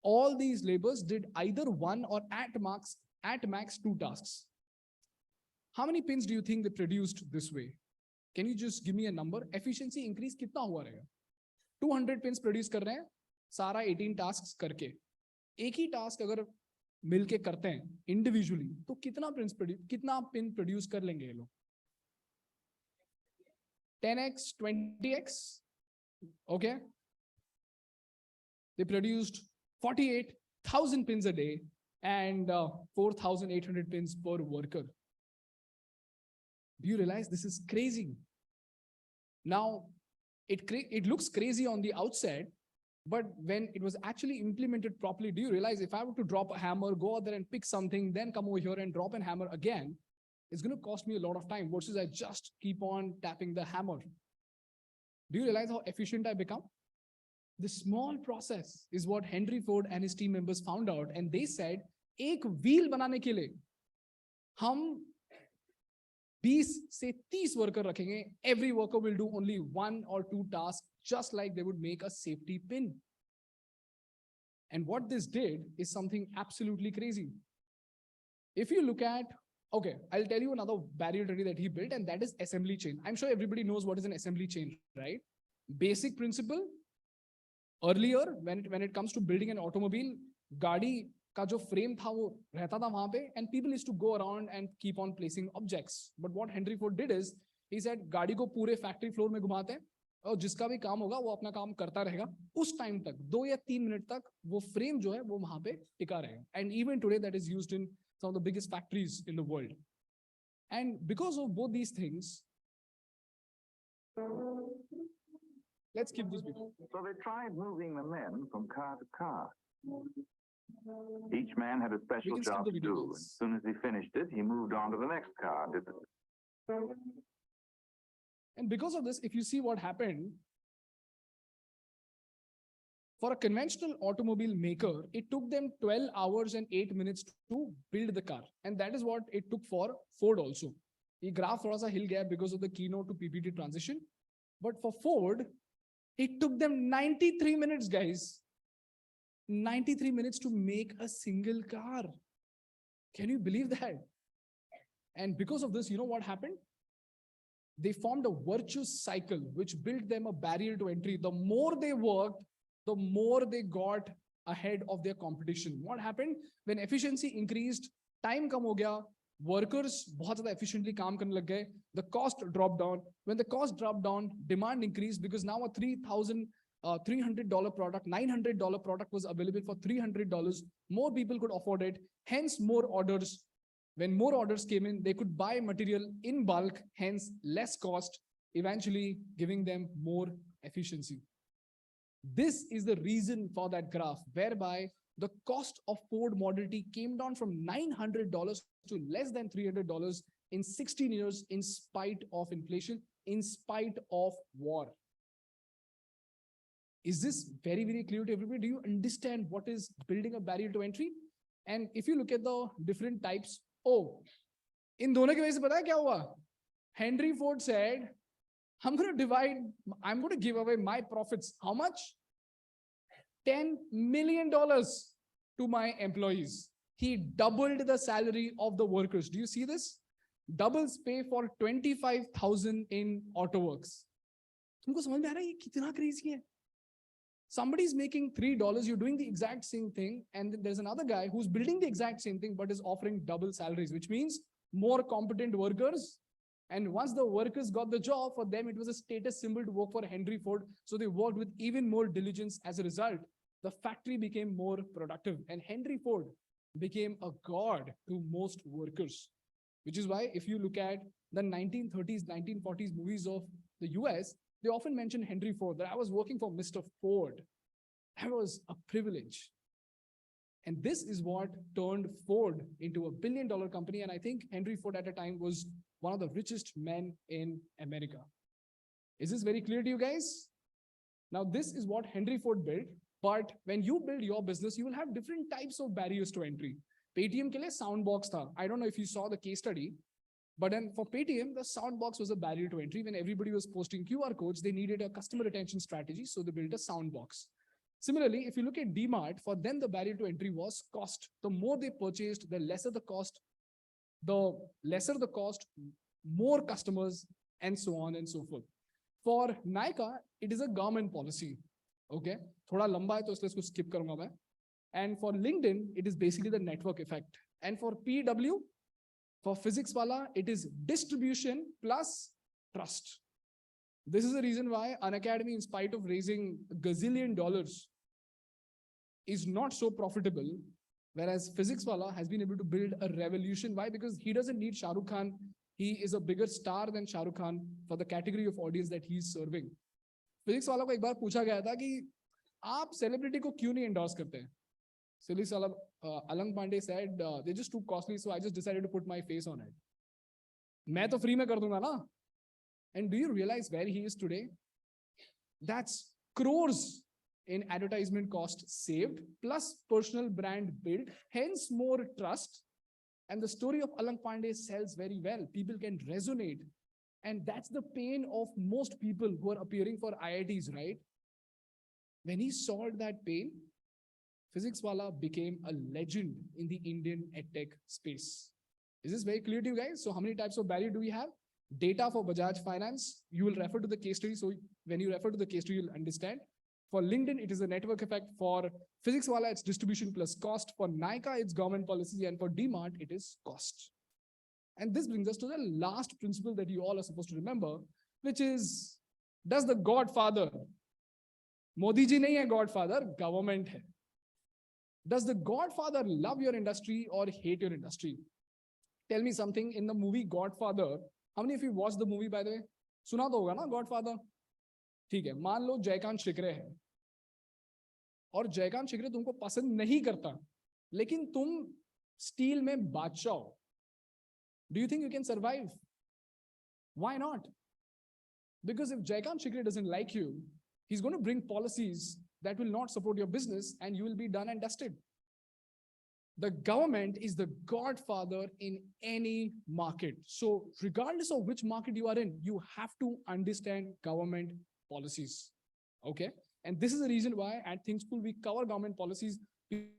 all these labors did either 1 or at max 2 tasks. How many pins do you think they produced this way? Can you just give me a number? Efficiency increase kitna hua rahega? 200 pins produce kar rahe hain, सारा 18 tasks करके. एक ही task अगर मिलके करते हैं individually, तो कितना pin produce कर लेंगे ये लोग? 10x, 20x. Okay. They produced 48,000 pins a day and 4,800 pins per worker. Do you realize this is crazy? Now, it looks crazy on the outside, but when it was actually implemented properly, do you realize if I were to drop a hammer, go out there and pick something, then come over here and drop a hammer again, it's going to cost me a lot of time versus I just keep on tapping the hammer. Do you realize how efficient I become? The small process is what Henry Ford and his team members found out. And they said, एक wheel बनाने के लिए हम 20 से 30 worker रखेंगे. Every worker will do only 1 or 2 tasks, just like they would make a safety pin. And what this did is something absolutely crazy. If you look at, okay, I'll tell you another barrier that he built, and that is assembly chain. I'm sure everybody knows what is an assembly chain, right? Basic principle. Earlier, when it comes to building an automobile, गाड़ी का जो frame था वो रहता था वहां पे, and people used to go around and keep on placing objects. But what Henry Ford did is, he said, गाड़ी को पूरे factory floor में घुमाते हैं, और जिसका भी काम होगा वो अपना काम करता रहेगा. उस टाइम तक 2 या 3 मिनट तक वो फ्रेम जो है वो वहां पे टिका रहेगा. And even today that is used in some of the biggest factories in the world. And because of both these things, let's keep this video. So they tried moving the men from car to car. Each man had a special job to do. As soon as he finished it, he moved on to the next car. And because of this, if you see what happened, for a conventional automobile maker, it took them 12 hours and 8 minutes to build the car. And that is what it took for Ford also. The graph thoda sa hill gaya because of the keynote to PPT transition. But for Ford, it took them 93 minutes, guys. 93 minutes to make a single car. Can you believe that? And because of this, you know what happened? They formed a virtuous cycle, which built them a barrier to entry. The more they worked, the more they got ahead of their competition. What happened? When efficiency increased, time kam ho gaya, workers बहुत ज़्यादा efficiently काम करने लग गए, the cost dropped down. When the cost dropped down, demand increased because now a $300 product, $900 product was available for $300. More people could afford it, hence more orders. When more orders came in, they could buy material in bulk, hence less cost, eventually giving them more efficiency. This is the reason for that graph, whereby the cost of Ford Model T came down from $900 to less than $300 in 16 years, in spite of inflation, in spite of war. Is this very, very clear to everybody? Do you understand what is building a barrier to entry? And if you look at the different types, in दोनों की वजह से पता है क्या हुआ? Henry Ford said, I'm going to give away my profits. How much? $10 million to my employees. He doubled the salary of the workers. Do you see this? Doubles pay for 25,000 in auto works. तुमको समझ में आ रहा है ये कितना crazy है? Somebody is making $3, you're doing the exact same thing, and there's another guy who's building the exact same thing but is offering double salaries, which means more competent workers. And once the workers got the job, for them it was a status symbol to work for Henry Ford, so they worked with even more diligence. As a result, the factory became more productive, and Henry Ford became a god to most workers. Which is why if you look at the 1930s, 1940s movies of the US, they often mention Henry Ford, that I was working for Mr. Ford. That was a privilege. And this is what turned Ford into a $1 billion company. And I think Henry Ford at a time was one of the richest men in America. Is this very clear to you guys? Now, this is what Henry Ford built. But when you build your business, you will have different types of barriers to entry. Paytm ke liye sound box tha. I don't know if you saw the case study, but then for Paytm, the sound box was a barrier to entry. When everybody was posting QR codes, they needed a customer retention strategy, so they built a sound box. Similarly, if you look at DMart, for them, the barrier to entry was cost. The more they purchased, the lesser the cost, more customers, and so on and so forth. For Nykaa, it is a government policy. Okay, thoda lamba hai to isliye isko skip karunga main. And for LinkedIn, it is basically the network effect. And for PW, for physics wala, it is distribution plus trust. This is the reason why Unacademy, in spite of raising $1 gazillion, is not so profitable, whereas physics wala has been able to build a revolution. Why? Because he doesn't need Shah Rukh Khan. He is a bigger star than Shah Rukh Khan for the category of audience that he is serving. Physics wala को एक बार पूछा गया था कि आप celebrity को क्यों नहीं endorse करते हैं? Silly Salam, Alang Pandey said, they're just too costly, so I just decided to put my face on it. मैं तो free में कर दूंगा ना? And do you realize where he is today? That's crores in advertisement cost saved, plus personal brand built, hence more trust. And the story of Alang Pandey sells very well. People can resonate. And that's the pain of most people who are appearing for IITs, right? When he solved that pain, Physics Wala became a legend in the Indian edtech space. Is this very clear to you guys? So how many types of barrier do we have? Data for Bajaj Finance. You will refer to the case study. So when you refer to the case study, you'll understand. For LinkedIn, it is a network effect. For Physics Wala, it's distribution plus cost. For Nykaa, it's government policy. And for DMart, it is cost. And this brings us to the last principle that you all are supposed to remember, which is, does the Godfather, Modi ji nahi hai Godfather, government hai. Does the Godfather love your industry or hate your industry? Tell me something. In the movie Godfather, how many of you watched the movie, by the way? सुना तो होगा ना Godfather? ठीक है, मान लो जयकांत शिकरे है और जयकांत शिकरे तुमको पसंद नहीं करता, लेकिन तुम स्टील में बादशाह हो. Do you think you can survive? Why not? Because if Jaikant Shikre doesn't like you, he's going to bring policies that will not support your business and you will be done and dusted. The government is the godfather in any market. So regardless of which market you are in, you have to understand government policies. Okay. And this is the reason why at Thinkschool we cover government policies.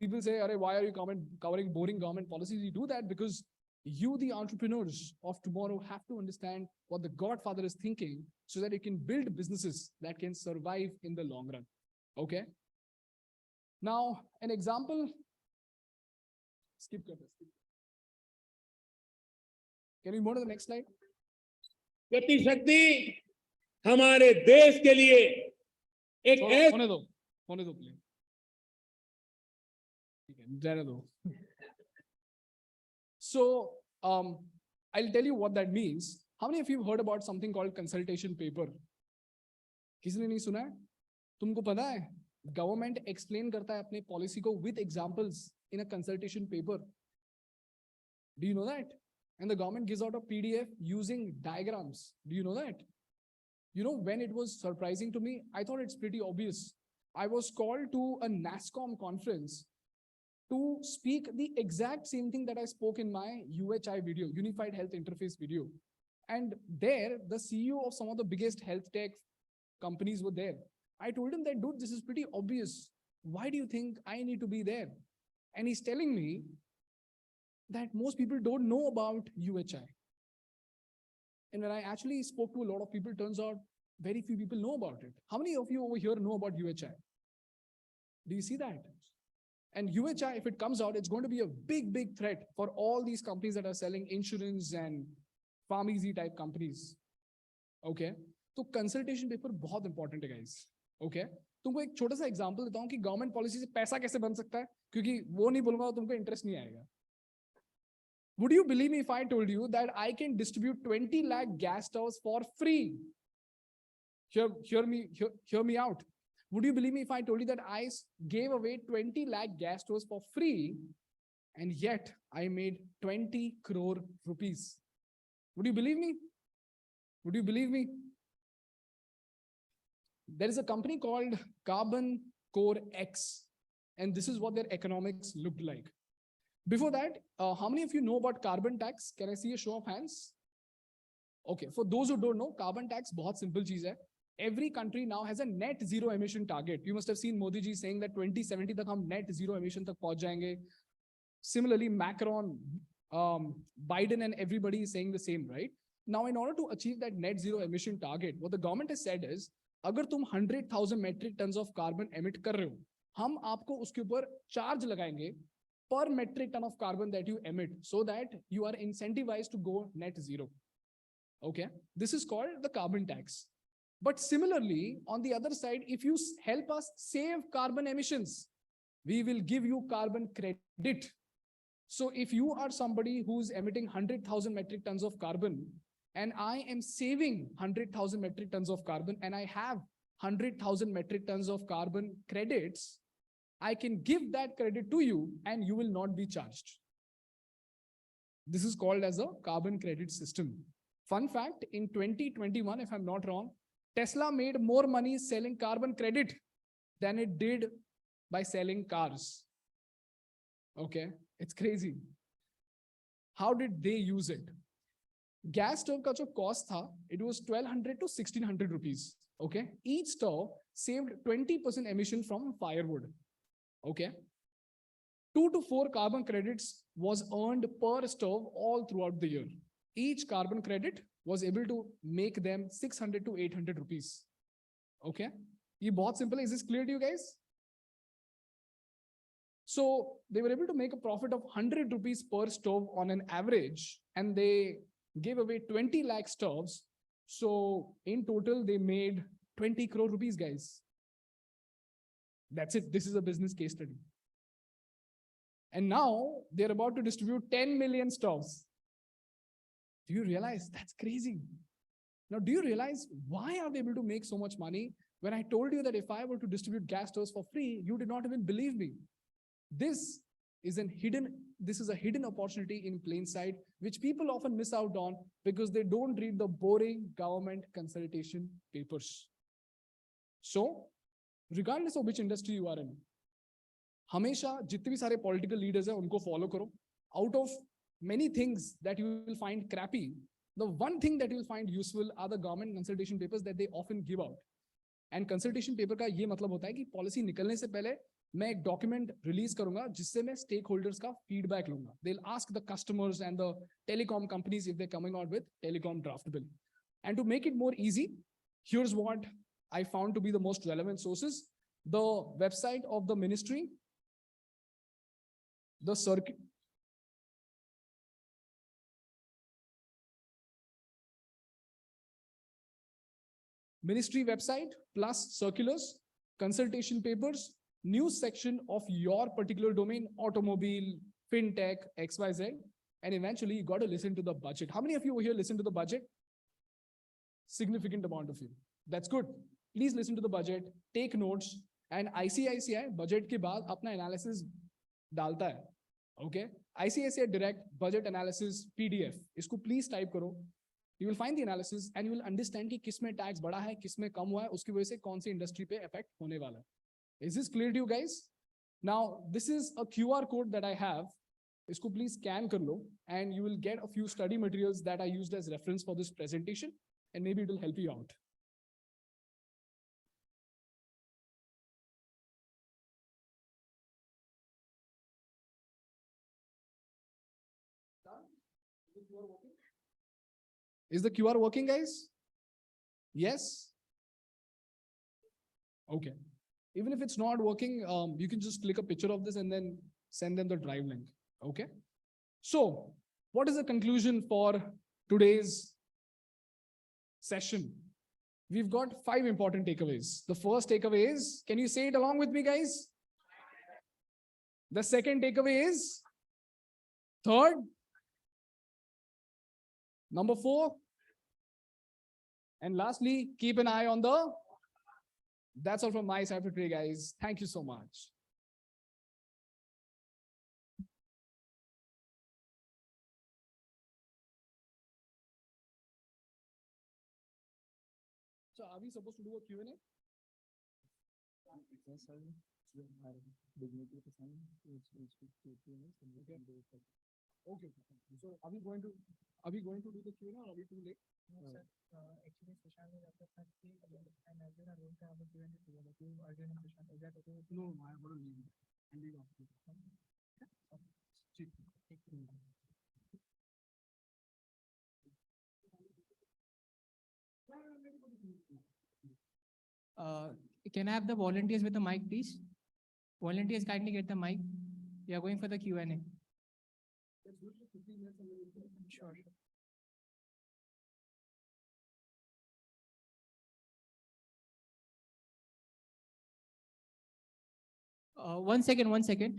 People say, why are you covering boring government policies? We do that because you, the entrepreneurs of tomorrow, have to understand what the Godfather is thinking so that you can build businesses that can survive in the long run. Okay. Now, an example. Skip. Can we move to the next slide? गति शक्ति हमारे देश के लिए एक होने दो please. रहने दो. So, I'll tell you what that means. How many of you have heard about something called consultation paper? किसी ने नहीं सुना है? तुमको पता है? Government explain करता है अपने policy को with examples in a consultation paper. Do you know that? And the government gives out a PDF using diagrams. Do you know that? You know, when it was surprising to me, I thought it's pretty obvious. I was called to a NASSCOM conference to speak the exact same thing that I spoke in my UHI video, Unified Health Interface video. And there, the CEO of some of the biggest health tech companies were there. I told him that, dude, this is pretty obvious. Why do you think I need to be there? And he's telling me that most people don't know about UHI. And when I actually spoke to a lot of people, turns out very few people know about it. How many of you over here know about UHI? Do you see that? And UHI, if it comes out, it's going to be a big, big threat for all these companies that are selling insurance and pharmacy type companies. Okay? So consultation paper बहुत important है guys. Okay? तुमको एक छोटा सा example देता हूँ कि government policy से पैसा कैसे बन सकता है, क्योंकि वो नहीं बोलूँगा तो तुमको interest नहीं आएगा. Would you believe me if I told you that I can distribute 20 lakh gas stoves for free? Hear me out. Would you believe me if I told you that I gave away 20 lakh gas stoves for free and yet I made 20 crore rupees? Would you believe me? Would you believe me? There is a company called Carbon Core X, and this is what their economics looked like. Before that, how many of you know about carbon tax? Can I see a show of hands? Okay, for those who don't know, carbon tax बहुत simple चीज है. Every country now has a net zero emission target. You must have seen Modi ji saying that 2070 तक हम net zero emission तक पहुंच जाएंगे. Similarly, Macron, Biden and everybody is saying the same, right? Now, in order to achieve that net zero emission target, what the government has said is, अगर तुम 100,000 metric tons of carbon emit कर रहे हो, हम आपको उसके ऊपर charge लगाएंगे per metric ton of carbon that you emit, so that you are incentivized to go net zero. Okay, this is called the carbon tax. But similarly, on the other side, if you help us save carbon emissions, we will give you carbon credit. So if you are somebody who's emitting 100,000 metric tons of carbon, and I am saving 100,000 metric tons of carbon, and I have 100,000 metric tons of carbon credits, I can give that credit to you and you will not be charged. This is called as a carbon credit system. Fun fact, in 2021, if I'm not wrong, Tesla made more money selling carbon credit than it did by selling cars. Okay, it's crazy. How did they use it? Gas stove का जो cost था, it was 1,200 to 1,600 rupees. Okay, each stove saved 20% emission from firewood. Okay, 2 to 4 carbon credits was earned per stove all throughout the year. Each carbon credit was able to make them 600 to 800 rupees. Okay, ये बहुत simple है. Is this clear to you guys? So they were able to make a profit of 100 rupees per stove on an average, and they gave away 20 lakh stoves. So in total, they made 20 crore rupees, guys. That's it. This is a business case study. And now they're about to distribute 10 million stoves. Do you realize that's crazy? Now, do you realize why are they able to make so much money? When I told you that if I were to distribute gas stoves for free, you did not even believe me. This is a hidden opportunity in plain sight, which people often miss out on because they don't read the boring government consultation papers. So, regardless of which industry you are in, हमेशा जितने भी सारे political leaders हैं उनको follow करो. Out of many things that you will find crappy, the one thing that you will find useful are the government consultation papers that they often give out. And consultation paper का ये मतलब होता है कि policy निकलने से पहले मैं एक document release करूंगा जिससे मैं stakeholders का feedback लूंगा. They'll ask the customers and the telecom companies if they're coming out with telecom draft bill. And to make it more easy, here's what I found to be the most relevant sources. the website of the ministry, the circuit. Ministry website plus circulars, consultation papers, news section of your particular domain, automobile, fintech, XYZ, and eventually you got to listen to the budget. How many of you over here listen to the budget? Significant amount of you. That's good. Please listen to the budget, take notes, and ICICI budget के बाद अपना analysis डालता है. Okay? ICICI direct budget analysis PDF. इसको please type करो. You will find the analysis and you will understand कि किसमें tax बढ़ा है, किसमें कम हुआ है, उसकी वजह से कौन सी industry पे effect होने वाला है. Is this clear to you guys? Now, this is a QR code that I have. इसको please scan कर लो and you will get a few study materials that I used as reference for this presentation and maybe it will help you out. Is the QR working, guys? Yes? Okay. Even if it's not working, you can just click a picture of this and then send them the drive link. Okay. So what is the conclusion for today's session? We've got 5 important takeaways. The first takeaway is, can you say it along with me, guys? The second takeaway is, third, number 4, and lastly, keep an eye on the. That's all from my side for today, guys. Thank you so much. So are we supposed to do a Q&A? Okay. So are we going to do the Q&A or are we too late? No, sir. Actually, Sushant is after 30 and Arjun are going to have a Q&A together. Arjun and Sushant, is that okay? No, I want to leave. And leave after. Can I have the volunteers with the mic, please? Volunteers, kindly get the mic. We are going for the Q&A. Sure. One second.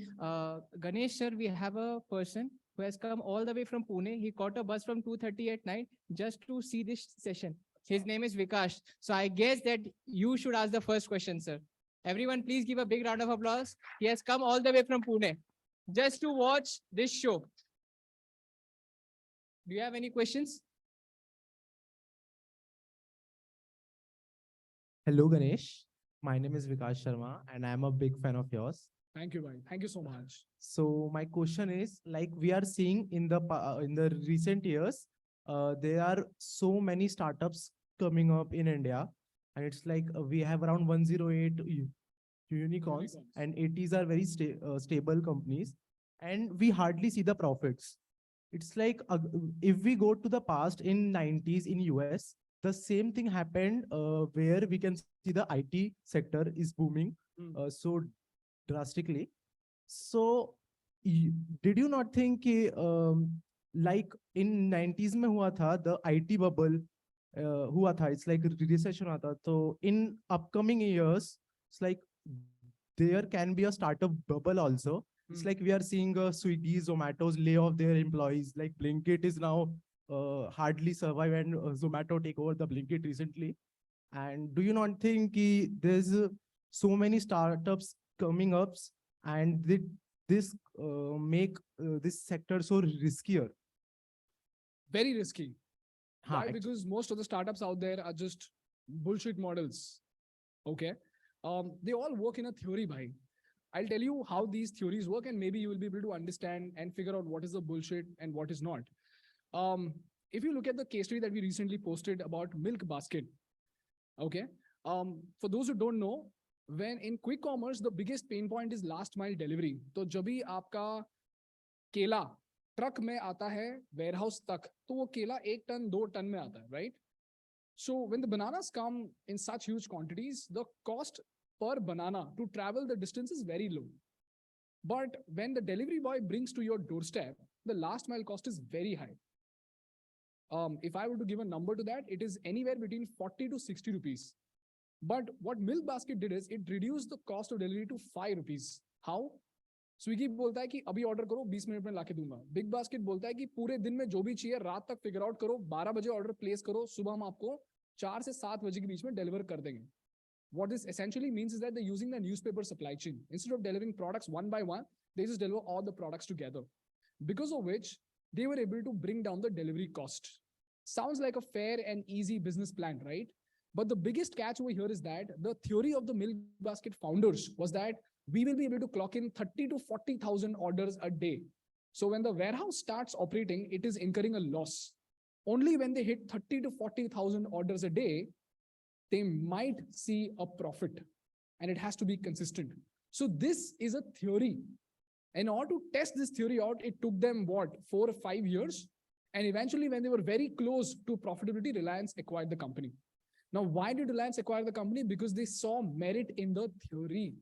Ganesh sir, we have a person who has come all the way from Pune. He caught a bus from 2:30 at night just to see this session. His name is Vikash. So I guess that you should ask the first question, sir. Everyone, please give a big round of applause. He has come all the way from Pune just to watch this show. Do you have any questions? Hello, Ganesh. My name is Vikash Sharma and I'm a big fan of yours. Thank you, bhai. Thank you so much. So my question is, like we are seeing in the recent years, there are so many startups coming up in India, and it's like we have around 108 unicorns, and 80s are very stable companies, and we hardly see the profits. It's like if we go to the past in 90s in US, the same thing happened where we can see the IT sector is booming so drastically. So did you not think like in 90s mein hua tha, the IT bubble hua tha, it's like recession hua tha. So in upcoming years, it's like there can be a startup bubble also. It's like we are seeing Swiggy, Zomato's lay off their employees. Like Blinkit is now hardly survive, and Zomato take over the Blinkit recently. And do you not think there's so many startups coming up, and this make this sector so riskier? Very risky. Why? Because most of the startups out there are just bullshit models. Okay. They all work in a theory, bhai. I'll tell you how these theories work, and maybe you will be able to understand and figure out what is the bullshit and what is not. If you look at the case study that we recently posted about Milk Basket, okay. For those who don't know, when in quick commerce, the biggest pain point is last mile delivery. तो जब भी आपका केला truck में आता है warehouse तक, तो वो केला 1 ton, 2 ton में आता है, right? So when the bananas come in such huge quantities, the cost per banana to travel the distance is very low. But when the delivery boy brings to your doorstep, the last mile cost is very high. If I were to give a number to that, it is anywhere between 40 to 60 rupees. But what Milk Basket did is it reduced the cost of delivery to 5 rupees. How? Swiggy बोलता है कि अभी order करो 20 minute में लाके दूंगा. Big basket बोलता है कि पूरे दिन में जो भी चाहिए रात तक फिगर आउट करो, 12 बजे ऑर्डर प्लेस करो, सुबह हम आपको 4 से 7 बजे के बीच में डिलीवर कर देंगे. What this essentially means is that they're using the newspaper supply chain. Instead of delivering products one by one, they just deliver all the products together. Because of which, they were able to bring down the delivery cost. Sounds like a fair and easy business plan, right? But the biggest catch over here is that the theory of the Milk Basket founders was that we will be able to clock in 30 to 40,000 orders a day. So when the warehouse starts operating, it is incurring a loss. Only when they hit 30 to 40,000 orders a day, they might see a profit, and it has to be consistent. So this is a theory. In order to test this theory out, it took them what, 4 or 5 years? And eventually when they were very close to profitability, Reliance acquired the company. Now, why did Reliance acquire the company? Because they saw merit in the theory.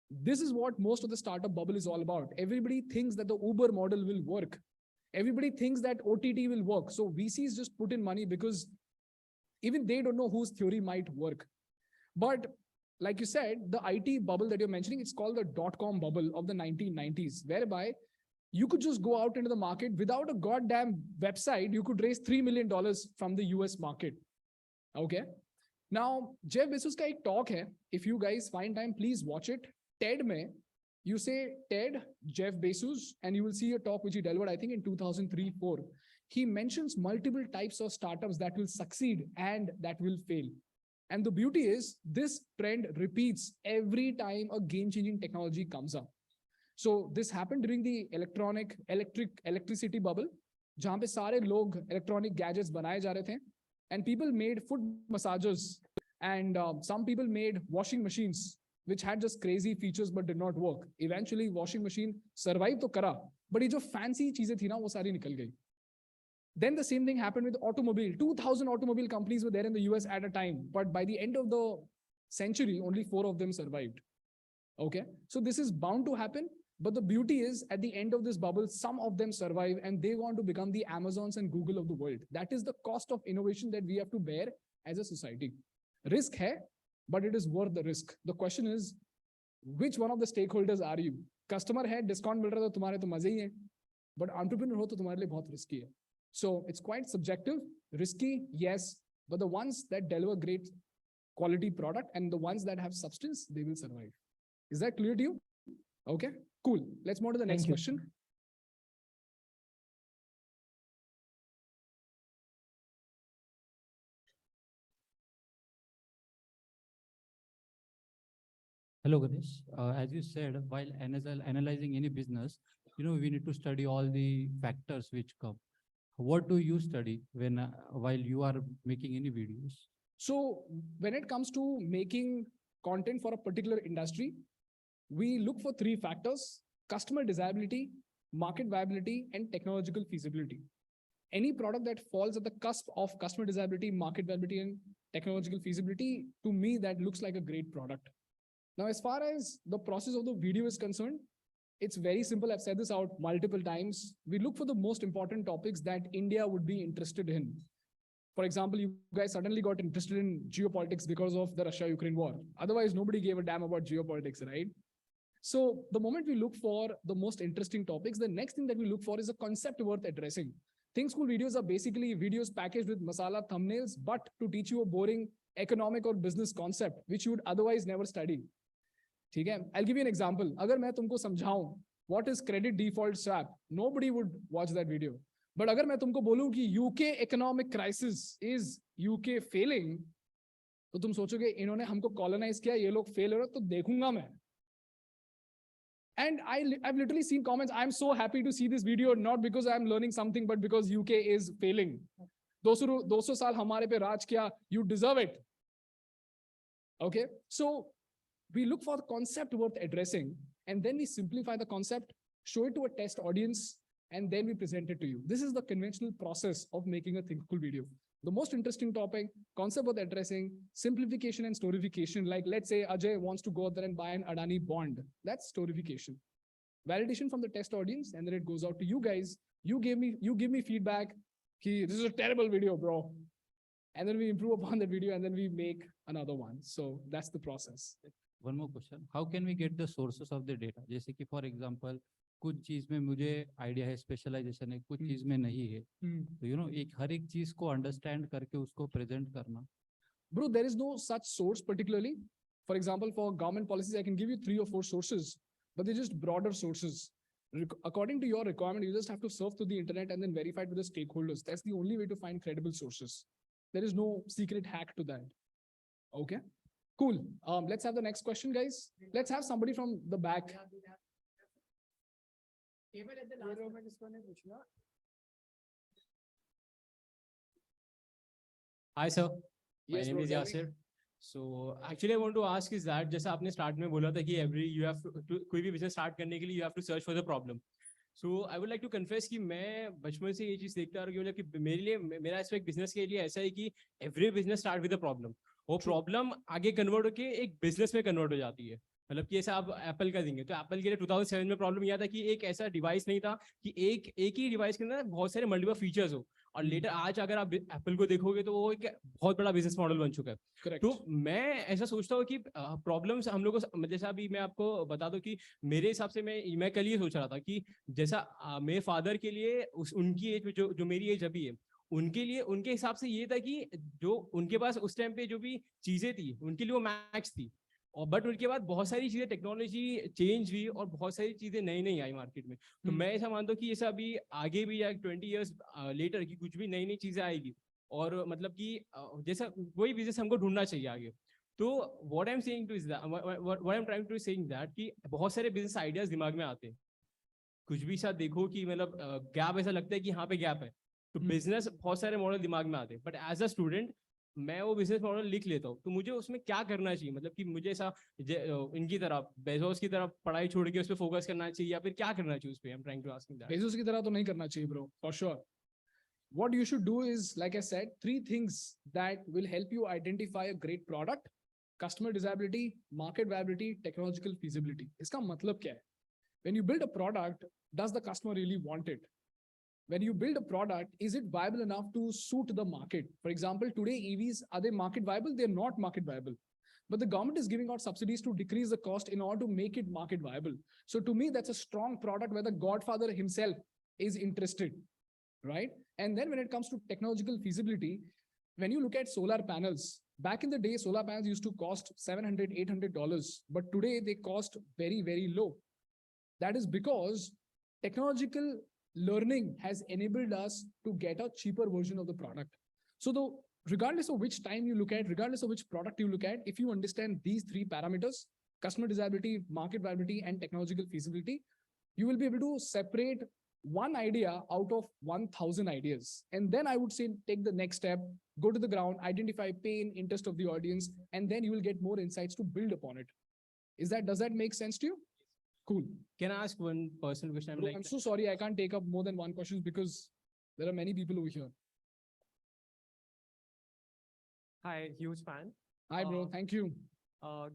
This is what most of the startup bubble is all about. Everybody thinks that the Uber model will work. Everybody thinks that OTT will work. So VCs just put in money because even they don't know whose theory might work. But like you said, the IT bubble that you're mentioning, it's called the dot-com bubble of the 1990s, whereby you could just go out into the market without a goddamn website. You could raise $3 million from the US market. Okay. Now, Jeff Bezos ka ek talk hai. If you guys find time, please watch it. TED mein, you say TED, Jeff Bezos, and you will see a talk which he delivered, I think in 2003-4. He mentions multiple types of startups that will succeed and that will fail. And the beauty is this trend repeats every time a game-changing technology comes up. So this happened during the electricity bubble, जहाँ पे सारे लोग electronic gadgets बनाए जा रहे थे, and people made foot massagers, and some people made washing machines, which had just crazy features but did not work. Eventually, washing machine survived तो करा, but ये जो fancy चीजें थी ना, वो सारी निकल गई. Then the same thing happened with automobile. 2,000 automobile companies were there in the US at a time, but by the end of the century, only 4 of them survived. Okay, so this is bound to happen. But the beauty is, at the end of this bubble, some of them survive and they want to become the Amazons and Google of the world. That is the cost of innovation that we have to bear as a society. Risk hai, but it is worth the risk. The question is, which one of the stakeholders are you? Customer hai, discount mil raha hai, to tumhare to maze hi hai. But entrepreneur ho to tumhare liye bahut risky hai. So it's quite subjective, risky, yes, but the ones that deliver great quality product and the ones that have substance, they will survive. Is that clear to you? Okay, cool. Let's move to the next question. Hello, Ganesh. As you said, while analyzing any business, we need to study all the factors which come. What do you study when while you are making any videos? So when it comes to making content for a particular industry, we look for 3 factors: customer desirability, market viability, and technological feasibility. Any product that falls at the cusp of customer desirability, market viability, and technological feasibility, to me, that looks like a great product. Now, as far as the process of the video is concerned, it's very simple. I've said this out multiple times. We look for the most important topics that India would be interested in. For example, you guys suddenly got interested in geopolitics because of the Russia-Ukraine war. Otherwise, nobody gave a damn about geopolitics, right? So the moment we look for the most interesting topics, the next thing that we look for is a concept worth addressing. Thinkschool videos are basically videos packaged with masala thumbnails, but to teach you a boring economic or business concept, which you would otherwise never study. ठीक है? I'll give you an example. अगर मैं तुमको समझाऊं what is credit default swap, nobody would watch that video. But अगर मैं तुमको बोलूं कि UK economic crisis is UK failing, तो तुम सोचोगे इन्होंने हमको colonize किया, ये लोग fail हो रहे, तो देखूंगा मैं. And I've literally seen comments, I'm so happy to see this video, not because I'm learning something, but because UK is failing. 200 साल हमारे पे राज किया, you deserve it. Okay, so we look for the concept worth addressing, and then we simplify the concept, show it to a test audience, and then we present it to you. This is the conventional process of making a Thinkschool video. The most interesting topic, concept worth addressing, simplification and storification. Like let's say Ajay wants to go out there and buy an Adani bond. That's storification. Validation from the test audience, and then it goes out to you guys. You give me feedback. This is a terrible video, bro. And then we improve upon the video and then we make another one. So that's the process. One more question. How can we get the sources of the data? जैसे कि for example, कुछ चीज में मुझे idea है, specialisation है, कुछ चीज में नहीं है. तो एक हर एक चीज को अंडरस्टैंड करके उसको प्रेजेंट करना. Bro, there is no such source particularly. For example, for government policies, I can give you 3 or 4 sources, but they're just broader sources. According to your requirement, you just have to surf through the internet and then verify it with the stakeholders. That's the only way to find credible sources. There is no secret hack to that. Okay, cool. Let's have the next question, guys. Let's have somebody from the back. Hi, sir. My Yes, name bro, is tell me. Yasir. So actually, I want to ask is that जैसा आपने start में बोला था कि you have to कोई भी business start करने के लिए you have to search for the problem. So I would like to confess कि मैं बचपन से ये चीज देखता आ रहा हूँ कि मेरे लिए मेरा एस्पेक्ट बिजनेस के लिए ऐसा है कि every business start with a problem. वो प्रॉब्लम आगे कन्वर्ट होके एक बिजनेस में कन्वर्ट हो जाती है. मतलब कि ऐसा आप एप्पल का देंगे तो एप्पल के लिए 2007 में प्रॉब्लम यह था कि एक ऐसा डिवाइस नहीं था कि एक ही डिवाइस के अंदर बहुत सारे मल्टीपल फीचर्स हो. और लेटर आज अगर आप एप्पल को देखोगे तो वो एक बहुत बड़ा बिजनेस मॉडल बन चुका है. Correct. तो मैं ऐसा सोचता हूँ कि प्रॉब्लम्स हम लोग को जैसा अभी मैं आपको बता दूं कि मेरे हिसाब से मैं कल ये सोच रहा था कि जैसा मेरे फादर के लिए उनकी एज जो मेरी एज अभी है उनके लिए उनके हिसाब से ये था कि जो उनके पास उस टाइम पे जो भी चीजें थी उनके लिए वो मैक्स थी. और बट उनके बाद बहुत सारी चीजें टेक्नोलॉजी चेंज हुई और बहुत सारी चीजें नई नई आई मार्केट में. तो मैं ऐसा मानता हूँ कि ये सब अभी आगे भी या 20 years लेटर की कुछ भी नई नई चीजें आएगी और मतलब कि जैसा वही बिजनेस हमको ढूंढना चाहिए आगे. तो what I am saying to is what I am trying to saying that कि बहुत सारे बिजनेस आइडियाज दिमाग में आते हैं. कुछ भी साथ देखो कि मतलब गैप ऐसा लगता है कि यहाँ पे गैप है. तो बिजनेस बहुत सारे मॉडल दिमाग में आते हैं. बट एज अ स्टूडेंट मैं वो बिजनेस मॉडल लिख लेता हूँ. तो मुझे उसमें क्या करना चाहिए, मतलब कि मुझे ऐसा इनकी तरह बेजोस की तरह पढ़ाई छोड़ के उस पर फोकस करना चाहिए या फिर क्या करना चाहिए उस पर? I am trying to ask that. Bezos की तरह तो नहीं करना चाहिए, bro, for sure. What you should do is, like I said, 3 things that will help you identify a great product: customer desirability, market viability, technological feasibility. इसका मतलब क्या है? When you build a product, does the customer really want it? When you build a product, is it viable enough to suit the market? For example, today EVs, are they market viable? They're not market viable. But the government is giving out subsidies to decrease the cost in order to make it market viable. So to me, that's a strong product where the godfather himself is interested, right? And then when it comes to technological feasibility, when you look at solar panels, back in the day, solar panels used to cost $700, $800, but today they cost very, very low. That is because technological learning has enabled us to get a cheaper version of the product. So regardless of which time you look at, regardless of which product you look at, if you understand these 3 parameters, customer desirability, market viability, and technological feasibility, you will be able to separate one idea out of 1,000 ideas. And then I would say, take the next step, go to the ground, identify pain, interest of the audience, and then you will get more insights to build upon it. Does that make sense to you? Cool. Can I ask one personal question? Bro, I'm so sorry, I can't take up more than one question because there are many people over here. Hi, huge fan. Hi, bro. Thank you.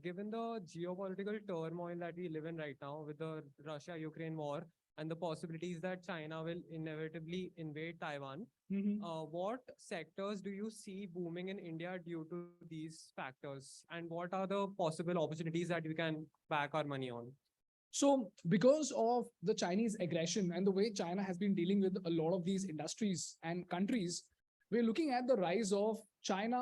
Given the geopolitical turmoil that we live in right now with the Russia-Ukraine war and the possibilities that China will inevitably invade Taiwan, what sectors do you see booming in India due to these factors? And what are the possible opportunities that we can back our money on? So because of the Chinese aggression and the way China has been dealing with a lot of these industries and countries, we're looking at the rise of China.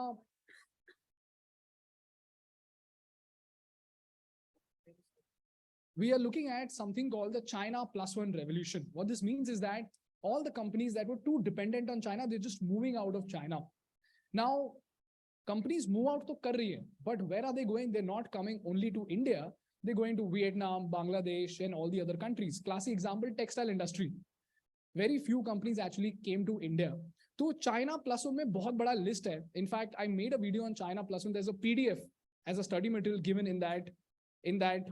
We are looking at something called the China +1 revolution. What this means is that all the companies that were too dependent on China, they're just moving out of China. Now, companies move out to Korea, but where are they going? They're not coming only to India. They're going to Vietnam, Bangladesh, and all the other countries. Classic example, textile industry. Very few companies actually came to India. So China +1 में बहुत बड़ा list है. In fact, I made a video on China +1. There's a PDF as a study material given in that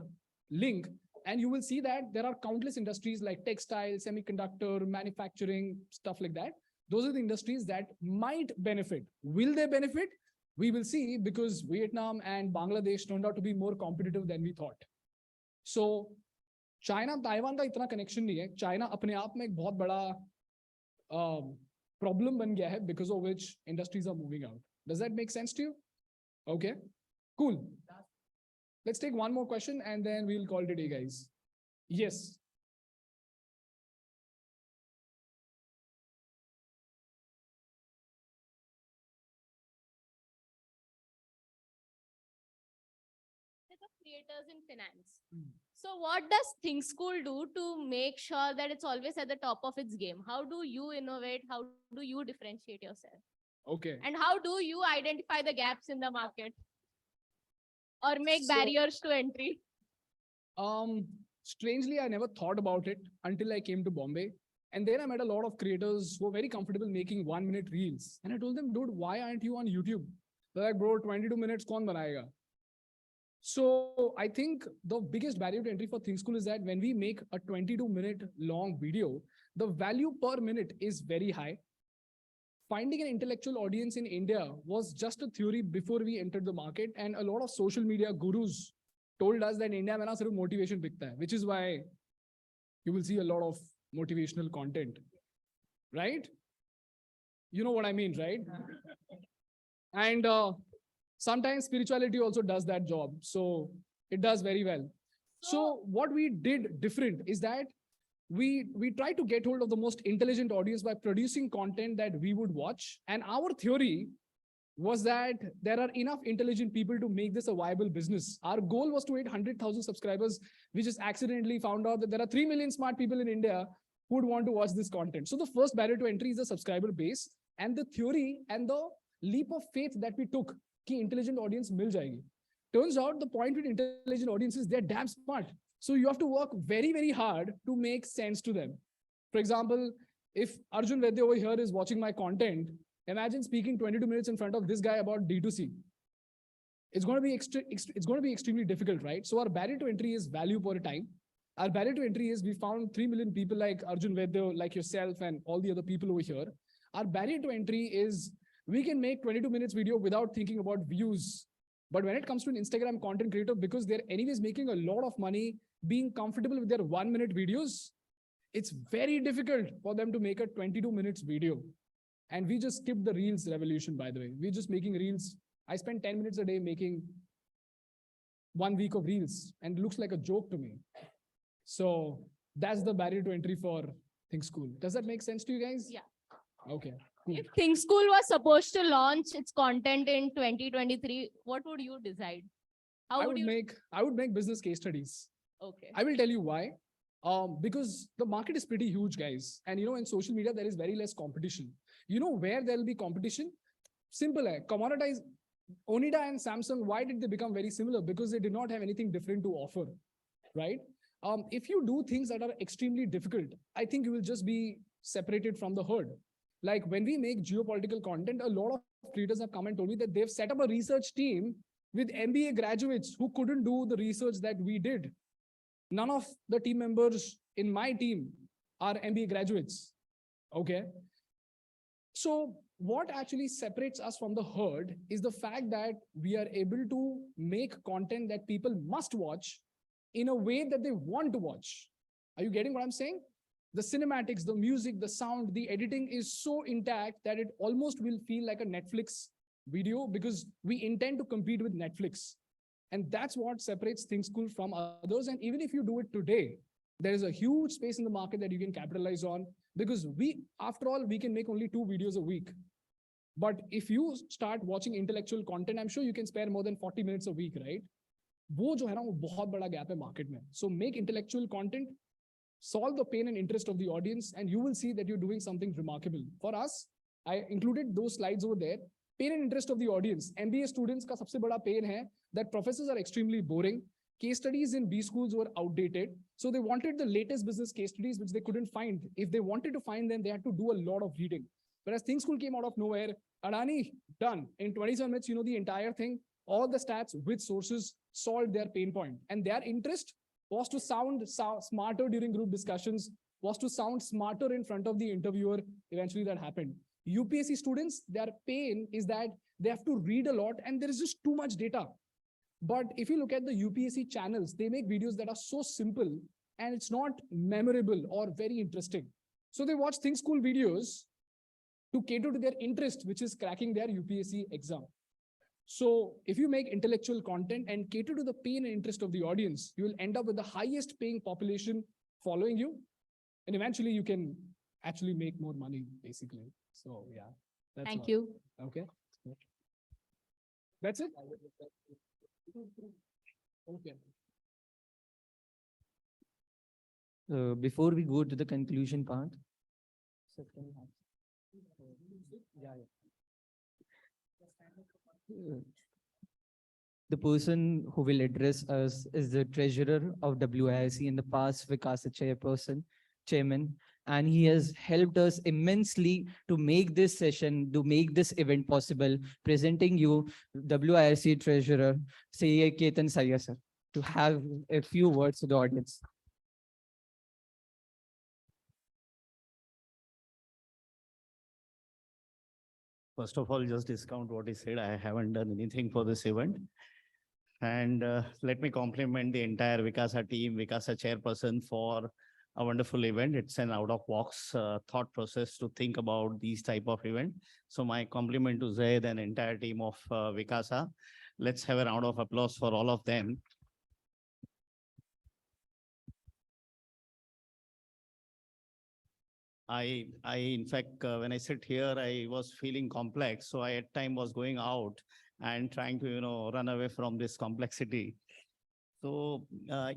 link. And you will see that there are countless industries like textile, semiconductor, manufacturing, stuff like that. Those are the industries that might benefit. Will they benefit? We will see, because Vietnam and Bangladesh turned out to be more competitive than we thought. So China, Taiwan का इतना connection नहीं है. China अपने आप में एक बहुत बड़ा problem बन गया है, because of which industries are moving out. Does that make sense to you? Okay, cool. Let's take one more question and then we'll call it a day, guys. Yes. Of creators in finance. So what does Thinkschool do to make sure that it's always at the top of its game? How do you innovate? How do you differentiate yourself? Okay. And how do you identify the gaps in the market or make So- barriers to entry? Strangely, I never thought about it until I came to Bombay. And then I met a lot of creators who were very comfortable making 1-minute reels. And I told them, dude, why aren't you on YouTube? They're like, bro, 22 minutes, kaun banayega? So I think the biggest barrier to entry for Thinkschool is that when we make a 22-minute long video, the value per minute is very high. Finding an intellectual audience in India was just a theory before we entered the market. And a lot of social media gurus told us that India mein na sirf motivation bikta hai, which is why you will see a lot of motivational content, right? You know what I mean, right? And sometimes spirituality also does that job. So it does very well. So what we did different is that we tried to get hold of the most intelligent audience by producing content that we would watch. And our theory was that there are enough intelligent people to make this a viable business. Our goal was to hit 100,000 subscribers. We just accidentally found out that there are 3 million smart people in India who would want to watch this content. So the first barrier to entry is the subscriber base, and the theory and the leap of faith that we took कि intelligent audience मिल जाएगी. Turns out the point with intelligent audiences, they're damn smart. So you have to work very, very hard to make sense to them. For example, if Arjun Vaidya over here is watching my content, imagine speaking 22 minutes in front of this guy about D2C. It's going to be extremely difficult, right? So our barrier to entry is value per time. Our barrier to entry is we found 3 million people like Arjun Vaidya, like yourself and all the other people over here. Our barrier to entry is we can make 22 minutes video without thinking about views. But when it comes to an Instagram content creator, because they're anyways making a lot of money being comfortable with their 1-minute videos, it's very difficult for them to make a 22 minutes video. And we just skipped the reels revolution, by the way. We're just making reels. I spend 10 minutes a day making 1 week of reels, and it looks like a joke to me. So that's the barrier to entry for Thinkschool. Does that make sense to you guys? Yeah. Okay. If Thinkschool was supposed to launch its content in 2023, what would you decide? How I would you would make business case studies. Okay. I will tell you why. Because the market is pretty huge, guys. And in social media, there is very less competition. You know where there will be competition? Simple. Commoditize. Onida and Samsung, why did they become very similar? Because they did not have anything different to offer, right? If you do things that are extremely difficult, I think you will just be separated from the herd. Like when we make geopolitical content, a lot of creators have come and told me that they've set up a research team with MBA graduates who couldn't do the research that we did. None of the team members in my team are MBA graduates. Okay. So what actually separates us from the herd is the fact that we are able to make content that people must watch in a way that they want to watch. Are you getting what I'm saying? The cinematics, the music, the sound, the editing is so intact that it almost will feel like a Netflix video because we intend to compete with Netflix. And that's what separates Thinkschool from others. And even if you do it today, there is a huge space in the market that you can capitalize on because after all, we can make only 2 videos a week. But if you start watching intellectual content, I'm sure you can spare more than 40 minutes a week, right? वो जो है ना वो बहुत बड़ा gap है market में. So make intellectual content, solve the pain and interest of the audience, and you will see that you're doing something remarkable. For us, I included those slides over there. Pain and interest of the audience. MBA students का सबसे बड़ा pain है that professors are extremely boring. Case studies in B schools were outdated. So they wanted the latest business case studies, which they couldn't find. If they wanted to find them, they had to do a lot of reading. Whereas Thinkschool came out of nowhere. Adani, done. In 27 minutes, you know the entire thing. All the stats with sources solved their pain point. And their interest was to sound smarter during group discussions, was to sound smarter in front of the interviewer. Eventually that happened. UPSC students, their pain is that they have to read a lot and there is just too much data. But if you look at the UPSC channels, they make videos that are so simple and it's not memorable or very interesting. So they watch Thinkschool videos to cater to their interest, which is cracking their UPSC exam. So if you make intellectual content and cater to the pain and interest of the audience, you will end up with the highest paying population following you. And eventually you can actually make more money, basically. So yeah. That's Thank all. you. Okay. That's it. Okay. Before we go to the conclusion part, the person who will address us is the treasurer of WIC in the past, Vikasa chairman, and he has helped us immensely to make this session, to make this event possible. Presenting you WIC treasurer, Shreya Ketan Saya sir, to have a few words to the audience. First of all, just discount what he said. I haven't done anything for this event. And let me compliment the entire Vikasa team, Vikasa chairperson for a wonderful event. It's an out-of-box thought process to think about these type of event. So my compliment to Zaid and entire team of Vikasa. Let's have a round of applause for all of them. In fact, when I sit here, I was feeling complex. So I at time was going out and trying to, run away from this complexity. So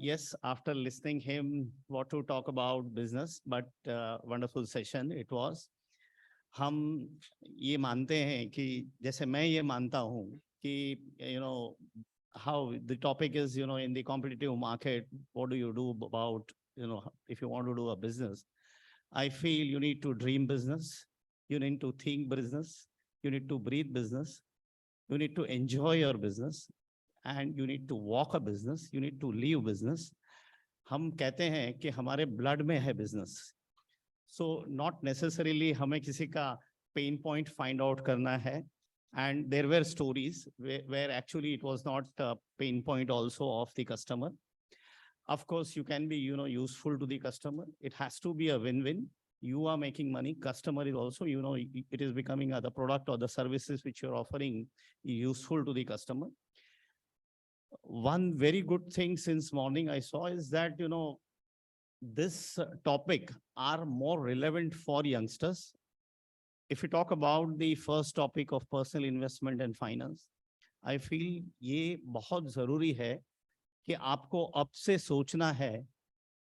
yes, after listening him, what to talk about business, but wonderful session it was. हम ये मानते हैं कि जैसे मैं ये मानता हूँ कि how the topic is in the competitive market, what do you do about if you want to do a business? I feel you need to dream business, you need to think business, you need to breathe business, you need to enjoy your business, and you need to walk a business, you need to live business. हम कहते हैं कि हमारे blood में है business. So not necessarily हमें किसी का pain point find out करना है. And there were stories where actually it was not a pain point also of the customer. Of course, you can be, useful to the customer. It has to be a win-win. You are making money. Customer is also, it is becoming the product or the services which you're offering useful to the customer. One very good thing since morning I saw is that, this topic are more relevant for youngsters. If we talk about the first topic of personal investment and finance, I feel ये बहुत जरूरी है कि आपको अब से सोचना है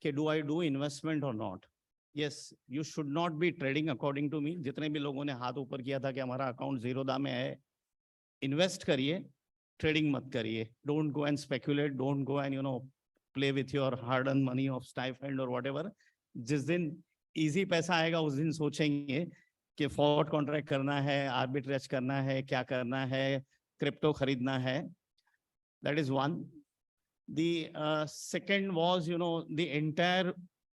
कि do I do investment or not? Yes, you should not be trading according to me. जितने भी लोगों ने हाथ ऊपर किया था कि हमारा अकाउंट जीरोदा में है, invest करिए, trading मत करिए. Don't go and speculate. Don't go and play with your hard-earned money of stipend or whatever. जिस दिन easy पैसा आएगा उस दिन सोचेंगे कि forward contract करना है, arbitrage करना है, क्या करना है, crypto खरीदना है. That is one. The second was, the entire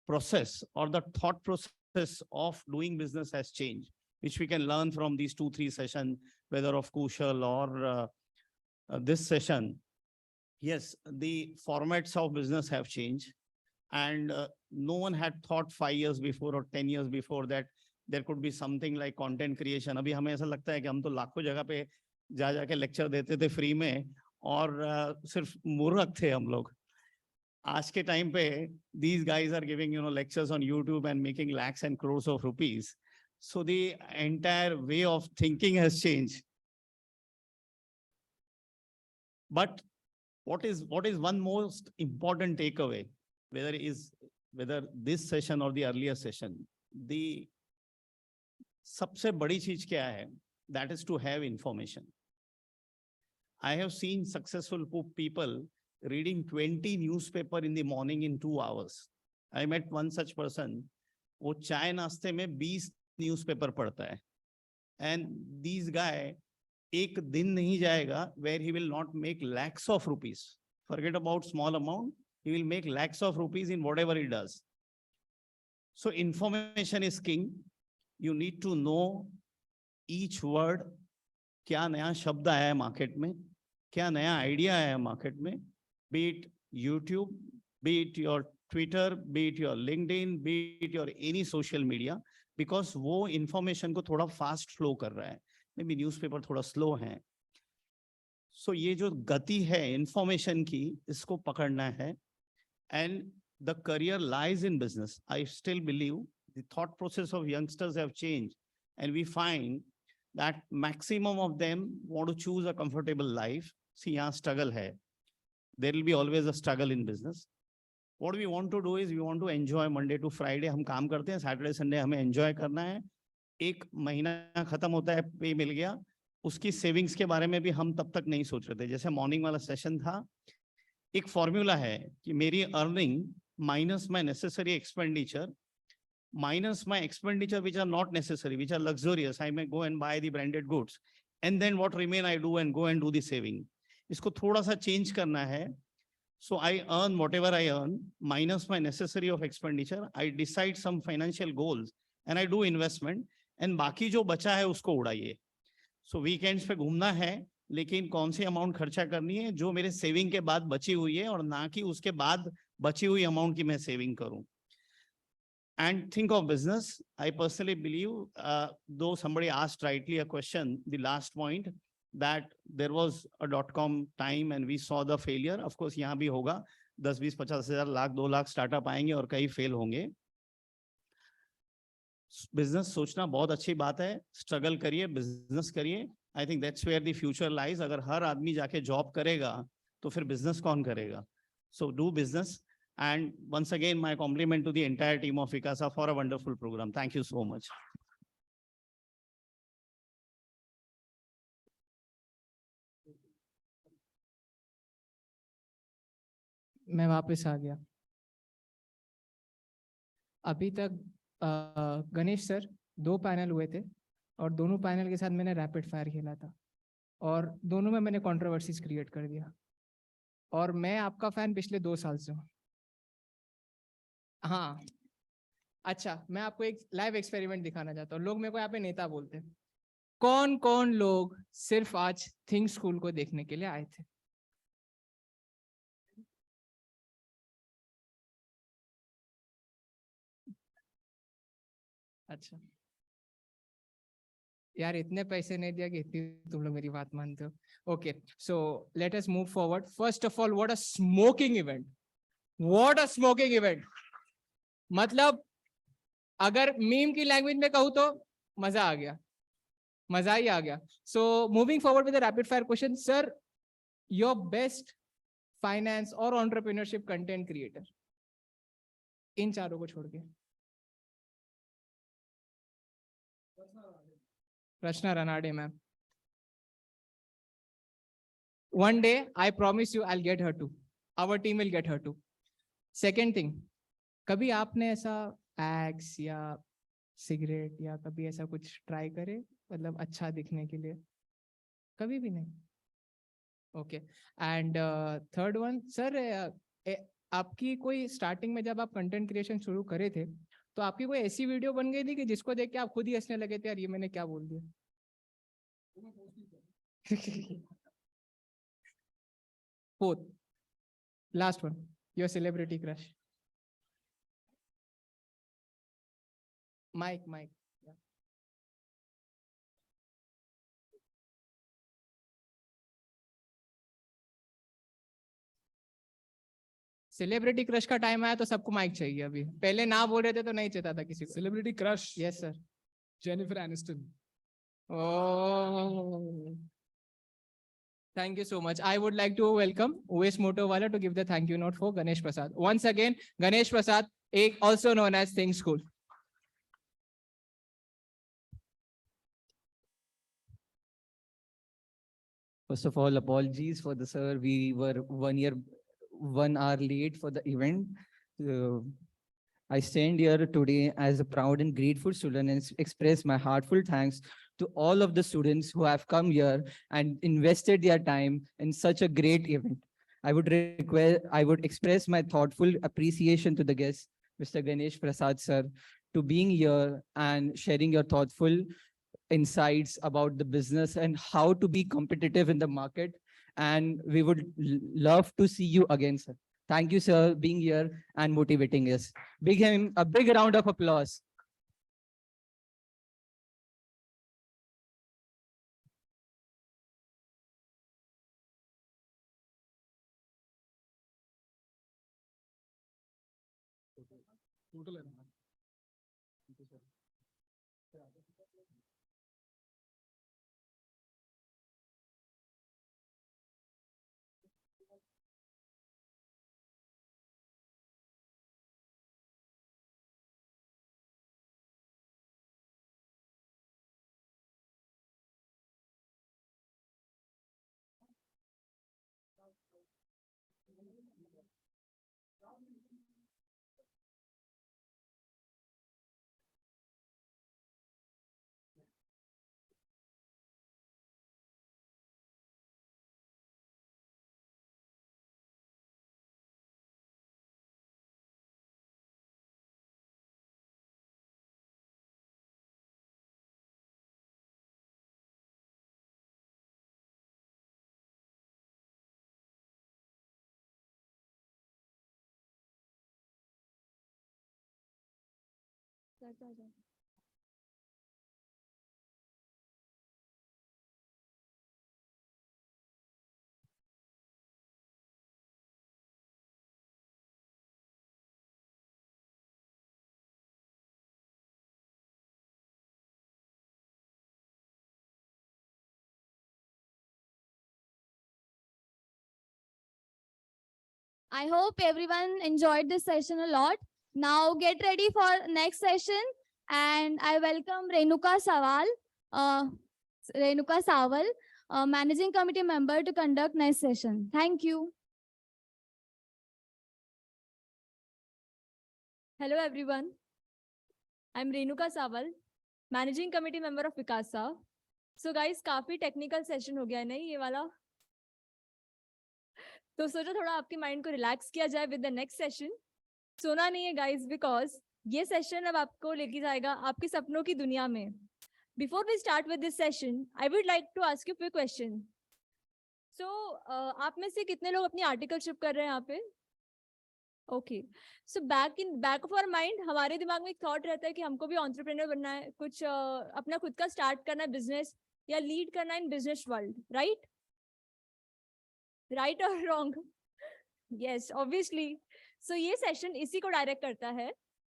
process or the thought process of doing business has changed, which we can learn from these 2-3 sessions, whether of Kushal or this session. Yes, the formats of business have changed, and no one had thought 5 years before or 10 years before that there could be something like content creation. अभी हमें ऐसा लगता है कि हम तो लाखों जगह पे जा जाके लेक्चर देते थे फ्री में और सिर्फ मूर्ख थे हम लोग. आज के टाइम पे these guys are giving lectures on YouTube and making lakhs and crores of rupees. So the entire way of thinking has changed. But what is one most important takeaway, whether this session or the earlier session, the सबसे बड़ी चीज क्या है? That is to have information. I have seen successful people reading 20 newspaper in the morning in 2 hours. I met one such person. वो चाय नाश्ते में 20 newspaper पढ़ता है. And these guy एक दिन नहीं जाएगा where he will not make lakhs of rupees. Forget about small amount. He will make lakhs of rupees in whatever he does. So information is king. You need to know each word. क्या नया शब्द आया है market में, क्या नया idea आया है मार्केट में, be it YouTube, be it your Twitter, be it your LinkedIn, be it your any social media, because वो information को थोड़ा fast flow कर रहा है, maybe newspaper थोड़ा slow है. So ये जो गति है information की, इसको पकड़ना है. And the career lies in business. I still believe the thought process of youngsters have changed, and we find that maximum of them want to choose a comfortable life. See, यहाँ struggle है. There will be always a struggle in business. What we want to do is we want to enjoy Monday to Friday. हम काम करते हैं, Saturday, Sunday हमें enjoy करना है. एक महीना खत्म होता है, पे मिल गया. उसकी savings के बारे में भी हम तब तक नहीं सोच रहे थे. जैसे morning वाला session था, एक formula है कि मेरी earning minus my necessary expenditure, minus my expenditure which are not necessary, which are luxurious. I may go and buy the branded goods, and then what remain I do and go and do the saving. इसको थोड़ा सा change करना है. So I earn whatever I earn minus my necessary of expenditure. I decide some financial goals and I do investment, and बाकी जो बचा है उसको उड़ाइए. So weekends पे घूमना है, लेकिन कौन सी अमाउंट खर्चा करनी है जो मेरे सेविंग के बाद बची हुई है, और ना कि उसके बाद बची हुई अमाउंट की मैं सेविंग करूं. And think of business. I personally believe, though somebody asked rightly a question, the last point, that there was a .com time and we saw the failure. Of course, यहाँ भी होगा 10, 20, 50 हजार, lakh, 2 lakh startup आएंगे और कई fail होंगे. Business सोचना बहुत अच्छी बात है. स्ट्रगल करिए, बिजनेस करिए. I think that's where the future lies. अगर हर आदमी जाके जॉब करेगा तो फिर बिजनेस कौन करेगा? So do business. And once again, my compliment to the entire team of Vikasa for a wonderful program. Thank you so much. मैं वापस आ गया. अभी तक गणेश सर 2 पैनल हुए थे और दोनों पैनल के साथ मैंने रैपिड फायर खेला था और दोनों में मैंने कंट्रोवर्सीज क्रिएट कर दिया. और मैं आपका फैन पिछले 2 साल से हूँ. हाँ, अच्छा, मैं आपको एक लाइव एक्सपेरिमेंट दिखाना चाहता हूँ. लोग मेरे को यहाँ पे नेता बोलते हैं. कौन कौन लोग सिर्फ आज थिंक स्कूल को देखने के लिए आए थे? अच्छा यार, इतने पैसे नहीं दिया कि इतनी तुम लोग मेरी बात मानते हो. Okay, so let us move forward. First of all, what a smoking event. What a smoking event. मतलब अगर मीम की लैंग्वेज में कहूँ तो मजा आ गया, मजा ही आ गया. So moving forward with the rapid fire question. Sir, your best finance और एंटरप्रेन्योरशिप कंटेंट क्रिएटर, इन चारों को छोड़ के. Rachna Ranade, ma'am. One day, I promise you, I'll get her too. Our team will get her too. Second thing, कभी आपने ऐसा x या cigarette या कभी ऐसा कुछ ट्राई करे, मतलब अच्छा दिखने के लिए? कभी भी नहीं. Okay. And third one, sir, आपकी कोई स्टार्टिंग में जब आप कंटेंट क्रिएशन शुरू करे थे तो आपकी कोई ऐसी वीडियो बन गई थी कि जिसको देख के आप खुद ही हंसने लगे थे, यार ये मैंने क्या बोल दिया? Fourth, last one, your celebrity crush. Mic mic. Celebrity crush का टाइम आया तो सबको माइक चाहिए. अभी पहले ना बोल रहे थे तो नहीं चाहता था किसी को. Celebrity crush. Yes sir. Jennifer Aniston. Oh, thank you so much. I would like to welcome US Motowala to give the thank you note for Ganesh Prasad. Once again, Ganesh Prasad, also known as Think School. First of all, apologies for the sir. We were 1 hour late for the event. I stand here today as a proud and grateful student and express my heartfelt thanks to all of the students who have come here and invested their time in such a great event. I would express my thoughtful appreciation to the guests, Mr. Ganesh Prasad sir, to being here and sharing your thoughtful insights about the business and how to be competitive in the market. And we would love to see you again, sir. Thank you, sir, being here and motivating us. A big round of applause. Total है ना? I hope everyone enjoyed this session a lot. Now get ready for next session, and I welcome Renuka Saval, Managing Committee member, to conduct next session. Thank you. Hello everyone. I'm Renuka Saval, Managing Committee member of Vikasa. So guys, काफी technical session हो गया है नहीं ये वाला? तो सोचा थोड़ा आपके माइंड को रिलैक्स किया जाए विद द नेक्स्ट सेशन. सोना नहीं है गाइस, बिकॉज ये सेशन अब आपको लेके जाएगा आपके सपनों की दुनिया में. Before we start with this session, I would like to ask you few question. सो आप में से कितने लोग अपनी आर्टिकलशिप कर रहे हैं यहाँ पे? Okay. So back of our mind हमारे दिमाग में एक थॉट रहता है कि हमको भी एंटरप्रेन्योर बनना है, कुछ अपना खुद का स्टार्ट करना है बिजनेस या लीड करना है in business world, right? Right or wrong? Yes, obviously. So ये session इसी को डायरेक्ट करता है.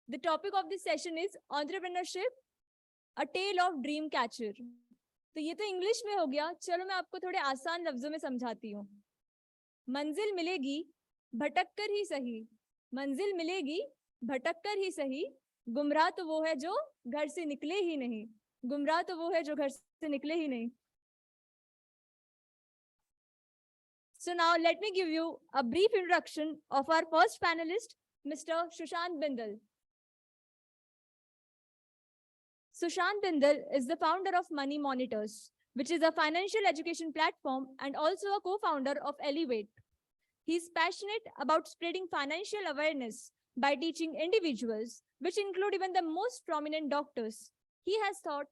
The topic of this session is Entrepreneurship, a tale of Dreamcatcher. तो ये तो इंग्लिश में हो गया, चलो मैं आपको थोड़े आसान लफ्जों में समझाती हूँ. मंजिल मिलेगी भटक कर ही सही, मंजिल मिलेगी भटक कर ही सही, गुमराह तो वो है जो घर से निकले ही नहीं, गुमराह तो वो है जो घर से निकले ही नहीं. So now let me give you a brief introduction of our first panelist, Mr.Sushant Bindal. Sushant Bindal is the founder of Money Monitors, which is a financial education platform and also a co-founder of Elevate. He is passionate about spreading financial awareness by teaching individuals, which include even the most prominent doctors. He has taught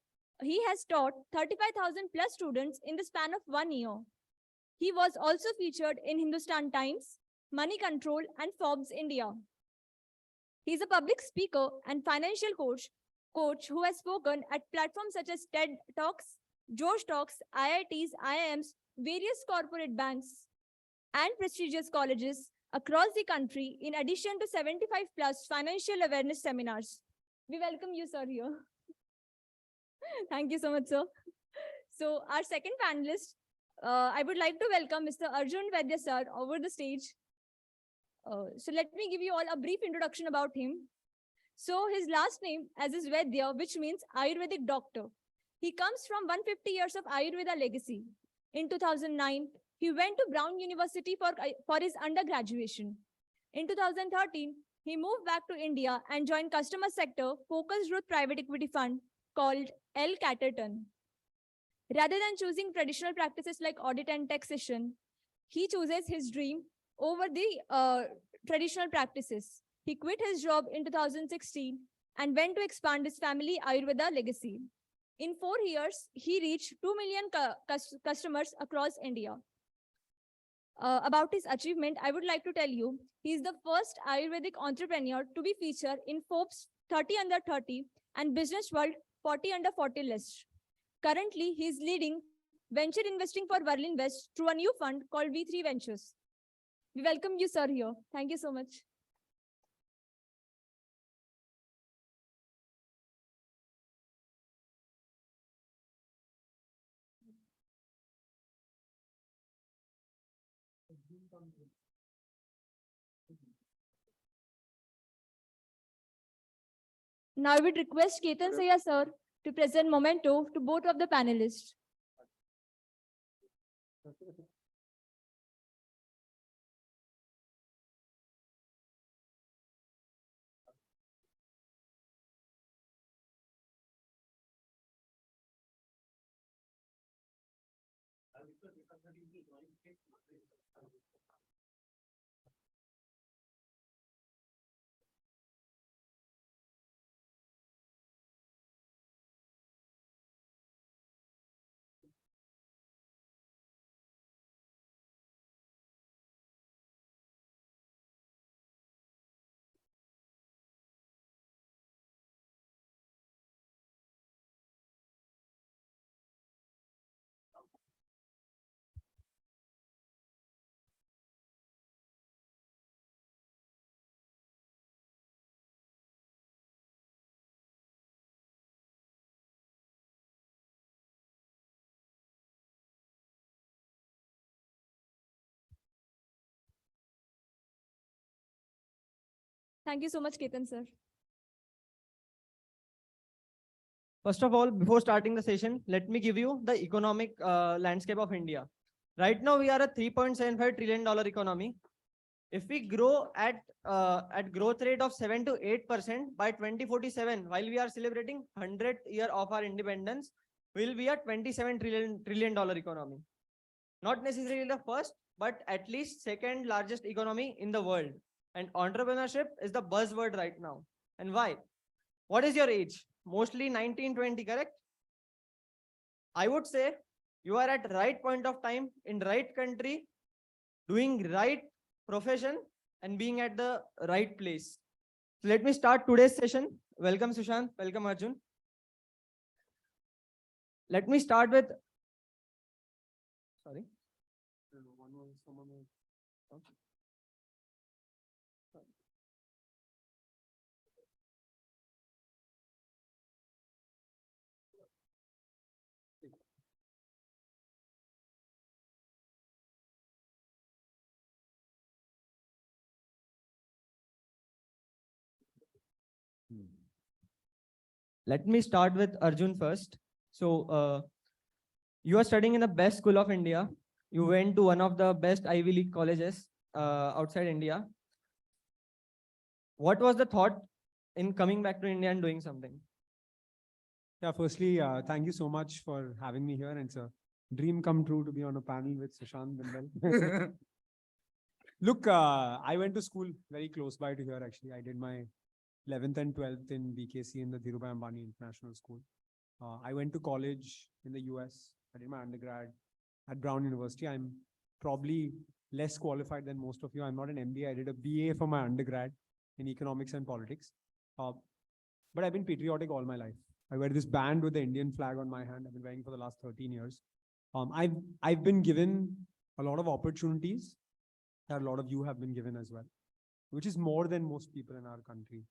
35,000 plus students in the span of 1 year. He was also featured in Hindustan Times, Money Control, and Forbes India. He is a public speaker and financial coach who has spoken at platforms such as TED Talks, Josh Talks, IITs, IIMs, various corporate banks, and prestigious colleges across the country, in addition to 75 plus financial awareness seminars. We welcome you, sir, here. Thank you so much, sir. So our second panelist, I would like to welcome Mr. Arjun Vaidya, sir, over the stage. So let me give you all a brief introduction about him. So his last name as is Vaidya, which means Ayurvedic doctor. He comes from 150 years of Ayurveda legacy. In 2009, he went to Brown University for his undergraduation. In 2013, he moved back to India and joined customer sector focused growth private equity fund called L. Catterton. Rather than choosing traditional practices like audit and taxation, he chooses his dream over the traditional practices. He quit his job in 2016 and went to expand his family Ayurveda legacy. In 4 years, he reached 2 million customers across India. About his achievement, I would like to tell you, he is the first Ayurvedic entrepreneur to be featured in Forbes 30 under 30 and Business World 40 under 40 list. Currently, he is leading venture investing for Berlin West through a new fund called V3 Ventures. We welcome you, sir, here. Thank you so much. Now I would request Ketan Sayya sir to present memento to both of the panelists. Thank you so much, Ketan sir. First of all, before starting the session, let me give you the economic landscape of India. Right now, we are a $3.75 trillion economy. If we grow at growth rate of 7 to 8% by 2047, while we are celebrating 100th year of our independence, we'll be a $27 trillion economy. Not necessarily the first, but at least second largest economy in the world. And entrepreneurship is the buzzword right now. And why? What is your age? Mostly 19, 20, correct? I would say you are at right point of time in right country, doing right profession and being at the right place. So let me start today's session. Welcome Sushant, welcome Arjun. Let me start with, sorry. Let me start with Arjun first. So you are studying in the best school of India. You went to one of the best Ivy League colleges outside India. What was the thought in coming back to India and doing something? Yeah, firstly, thank you so much for having me here. And it's a dream come true to be on a panel with Sushant Bindal. Look, I went to school very close by to here, actually. I did my 11th and 12th in BKC in the Dhirubhai Ambani International School. I went to college in the US. I did my undergrad at Brown University. I'm probably less qualified than most of you. I'm not an MBA. I did a BA for my undergrad in economics and politics. But I've been patriotic all my life. I wear this band with the Indian flag on my hand. I've been wearing for the last 13 years. I've been given a lot of opportunities that a lot of you have been given as well, which is more than most people in our country.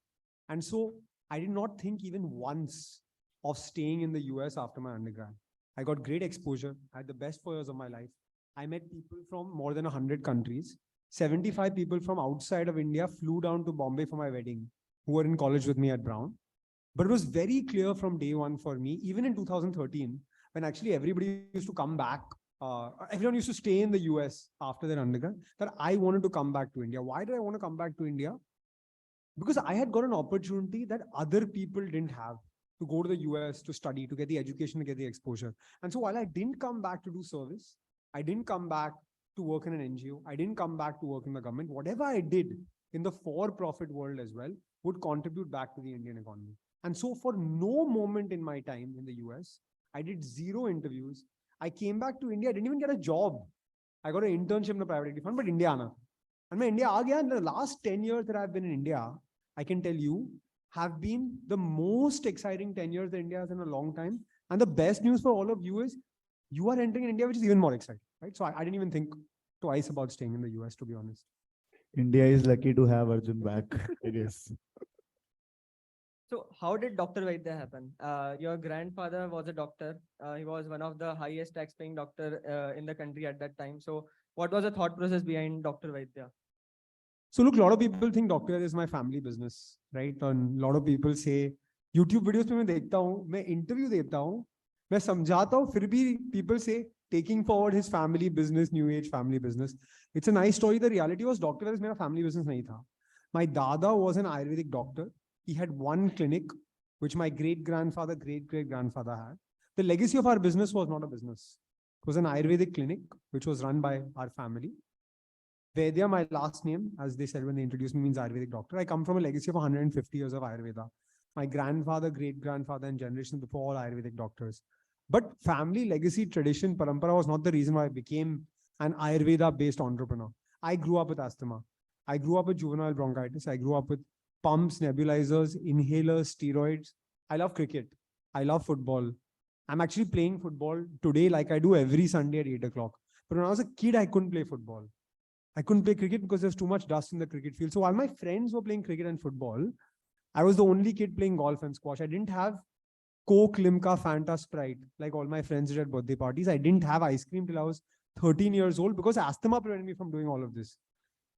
And so I did not think even once of staying in the US after my undergrad. I got great exposure. I had the best 4 years of my life. I met people from more than 100 countries. 75 people from outside of India flew down to Bombay for my wedding, who were in college with me at Brown. But it was very clear from day one for me, even in 2013, when actually everybody used to come back, everyone used to stay in the US after their undergrad, that I wanted to come back to India. Why did I want to come back to India? Because I had got an opportunity that other people didn't have, to go to the US, to study, to get the education, to get the exposure. And so while I didn't come back to do service, I didn't come back to work in an NGO, I didn't come back to work in the government, whatever I did, in the for-profit world as well would contribute back to the Indian economy. And so for no moment in my time in the US, I did 0 interviews. I came back to India. I didn't even get a job. I got an internship in a private equity fund, but India aana. And when India aa gaya, in the last 10 years that I've been in India, I can tell you, have been the most exciting 10 years that India has in a long time. And the best news for all of you is you are entering in India, which is even more exciting, right? So I didn't even think twice about staying in the US, to be honest. India is lucky to have Arjun back, I guess. So how did Dr. Vaidya happen? Your grandfather was a doctor. He was one of the highest tax paying doctor in the country at that time. So what was the thought process behind Dr. Vaidya? So look, a lot of people think doctor is my family business, right? And a lot of people say, YouTube videos पे मैं देखता हूँ, मैं interview देता हूँ, मैं समझाता हूँ, फिर भी people say, taking forward his family business, new age family business. It's a nice story. The reality was doctor is मेरा family business नहीं था. My dada was an Ayurvedic doctor. He had one clinic, which my great-grandfather, great-great-grandfather had. The legacy of our business was not a business. It was an Ayurvedic clinic, which was run by our family. Vaidya, my last name, as they said when they introduced me, means Ayurvedic doctor. I come from a legacy of 150 years of Ayurveda. My grandfather, great-grandfather, and generations before, all Ayurvedic doctors. But family, legacy, tradition, parampara was not the reason why I became an Ayurveda-based entrepreneur. I grew up with asthma. I grew up with juvenile bronchitis. I grew up with pumps, nebulizers, inhalers, steroids. I love cricket. I love football. I'm actually playing football today like I do every Sunday at 8 o'clock. But when I was a kid, I couldn't play football. I couldn't play cricket because there's too much dust in the cricket field. So while my friends were playing cricket and football, I was the only kid playing golf and squash. I didn't have Coke, Limca, Fanta, Sprite like all my friends did at birthday parties. I didn't have ice cream till I was 13 years old because asthma prevented me from doing all of this.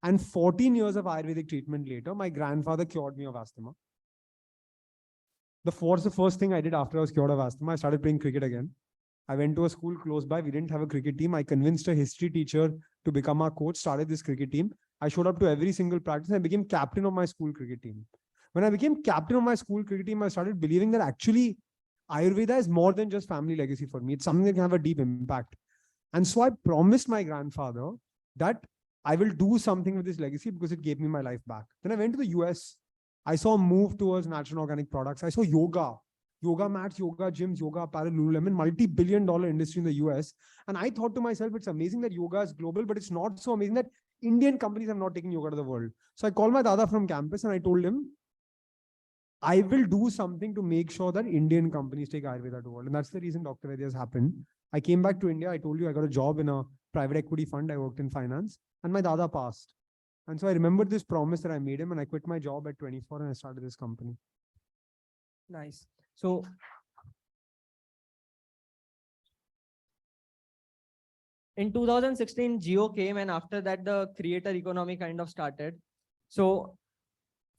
And 14 years of Ayurvedic treatment later, my grandfather cured me of asthma. The first thing I did after I was cured of asthma, I started playing cricket again. I went to a school close by. We didn't have a cricket team. I convinced a history teacher to become our coach, started this cricket team. I showed up to every single practice and I became captain of my school cricket team. When I became captain of my school cricket team, I started believing that actually Ayurveda is more than just family legacy for me. It's something that can have a deep impact. And so I promised my grandfather that I will do something with this legacy because it gave me my life back. Then I went to the US. I saw a move towards natural organic products. I saw yoga mats, yoga gyms, yoga apparel, Lululemon, multi-billion-dollar industry in the US. And I thought to myself, it's amazing that yoga is global, but it's not so amazing that Indian companies have not taken yoga to the world. So I called my dada from campus and I told him, I will do something to make sure that Indian companies take Ayurveda to the world. And that's the reason Dr. Vaidya has happened. I came back to India. I told you I got a job in a private equity fund. I worked in finance and my dada passed. And so I remembered this promise that I made him and I quit my job at 24 and I started this company. Nice. So in 2016, Jio came and after that, the creator economy kind of started. So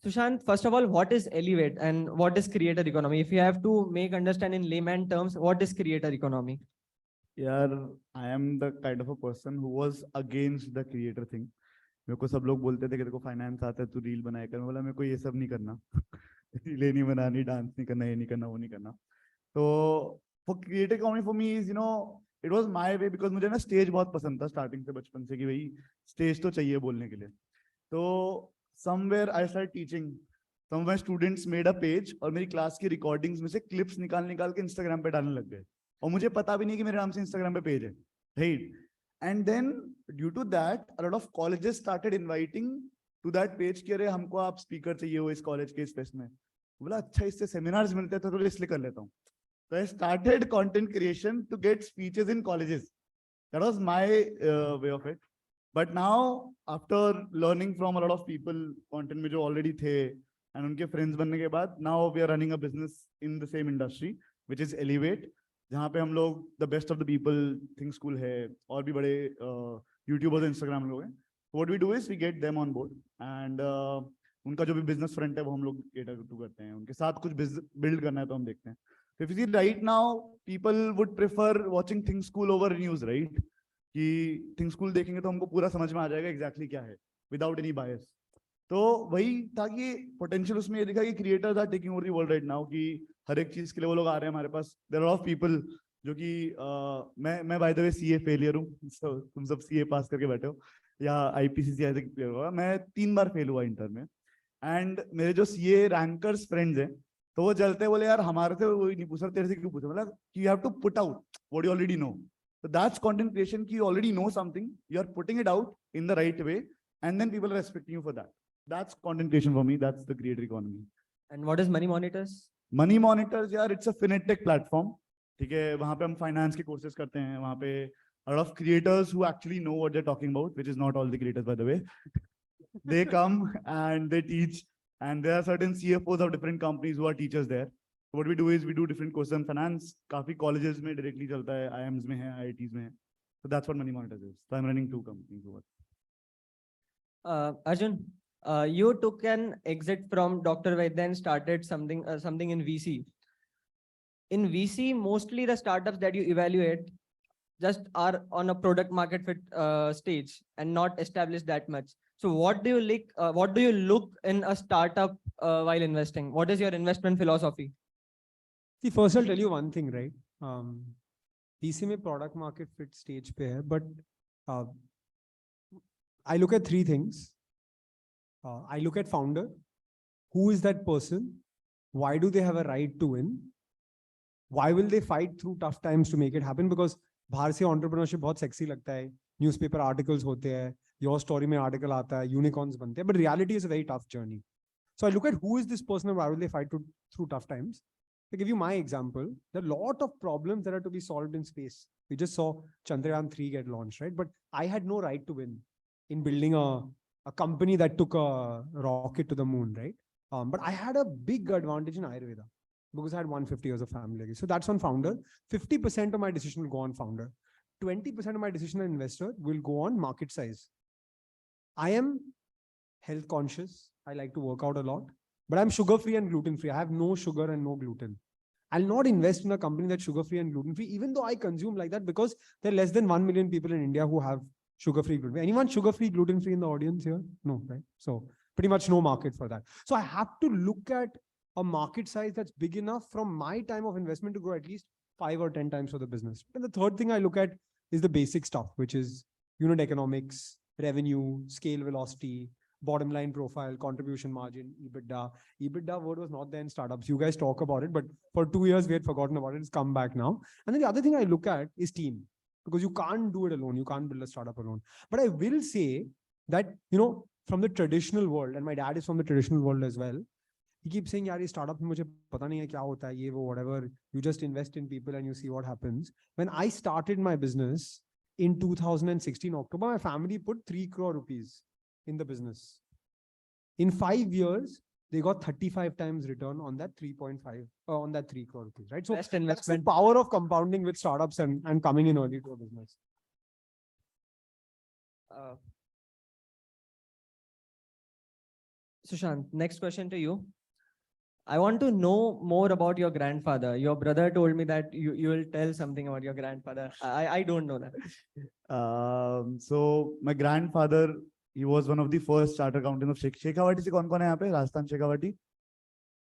Sushant, first of all, what is Elevate and what is creator economy? If you have to make understand in layman terms, what is creator economy? Yeah, I am the kind of a person who was against the creator thing. मेरे को सब लोग बोलते थे कि देखो finance आता है तू रील बनाया कर, बोला मेरे को ये सब नहीं करना, रीलें नहीं बनानी, डांस नहीं करना, ये नहीं करना, वो नहीं करना. तो for creator economy for me is, you know, it was my way because मुझे ना स्टेज बहुत पसंद था स्टार्टिंग से, बचपन से कि भाई स्टेज तो चाहिए बोलने के लिए. तो somewhere I started teaching. Some of my students made a page और मेरी क्लास की रिकॉर्डिंग्स में से क्लिप्स निकाल के इंस्टाग्राम पे डालने लग गए और मुझे पता भी नहीं कि मेरे नाम से इंस्टाग्राम पे पेज है, right? And then due to that, a lot of colleges started inviting to that page कि अरे हमको आप स्पीकर चाहिए हो इस कॉलेज के इस फेस्ट में. बोला अच्छा इससे सेमिनार्स मिलते हैं तो इसलिए कर लेता हूँ. So I started content creation to get speeches in colleges. That was my way of it. But now after learning from a lot of people, content में जो already थे and उनके friends बनने के बाद, now we are running a business in the same industry, which is Elevate. जहाँ पे हम लोग the best of the people, Thinkschool है, और भी बड़े YouTubers, Instagram लोग हैं. What we do is we get them on board and उनका जो भी business front है वो हम लोग cater to करते हैं. उनके साथ कुछ build करना है तो हम देखते हैं. If you see right now, people would prefer watching Thinkschool over news, right? कि Thinkschool देखेंगे तो हमको पूरा समझ में आ जाएगा exactly क्या है, without any bias. तो वही था कि potential उसमें ये दिखा कि creators are taking over the world right now, कि हर एक चीज के लिए वो लोग आ रहे हैं हमारे पास. There are a lot of people जो कि मैं by the way CA failure हूँ, so तुम सब CA पास करके बैठे हो. या IPCC ऐसे क्लियर हुआ। मैं 3 बार फेल हुआ इंटर में। एंड मेरे जो CA रैंकर्स फ्रेंड्स हैं, तो वो चलते बोले यार हमारे से वही नहीं पूछा, तेरे से क्यों पूछा? मतलब you have to put out what you already know. So that's content creation ki you already know something, you are putting it out in the right way, and then people are respecting you for that. That's content creation for me. That's the creator economy. And what is Money Monitors? Money Monitors, यार, it's a FinTech platform. ठीक है, वहाँ पे हम finance के courses करते हैं, वहाँ पे a lot of creators who actually know what they're talking about, which is not all the creators, by the way. They come and they teach, and there are certain CFOs of different companies who are teachers there. So what we do is we do different courses on finance. काफी colleges में directly चलता है, IIMs में है, IITs में है. So that's what Money Monitors is. So I'm running 2 companies over. Arjun, you took an exit from Dr. Vaidya and started something in VC. In VC, mostly the startups that you evaluate just are on a product market fit stage and not established that much. So what do you look in a startup while investing? What is your investment philosophy? See, first I'll tell you one thing, right? VC में product market fit stage पे है, but I look at 3 things. I look at founder. Who is that person? Why do they have a right to win? Why will they fight through tough times to make it happen? Because बाहर से entrepreneurship बहुत sexy लगता है, newspaper articles होते हैं, your story में article आता है, unicorns बनते हैं, but reality is a very tough journey. So I look at who is this person and why will they fight through tough times. To give you my example, there are a lot of problems that are to be solved in space. We just saw Chandrayaan 3 get launched, right? But I had no right to win in building a company that took a rocket to the moon, right? But I had a big advantage in Arthveda because I had 150 years of family legacy. So that's on founder. 50% of my decision will go on founder. 20% of my decision on investor will go on market size. I am health conscious. I like to work out a lot, but I'm sugar-free and gluten-free. I have no sugar and no gluten. I'll not invest in a company that's sugar-free and gluten-free, even though I consume like that, because there are less than 1 million people in India who have sugar-free, gluten-free. Anyone sugar-free, gluten-free in the audience here? No, right? So pretty much no market for that. So I have to look at a market size that's big enough from my time of investment to grow at least 5 or 10 times for the business. And the third thing I look at is the basic stuff, which is unit economics, revenue, scale velocity, bottom line profile, contribution margin, EBITDA. EBITDA word was not there in startups. You guys talk about it, but for 2 years we had forgotten about it. It's come back now. And then the other thing I look at is team, because you can't do it alone. You can't build a startup alone. But I will say that, you know, from the traditional world, and my dad is from the traditional world as well, he keeps saying, yaar, ye startup mein mujhe pata nahi hai kya hota hai, ye wo, whatever. You just invest in people and you see what happens. When I started my business in 2016 October, my family put 3 crore rupees in the business. In 5 years, they got 35 times return on that 3.5 on that 3 crore rupees, right? So Best investment. that's the power of compounding with startups and coming in early to a business. Sushant, next question to you. I want to know more about your grandfather. Your brother told me that you will tell something about your grandfather. I don't know that. So my grandfather, he was one of the first chartered accountants of Shekhawati से कौन-कौन है यहाँ पे? Rajasthan Shekhawati?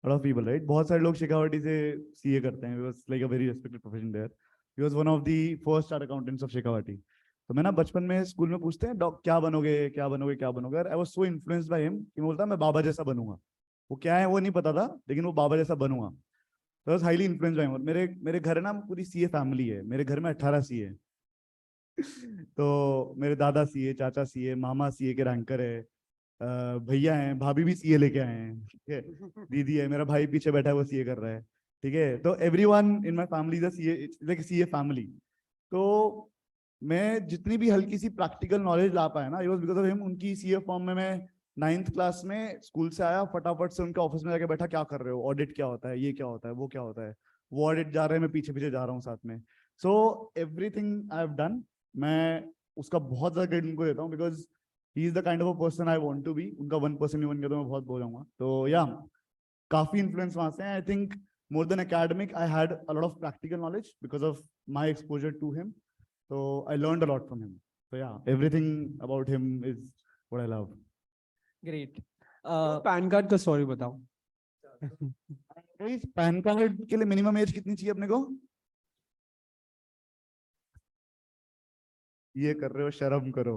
A lot of people, right? बहुत सारे लोग Shekhawati से CA करते हैं. It was like a very respected profession there. He was one of the first chartered accountants of Shekhawati. तो मैं ना बचपन में स्कूल में पूछते हैं क्या बनोगे क्या बनोगे क्या बनोगे, और I was so influenced by him कि मैं बोलता मैं बाबा जैसा बनूंगा. वो क्या है वो नहीं पता था, लेकिन वो बाबा जैसा बनूंगा. So I was highly influenced by him. मेरे घर ना पूरी CA फैमिली है. मेरे घर में 18 CA है. तो मेरे दादा CA, चाचा CA, मामा CA के रैंकर है, भैया हैं, भाभी भी CA लेके आए हैं, ठीक है, दीदी है, मेरा भाई पीछे बैठा है वो CA कर रहा है, ठीक है. तो everyone in my family is a CA, like CA family. तो मैं जितनी भी हल्की सी प्रैक्टिकल नॉलेज ला पाया ना, it was because of him. उनकी CA फॉर्म में मैं 9th क्लास में स्कूल से आया, फटाफट से उनके ऑफिस में जाके बैठा, क्या कर रहे हो, ऑडिट क्या होता है, ये क्या होता है, वो क्या होता है, वो ऑडिट जा रहे हैं, मैं पीछे पीछे जा रहा हूँ साथ में. So everything I have done, मैं उसका बहुत ज्यादा क्रेडिट उनको देता हूँ, because he is the kind of a person I want to be. उनका 1% भी बन गया तो मैं बहुत बोल जाऊंगा. तो या काफी इन्फ्लुएंस वहां से है. I think more than academic I had a lot of practical knowledge because of my exposure to him. So I learned a lot from him. So yeah, everything about him is what I love. Great. Pan card का story बताओ. Pan card के लिए minimum age कितनी चाहिए अपने को? ये कर रहे हो, शर्म करो.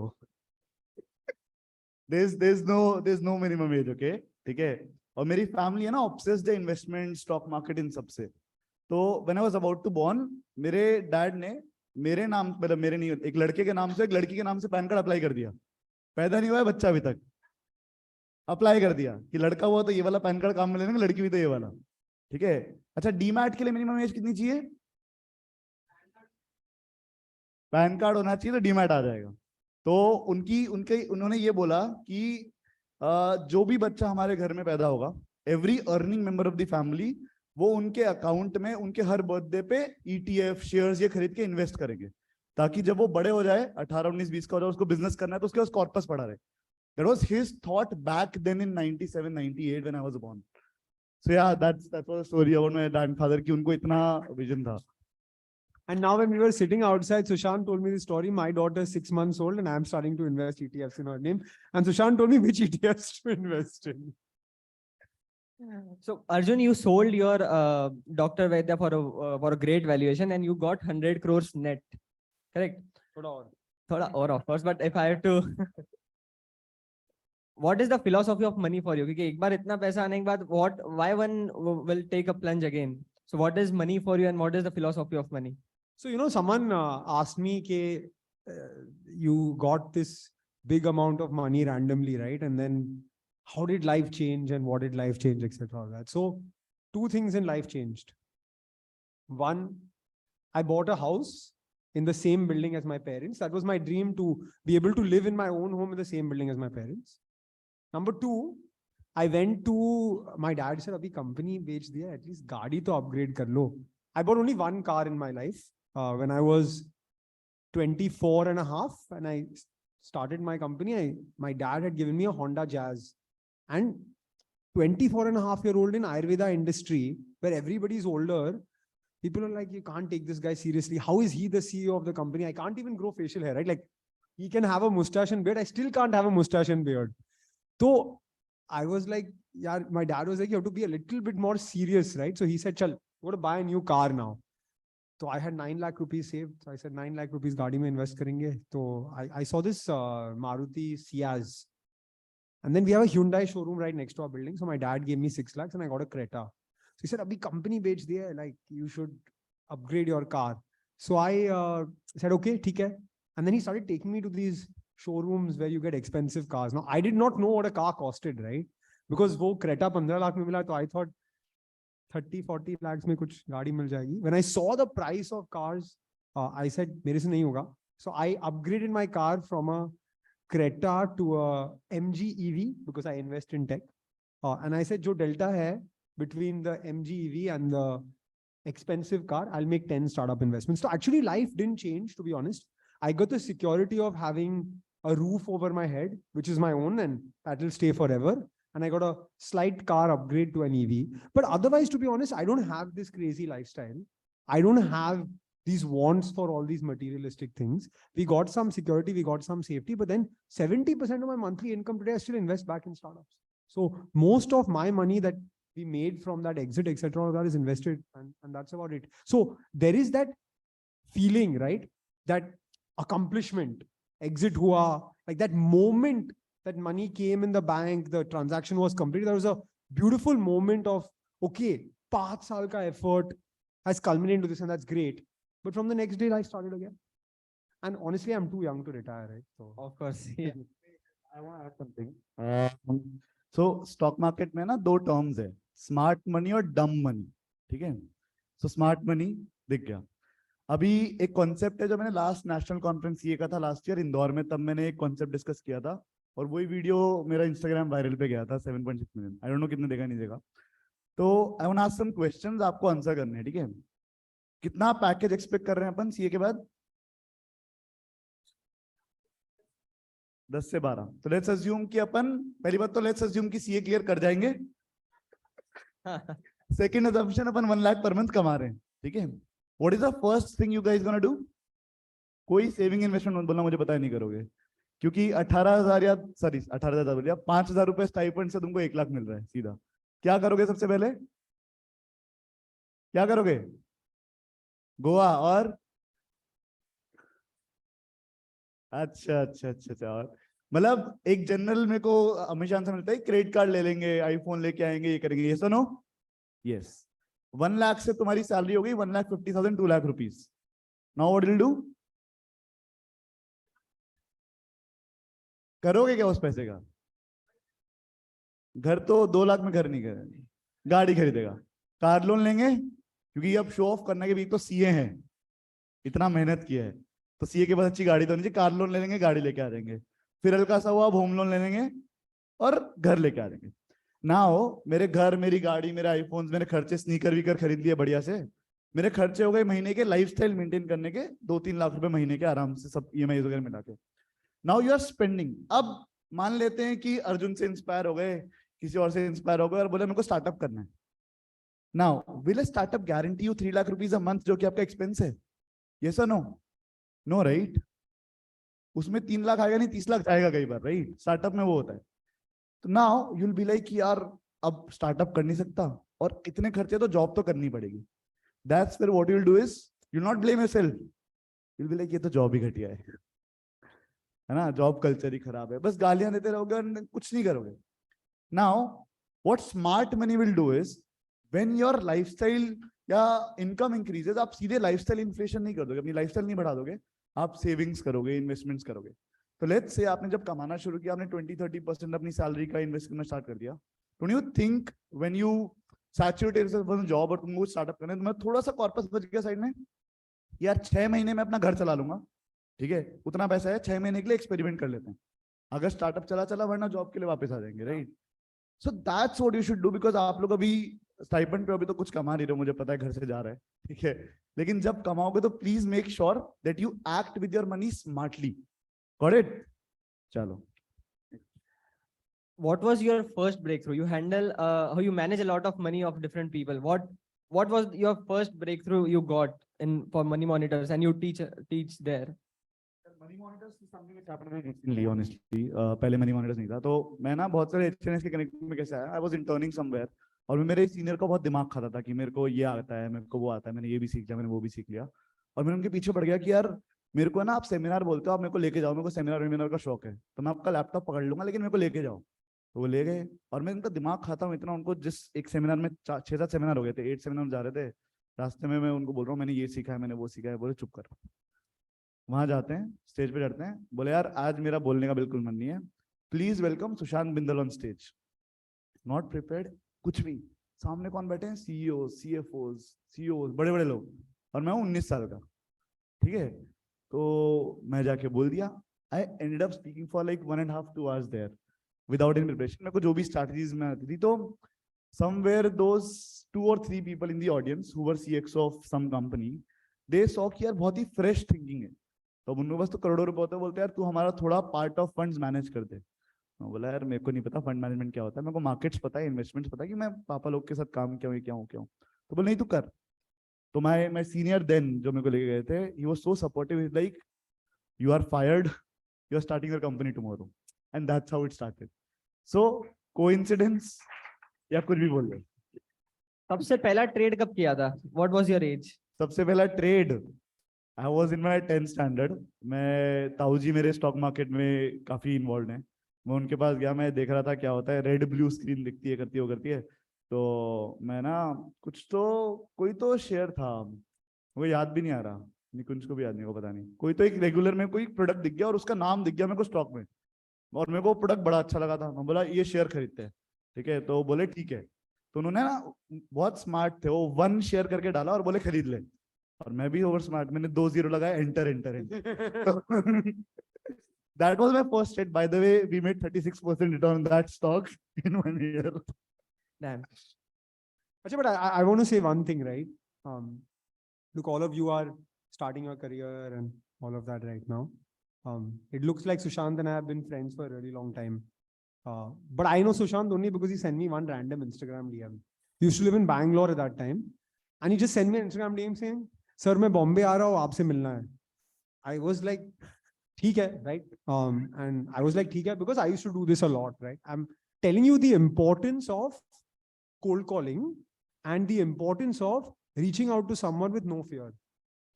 there's no minimum age, okay? ठीक है? और मेरी फैमिली है ना obsessed है इन्वेस्टमेंट, स्टॉक मार्केट, इन सबसे. तो when I was about to born, मेरे डैड ने मेरे नाम, मतलब मेरे नहीं, एक लड़के के नाम से एक लड़की के नाम से पैन कार्ड अप्लाई कर दिया. पैदा नहीं हुआ है बच्चा अभी तक, अप्लाई कर दिया कि लड़का हुआ तो ये वाला पैन कार्ड काम में लेना, लड़की भी तो ये वाला. ठीक है? अच्छा, डीमैट के लिए मिनिमम एज कितनी चाहिए? पैन कार्ड होना चाहिए तो डीमैट आ जाएगा. तो उन्होंने ये बोला कि जो भी बच्चा हमारे घर में पैदा होगा, every earning member of the family, वो उनके अकाउंट में उनके हर बर्थडे पे ETF शेयर्स ये खरीद के इन्वेस्ट करेंगे, ताकि जब वो बड़े हो जाए, 18, 19, 20 का हो जाए, उसको बिजनेस करना है तो उसके पास कॉर्पस पड़ा रहे. That was his thought back then in 97, 98 when I was born. So yeah, that was a story about my grandfather कि उनको इतना vision था. And now when we were sitting outside, Sushant told me the story. My daughter is 6 months old and I'm starting to invest ETFs in her name. And Sushant told me which ETFs to invest in. So Arjun, you sold your Dr. Vaidya for a great valuation and you got 100 crores net, correct? Thoda or of course, but if I have to, what is the philosophy of money for you? क्योंकि एक बार इतना पैसा आने के बाद, why one will take a plunge again? So what is money for you and what is the philosophy of money? So, you know, someone asked me, you got this big amount of money randomly, right? And then how did life change and what did life change, etc. That. So 2 things in life changed. One, I bought a house in the same building as my parents. That was my dream, to be able to live in my own home in the same building as my parents. Number 2, I went to, my dad said, abhi company bech diya, at least gaadi to upgrade kar lo. I bought only 1 car in my life. When I was 24 and a half, and I started my company, my dad had given me a Honda Jazz. And 24 and a half year old in Arthveda industry, where everybody is older, people are like, you can't take this guy seriously. How is he the CEO of the company? I can't even grow facial hair, right? Like, he can have a mustache and beard. I still can't have a mustache and beard. So I was like, yeah, my dad was like, you have to be a little bit more serious, right? So he said, chal, go to buy a new car now. So I had 9 lakh rupees saved. So I said, 9 lakh rupees gaadi mein invest karenge. So I saw this Maruti Ciaz. And then we have a Hyundai showroom right next to our building. So my dad gave me 6 lakhs and I got a Creta. So he said, abhi company bech diya, like you should upgrade your car. So I said, okay, theek hai. And then he started taking me to these showrooms where you get expensive cars. Now, I did not know what a car costed, right? Because wo Creta 15 lakh mein mila, so I thought 30, 40 lakhs mein kuch gaadi mil jayegi. When I saw the price of cars, I said, mere se nahi hoga. So I upgraded my car from a Creta to a MG EV because I invest in tech. And I said, jo delta hai between the MG EV and the expensive car, I'll make 10 startup investments. So actually life didn't change, to be honest. I got the security of having a roof over my head, which is my own, and that will stay forever. And I got a slight car upgrade to an EV. But otherwise, to be honest, I don't have this crazy lifestyle. I don't have these wants for all these materialistic things. We got some security, we got some safety, but then 70% of my monthly income today, I still invest back in startups. So most of my money that we made from that exit, etc., that is invested, and that's about it. So there is that feeling, right? That accomplishment, exit hua, like that moment that money came in the bank, the transaction was complete. There was a beautiful moment of, okay, 5 saal ka effort has culminated into this, and that's great. But from the next day, life started again. And honestly, I'm too young to retire, right? So of course, yeah. I want to add something. So stock market में ना 2 terms है, smart money और dumb money. ठीक है? So smart money दिख गया. अभी एक कॉन्सेप्ट है जो मैंने लास्ट नेशनल कॉन्फ्रेंस ये का था लास्ट ईयर इंदौर में, तब मैंने एक कॉन्सेप्ट डिस्कस किया था और वही वीडियो मेरा इंस्टाग्राम वायरल पे गया था 7.6 मिलियन. आई डोंट नो कितने देखा नहीं देखा. तो I want ask some questions, आपको आंसर करने हैं. ठीक है? कितना पैकेज एक्सपेक्ट कर रहे हैं अपन सीए के बाद? 10 से 12. तो लेट्स अज्यूम कि अपन, पहली बात तो लेट्स अज्यूम कि सीए क्लियर कर जाएंगे. सेकंड अजम्पशन, अपन 1 लाख पर मंथ कमा रहे हैं. ठीक है? What is the first thing you guys gonna do? कोई सेविंग इन्वेस्टमेंट मत बोलना, मुझे पता नहीं करोगे, क्योंकि 18,000 या 18,000 5,000 रुपए स्टाइपेंड से तुमको 1 लाख मिल रहा है सीधा. क्या करोगे सबसे पहले? क्या करोगे? गोवा और अच्छा. और मतलब एक जनरल मेरे को हमेशा आंसर मिलता है क्रेडिट कार्ड ले लेंगे, आईफोन लेके आएंगे, ये करेंगे, ये सुनो। यस, 1 लाख से तुम्हारी सैलरी हो गई 1,50,000, 2 lakh rupees. Now what will do? करोगे क्या उस पैसे का? घर तो 2 लाख में घर नहीं करेंगे, गाड़ी खरीदेगा, कार लोन लेंगे, क्योंकि अब शो ऑफ करने के भी तो सीए हैं, इतना मेहनत किया है तो सीए के पास अच्छी गाड़ी तो नहीं, कार लोन ले लेंगे, गाड़ी लेके आ जाएंगे, फिर हल्का सा हुआ होम लोन ले लेंगे और घर लेके आ जाएंगे। ना हो मेरे घर, मेरी गाड़ी, मेरे आईफोन, मेरे खर्चे, स्नीकर वीकर खरीद लिए बढ़िया से, मेरे खर्चे हो गए महीने के लाइफस्टाइल मेंटेन करने के 2-3 लाख रुपए महीने के आराम से, सब ईएमआई वगैरह मिला के। Now you are spending. अब मान लेते हैं कि अर्जुन से इंस्पायर हो गए, किसी और से इंस्पायर हो गए और बोले मेरे को स्टार्टअप करना है। Now will a startup guarantee you 3 lakh rupees a month, जो कि आपका एक्सपेंस है? यस और नो? No, right? उसमें 3 लाख आएगा नहीं, 30 लाख जाएगा कई बार, राइट? स्टार्टअप में वो होता है। तो नाउ यूल बी लाइक यार अब स्टार्टअप कर नहीं सकता और इतने खर्चे तो जॉब तो करनी पड़ेगी। दैट्स फिर what you will do is you not blame yourself, you will be like ये तो जॉब ही घटिया है ना, जॉब कल्चर ही खराब है, बस गालियां देते रहोगे और कुछ नहीं करोगे। Now what smart money will do is when your lifestyle या इनकम इंक्रीजेस, आप सीधे लाइफस्टाइल इन्फ्लेशन नहीं कर दोगे, अपनी लाइफस्टाइल नहीं बढ़ा दोगे, आप सेविंग्स करोगे, इन्वेस्टमेंट्स करोगे। तो लेट्स से आपने जब कमाना शुरू किया, आपने 20-30% अपनी सैलरी का इन्वेस्ट करना स्टार्ट कर दिया, don't you think when you saturate yourself on job और तुमको स्टार्टअप करना है, तुम्हें थोड़ा सा कॉर्पस बच गया साइड में, यार 6 महीने में अपना घर चला लूंगा, ठीक है, उतना पैसा है, 6 महीने के लिए एक्सपेरिमेंट कर लेते हैं, अगर स्टार्टअप चला चला, वरना जॉब के लिए वापस आ जाएंगे, right? So that's what you should do, because आप लोग अभी स्टाइपेंड पे अभी तो कुछ कमा नहीं रहे हो, मुझे पता है घर से जा रहा है, ठीक है, लेकिन जब कमाओगे तो please make sure that you act with your money smartly. Got it? चलो। What was your first breakthrough? You handle, you manage a lot of money of different people. What was your first breakthrough you got in for money monitors, and you teach there? Money monitors is something which happened recently, honestly. पहले money monitors नहीं था, तो मैं ना बहुत सारे एचएनएस के connect में कैसे आया, आई वाज इंटर्निंग समवेयर और मैं मेरे सीनियर का बहुत दिमाग खाता था कि मेरे को ये आता है, मेरे को वो आता है, मैंने ये भी सीख लिया, मैंने वो भी सीख लिया, और मैंने उनके पीछे पड़ गया कि यार मेरे को ना आप सेमिनार बोलते हो, आप मेरे को लेके जाओ, मेरे को सेमिनार का शौक है, तो मैं आपका लैपटॉप पकड़ लूंगा, लेकिन मेरे को लेके जाओ। तो वो ले गए और मैं उनका दिमाग खाता हूँ इतना, उनको जिस एक सेमिनार में 6-7 सेमिनार हो गए थे, 8 सेमिनार जा रहे थे, रास्ते में मैं उनको बोल रहा हूँ मैंने ये सीखा है, मैंने वो सीखा है, बोले चुप कर। वहां जाते हैं, स्टेज पे चढ़ते हैं, बोले यार आज मेरा बोलने का बिल्कुल मन नहीं है, please welcome Sushant Bindal on stage. Not prepared, कुछ भी। सामने कौन बैठे हैं? सीईओ, सीएफओ, सीईओ, बड़े बड़े लोग, और मैं हूँ 19 साल का, ठीक है। तो मैं जाके बोल दिया, I ended up speaking for like 1.5-2 hours there without any preparation. मेरे को जो भी स्ट्रैटेजीज में आती थी, तो somewhere those 2 or 3 people in the audience who were CXO of some company, they saw कि यार बहुत ही फ्रेश थिंकिंग है, तो उनके पास तो करोड़ों रुपए होते हैं, बोलते यार तू हमारा थोड़ा पार्ट ऑफ फंड्स मैनेज कर दे। मैं बोला यार मेरे को नहीं पता फंड मैनेजमेंट क्या होता है, मेरे को मार्केट्स पता है, इन्वेस्टमेंट्स पता है, कि मैं पापा लोग के साथ काम क्यों क्यों। तो बोले नहीं तू कर। तो my senior then जो मेरे को लेके गए थे, he was so supportive, he's like you are fired, you are starting your company tomorrow, and that's how it started. So coincidence या कुछ भी बोल रहे। सबसे पहला ट्रेड कब किया था? What was your age? सबसे पहला trade I was in my 10th standard. मैं ताऊजी मेरे स्टॉक मार्केट में काफी इन्वॉल्व हैं, मैं उनके पास गया, मैं देख रहा था क्या होता है, रेड ब्लू स्क्रीन दिखती है, करती है, तो मैं ना कुछ तो कोई तो शेयर था, वो याद भी नहीं आ रहा, निकुंज को भी याद नहीं हो, पता नहीं, कोई तो एक रेगुलर में कोई प्रोडक्ट दिख गया और उसका नाम दिख गया मेरे को स्टॉक में, और मेरे को प्रोडक्ट बड़ा अच्छा लगा था, मैं बोला ये शेयर खरीदते हैं, ठीक है। तो बोले ठीक है, तो उन्होंने ना बहुत स्मार्ट थे, वो 1 शेयर करके डाला और बोले खरीद ले, और मैं भी ओवर स्मार्ट, मैंने 2 0 लगाया, enter. That was my first trade. By the way, we made 36% return on that stock in 1 year. Damn. Achha, but I want to say one thing, right? Look, all of you are starting your career and all of that right now. It looks like Sushant and I have been friends for a really long time. But I know Sushant only because he sent me one random Instagram DM. He used to live in Bangalore at that time. And he just sent me an Instagram DM saying, Sir, मैं Bombay आ रहा हूँ, आपसे मिलना है. I was like, ठीक है, right? And I was like, ठीक है, because I used to do this a lot, right? I'm telling you the importance of cold calling and the importance of reaching out to someone with no fear.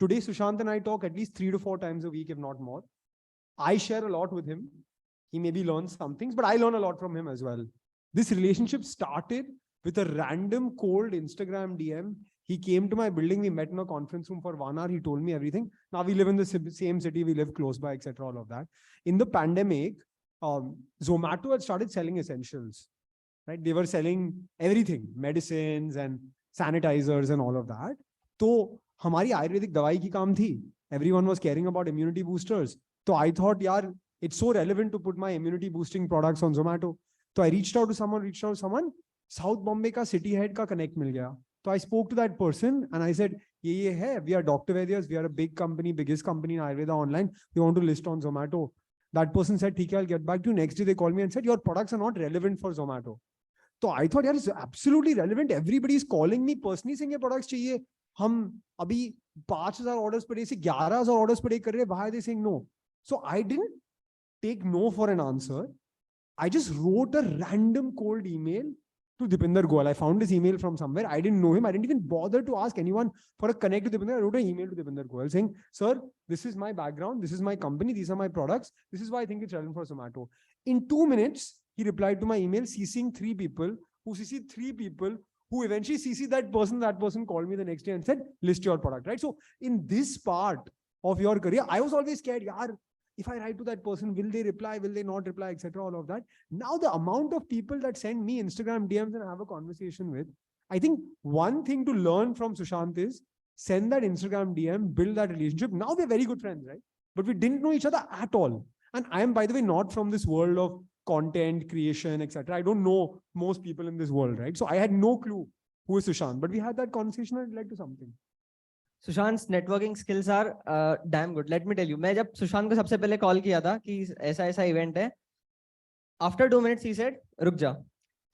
Today, Sushant and I talk at least 3 to 4 times a week, if not more. I share a lot with him. He maybe learns some things, but I learn a lot from him as well. This relationship started with a random cold Instagram DM. He came to my building. We met in a conference room for 1 hour. He told me everything. Now we live in the same city. We live close by, etc. All of that. In the pandemic, Zomato had started selling essentials, right? They were selling everything, medicines and sanitizers and all of that. So, हमारी आयुर्वेदिक दवाई की काम थी. Everyone was caring about immunity boosters. So I thought, yaar, it's so relevant to put my immunity boosting products on Zomato. So I reached out to someone. South Bombay ka city head ka connect mil gaya. So I spoke to that person and I said, ye hai, we are Dr. Vaidya's, we are a big company, biggest company in Arthveda online. We want to list on Zomato. That person said, "Theek hai, I'll get back to you." Next day they called me and said, your products are not relevant for Zomato. So I thought, yeah, it's absolutely relevant. Everybody is calling me personally saying, ye products chahiye. Hum abhi 5,000 orders per day se 11,000 orders per day kar rahe. Why are they saying no? So I didn't take no for an answer. I just wrote a random cold email to Dipinder Goyal. I found his email from somewhere. I didn't know him. I didn't even bother to ask anyone for a connect to Dipinder. I wrote an email to Dipinder Goyal saying, sir, this is my background. This is my company. These are my products. This is why I think it's relevant for Zomato. In 2 minutes, he replied to my email, CCing 3 people, who CC'd 3 people, who eventually CC'd that person called me the next day and said, list your product, right? So in this part of your career, I was always scared, yaar, if I write to that person, will they reply? Will they not reply, etc. All of that. Now the amount of people that send me Instagram DMs and have a conversation with, I think one thing to learn from Sushant is send that Instagram DM, build that relationship. Now we're very good friends, right? But we didn't know each other at all. And I am, by the way, not from this world of content creation, etc. I don't know most people in this world, right? So I had no clue who is Sushant, but we had that conversation and it led to something. Sushant's networking skills are damn good. Let me tell you, मैं जब सुशांत को सबसे पहले call किया था कि ऐसा ऐसा इवेंट है, after 2 minutes he said, रुक जा,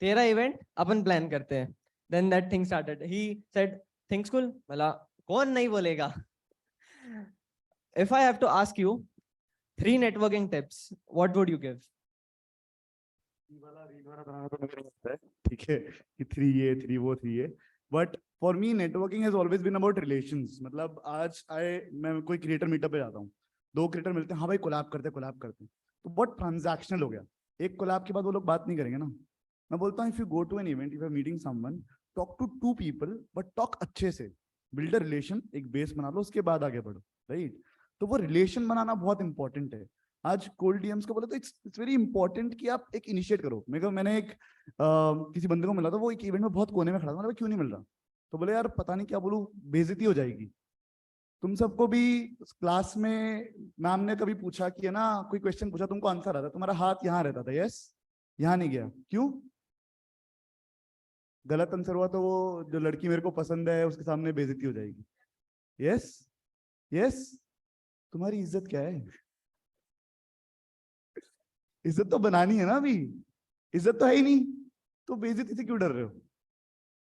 तेरा इवेंट अपन प्लान करते हैं. Then that thing started. He said, Thinkschool, मला कौन नहीं बोलेगा? If I have to ask you 3 networking tips, what would you give? ठीक है कि 3 ये 3 वो 3 ये. But for me, networking has always been about relations. मतलब आज मैं कोई क्रिएटर मीटअप पे जाता हूँ, 2 क्रिएटर मिलते हैं, हाँ भाई कोलैब करते हैं, तो बहुत ट्रांजैक्शनल हो गया. एक कोलैब के बाद वो लोग बात नहीं करेंगे ना. मैं बोलता हूँ, if you go to an event, if you are meeting someone, talk to 2 people, but talk अच्छे से, build a relation, एक बेस बना लो, उसके बाद आगे बढ़ो, right? तो वो रिलेशन बनाना बहुत इंपॉर्टेंट है. आज कोल्ड डीएम्स का बोले तो इट्स वेरी इंपॉर्टेंट कि आप एक इनिशिएट करो. मैंने एक किसी बंदे को मिला था, वो एक इवेंट में बहुत कोने में खड़ा था, मतलब क्यों नहीं मिल रहा, तो बोले यार पता नहीं क्या बोलूं, बेइज्जती हो जाएगी. तुम सबको भी क्लास में मैम ने कभी पूछा कि है ना, कोई क्वेश्चन पूछा, तुमको आंसर आता, तुम्हारा हाथ यहाँ रहता था, यस, यहाँ नहीं गया, क्यों? गलत आंसर हुआ तो वो जो लड़की मेरे को पसंद है उसके सामने बेइज्जती हो जाएगी. यस यस, तुम्हारी इज्जत क्या है? इज्जत तो बनानी है ना, अभी इज्जत तो है ही नहीं, तो बेइज्जती से क्यों डर रहे हो?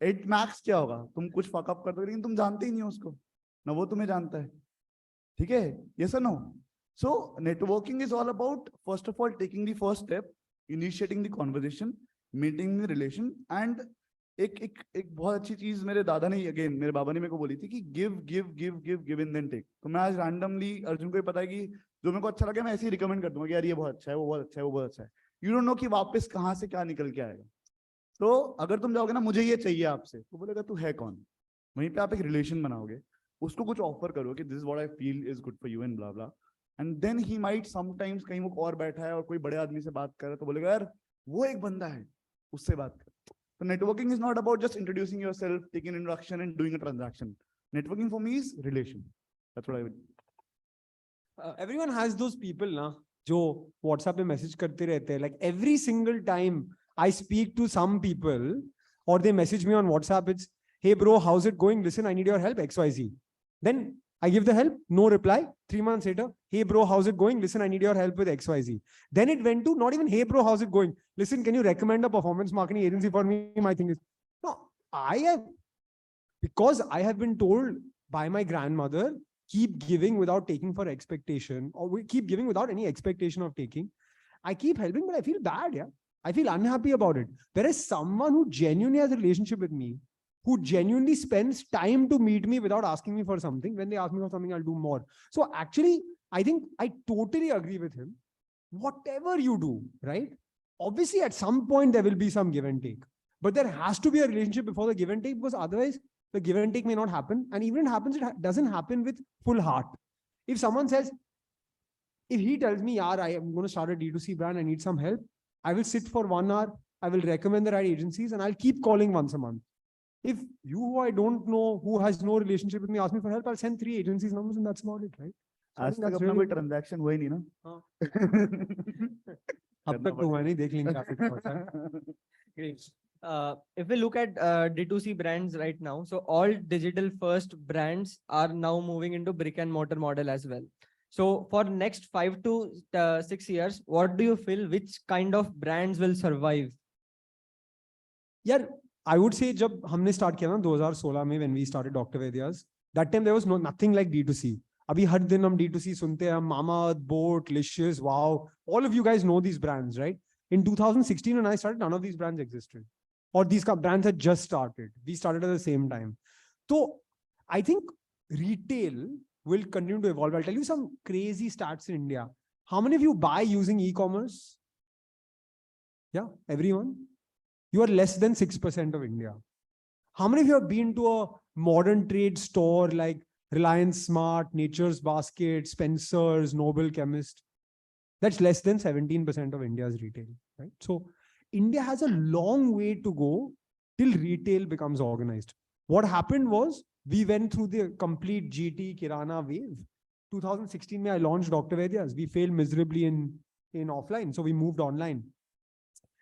8 मैक्स क्या होगा, तुम कुछ फकअप कर दो, लेकिन तुम जानते ही नहीं हो उसको, ना वो तुम्हें जानता है. ठीक है, यस और no? So networking is all about first of all taking the first step, initiating the conversation, maintaining the relation. And एक बहुत अच्छी चीज मेरे दादा ने, अगेन मेरे बाबा ने मेरे को बोली थी कि give give give give give in then take. तो मैं आज रैंडमली अर्जुन को ही पता है कि जो मेरे को अच्छा लगे मैं ऐसे ही रिकमेंड कर दूंगा कि यार ये बहुत अच्छा है, वो बहुत अच्छा है, वो बहुत अच्छा है. यू डोंट नो कि वापस कहाँ से क्या निकल के आएगा. तो अगर तुम जाओगे ना, मुझे ये चाहिए आपसे, तो बोलेगा तू है कौन. वहीं पे आप एक रिलेशन बनाओगे, उसको कुछ ऑफर करो कि this is what I feel is good for you and blah blah. And then he might sometimes, कहीं वो और बैठा है और कोई बड़े आदमी से बात कर रहा है, तो बोलेगा यार वो एक बंदा है, उससे बात कर. So networking is not about just introducing yourself, taking an introduction and doing a transaction. Networking for me is relation. That's what I would. Everyone has those people ना, जो WhatsApp पे message करते रहते हैं. Like every single time I speak to some people or they message me on WhatsApp, it's, hey bro, how's it going? Listen, I need your help, XYZ. Then I give the help, no reply. 3 months later, hey bro, how's it going? Listen, I need your help with XYZ. Then it went to not even, hey bro, how's it going? Listen, can you recommend a performance marketing agency for me? My thing is, no, because I have been told by my grandmother, keep giving without taking for expectation, or we keep giving without any expectation of taking. I keep helping, but I feel bad, yeah. I feel unhappy about it. There is someone who genuinely has a relationship with me, who genuinely spends time to meet me without asking me for something. When they ask me for something, I'll do more. So actually, I think I totally agree with him. whatever you do, right? Obviously, at some point, there will be some give and take. But there has to be a relationship before the give and take, because otherwise, the give and take may not happen. And even if it happens, doesn't happen with full heart. If someone says, if he tells me, "Yaar, I am going to start a D2C brand, I need some help," I will sit for 1 hour, I will recommend the right agencies, and I'll keep calling once a month. If you, who I don't know, who has no relationship with me, ask me for help, I'll send 3 agencies numbers, and that's about it, right? So आज तक अपना कोई transaction हुआ ही नहीं ना? अब तक हुआ नहीं, देख लेंगे आपको। Great. If we look at D2C brands right now, so all digital first brands are now moving into brick and mortar model as well. So for next 5 to 6 years, what do you feel, which kind of brands will survive? यार, I would say जब हमने start किया ना 2016 में, when we started Dr. Vaidya's, that time there was nothing like D2C. अभी हर दिन हम D2C सुनते हैं, Mama, Boat, Licious, Wow. All of you guys know these brands, right? In 2016 when I started, none of these brands existed. Or these brands had just started. We started at the same time. So I think retail will continue to evolve. I'll tell you some crazy stats in India. How many of you buy using e-commerce? Yeah, everyone? You are less than 6% of India. How many of you have been to a modern trade store like Reliance Smart, Nature's Basket, Spencer's, Noble Chemist? That's less than 17% of India's retail, right? So India has a long way to go till retail becomes organized. What happened was we went through the complete GT Kirana wave. 2016, I launched Dr. Vaidya's. We failed miserably in offline, so we moved online.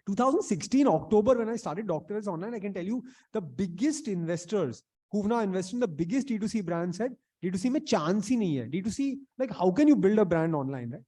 2016 October, when I started Dr. Vaidya's online, I can tell you the biggest investors who've now invested in the biggest D2C brand said, D2C mein chance hi nahi hai. D2C, like how can you build a brand online, right?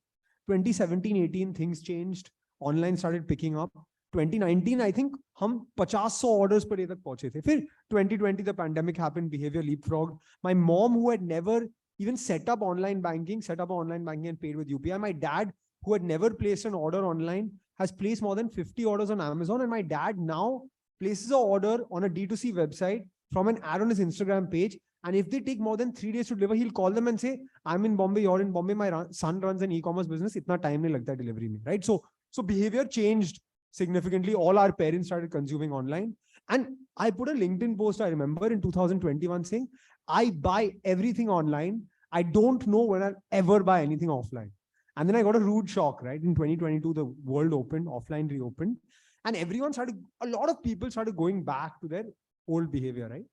2017-18, things changed. Online started picking up. 2019, I think हम 50-100 orders per day तक पहुंचे थे. फिर 2020, the pandemic happened, behavior leapfrogged. My mom, who had never even set up online banking and paid with UPI. My dad, who had never placed an order online, has placed more than 50 orders on Amazon. And my dad now places an order on a D2C website from an ad on his Instagram page. And if they take more than 3 days to deliver, he'll call them and say, "I'm in Bombay, you're in Bombay. My son runs an e-commerce business. Itna time nahi lagta delivery mein," right? So behavior changed significantly. All our parents started consuming online. And I put a LinkedIn post, I remember, in 2021 saying, I buy everything online. I don't know when I'll ever buy anything offline. And then I got a rude shock, right? In 2022, the world opened, offline reopened. And a lot of people started going back to their old behavior, right?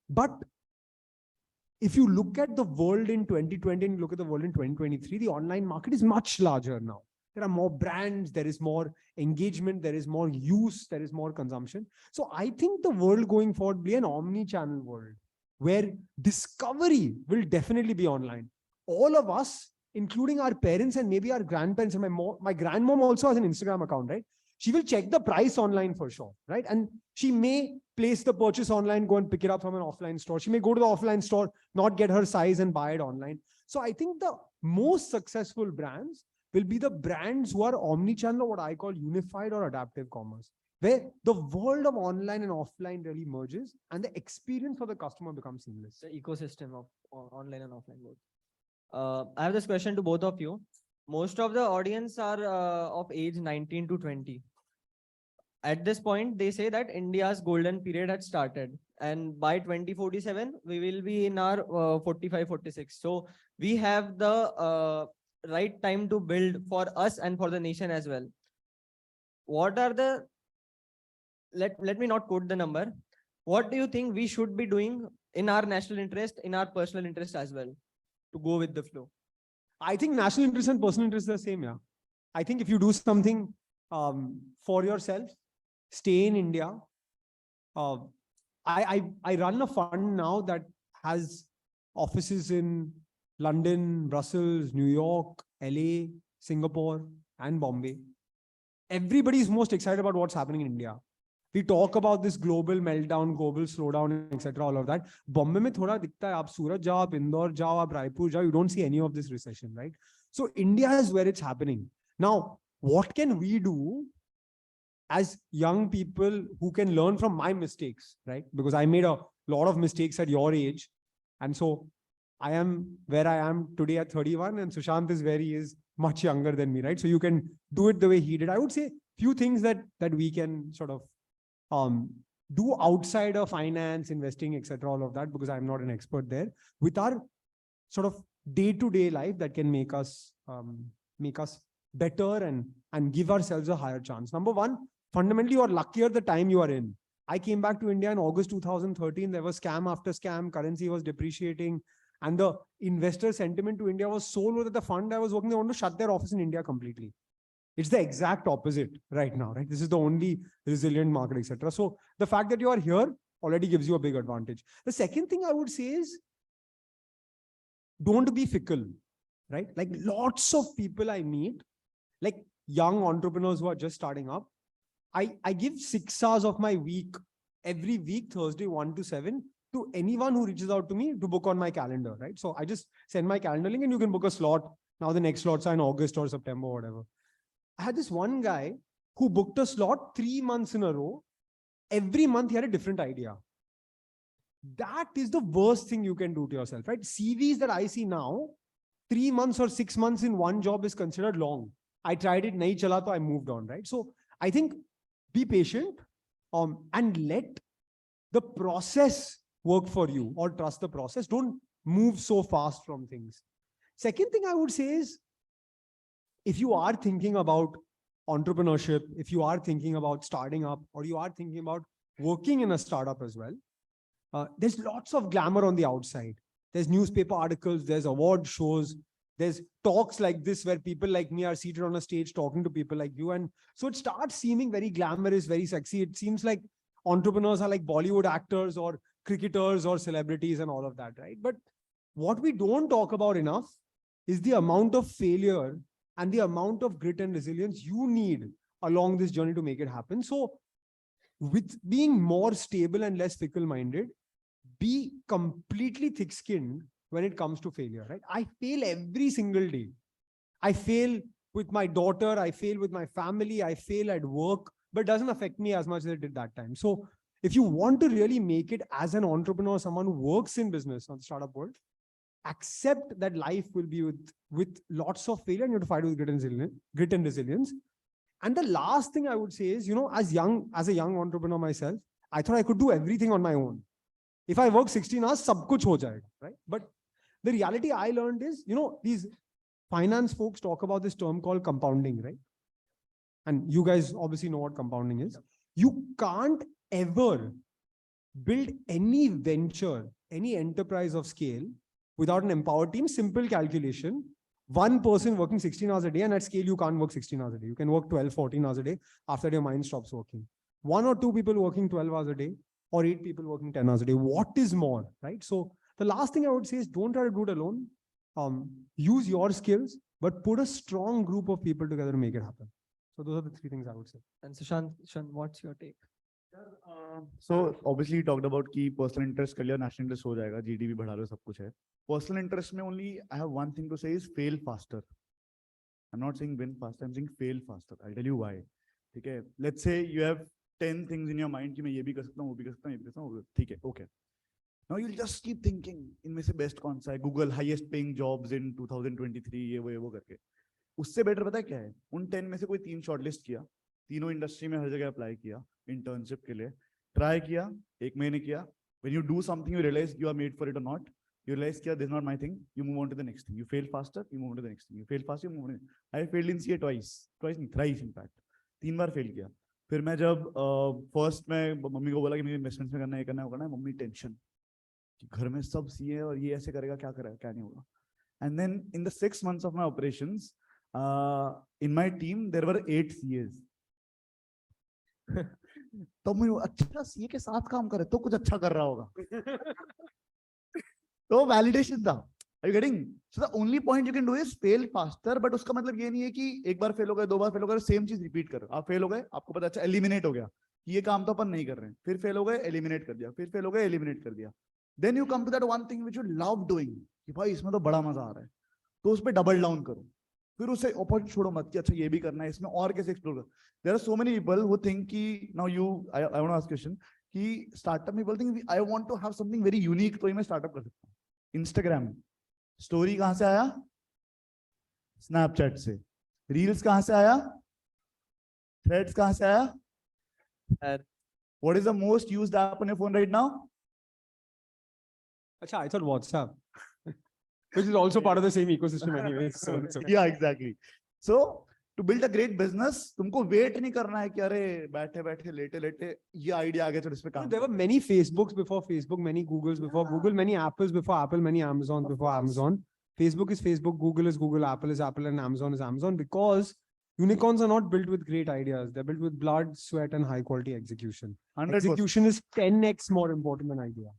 But if you look at the world in 2020 and look at the world in 2023, the online market is much larger now. There are more brands, there is more engagement, there is more use, there is more consumption. So I think the world going forward will be an omni-channel world where discovery will definitely be online. All of us, including our parents and maybe our grandparents, and my grandmom also has an Instagram account, right? She will check the price online for sure, right? And she may place the purchase online, go and pick it up from an offline store. She may go to the offline store, not get her size and buy it online. So I think the most successful brands will be the brands who are omni-channel, or what I call unified or adaptive commerce, where the world of online and offline really merges and the experience for the customer becomes seamless. The ecosystem of online and offline both. I have this question to both of you. Most of the audience are of age 19 to 20. At this point, they say that India's golden period had started. And by 2047, we will be in our 45, 46. So we have the right time to build for us and for the nation as well. What are the, let me not quote the number. What do you think we should be doing in our national interest, in our personal interest as well, to go with the flow? I think national interest and personal interest are the same, yeah. I think if you do something for yourself, stay in India. I run a fund now that has offices in London, Brussels, New York, LA, Singapore, and Bombay. Everybody is most excited about what's happening in India. We talk about this global meltdown, global slowdown, etc. All of that. Bombay mein thoda dikhta hai. Aap Surat jao, aap Indore jao, aap Raipur jao. You don't see any of this recession, right? So India is where it's happening. Now, what can we do as young people who can learn from my mistakes, right? Because I made a lot of mistakes at your age. And so I am where I am today at 31, and Sushant is where he is much younger than me, right? So you can do it the way he did. I would say few things that we can sort of do outside of finance, investing, etc., all of that, because I'm not an expert there, with our sort of day-to-day life that can make us better and give ourselves a higher chance. Number one, fundamentally, you are luckier the time you are in. I came back to India in August 2013. There was scam after scam. Currency was depreciating. And the investor sentiment to India was so low that the fund I was working, they want to shut their office in India completely. It's the exact opposite right now, right? This is the only resilient market, etc. So the fact that you are here already gives you a big advantage. The second thing I would say is, don't be fickle, right? Like lots of people I meet, like young entrepreneurs who are just starting up, I give 6 hours of my week, every week, Thursday, 1 to 7, to anyone who reaches out to me to book on my calendar, right? So I just send my calendar link and you can book a slot. Now the next slots are in August or September or whatever. I had this one guy who booked a slot 3 months in a row. Every month he had a different idea. That is the worst thing you can do to yourself, right? CVs that I see now, 3 months or 6 months in one job is considered long. I tried it, nahi chala, so I moved on, right? So I think be patient and let the process work for you, or trust the process. Don't move so fast from things. Second thing I would say is, if you are thinking about entrepreneurship, if you are thinking about starting up, or you are thinking about working in a startup as well, there's lots of glamour on the outside. There's newspaper articles, there's award shows, there's talks like this where people like me are seated on a stage talking to people like you. And so it starts seeming very glamorous, very sexy. It seems like entrepreneurs are like Bollywood actors or cricketers or celebrities and all of that, right? But what we don't talk about enough is the amount of failure and the amount of grit and resilience you need along this journey to make it happen. So with being more stable and less fickle-minded, be completely thick-skinned when it comes to failure, right? I fail every single day. I fail with my daughter, I fail with my family, I fail at work, but it doesn't affect me as much as it did that time. So if you want to really make it as an entrepreneur, someone who works in business on the startup world, accept that life will be with lots of failure, and you have to fight with grit and resilience. And the last thing I would say is, as a young entrepreneur myself, I thought I could do everything on my own. If I work 16 hours, sab kuch ho jayega, right? But the reality I learned is, these finance folks talk about this term called compounding, right? And you guys obviously know what compounding is. You can't ever build any venture, any enterprise of scale without an empowered team. Simple calculation. One person working 16 hours a day, and at scale, you can't work 16 hours a day. You can work 12, 14 hours a day after your mind stops working. 1 or 2 people working 12 hours a day, or 8 people working 10 hours a day. What is more, right? So the last thing I would say is, don't try to do it alone. Use your skills, but put a strong group of people together to make it happen. So those are the 3 things I would say. And Sushant, what's your take? So obviously you talked about key personal interest, career, national interest हो जाएगा, GDP बढ़ा लो, सब कुछ है. Personal interest में only I have one thing to say is fail faster. I'm not saying win faster, I'm saying fail faster. I'll tell you why. Okay, let's say you have 10 things in your mind कि मैं ये भी कर सकता हूँ, वो भी कर सकता हूँ, ये भी कर सकता हूँ, ठीक है, okay. Now you'll just keep thinking, इनमें से best कौन सा है? Google highest paying jobs in 2023 ये वो करके. उससे better पता है क्या है? उन 10 में से कोई 3 shortlist किया, तीनों इंडस्ट्री में हर जगह अप्लाई किया, इंटर्नशिप के लिए ट्राई किया, 1 महीने किया. When you do something, you realize you are made for it or not. You realize this is not my thing. You move on to the next thing. You fail faster, you move on to the next thing. You fail faster, you move on. I failed in CA twice, thrice in fact. 3 bar fail किया. फिर मैं जब first में mummy को बोला कि मुझे investment में करना है, करना है, मम्मी टेंशन कि घर में सब सीए है और ये ऐसे करेगा, क्या करेगा, क्या नहीं होगा. And then in the 6 months of my operations, in my team there were 8 CAs. तो मैं अच्छा सीए के साथ काम करे तो कुछ अच्छा कर रहा होगा. तो वैलिडेशन था. Are you getting? So the only point you can do is fail faster, but उसका मतलब ये नहीं है कि एक बार फेल हो गए, 2 बार फेल हो गए, सेम चीज रिपीट करो. आप फेल हो गए, आपको पता अच्छा एलिमिनेट हो गया कि ये काम तो अपन नहीं कर रहे हैं. फिर फेल हो गए, एलिमिनेट कर दिया. फिर फेल हो गए, एलिमिनेट कर दिया. Then you come to that one thing which you love doing कि भाई इसमें तो बड़ा मजा आ रहा है, तो उस पर डबल डाउन करो. फिर उसे अपॉर्चुनिटी छोड़ो मत कि अच्छा ये भी करना है, इसमें और कैसे एक्सप्लोर करो. There are so many people who think कि now I want to ask question कि startup people think I want to have something very unique, तो मैं startup कर सकता हूँ. Instagram स्टोरी कहां से आया? स्नैपचैट से। रील्स कहां से आया? थ्रेड्स कहां से आया? What is the most used app on your phone right now? Acha, I thought WhatsApp, which is also part of the same ecosystem anyway. So it's okay. Yeah, exactly. So to build a great business, तुमको wait नहीं करना है कि अरे बैठे बैठे लेटे लेटे ये आइडिया आ गया चलो इस पे काम There were many Facebooks before Facebook, many Googles before Google, many Apples before Apple, many Amazons before Amazon. Facebook is Facebook, Google is Google, Apple is Apple, and Amazon is Amazon, because unicorns are not built with great ideas. They're built with blood, sweat, and high quality execution. 100%. Execution is 10x more important than idea.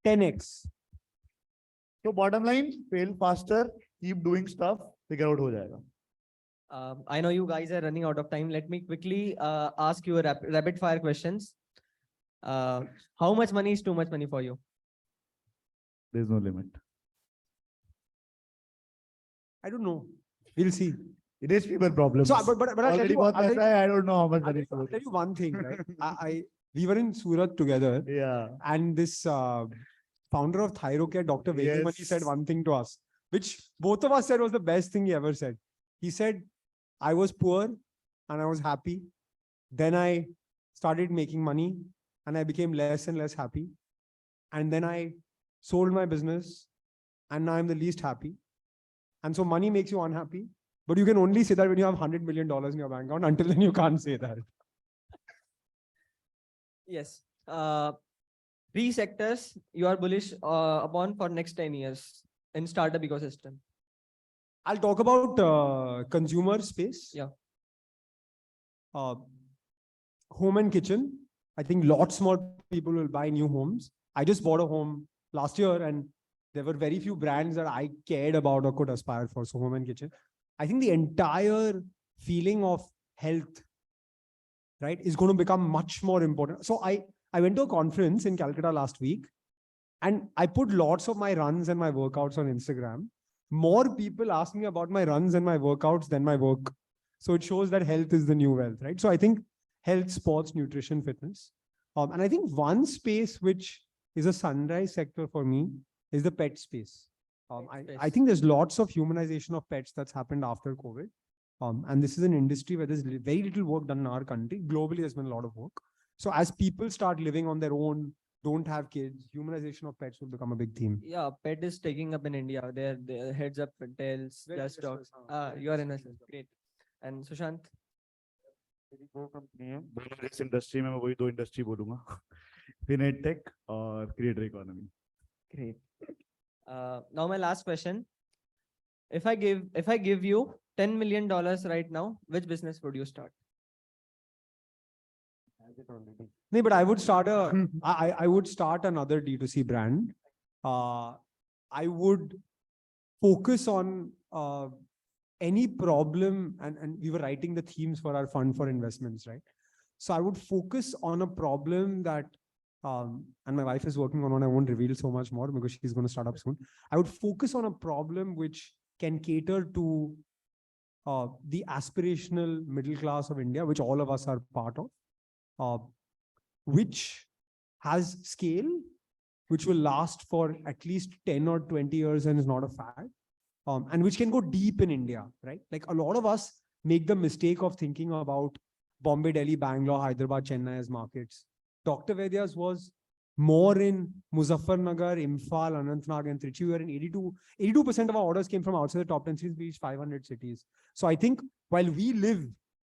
10x. So bottom line, fail faster, keep doing stuff, figure out हो जाएगा. I know you guys are running out of time. Let me quickly ask you a rapid fire questions. How much money is too much money for you? There's no limit. I don't know. We'll see. It is people problem. So, but I'll tell Already you, बहुत I'll tell पैसा you- है, I don't know how much money. I'll tell you one thing, right? We were in Surat together. Yeah. And this founder of Thyrocare, Dr. Vaidya, Yes. said one thing to us, which both of us said was the best thing he ever said. He said, I was poor and I was happy. Then I started making money and I became less and less happy. And then I sold my business and now I'm the least happy. And so money makes you unhappy, but you can only say that when you have $100 million in your bank account. Until then, you can't say that. Yes. Three sectors you are bullish upon for next 10 years in startup ecosystem. I'll talk about consumer space. Yeah. Home and kitchen. I think lots more people will buy new homes. I just bought a home last year and there were very few brands that I cared about or could aspire for. So home and kitchen. I think the entire feeling of health, right, is going to become much more important. So I went to a conference in Calcutta last week and I put lots of my runs and my workouts on Instagram. More people ask me about my runs and my workouts than my work. So it shows that health is the new wealth, right? So I think health, sports, nutrition, fitness. And I think one space which is a sunrise sector for me is the pet space. I think there's lots of humanization of pets that's happened after COVID. And this is an industry where there's very little work done in our country. Globally, there's been a lot of work. So as people start living on their own, don't have kids, humanization of pets will become a big theme. Yeah, pet is taking up in India. Their heads up, tails, Very just dogs. investors, You are investors. Great. And Sushant? मेरी दो company है, दोनों इस industry में मैं वही दो industry बोलूंगा, फिनेट टेक और creator economy. Great. Now my last question. If I give you $10 million right now, which business would you start? No, but I would start I would start another D2C brand. I would focus on any problem, and we were writing the themes for our fund for investments, right? So I would focus on a problem that, and my wife is working on one, I won't reveal so much more because she's going to start up soon. I would focus on a problem which can cater to the aspirational middle class of India, which all of us are part of, which has scale, which will last for at least 10 or 20 years and is not a fad, and which can go deep in India, right? Like a lot of us make the mistake of thinking about Bombay, Delhi, Bangalore, Hyderabad, Chennai as markets. Dr. Vaidya's was more in Muzaffarnagar, Imphal, Anantnag, and Trichy, where in 82% of our orders came from outside the top 10 cities. We reached 500 cities. So I think while we live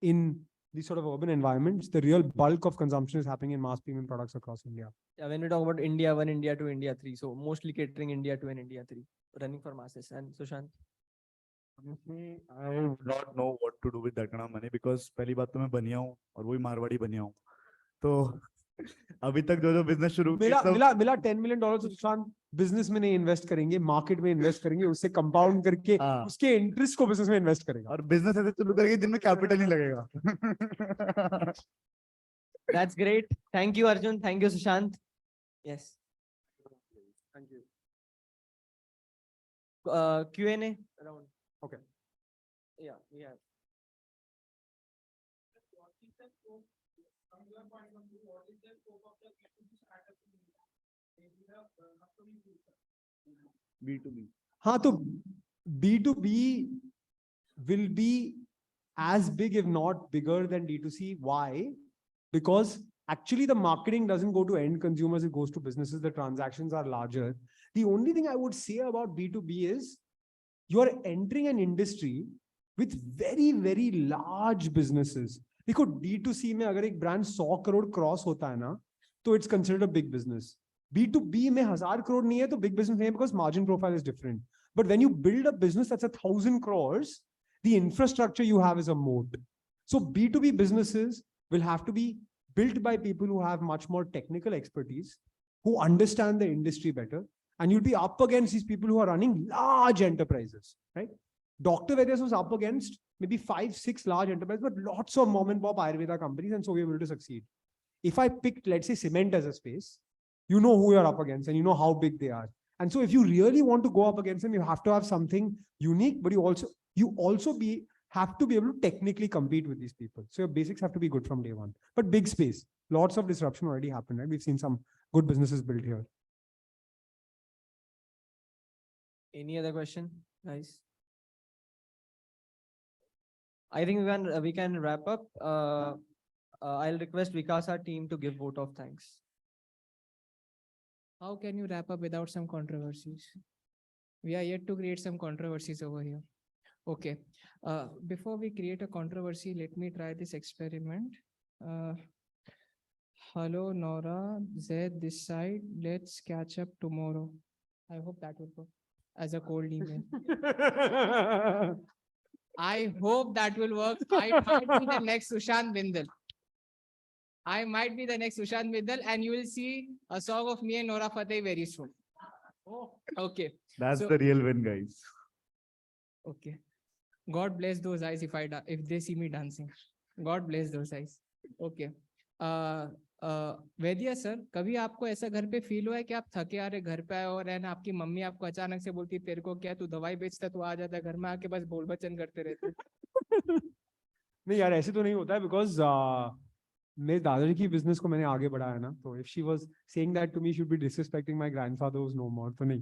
in these sort of urban environments, the real bulk of consumption is happening in mass premium products across India. Yeah, when we talk about India 1, India 2, India 3, so mostly catering India 2 and India 3, running for masses. And Sushant? Honestly, I would not know what to do with that kind of money because पहली बात तो मैं बनिया हूँ और वही मारवाड़ी बनिया हूँ. तो अभी तक जो बिजनेस शुरू मिला $10 million तो सुशांत बिजनेस में नहीं इन्वेस्ट करेंगे, मार्केट में इन्वेस्ट करेंगे, उससे कंपाउंड करके उसके इंटरेस्ट को बिजनेस में इन्वेस्ट करेगा. और बिजनेस ऐसे शुरू करेंगे जिनमें कैपिटल नहीं लगेगा. That's great. Thank you, Arjun. Thank you, Sushant. Yes. Thank you. Q&A round. Okay. Yeah, we have. B2B. हाँ तो B2B will be as big, if not bigger than D2C. Why? Because actually the marketing doesn't go to end consumers, it goes to businesses. The transactions are larger. The only thing I would say about B2B is you are entering an industry with very, very large businesses. देखो D2C में अगर एक brand 100 crore cross होता है ना, तो it's considered a big business. B2B में 1000 crore नहीं है तो big business नहीं है, because margin profile is different. But when you build a business that's 1,000 crores, the infrastructure you have is a moat. So B2B businesses will have to be built by people who have much more technical expertise, who understand the industry better, and you'll be up against these people who are running large enterprises, right? Dr. Vaidya was up against maybe 5-6 large enterprises, but lots of mom and pop Arthveda companies, and so we were able to succeed. If I picked, let's say, cement as a space, you know who you're up against and you know how big they are. And so if you really want to go up against them, you have to have something unique, but you also have to be able to technically compete with these people. So your basics have to be good from day one. But big space, lots of disruption already happened, right? We've seen some good businesses built here. Any other question, guys? I think we can wrap up. I'll request Vikasa team to give vote of thanks. How can you wrap up without some controversies? We are yet to create some controversies over here. Okay. Before we create a controversy, let me try this experiment. Hello, Nora, Zed, this side. Let's catch up tomorrow. I hope that will work as a cold email. I hope that will work. I might be the next Sushant Bindal. I might be the next Sushant Bindal, and you will see a song of me and Nora Fateh very soon. Okay. That's So- the real win, guys. Okay. God bless those eyes if they see me dancing. God bless those eyes. Okay. Vaidya sir, कभी आपको ऐसा घर पे feel हुआ है कि आप थके आ रहे घर पे आए और है आपकी मम्मी आपको अचानक से बोलती तेरे को क्या तू दवाई बेचता तू आ जाता है घर में आके बस बोल बचन करते रहते? नहीं यार ऐसे तो नहीं होता है, बिकॉज मेरे दादाजी की बिजनेस को मैंने आगे बढ़ाया ना, तो if she was saying that to me she would be disrespecting my grandfather who is no more, तो नहीं.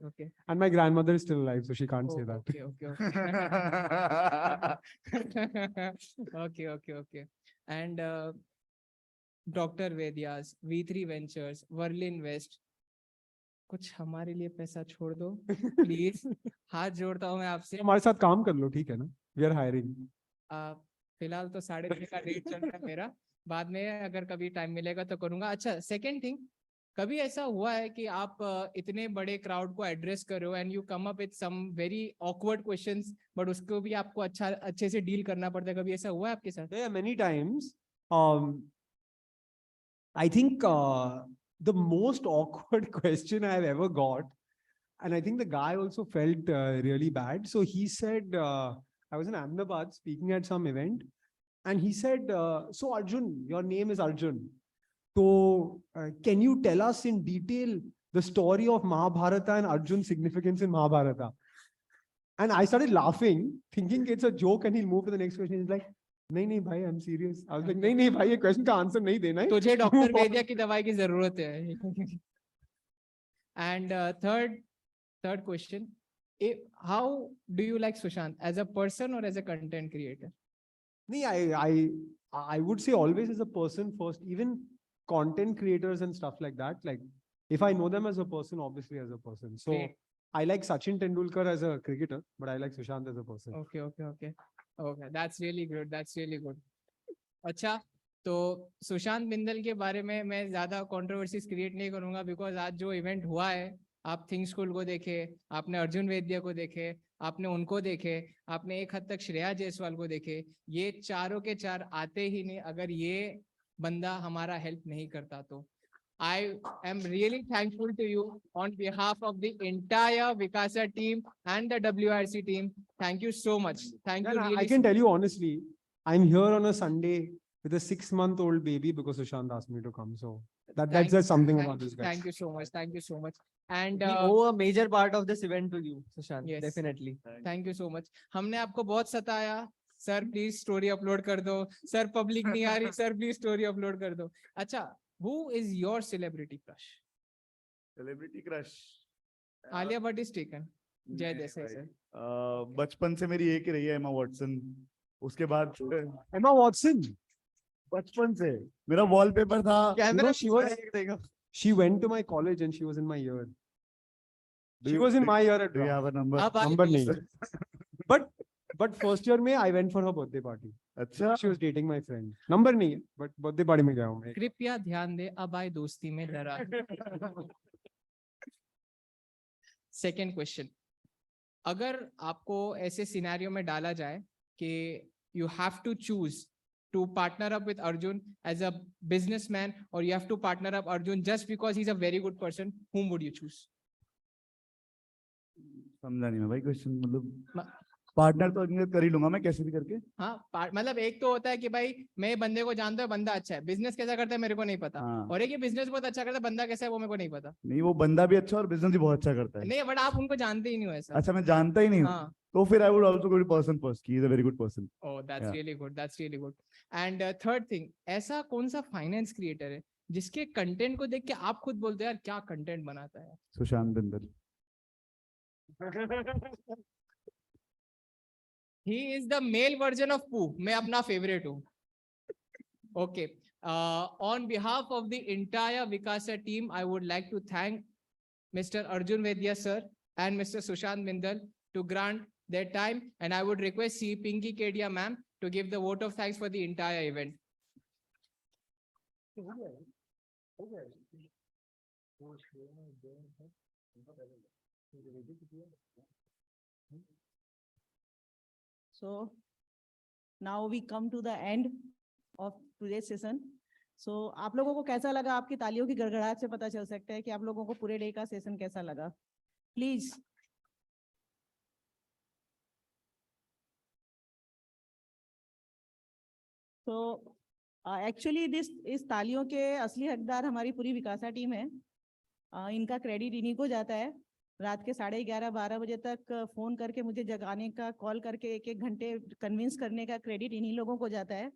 Okay. And my grandmother is still alive, so she can't say that. Okay. And Dr. Vaidya's V3 Ventures, Verlin West, कुछ हमारे लिए पैसा छोड़ दो please. हाथ जोड़ता हूँ मैं आपसे. हमारे साथ काम कर लो, ठीक है ना? We are hiring. फिलहाल तो 6.5 का रेट चल रहा है मेरा. बाद में अगर कभी टाइम मिलेगा तो करूंगा. अच्छा, सेकंड थिंग, कभी ऐसा हुआ है कि आप इतने बड़े क्राउड को एड्रेस कर रहे हो and you come up with some very awkward questions, but उसको भी आपको अच्छे से डील करना पड़ता है? कभी ऐसा हुआ है आपके साथ? Yeah, many times. I think the most awkward question I've ever got, and I think the guy also felt really bad. So he said, I was in Ahmedabad speaking at some event, and he said, so Arjun, your name is Arjun. So can you tell us in detail the story of Mahabharata and Arjun's significance in Mahabharata? And I started laughing, thinking it's a joke, and he'll move to the next question. He's like, नहीं भाई, I'm serious. I was like, नहीं भाई, ये question का answer नहीं देना है. तुझे डॉक्टर वैद्य की दवाई की जरूरत है. And third question, how do you like Sushant as a person or as a content creator? नहीं, I would say always as a person first. Even content creators and stuff like that. Like, if I know them as a person, obviously as a person. So Great. I like Sachin Tendulkar as a cricketer, but I like Sushant as a person. Okay. That's really good. अच्छा, तो सुशांत बिंदल के बारे में मैं ज्यादा controversies create नहीं करूंगा, because आज जो इवेंट हुआ है, आप थिंक स्कूल को देखे, आपने अर्जुन वैद्य को देखे, आपने उनको देखे, आपने एक हद तक श्रेया जायसवाल को देखे. ये चारों के चार आते ही नहीं अगर ये बंदा हमारा हेल्प नहीं करता. तो I am really thankful to you on behalf of the entire Vikasa team and the WRC team. Thank you so much. Thank you. And Really I can tell you honestly, I'm here on a Sunday with a 6-month-old baby because Sushant asked me to come. So that's just something about this guy. Thank you so much. And We owe a major part of this event to you, Sushant. Yes. Definitely. Thank you so much. हमने आपको बहुत सताया. Sir please story upload कर दो. Sir public नहीं आ रही. Sir please story upload कर दो. अच्छा, who is your celebrity crush? Celebrity crush. Alia Bhatt is taken. Jai नहीं Desai भाई, sir. बचपन से मेरी एक ही रही है एमा वॉटसन। उसके बाद एमा वॉटसन बचपन से मेरा वॉलपेपर था। Camera she went to my college and she was in my year. She was in my year at Do you have a number? number नहीं but first year में I went for her birthday party. अच्छा, She was dating my friend. number नहीं है but birthday party में गया हूँ मैं. कृपया ध्यान दे, अब आए दोस्ती में दरार। सेकेंड क्वेश्चन, अगर आपको ऐसे सिनेरियो में डाला जाए कि you have to choose to partner up with Arjun as a businessman, or you have to partner up Arjun just because he's a very good person, whom would you choose? समझा नहीं मैं भाई question. मतलब partner तो इनके कर ही लूंगा मैं कैसे भी करके। हाँ, मतलब एक तो होता है कि भाई मैं बंदे को जानता हूँ, बंदा अच्छा है, बिजनेस कैसा करता है मेरे को नहीं पता, हाँ। और एक ये बिजनेस बहुत अच्छा करता है, बंदा कैसा है वो मेरे को नहीं पता। नहीं, वो बंदा भी अच्छा और बिजनेस भी बहुत अच्छा करता है। नहीं, बट आप उनको जानते ही नहीं हो ऐसा। अच्छा, मैं जानता ही नहीं हूँ। हाँ। तो फिर I would also go to person first, he is a very good person. Oh, that's really good. That's really good. And third thing, ऐसा कौन सा फाइनेंस क्रिएटर है जिसके कंटेंट को देख के आप खुद बोलते हैं यार क्या कंटेंट बनाता है? Sushant Bindal. He is the male version of Pooh. मैं अपना favorite हूँ. Okay. On behalf of the entire Vikasa team, I would like to thank Mr. Arjun Vaidya sir and Mr. Sushant Bindal to grant their time, and I would request C. Pinky Kedia ma'am to give the vote of thanks for the entire event. So now we come to the end of today's session. So आप लोगों को कैसा लगा? आपकी तालियों की गड़गड़ाहट से पता चल सकता है कि आप लोगों को पूरे डे का सेशन कैसा लगा। प्लीज तो एक्चुअली इस तालियों के असली हकदार हमारी पूरी विकासा टीम है। इनका क्रेडिट इन्हीं को जाता है। रात के 11:30-12 बजे तक फोन करके मुझे जगाने का, कॉल करके 1-1 घंटे कन्विंस करने का क्रेडिट इन्हीं लोगों को जाता है।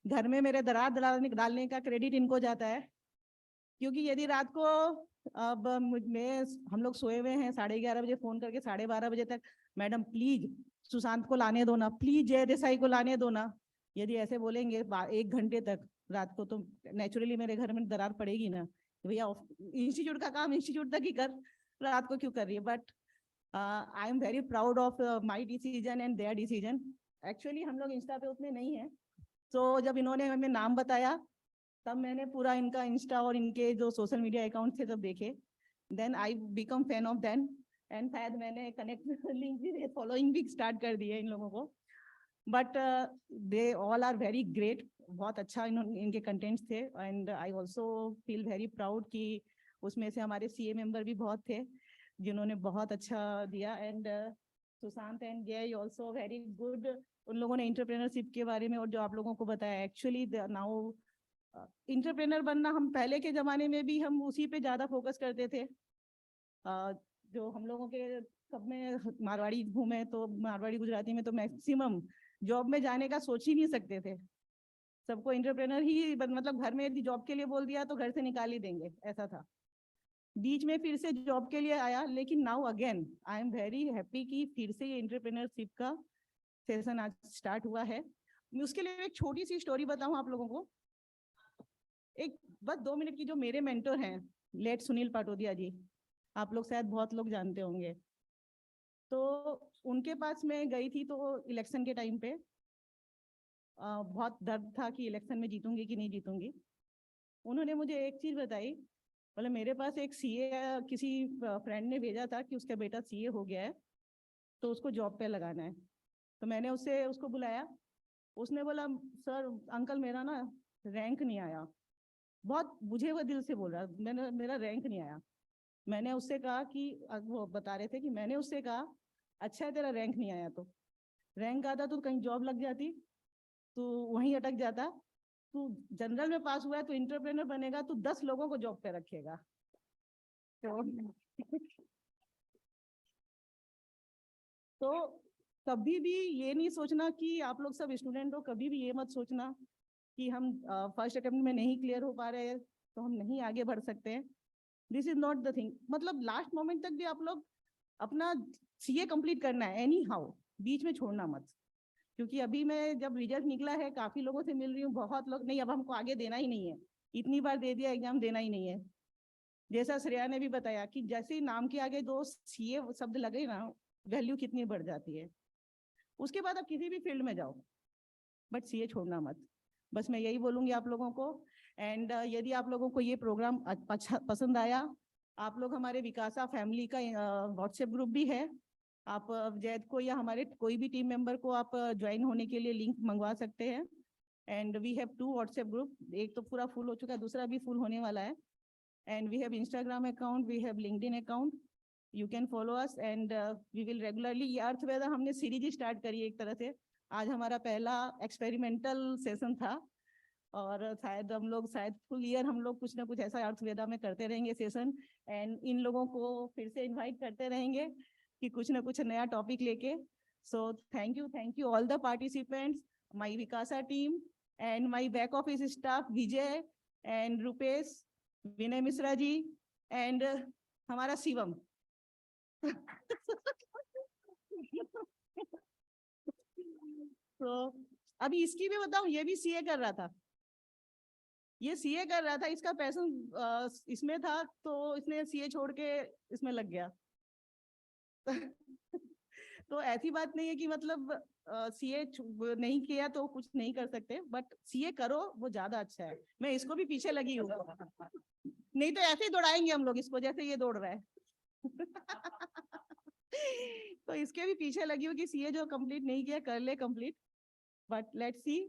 घर में मेरे दरार डालने का क्रेडिट इनको जाता है, क्योंकि यदि रात को अब हम लोग सोए हुए हैं, 11:30 बजे फोन करके 12:30 बजे तक मैडम प्लीज सुशांत को लाने दो ना, प्लीज जय देसाई को लाने दो ना, यदि ऐसे बोलेंगे 1 घंटे तक रात को, तो नेचुरली मेरे घर में दरार पड़ेगी ना। भैया इंस्टीट्यूट का काम इंस्टीट्यूट तक ही कर, रात को क्यों कर रही है। But I am very proud of my decision and there decision. Actually हम लोग इंस्टा पे उतने नहीं है, तो जब इन्होंने हमें नाम बताया तब मैंने पूरा इनका इंस्टा और इनके जो सोशल मीडिया अकाउंट थे तब देखे, then I become fan of them, and शायद मैंने कनेक्ट लिंक भी, फॉलोइंग भी स्टार्ट कर दी है इन लोगों को। But they all are very great, बहुत अच्छा इनके कंटेंट्स थे, and I also feel very proud कि उसमें से हमारे सीए मेंबर भी बहुत थे जिन्होंने बहुत अच्छा दिया, एंड सुशांत एंड जय ऑल्सो वेरी गुड। उन लोगों ने एंटरप्रेन्योरशिप के बारे में और जो आप लोगों को बताया, एक्चुअली नाउ एंटरप्रेन्योर बनना, हम पहले के जमाने में भी हम उसी पे ज्यादा फोकस करते थे। जो हम लोगों के सब में मारवाड़ी घूमे तो मारवाड़ी गुजराती में तो मैक्सिमम जॉब में जाने का सोच ही नहीं सकते थे। सबको एंटरप्रेन्योर ही मतलब घर में यदि जॉब के लिए बोल दिया तो घर से निकाल ही देंगे, ऐसा था। बीच में फिर से जॉब के लिए आया, लेकिन now again I am very happy कि फिर से ये एंटरप्रेन्योरशिप का सेशन आज स्टार्ट हुआ है। मैं उसके लिए एक छोटी सी स्टोरी बताऊं आप लोगों को, एक बस 2 मिनट की। जो मेरे मेंटर हैं लेट सुनील पाटोदिया जी, आप लोग शायद बहुत लोग जानते होंगे, तो उनके पास मैं गई थी। तो इलेक्शन के टाइम पे बहुत दर्द था कि इलेक्शन में जीतूंगी कि नहीं जीतूंगी। उन्होंने मुझे एक चीज बताई, बोले मेरे पास एक सीए किसी फ्रेंड ने भेजा था कि उसका बेटा सीए हो गया है तो उसको जॉब पे लगाना है। तो मैंने उसको बुलाया, उसने बोला सर अंकल मेरा ना रैंक नहीं आया, बहुत बुझे हुए दिल से बोल रहा, मेरा रैंक नहीं आया। मैंने उससे कहा कि वो बता रहे थे कि मैंने उससे कहा अच्छा है तेरा रैंक नहीं आया, तो रैंक आता तो कहीं जॉब लग जाती, तो वहीं अटक जाता। तू जनरल में पास हुआ है तो एंटरप्रेन्योर बनेगा, तो 10 लोगों को जॉब पे रखेगा। तो कभी भी ये नहीं सोचना कि आप लोग सब स्टूडेंट हो, कभी भी ये मत सोचना कि हम फर्स्ट अटेम्प्ट में नहीं क्लियर हो पा रहे हैं तो हम नहीं आगे बढ़ सकते हैं। This is not the thing, मतलब लास्ट मोमेंट तक भी आप लोग अपना सीए कंप्लीट करना है एनी हाउ, बीच में छोड़ना मत। क्योंकि अभी मैं जब रिजल्ट निकला है काफी लोगों से मिल रही हूँ, बहुत लोग नहीं अब हमको आगे देना ही नहीं है, इतनी बार दे दिया एग्जाम देना ही नहीं है। जैसा श्रेया ने भी बताया कि जैसे ही नाम के आगे 2 सीए शब्द लगे ना, वैल्यू कितनी बढ़ जाती है। उसके बाद आप किसी भी फील्ड में जाओ, बट सीए छोड़ना मत। बस मैं यही बोलूंगी आप लोगों को। एंड यदि आप लोगों को ये प्रोग्राम अच्छा पसंद आया, आप लोग हमारे विकासा फैमिली का व्हाट्सएप ग्रुप भी है, आप जैद को या हमारे कोई भी टीम मेंबर को आप ज्वाइन होने के लिए लिंक मंगवा सकते हैं। And we have 2 WhatsApp group, एक तो पूरा फुल हो चुका है, दूसरा भी फुल होने वाला है। And we have Instagram account, we have LinkedIn account, you can follow us and we will regularly. ये अर्थवेदा हमने सीरीज ही स्टार्ट करी है एक तरह से, आज हमारा पहला एक्सपेरिमेंटल सेशन था और शायद हम लोग फुल ईयर हम लोग कुछ ना कुछ ऐसा अर्थवेदा में करते रहेंगे सेशन। एंड इन लोगों को फिर से इनवाइट करते रहेंगे कि कुछ ना कुछ नया टॉपिक लेके। So thank you all the participants, my Vikasa team and my back office staff Vijay and Rupesh, Vinay Mishra ji and हमारा शिवम। तो अभी इसकी भी बताऊं, ये भी सीए कर रहा था, ये सीए कर रहा था, इसका पैशन इसमें था तो इसने सीए छोड़ के इसमें लग गया। तो ऐसी बात नहीं है कि मतलब सीए नहीं किया तो कुछ नहीं कर सकते, बट सीए करो वो ज्यादा अच्छा है। मैं इसको भी पीछे लगी हूँ, नहीं तो ऐसे ही दौड़ाएंगे हम लोग इसको जैसे ये दौड़ रहा है। तो इसके भी पीछे लगी हूँ कि सीए जो कंप्लीट नहीं किया कर ले complete, but let's see.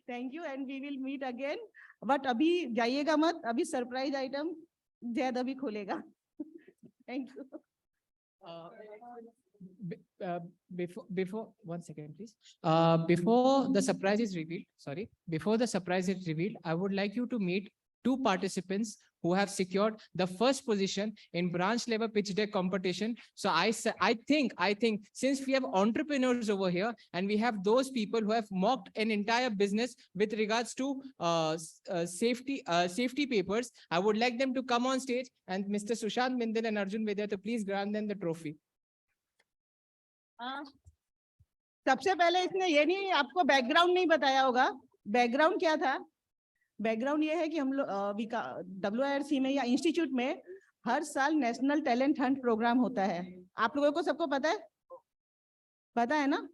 Thank you and we will meet again, but अभी जाइएगा मत, अभी सरप्राइज आइटम जैद अभी खोलेगा। Thank you. Before 1 second, please. Before the surprise is revealed, I would like you to meet 2 participants who have secured the first position in branch level pitch deck competition. So I think since we have entrepreneurs over here and we have those people who have mocked an entire business with regards to safety papers, I would like them to come on stage and Mr.Sushant Bindal and Arjun Vaidya to please grant them the trophy. सबसे पहले इसने ये नहीं आपको background नहीं बताया होगा, background क्या था। बैकग्राउंड ये है कि हम लोग WIRC में या इंस्टीट्यूट में हर साल नेशनल टैलेंट हंट प्रोग्राम होता है। आप लोगों को सबको पता है ना।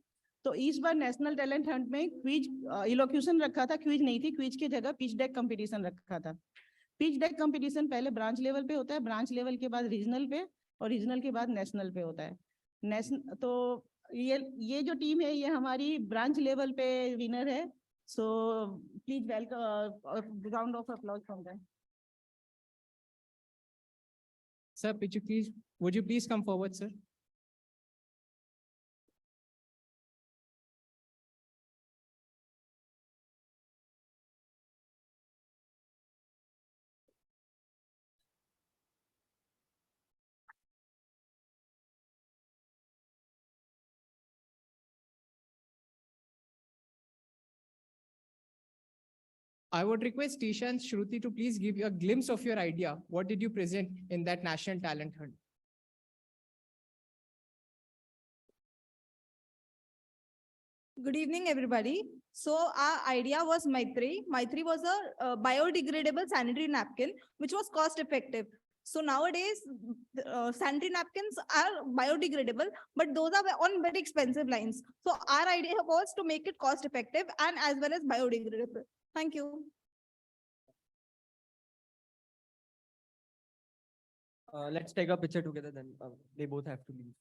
तो इस बार नेशनल टैलेंट हंट में क्विज इलोक्यूशन रखा था, क्विज नहीं थी, क्विज की जगह पिच डेक कंपटीशन रखा था। पिच डेक कंपटीशन पहले ब्रांच लेवल पे होता है, ब्रांच लेवल के बाद रीजनल पे और रीजनल के बाद नेशनल पे होता है। नेशनल तो ये जो टीम है ये हमारी ब्रांच लेवल पे विनर है। So please welcome, round of applause from them. Sir, would you please come forward, sir? I would request Tisha and Shruti to please give you a glimpse of your idea. What did you present in that national talent hunt? Good evening, everybody. So our idea was Maitri. Maitri was a biodegradable sanitary napkin, which was cost effective. So nowadays, sanitary napkins are biodegradable, but those are on very expensive lines. So our idea was to make it cost effective and as well as biodegradable. Thank you. Let's take a picture together then. They both have to leave.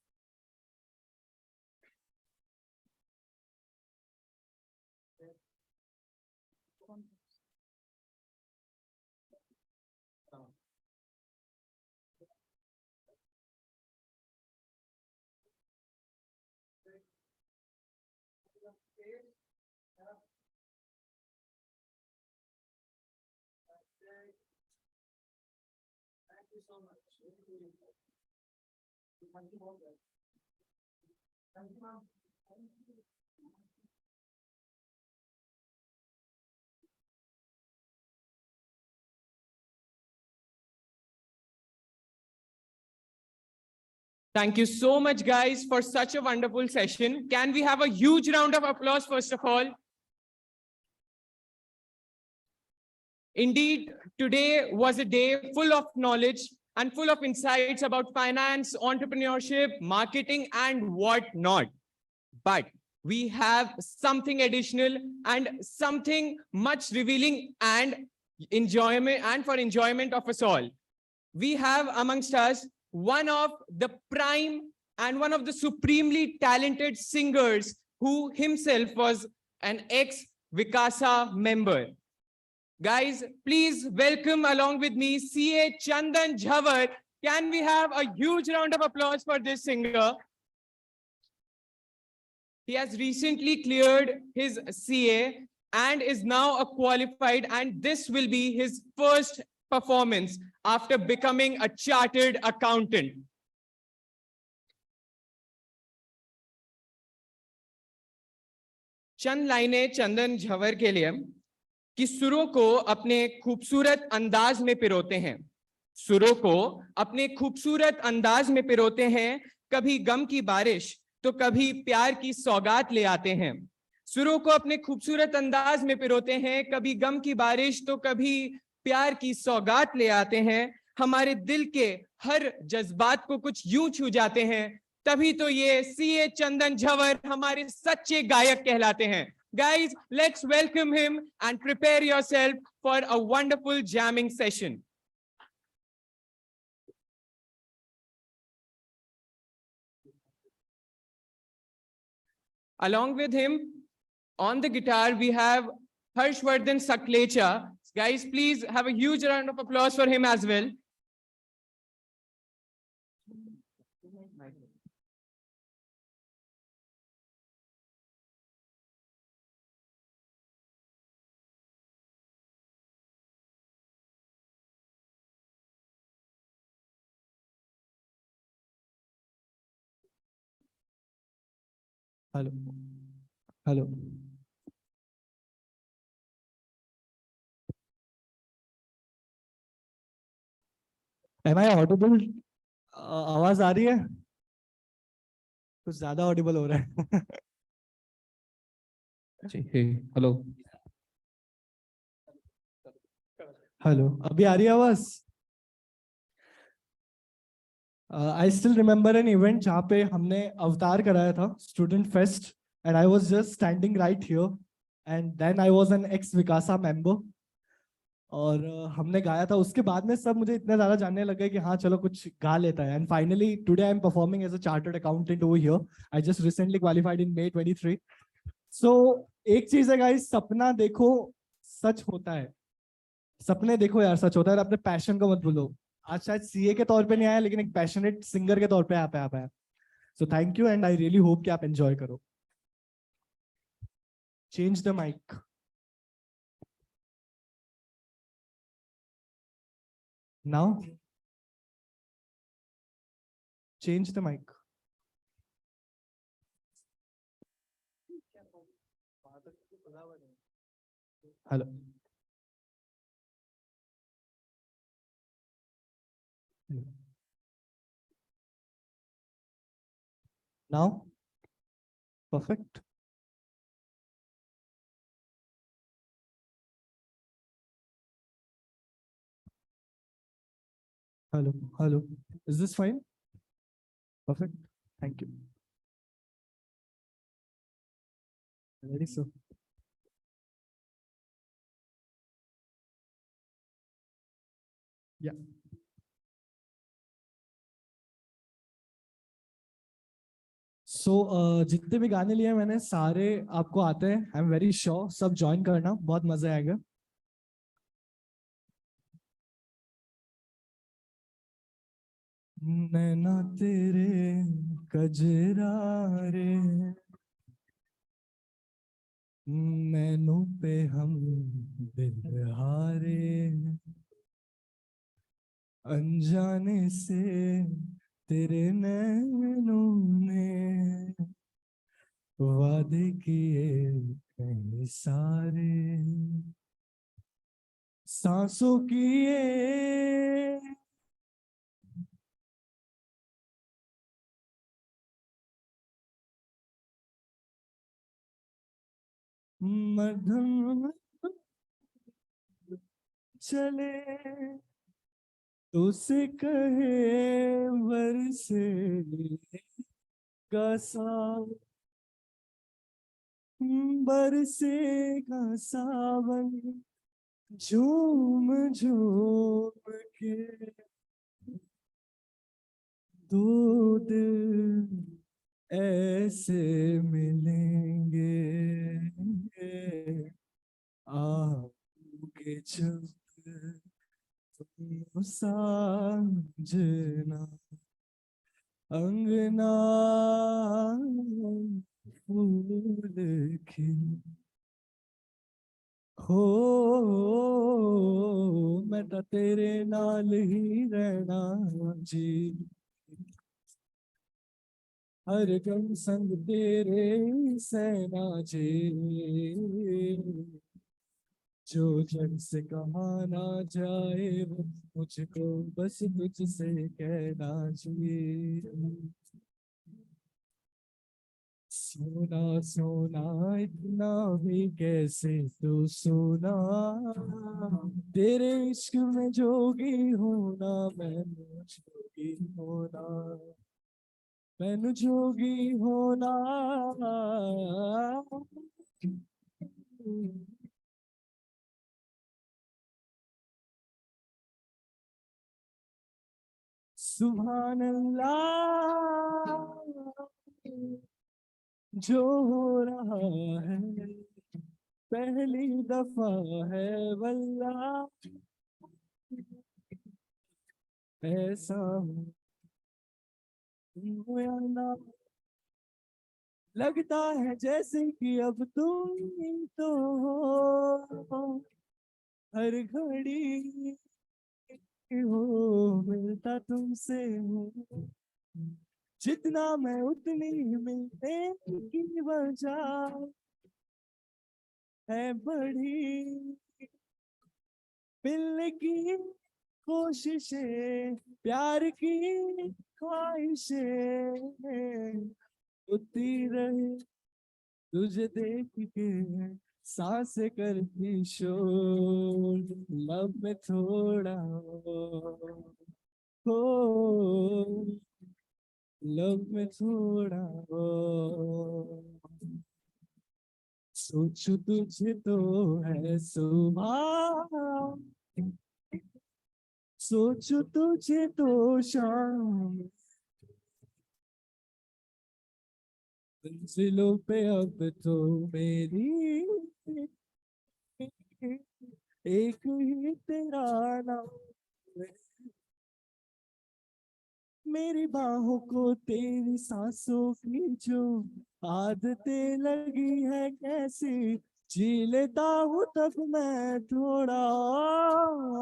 Thank you so much. Thank you, ma'am. Thank you so much, guys, for such a wonderful session. Can we have a huge round of applause, first of all? Indeed, today was a day full of knowledge and full of insights about finance, entrepreneurship, marketing, and whatnot. But we have something additional and something much revealing and for enjoyment of us all. We have amongst us one of the prime and one of the supremely talented singers who himself was an ex-Vikasa member. Guys, please welcome along with me CA Chandan Jhawar. Can we have a huge round of applause for this singer? He has recently cleared his CA and is now a qualified, and this will be his first performance after becoming a chartered accountant. चंद लाइनें चंदन झवर के लिए कि सुरों को अपने खूबसूरत अंदाज में पिरोते हैं, सुरों को अपने खूबसूरत अंदाज में पिरोते हैं, कभी गम की बारिश तो कभी प्यार की सौगात ले आते हैं, सुरों को अपने खूबसूरत अंदाज में पिरोते हैं, कभी गम की बारिश तो कभी प्यार की सौगात ले आते हैं, हमारे दिल के हर जज्बात को कुछ यूं छू जाते हैं, तभी तो ये सीए चंदन झवर हमारे सच्चे गायक कहलाते हैं. Guys, let's welcome him and prepare yourself for a wonderful jamming session. Along with him, on the guitar, we have Harshvardhan Saklecha. Guys, please have a huge round of applause for him as well. Hello. Hello. Am I audible? आवाज आ रही है? कुछ ज्यादा Audible हो रहा है. Hello. Hello. अभी आ रही है आवाज? I still remember an event जहाँ पे हमने अवतार कराया था, student fest, and I was just standing right here, and then I was an ex-Vikasa member. और हमने गाया था, उसके बाद में सब मुझे इतना ज्यादा जानने लगे कि हाँ चलो कुछ गा लेता है. And finally today I am performing as a chartered accountant over here. I just recently qualified in May 23. So एक चीज है guys, सपना देखो सच होता है. सपने देखो यार सच होता है, और अपने पैशन को मत भूलो. आज शायद सीए के तौर पे नहीं आया, लेकिन एक पैशनेट सिंगर के तौर पे आप आया. So thank you and I really hope कि आप एंजॉय करो. Change the mic. Now change the mic. Hello. Now, perfect. Hello, hello. Is this fine? Perfect. Thank you. Ready, sir? Yeah. जितने भी गाने लिए मैंने सारे आपको आते हैं. आई एम वेरी श्योर सब ज्वाइन करना, बहुत मजा आएगा. नैना तेरे कजरा रे, नैनों पे हम दिल हारे, अनजाने से तेरे नैनों ने वादे किए कई सारे, सांसों की ये मध्यम चले तो से कहे बरसे का सावन, बरसेगा सावन झूम झूम के, दो दिल ऐसे मिलेंगे आओगे जब तुम साजना, अंगना फूल खिल हो, मैं तो तेरे नाल ही रहना जी, हर गम संग तेरे सहना जी, जो जग से कहा ना जाए वो मुझको बस तुझसे कहना चाहिए। सोना सोना इतना भी कैसे तू सोना, तेरे इश्क में जोगी होना, मैनू जोगी होना, मैनू जोगी होना। सुभान अल्लाह, जो हो रहा है पहली दफा है वल्लाह, ऐसा हो या ना, लगता है जैसे कि अब तुम ही तो हो, हर घड़ी हो मिलता तुमसे हूँ, जितना मैं उतनी मिलने की वजह है बड़ी, मिलने की कोशिशें प्यार की ख्वाहिशें होती रहे, तुझे देख के सांसें करती शोर, लब में थोड़ा हो, लब में थोड़ा हो, सोचू तुझे तो है सुबह, सोचू तुझे तो शाम, मंजिलों पे अब तो मेरी एक ही तेरा नाम है, मेरी बाहों को तेरी सांसों की जो आदतें लगी है कैसी, जी लेता हूँ तब मैं थोड़ा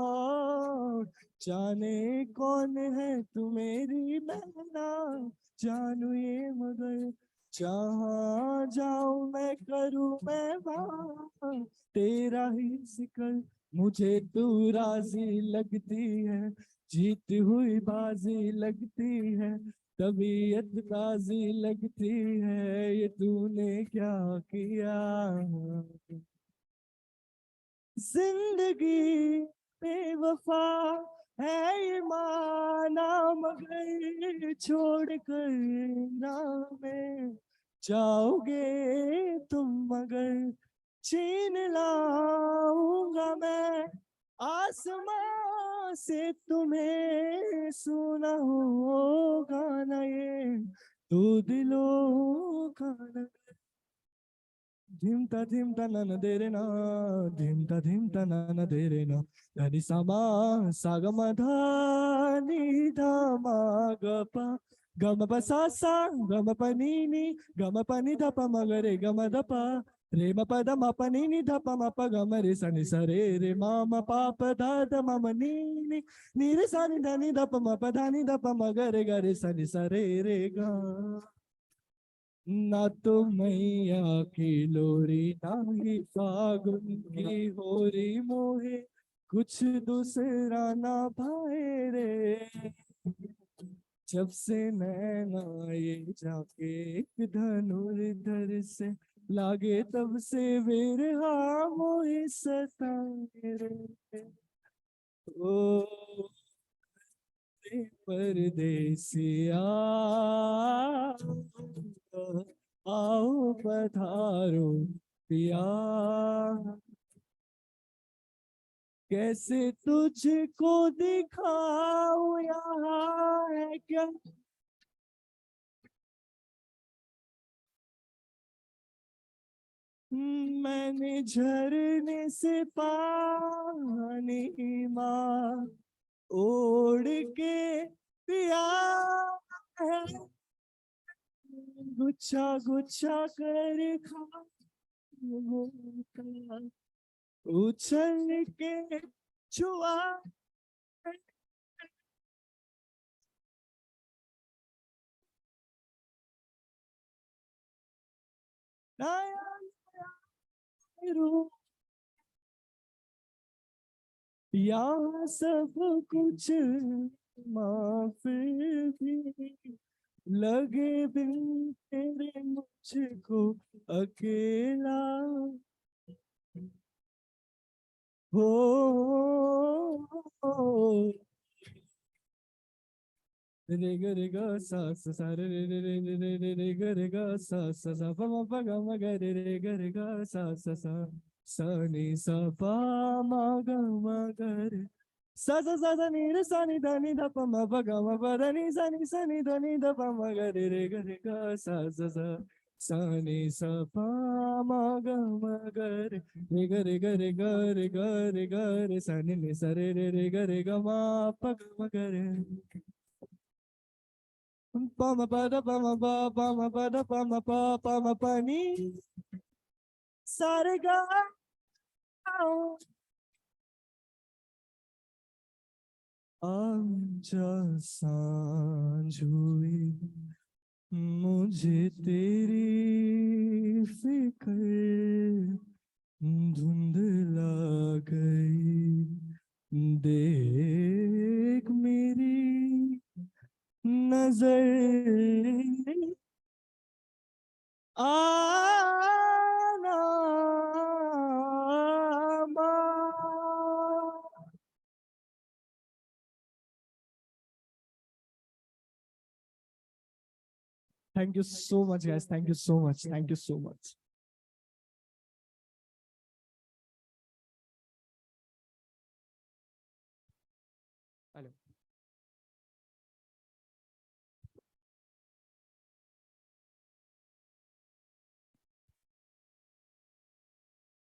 और, जाने कौन है तू मेरी मैना जानू ये, मगर जहाँ जाऊं मैं करूँ मैं वहाँ तेरा ही जिक्र, मुझे तू राजी लगती है, जीती हुई बाजी लगती है, तबीयत बाजी लगती है, ये तूने क्या किया, जिंदगी बेवफा है ये माना, मगर छोड़ कर ना मैं जाओगे तुम, मगर छीन लाऊंगा मैं आसमां से तुम्हें, सुना होगा ना ये तू दिलों का नगरा, धिमता नन दे रे ना, धिमता नन दे रे ना, धनी सामा सागम धानी धामा गपा, गम पसा सा गम पनी नी, गम पनी धप मगरे गम धपा, रे म पद म पनी नी धप म प गम रे सनि सरे रे मा म पाप धा ध म म नी नी, नी रे सनि धनि धप म प धानि धप मगरे गरे सनि सरे रे गा, ना तो मैया की लोरी ना ही फागुन की होरी, मोहे कुछ दूसरा ना भाए रे, जब से नैना ये जाके एक धनुर्धर से लागे तब से बेरहा मोहे सताए रे ओ परदेसिया आओ पधारो पिया कैसे तुझको दिखाऊं यहाँ है क्या मैंने झरने से पानी माँ ओढ़ के पिया है गुच्छा गुच्छा कर खा उछल के छुआ यहाँ सब कुछ माफ भी लगे बिन तेरे मुझको अकेला हो रे ग रे ग सा सा सा रे रे रे रे रे रे रे ग रे ग सा सा सा प म प ग म ग रे रे ग रे ग सा सा सा सा नि सा प म ग म ग रे सा सा सा सा नि रे सा नि ध नि ध प म प ग म प ध नि सा नि ध नि ध प म ग रे रे ग रे ग सा सा सा सा नि सा प म ग म ग रे रे ग रे ग रे ग रे ग रे ग रे सा नि सा रे रे रे ग रे ग म प ग म ग रे Pama pada pama pa pama pada pama pa pama pani sarega आजा सांझ हुई मुझे तेरी फिक्र धुंधला गई देख मेरी नजर आना Thank you so much, guys. Thank you so much. Thank you so much. Hello.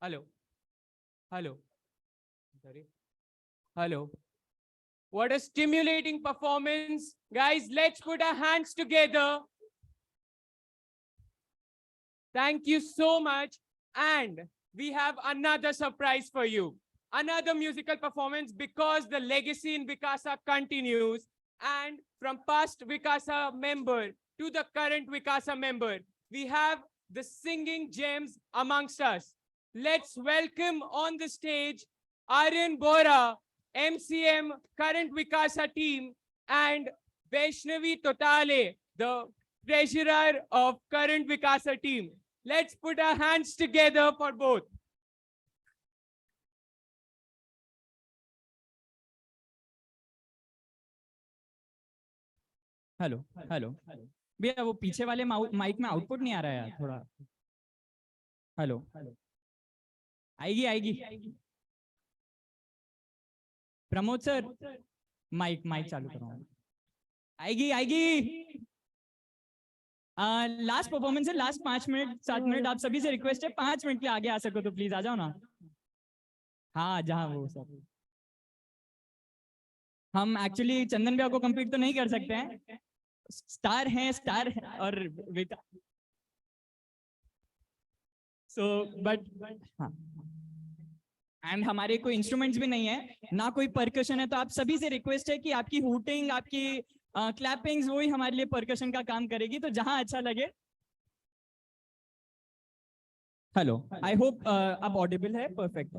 Hello. Hello. Sorry. Hello. What a stimulating performance. Guys, let's put our hands together. Thank you so much. And we have another surprise for you. Another musical performance because the legacy in Vikasa continues. And from past Vikasa member to the current Vikasa member, we have the singing gems amongst us. Let's welcome on the stage Aryan Bora, MCM, current Vikasa team, and Vaishnavi Totale, the treasurer of current Vikasa team. Let's put our hands together for both. Hello hello भैया वो पीछे वाले mic में output नहीं आ रहा है यार थोड़ा हेलो आएगी आएगी प्रमोद सर माइक माइक चालू करो आएगी आएगी लास्ट परफॉर्मेंस है लास्ट 5 मिनट 7 मिनट आप सभी से रिक्वेस्ट है 5 मिनट के आगे आ सको तो प्लीज आ जाओ ना हाँ जहाँ वो सब हम एक्चुअली चंदन भैया को कंप्लीट तो नहीं कर सकते हैं स्टार हैं और सो बट हाँ एंड हमारे कोई इंस्ट्रूमेंट्स भी नहीं है ना कोई परकशन है तो आप सभी से रिक्वेस्ट है कि आपकी हूटिंग आपकी क्लैपिंग्स वही हमारे लिए परकशन का काम करेगी तो जहां अच्छा लगे हेलो आई होप अब ऑडिबल है परफेक्ट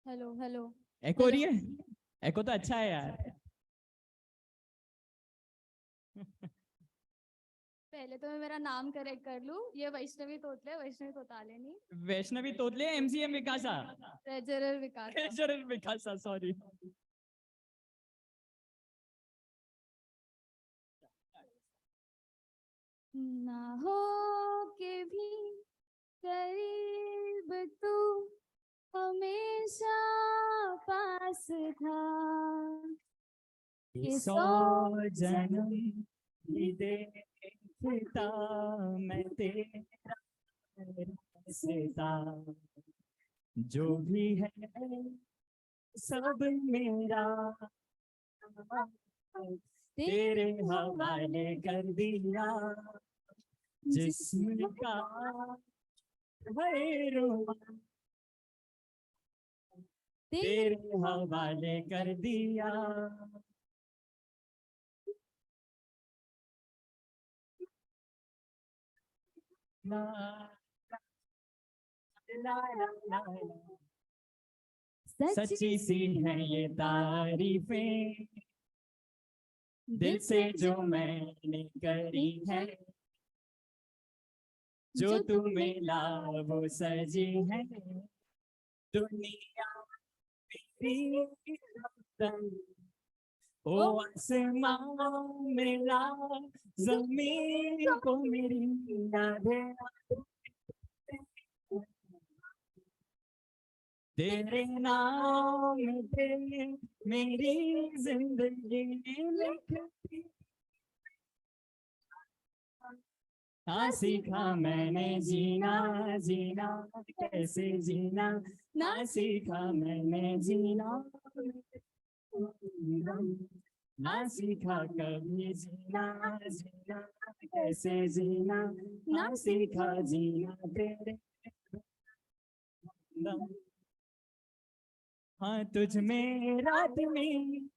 हेलो हेलो एको हो रही है एको तो अच्छा है यार पहले तो मैं मेरा नाम करेक्ट कर लूं, ये वैष्णवी तोतले, वैष्णवी तोताले नहीं, वैष्णवी तोतले, MCM विकासा, ट्रेजरर विकास। ट्रेजरर विकासा, सॉरी। ना हो के भी करीब तू हमेशा पास था, ये 100 जन्म भी देखता मैं तेरा रास्ता, जो भी है सब मेरा तेरे हवाले कर दिया, जिस्म का है रुमाल तेरे हवाले कर दिया। ला, ला, ला, ला, ला। सच्ची सी है ये तारीफें दिल से जो मैंने करी है, जो तू मिला वो सजी है दुनिया मेरी रोशन। ओ आसमां मिला जमीन को मेरी यादें, तेरे नाम पे मेरी जिंदगी लिखती। ना सीखा मैंने जीना, जीना कैसे जीना, ना सीखा मैंने जीना, ना सीखा कभी जीना, जीना कैसे जीना, ना सीखा जीना तेरे। हाँ तुझ में रात में,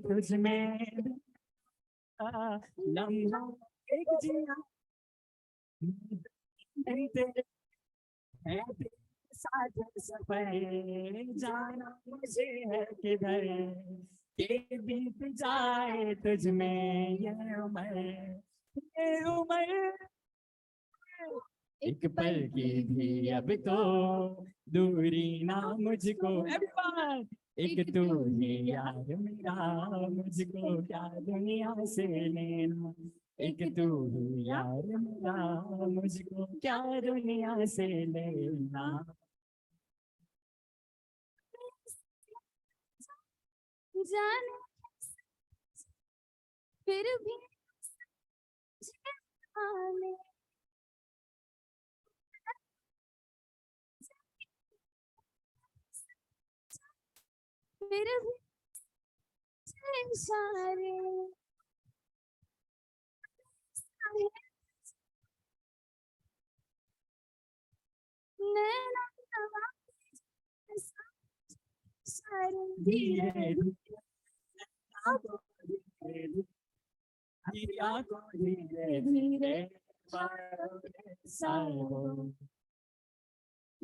तुझ में लम्हा एक जीना, तेरे है तेरे साथ सफर, जाना मुझे है किधर के बीत जाए तुझ में ये उम्र, ये उम्र एक पल की भी अब तो दूरी ना मुझको। Everyone! एक तू ही यार मेरा, मुझको क्या दुनिया से लेना, एक तू ही यार मेरा, मुझको क्या दुनिया से लेना। जाने फिर भी जाने, फिर भी इशारे नैना धीरे धीरे धीरे सारो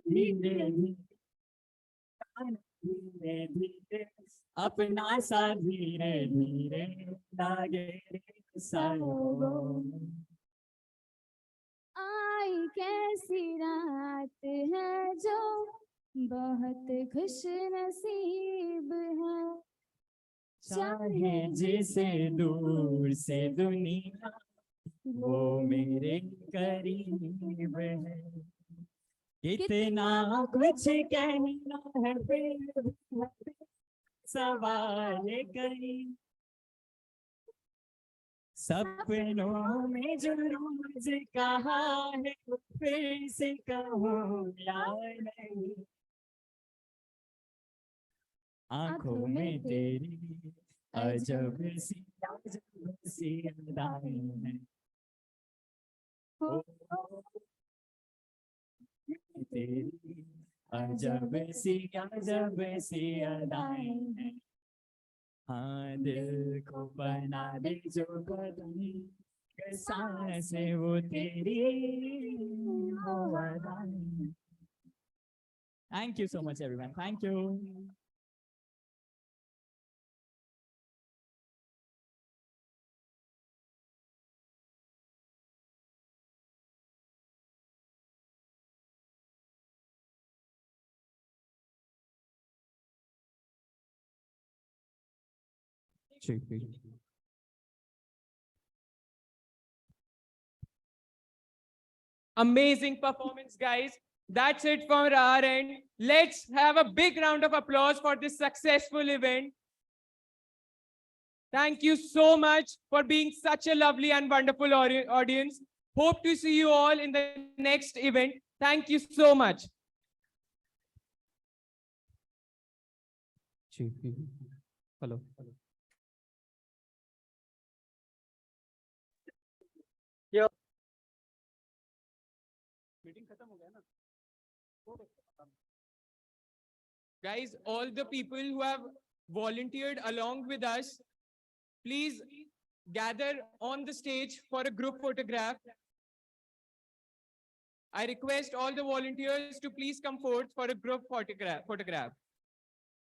धीरे धीरे धीरे अपना सा धीरे धीरे लागे सारो। आई कैसी रात है जो बहुत खुश नसीब है, चाहे जिसे दूर से दुनिया वो मेरे करीब है, कितना कुछ कहना है फिर भी सवाल करी, सपनों में जो रोज कहा है फिर से कहूँ या नहीं, आंखों में तेरी अजब सी अदाएं हैं, तेरी अजब सी अदाएं हैं। हाँ दिल को बना दे जो बदन सांसें वो तेरी वो अदाएं। Thank you so much everyone. Thank you. Amazing performance, guys. That's it from our end. Let's have a big round of applause for this successful event. Thank you so much for being such a lovely and wonderful audience. Hope to see you all in the next event. Thank you so much. Hello. Yeah. Guys, all the people who have volunteered along with us, please gather on the stage for a group photograph. I request all the volunteers to please come forward for a group photograph.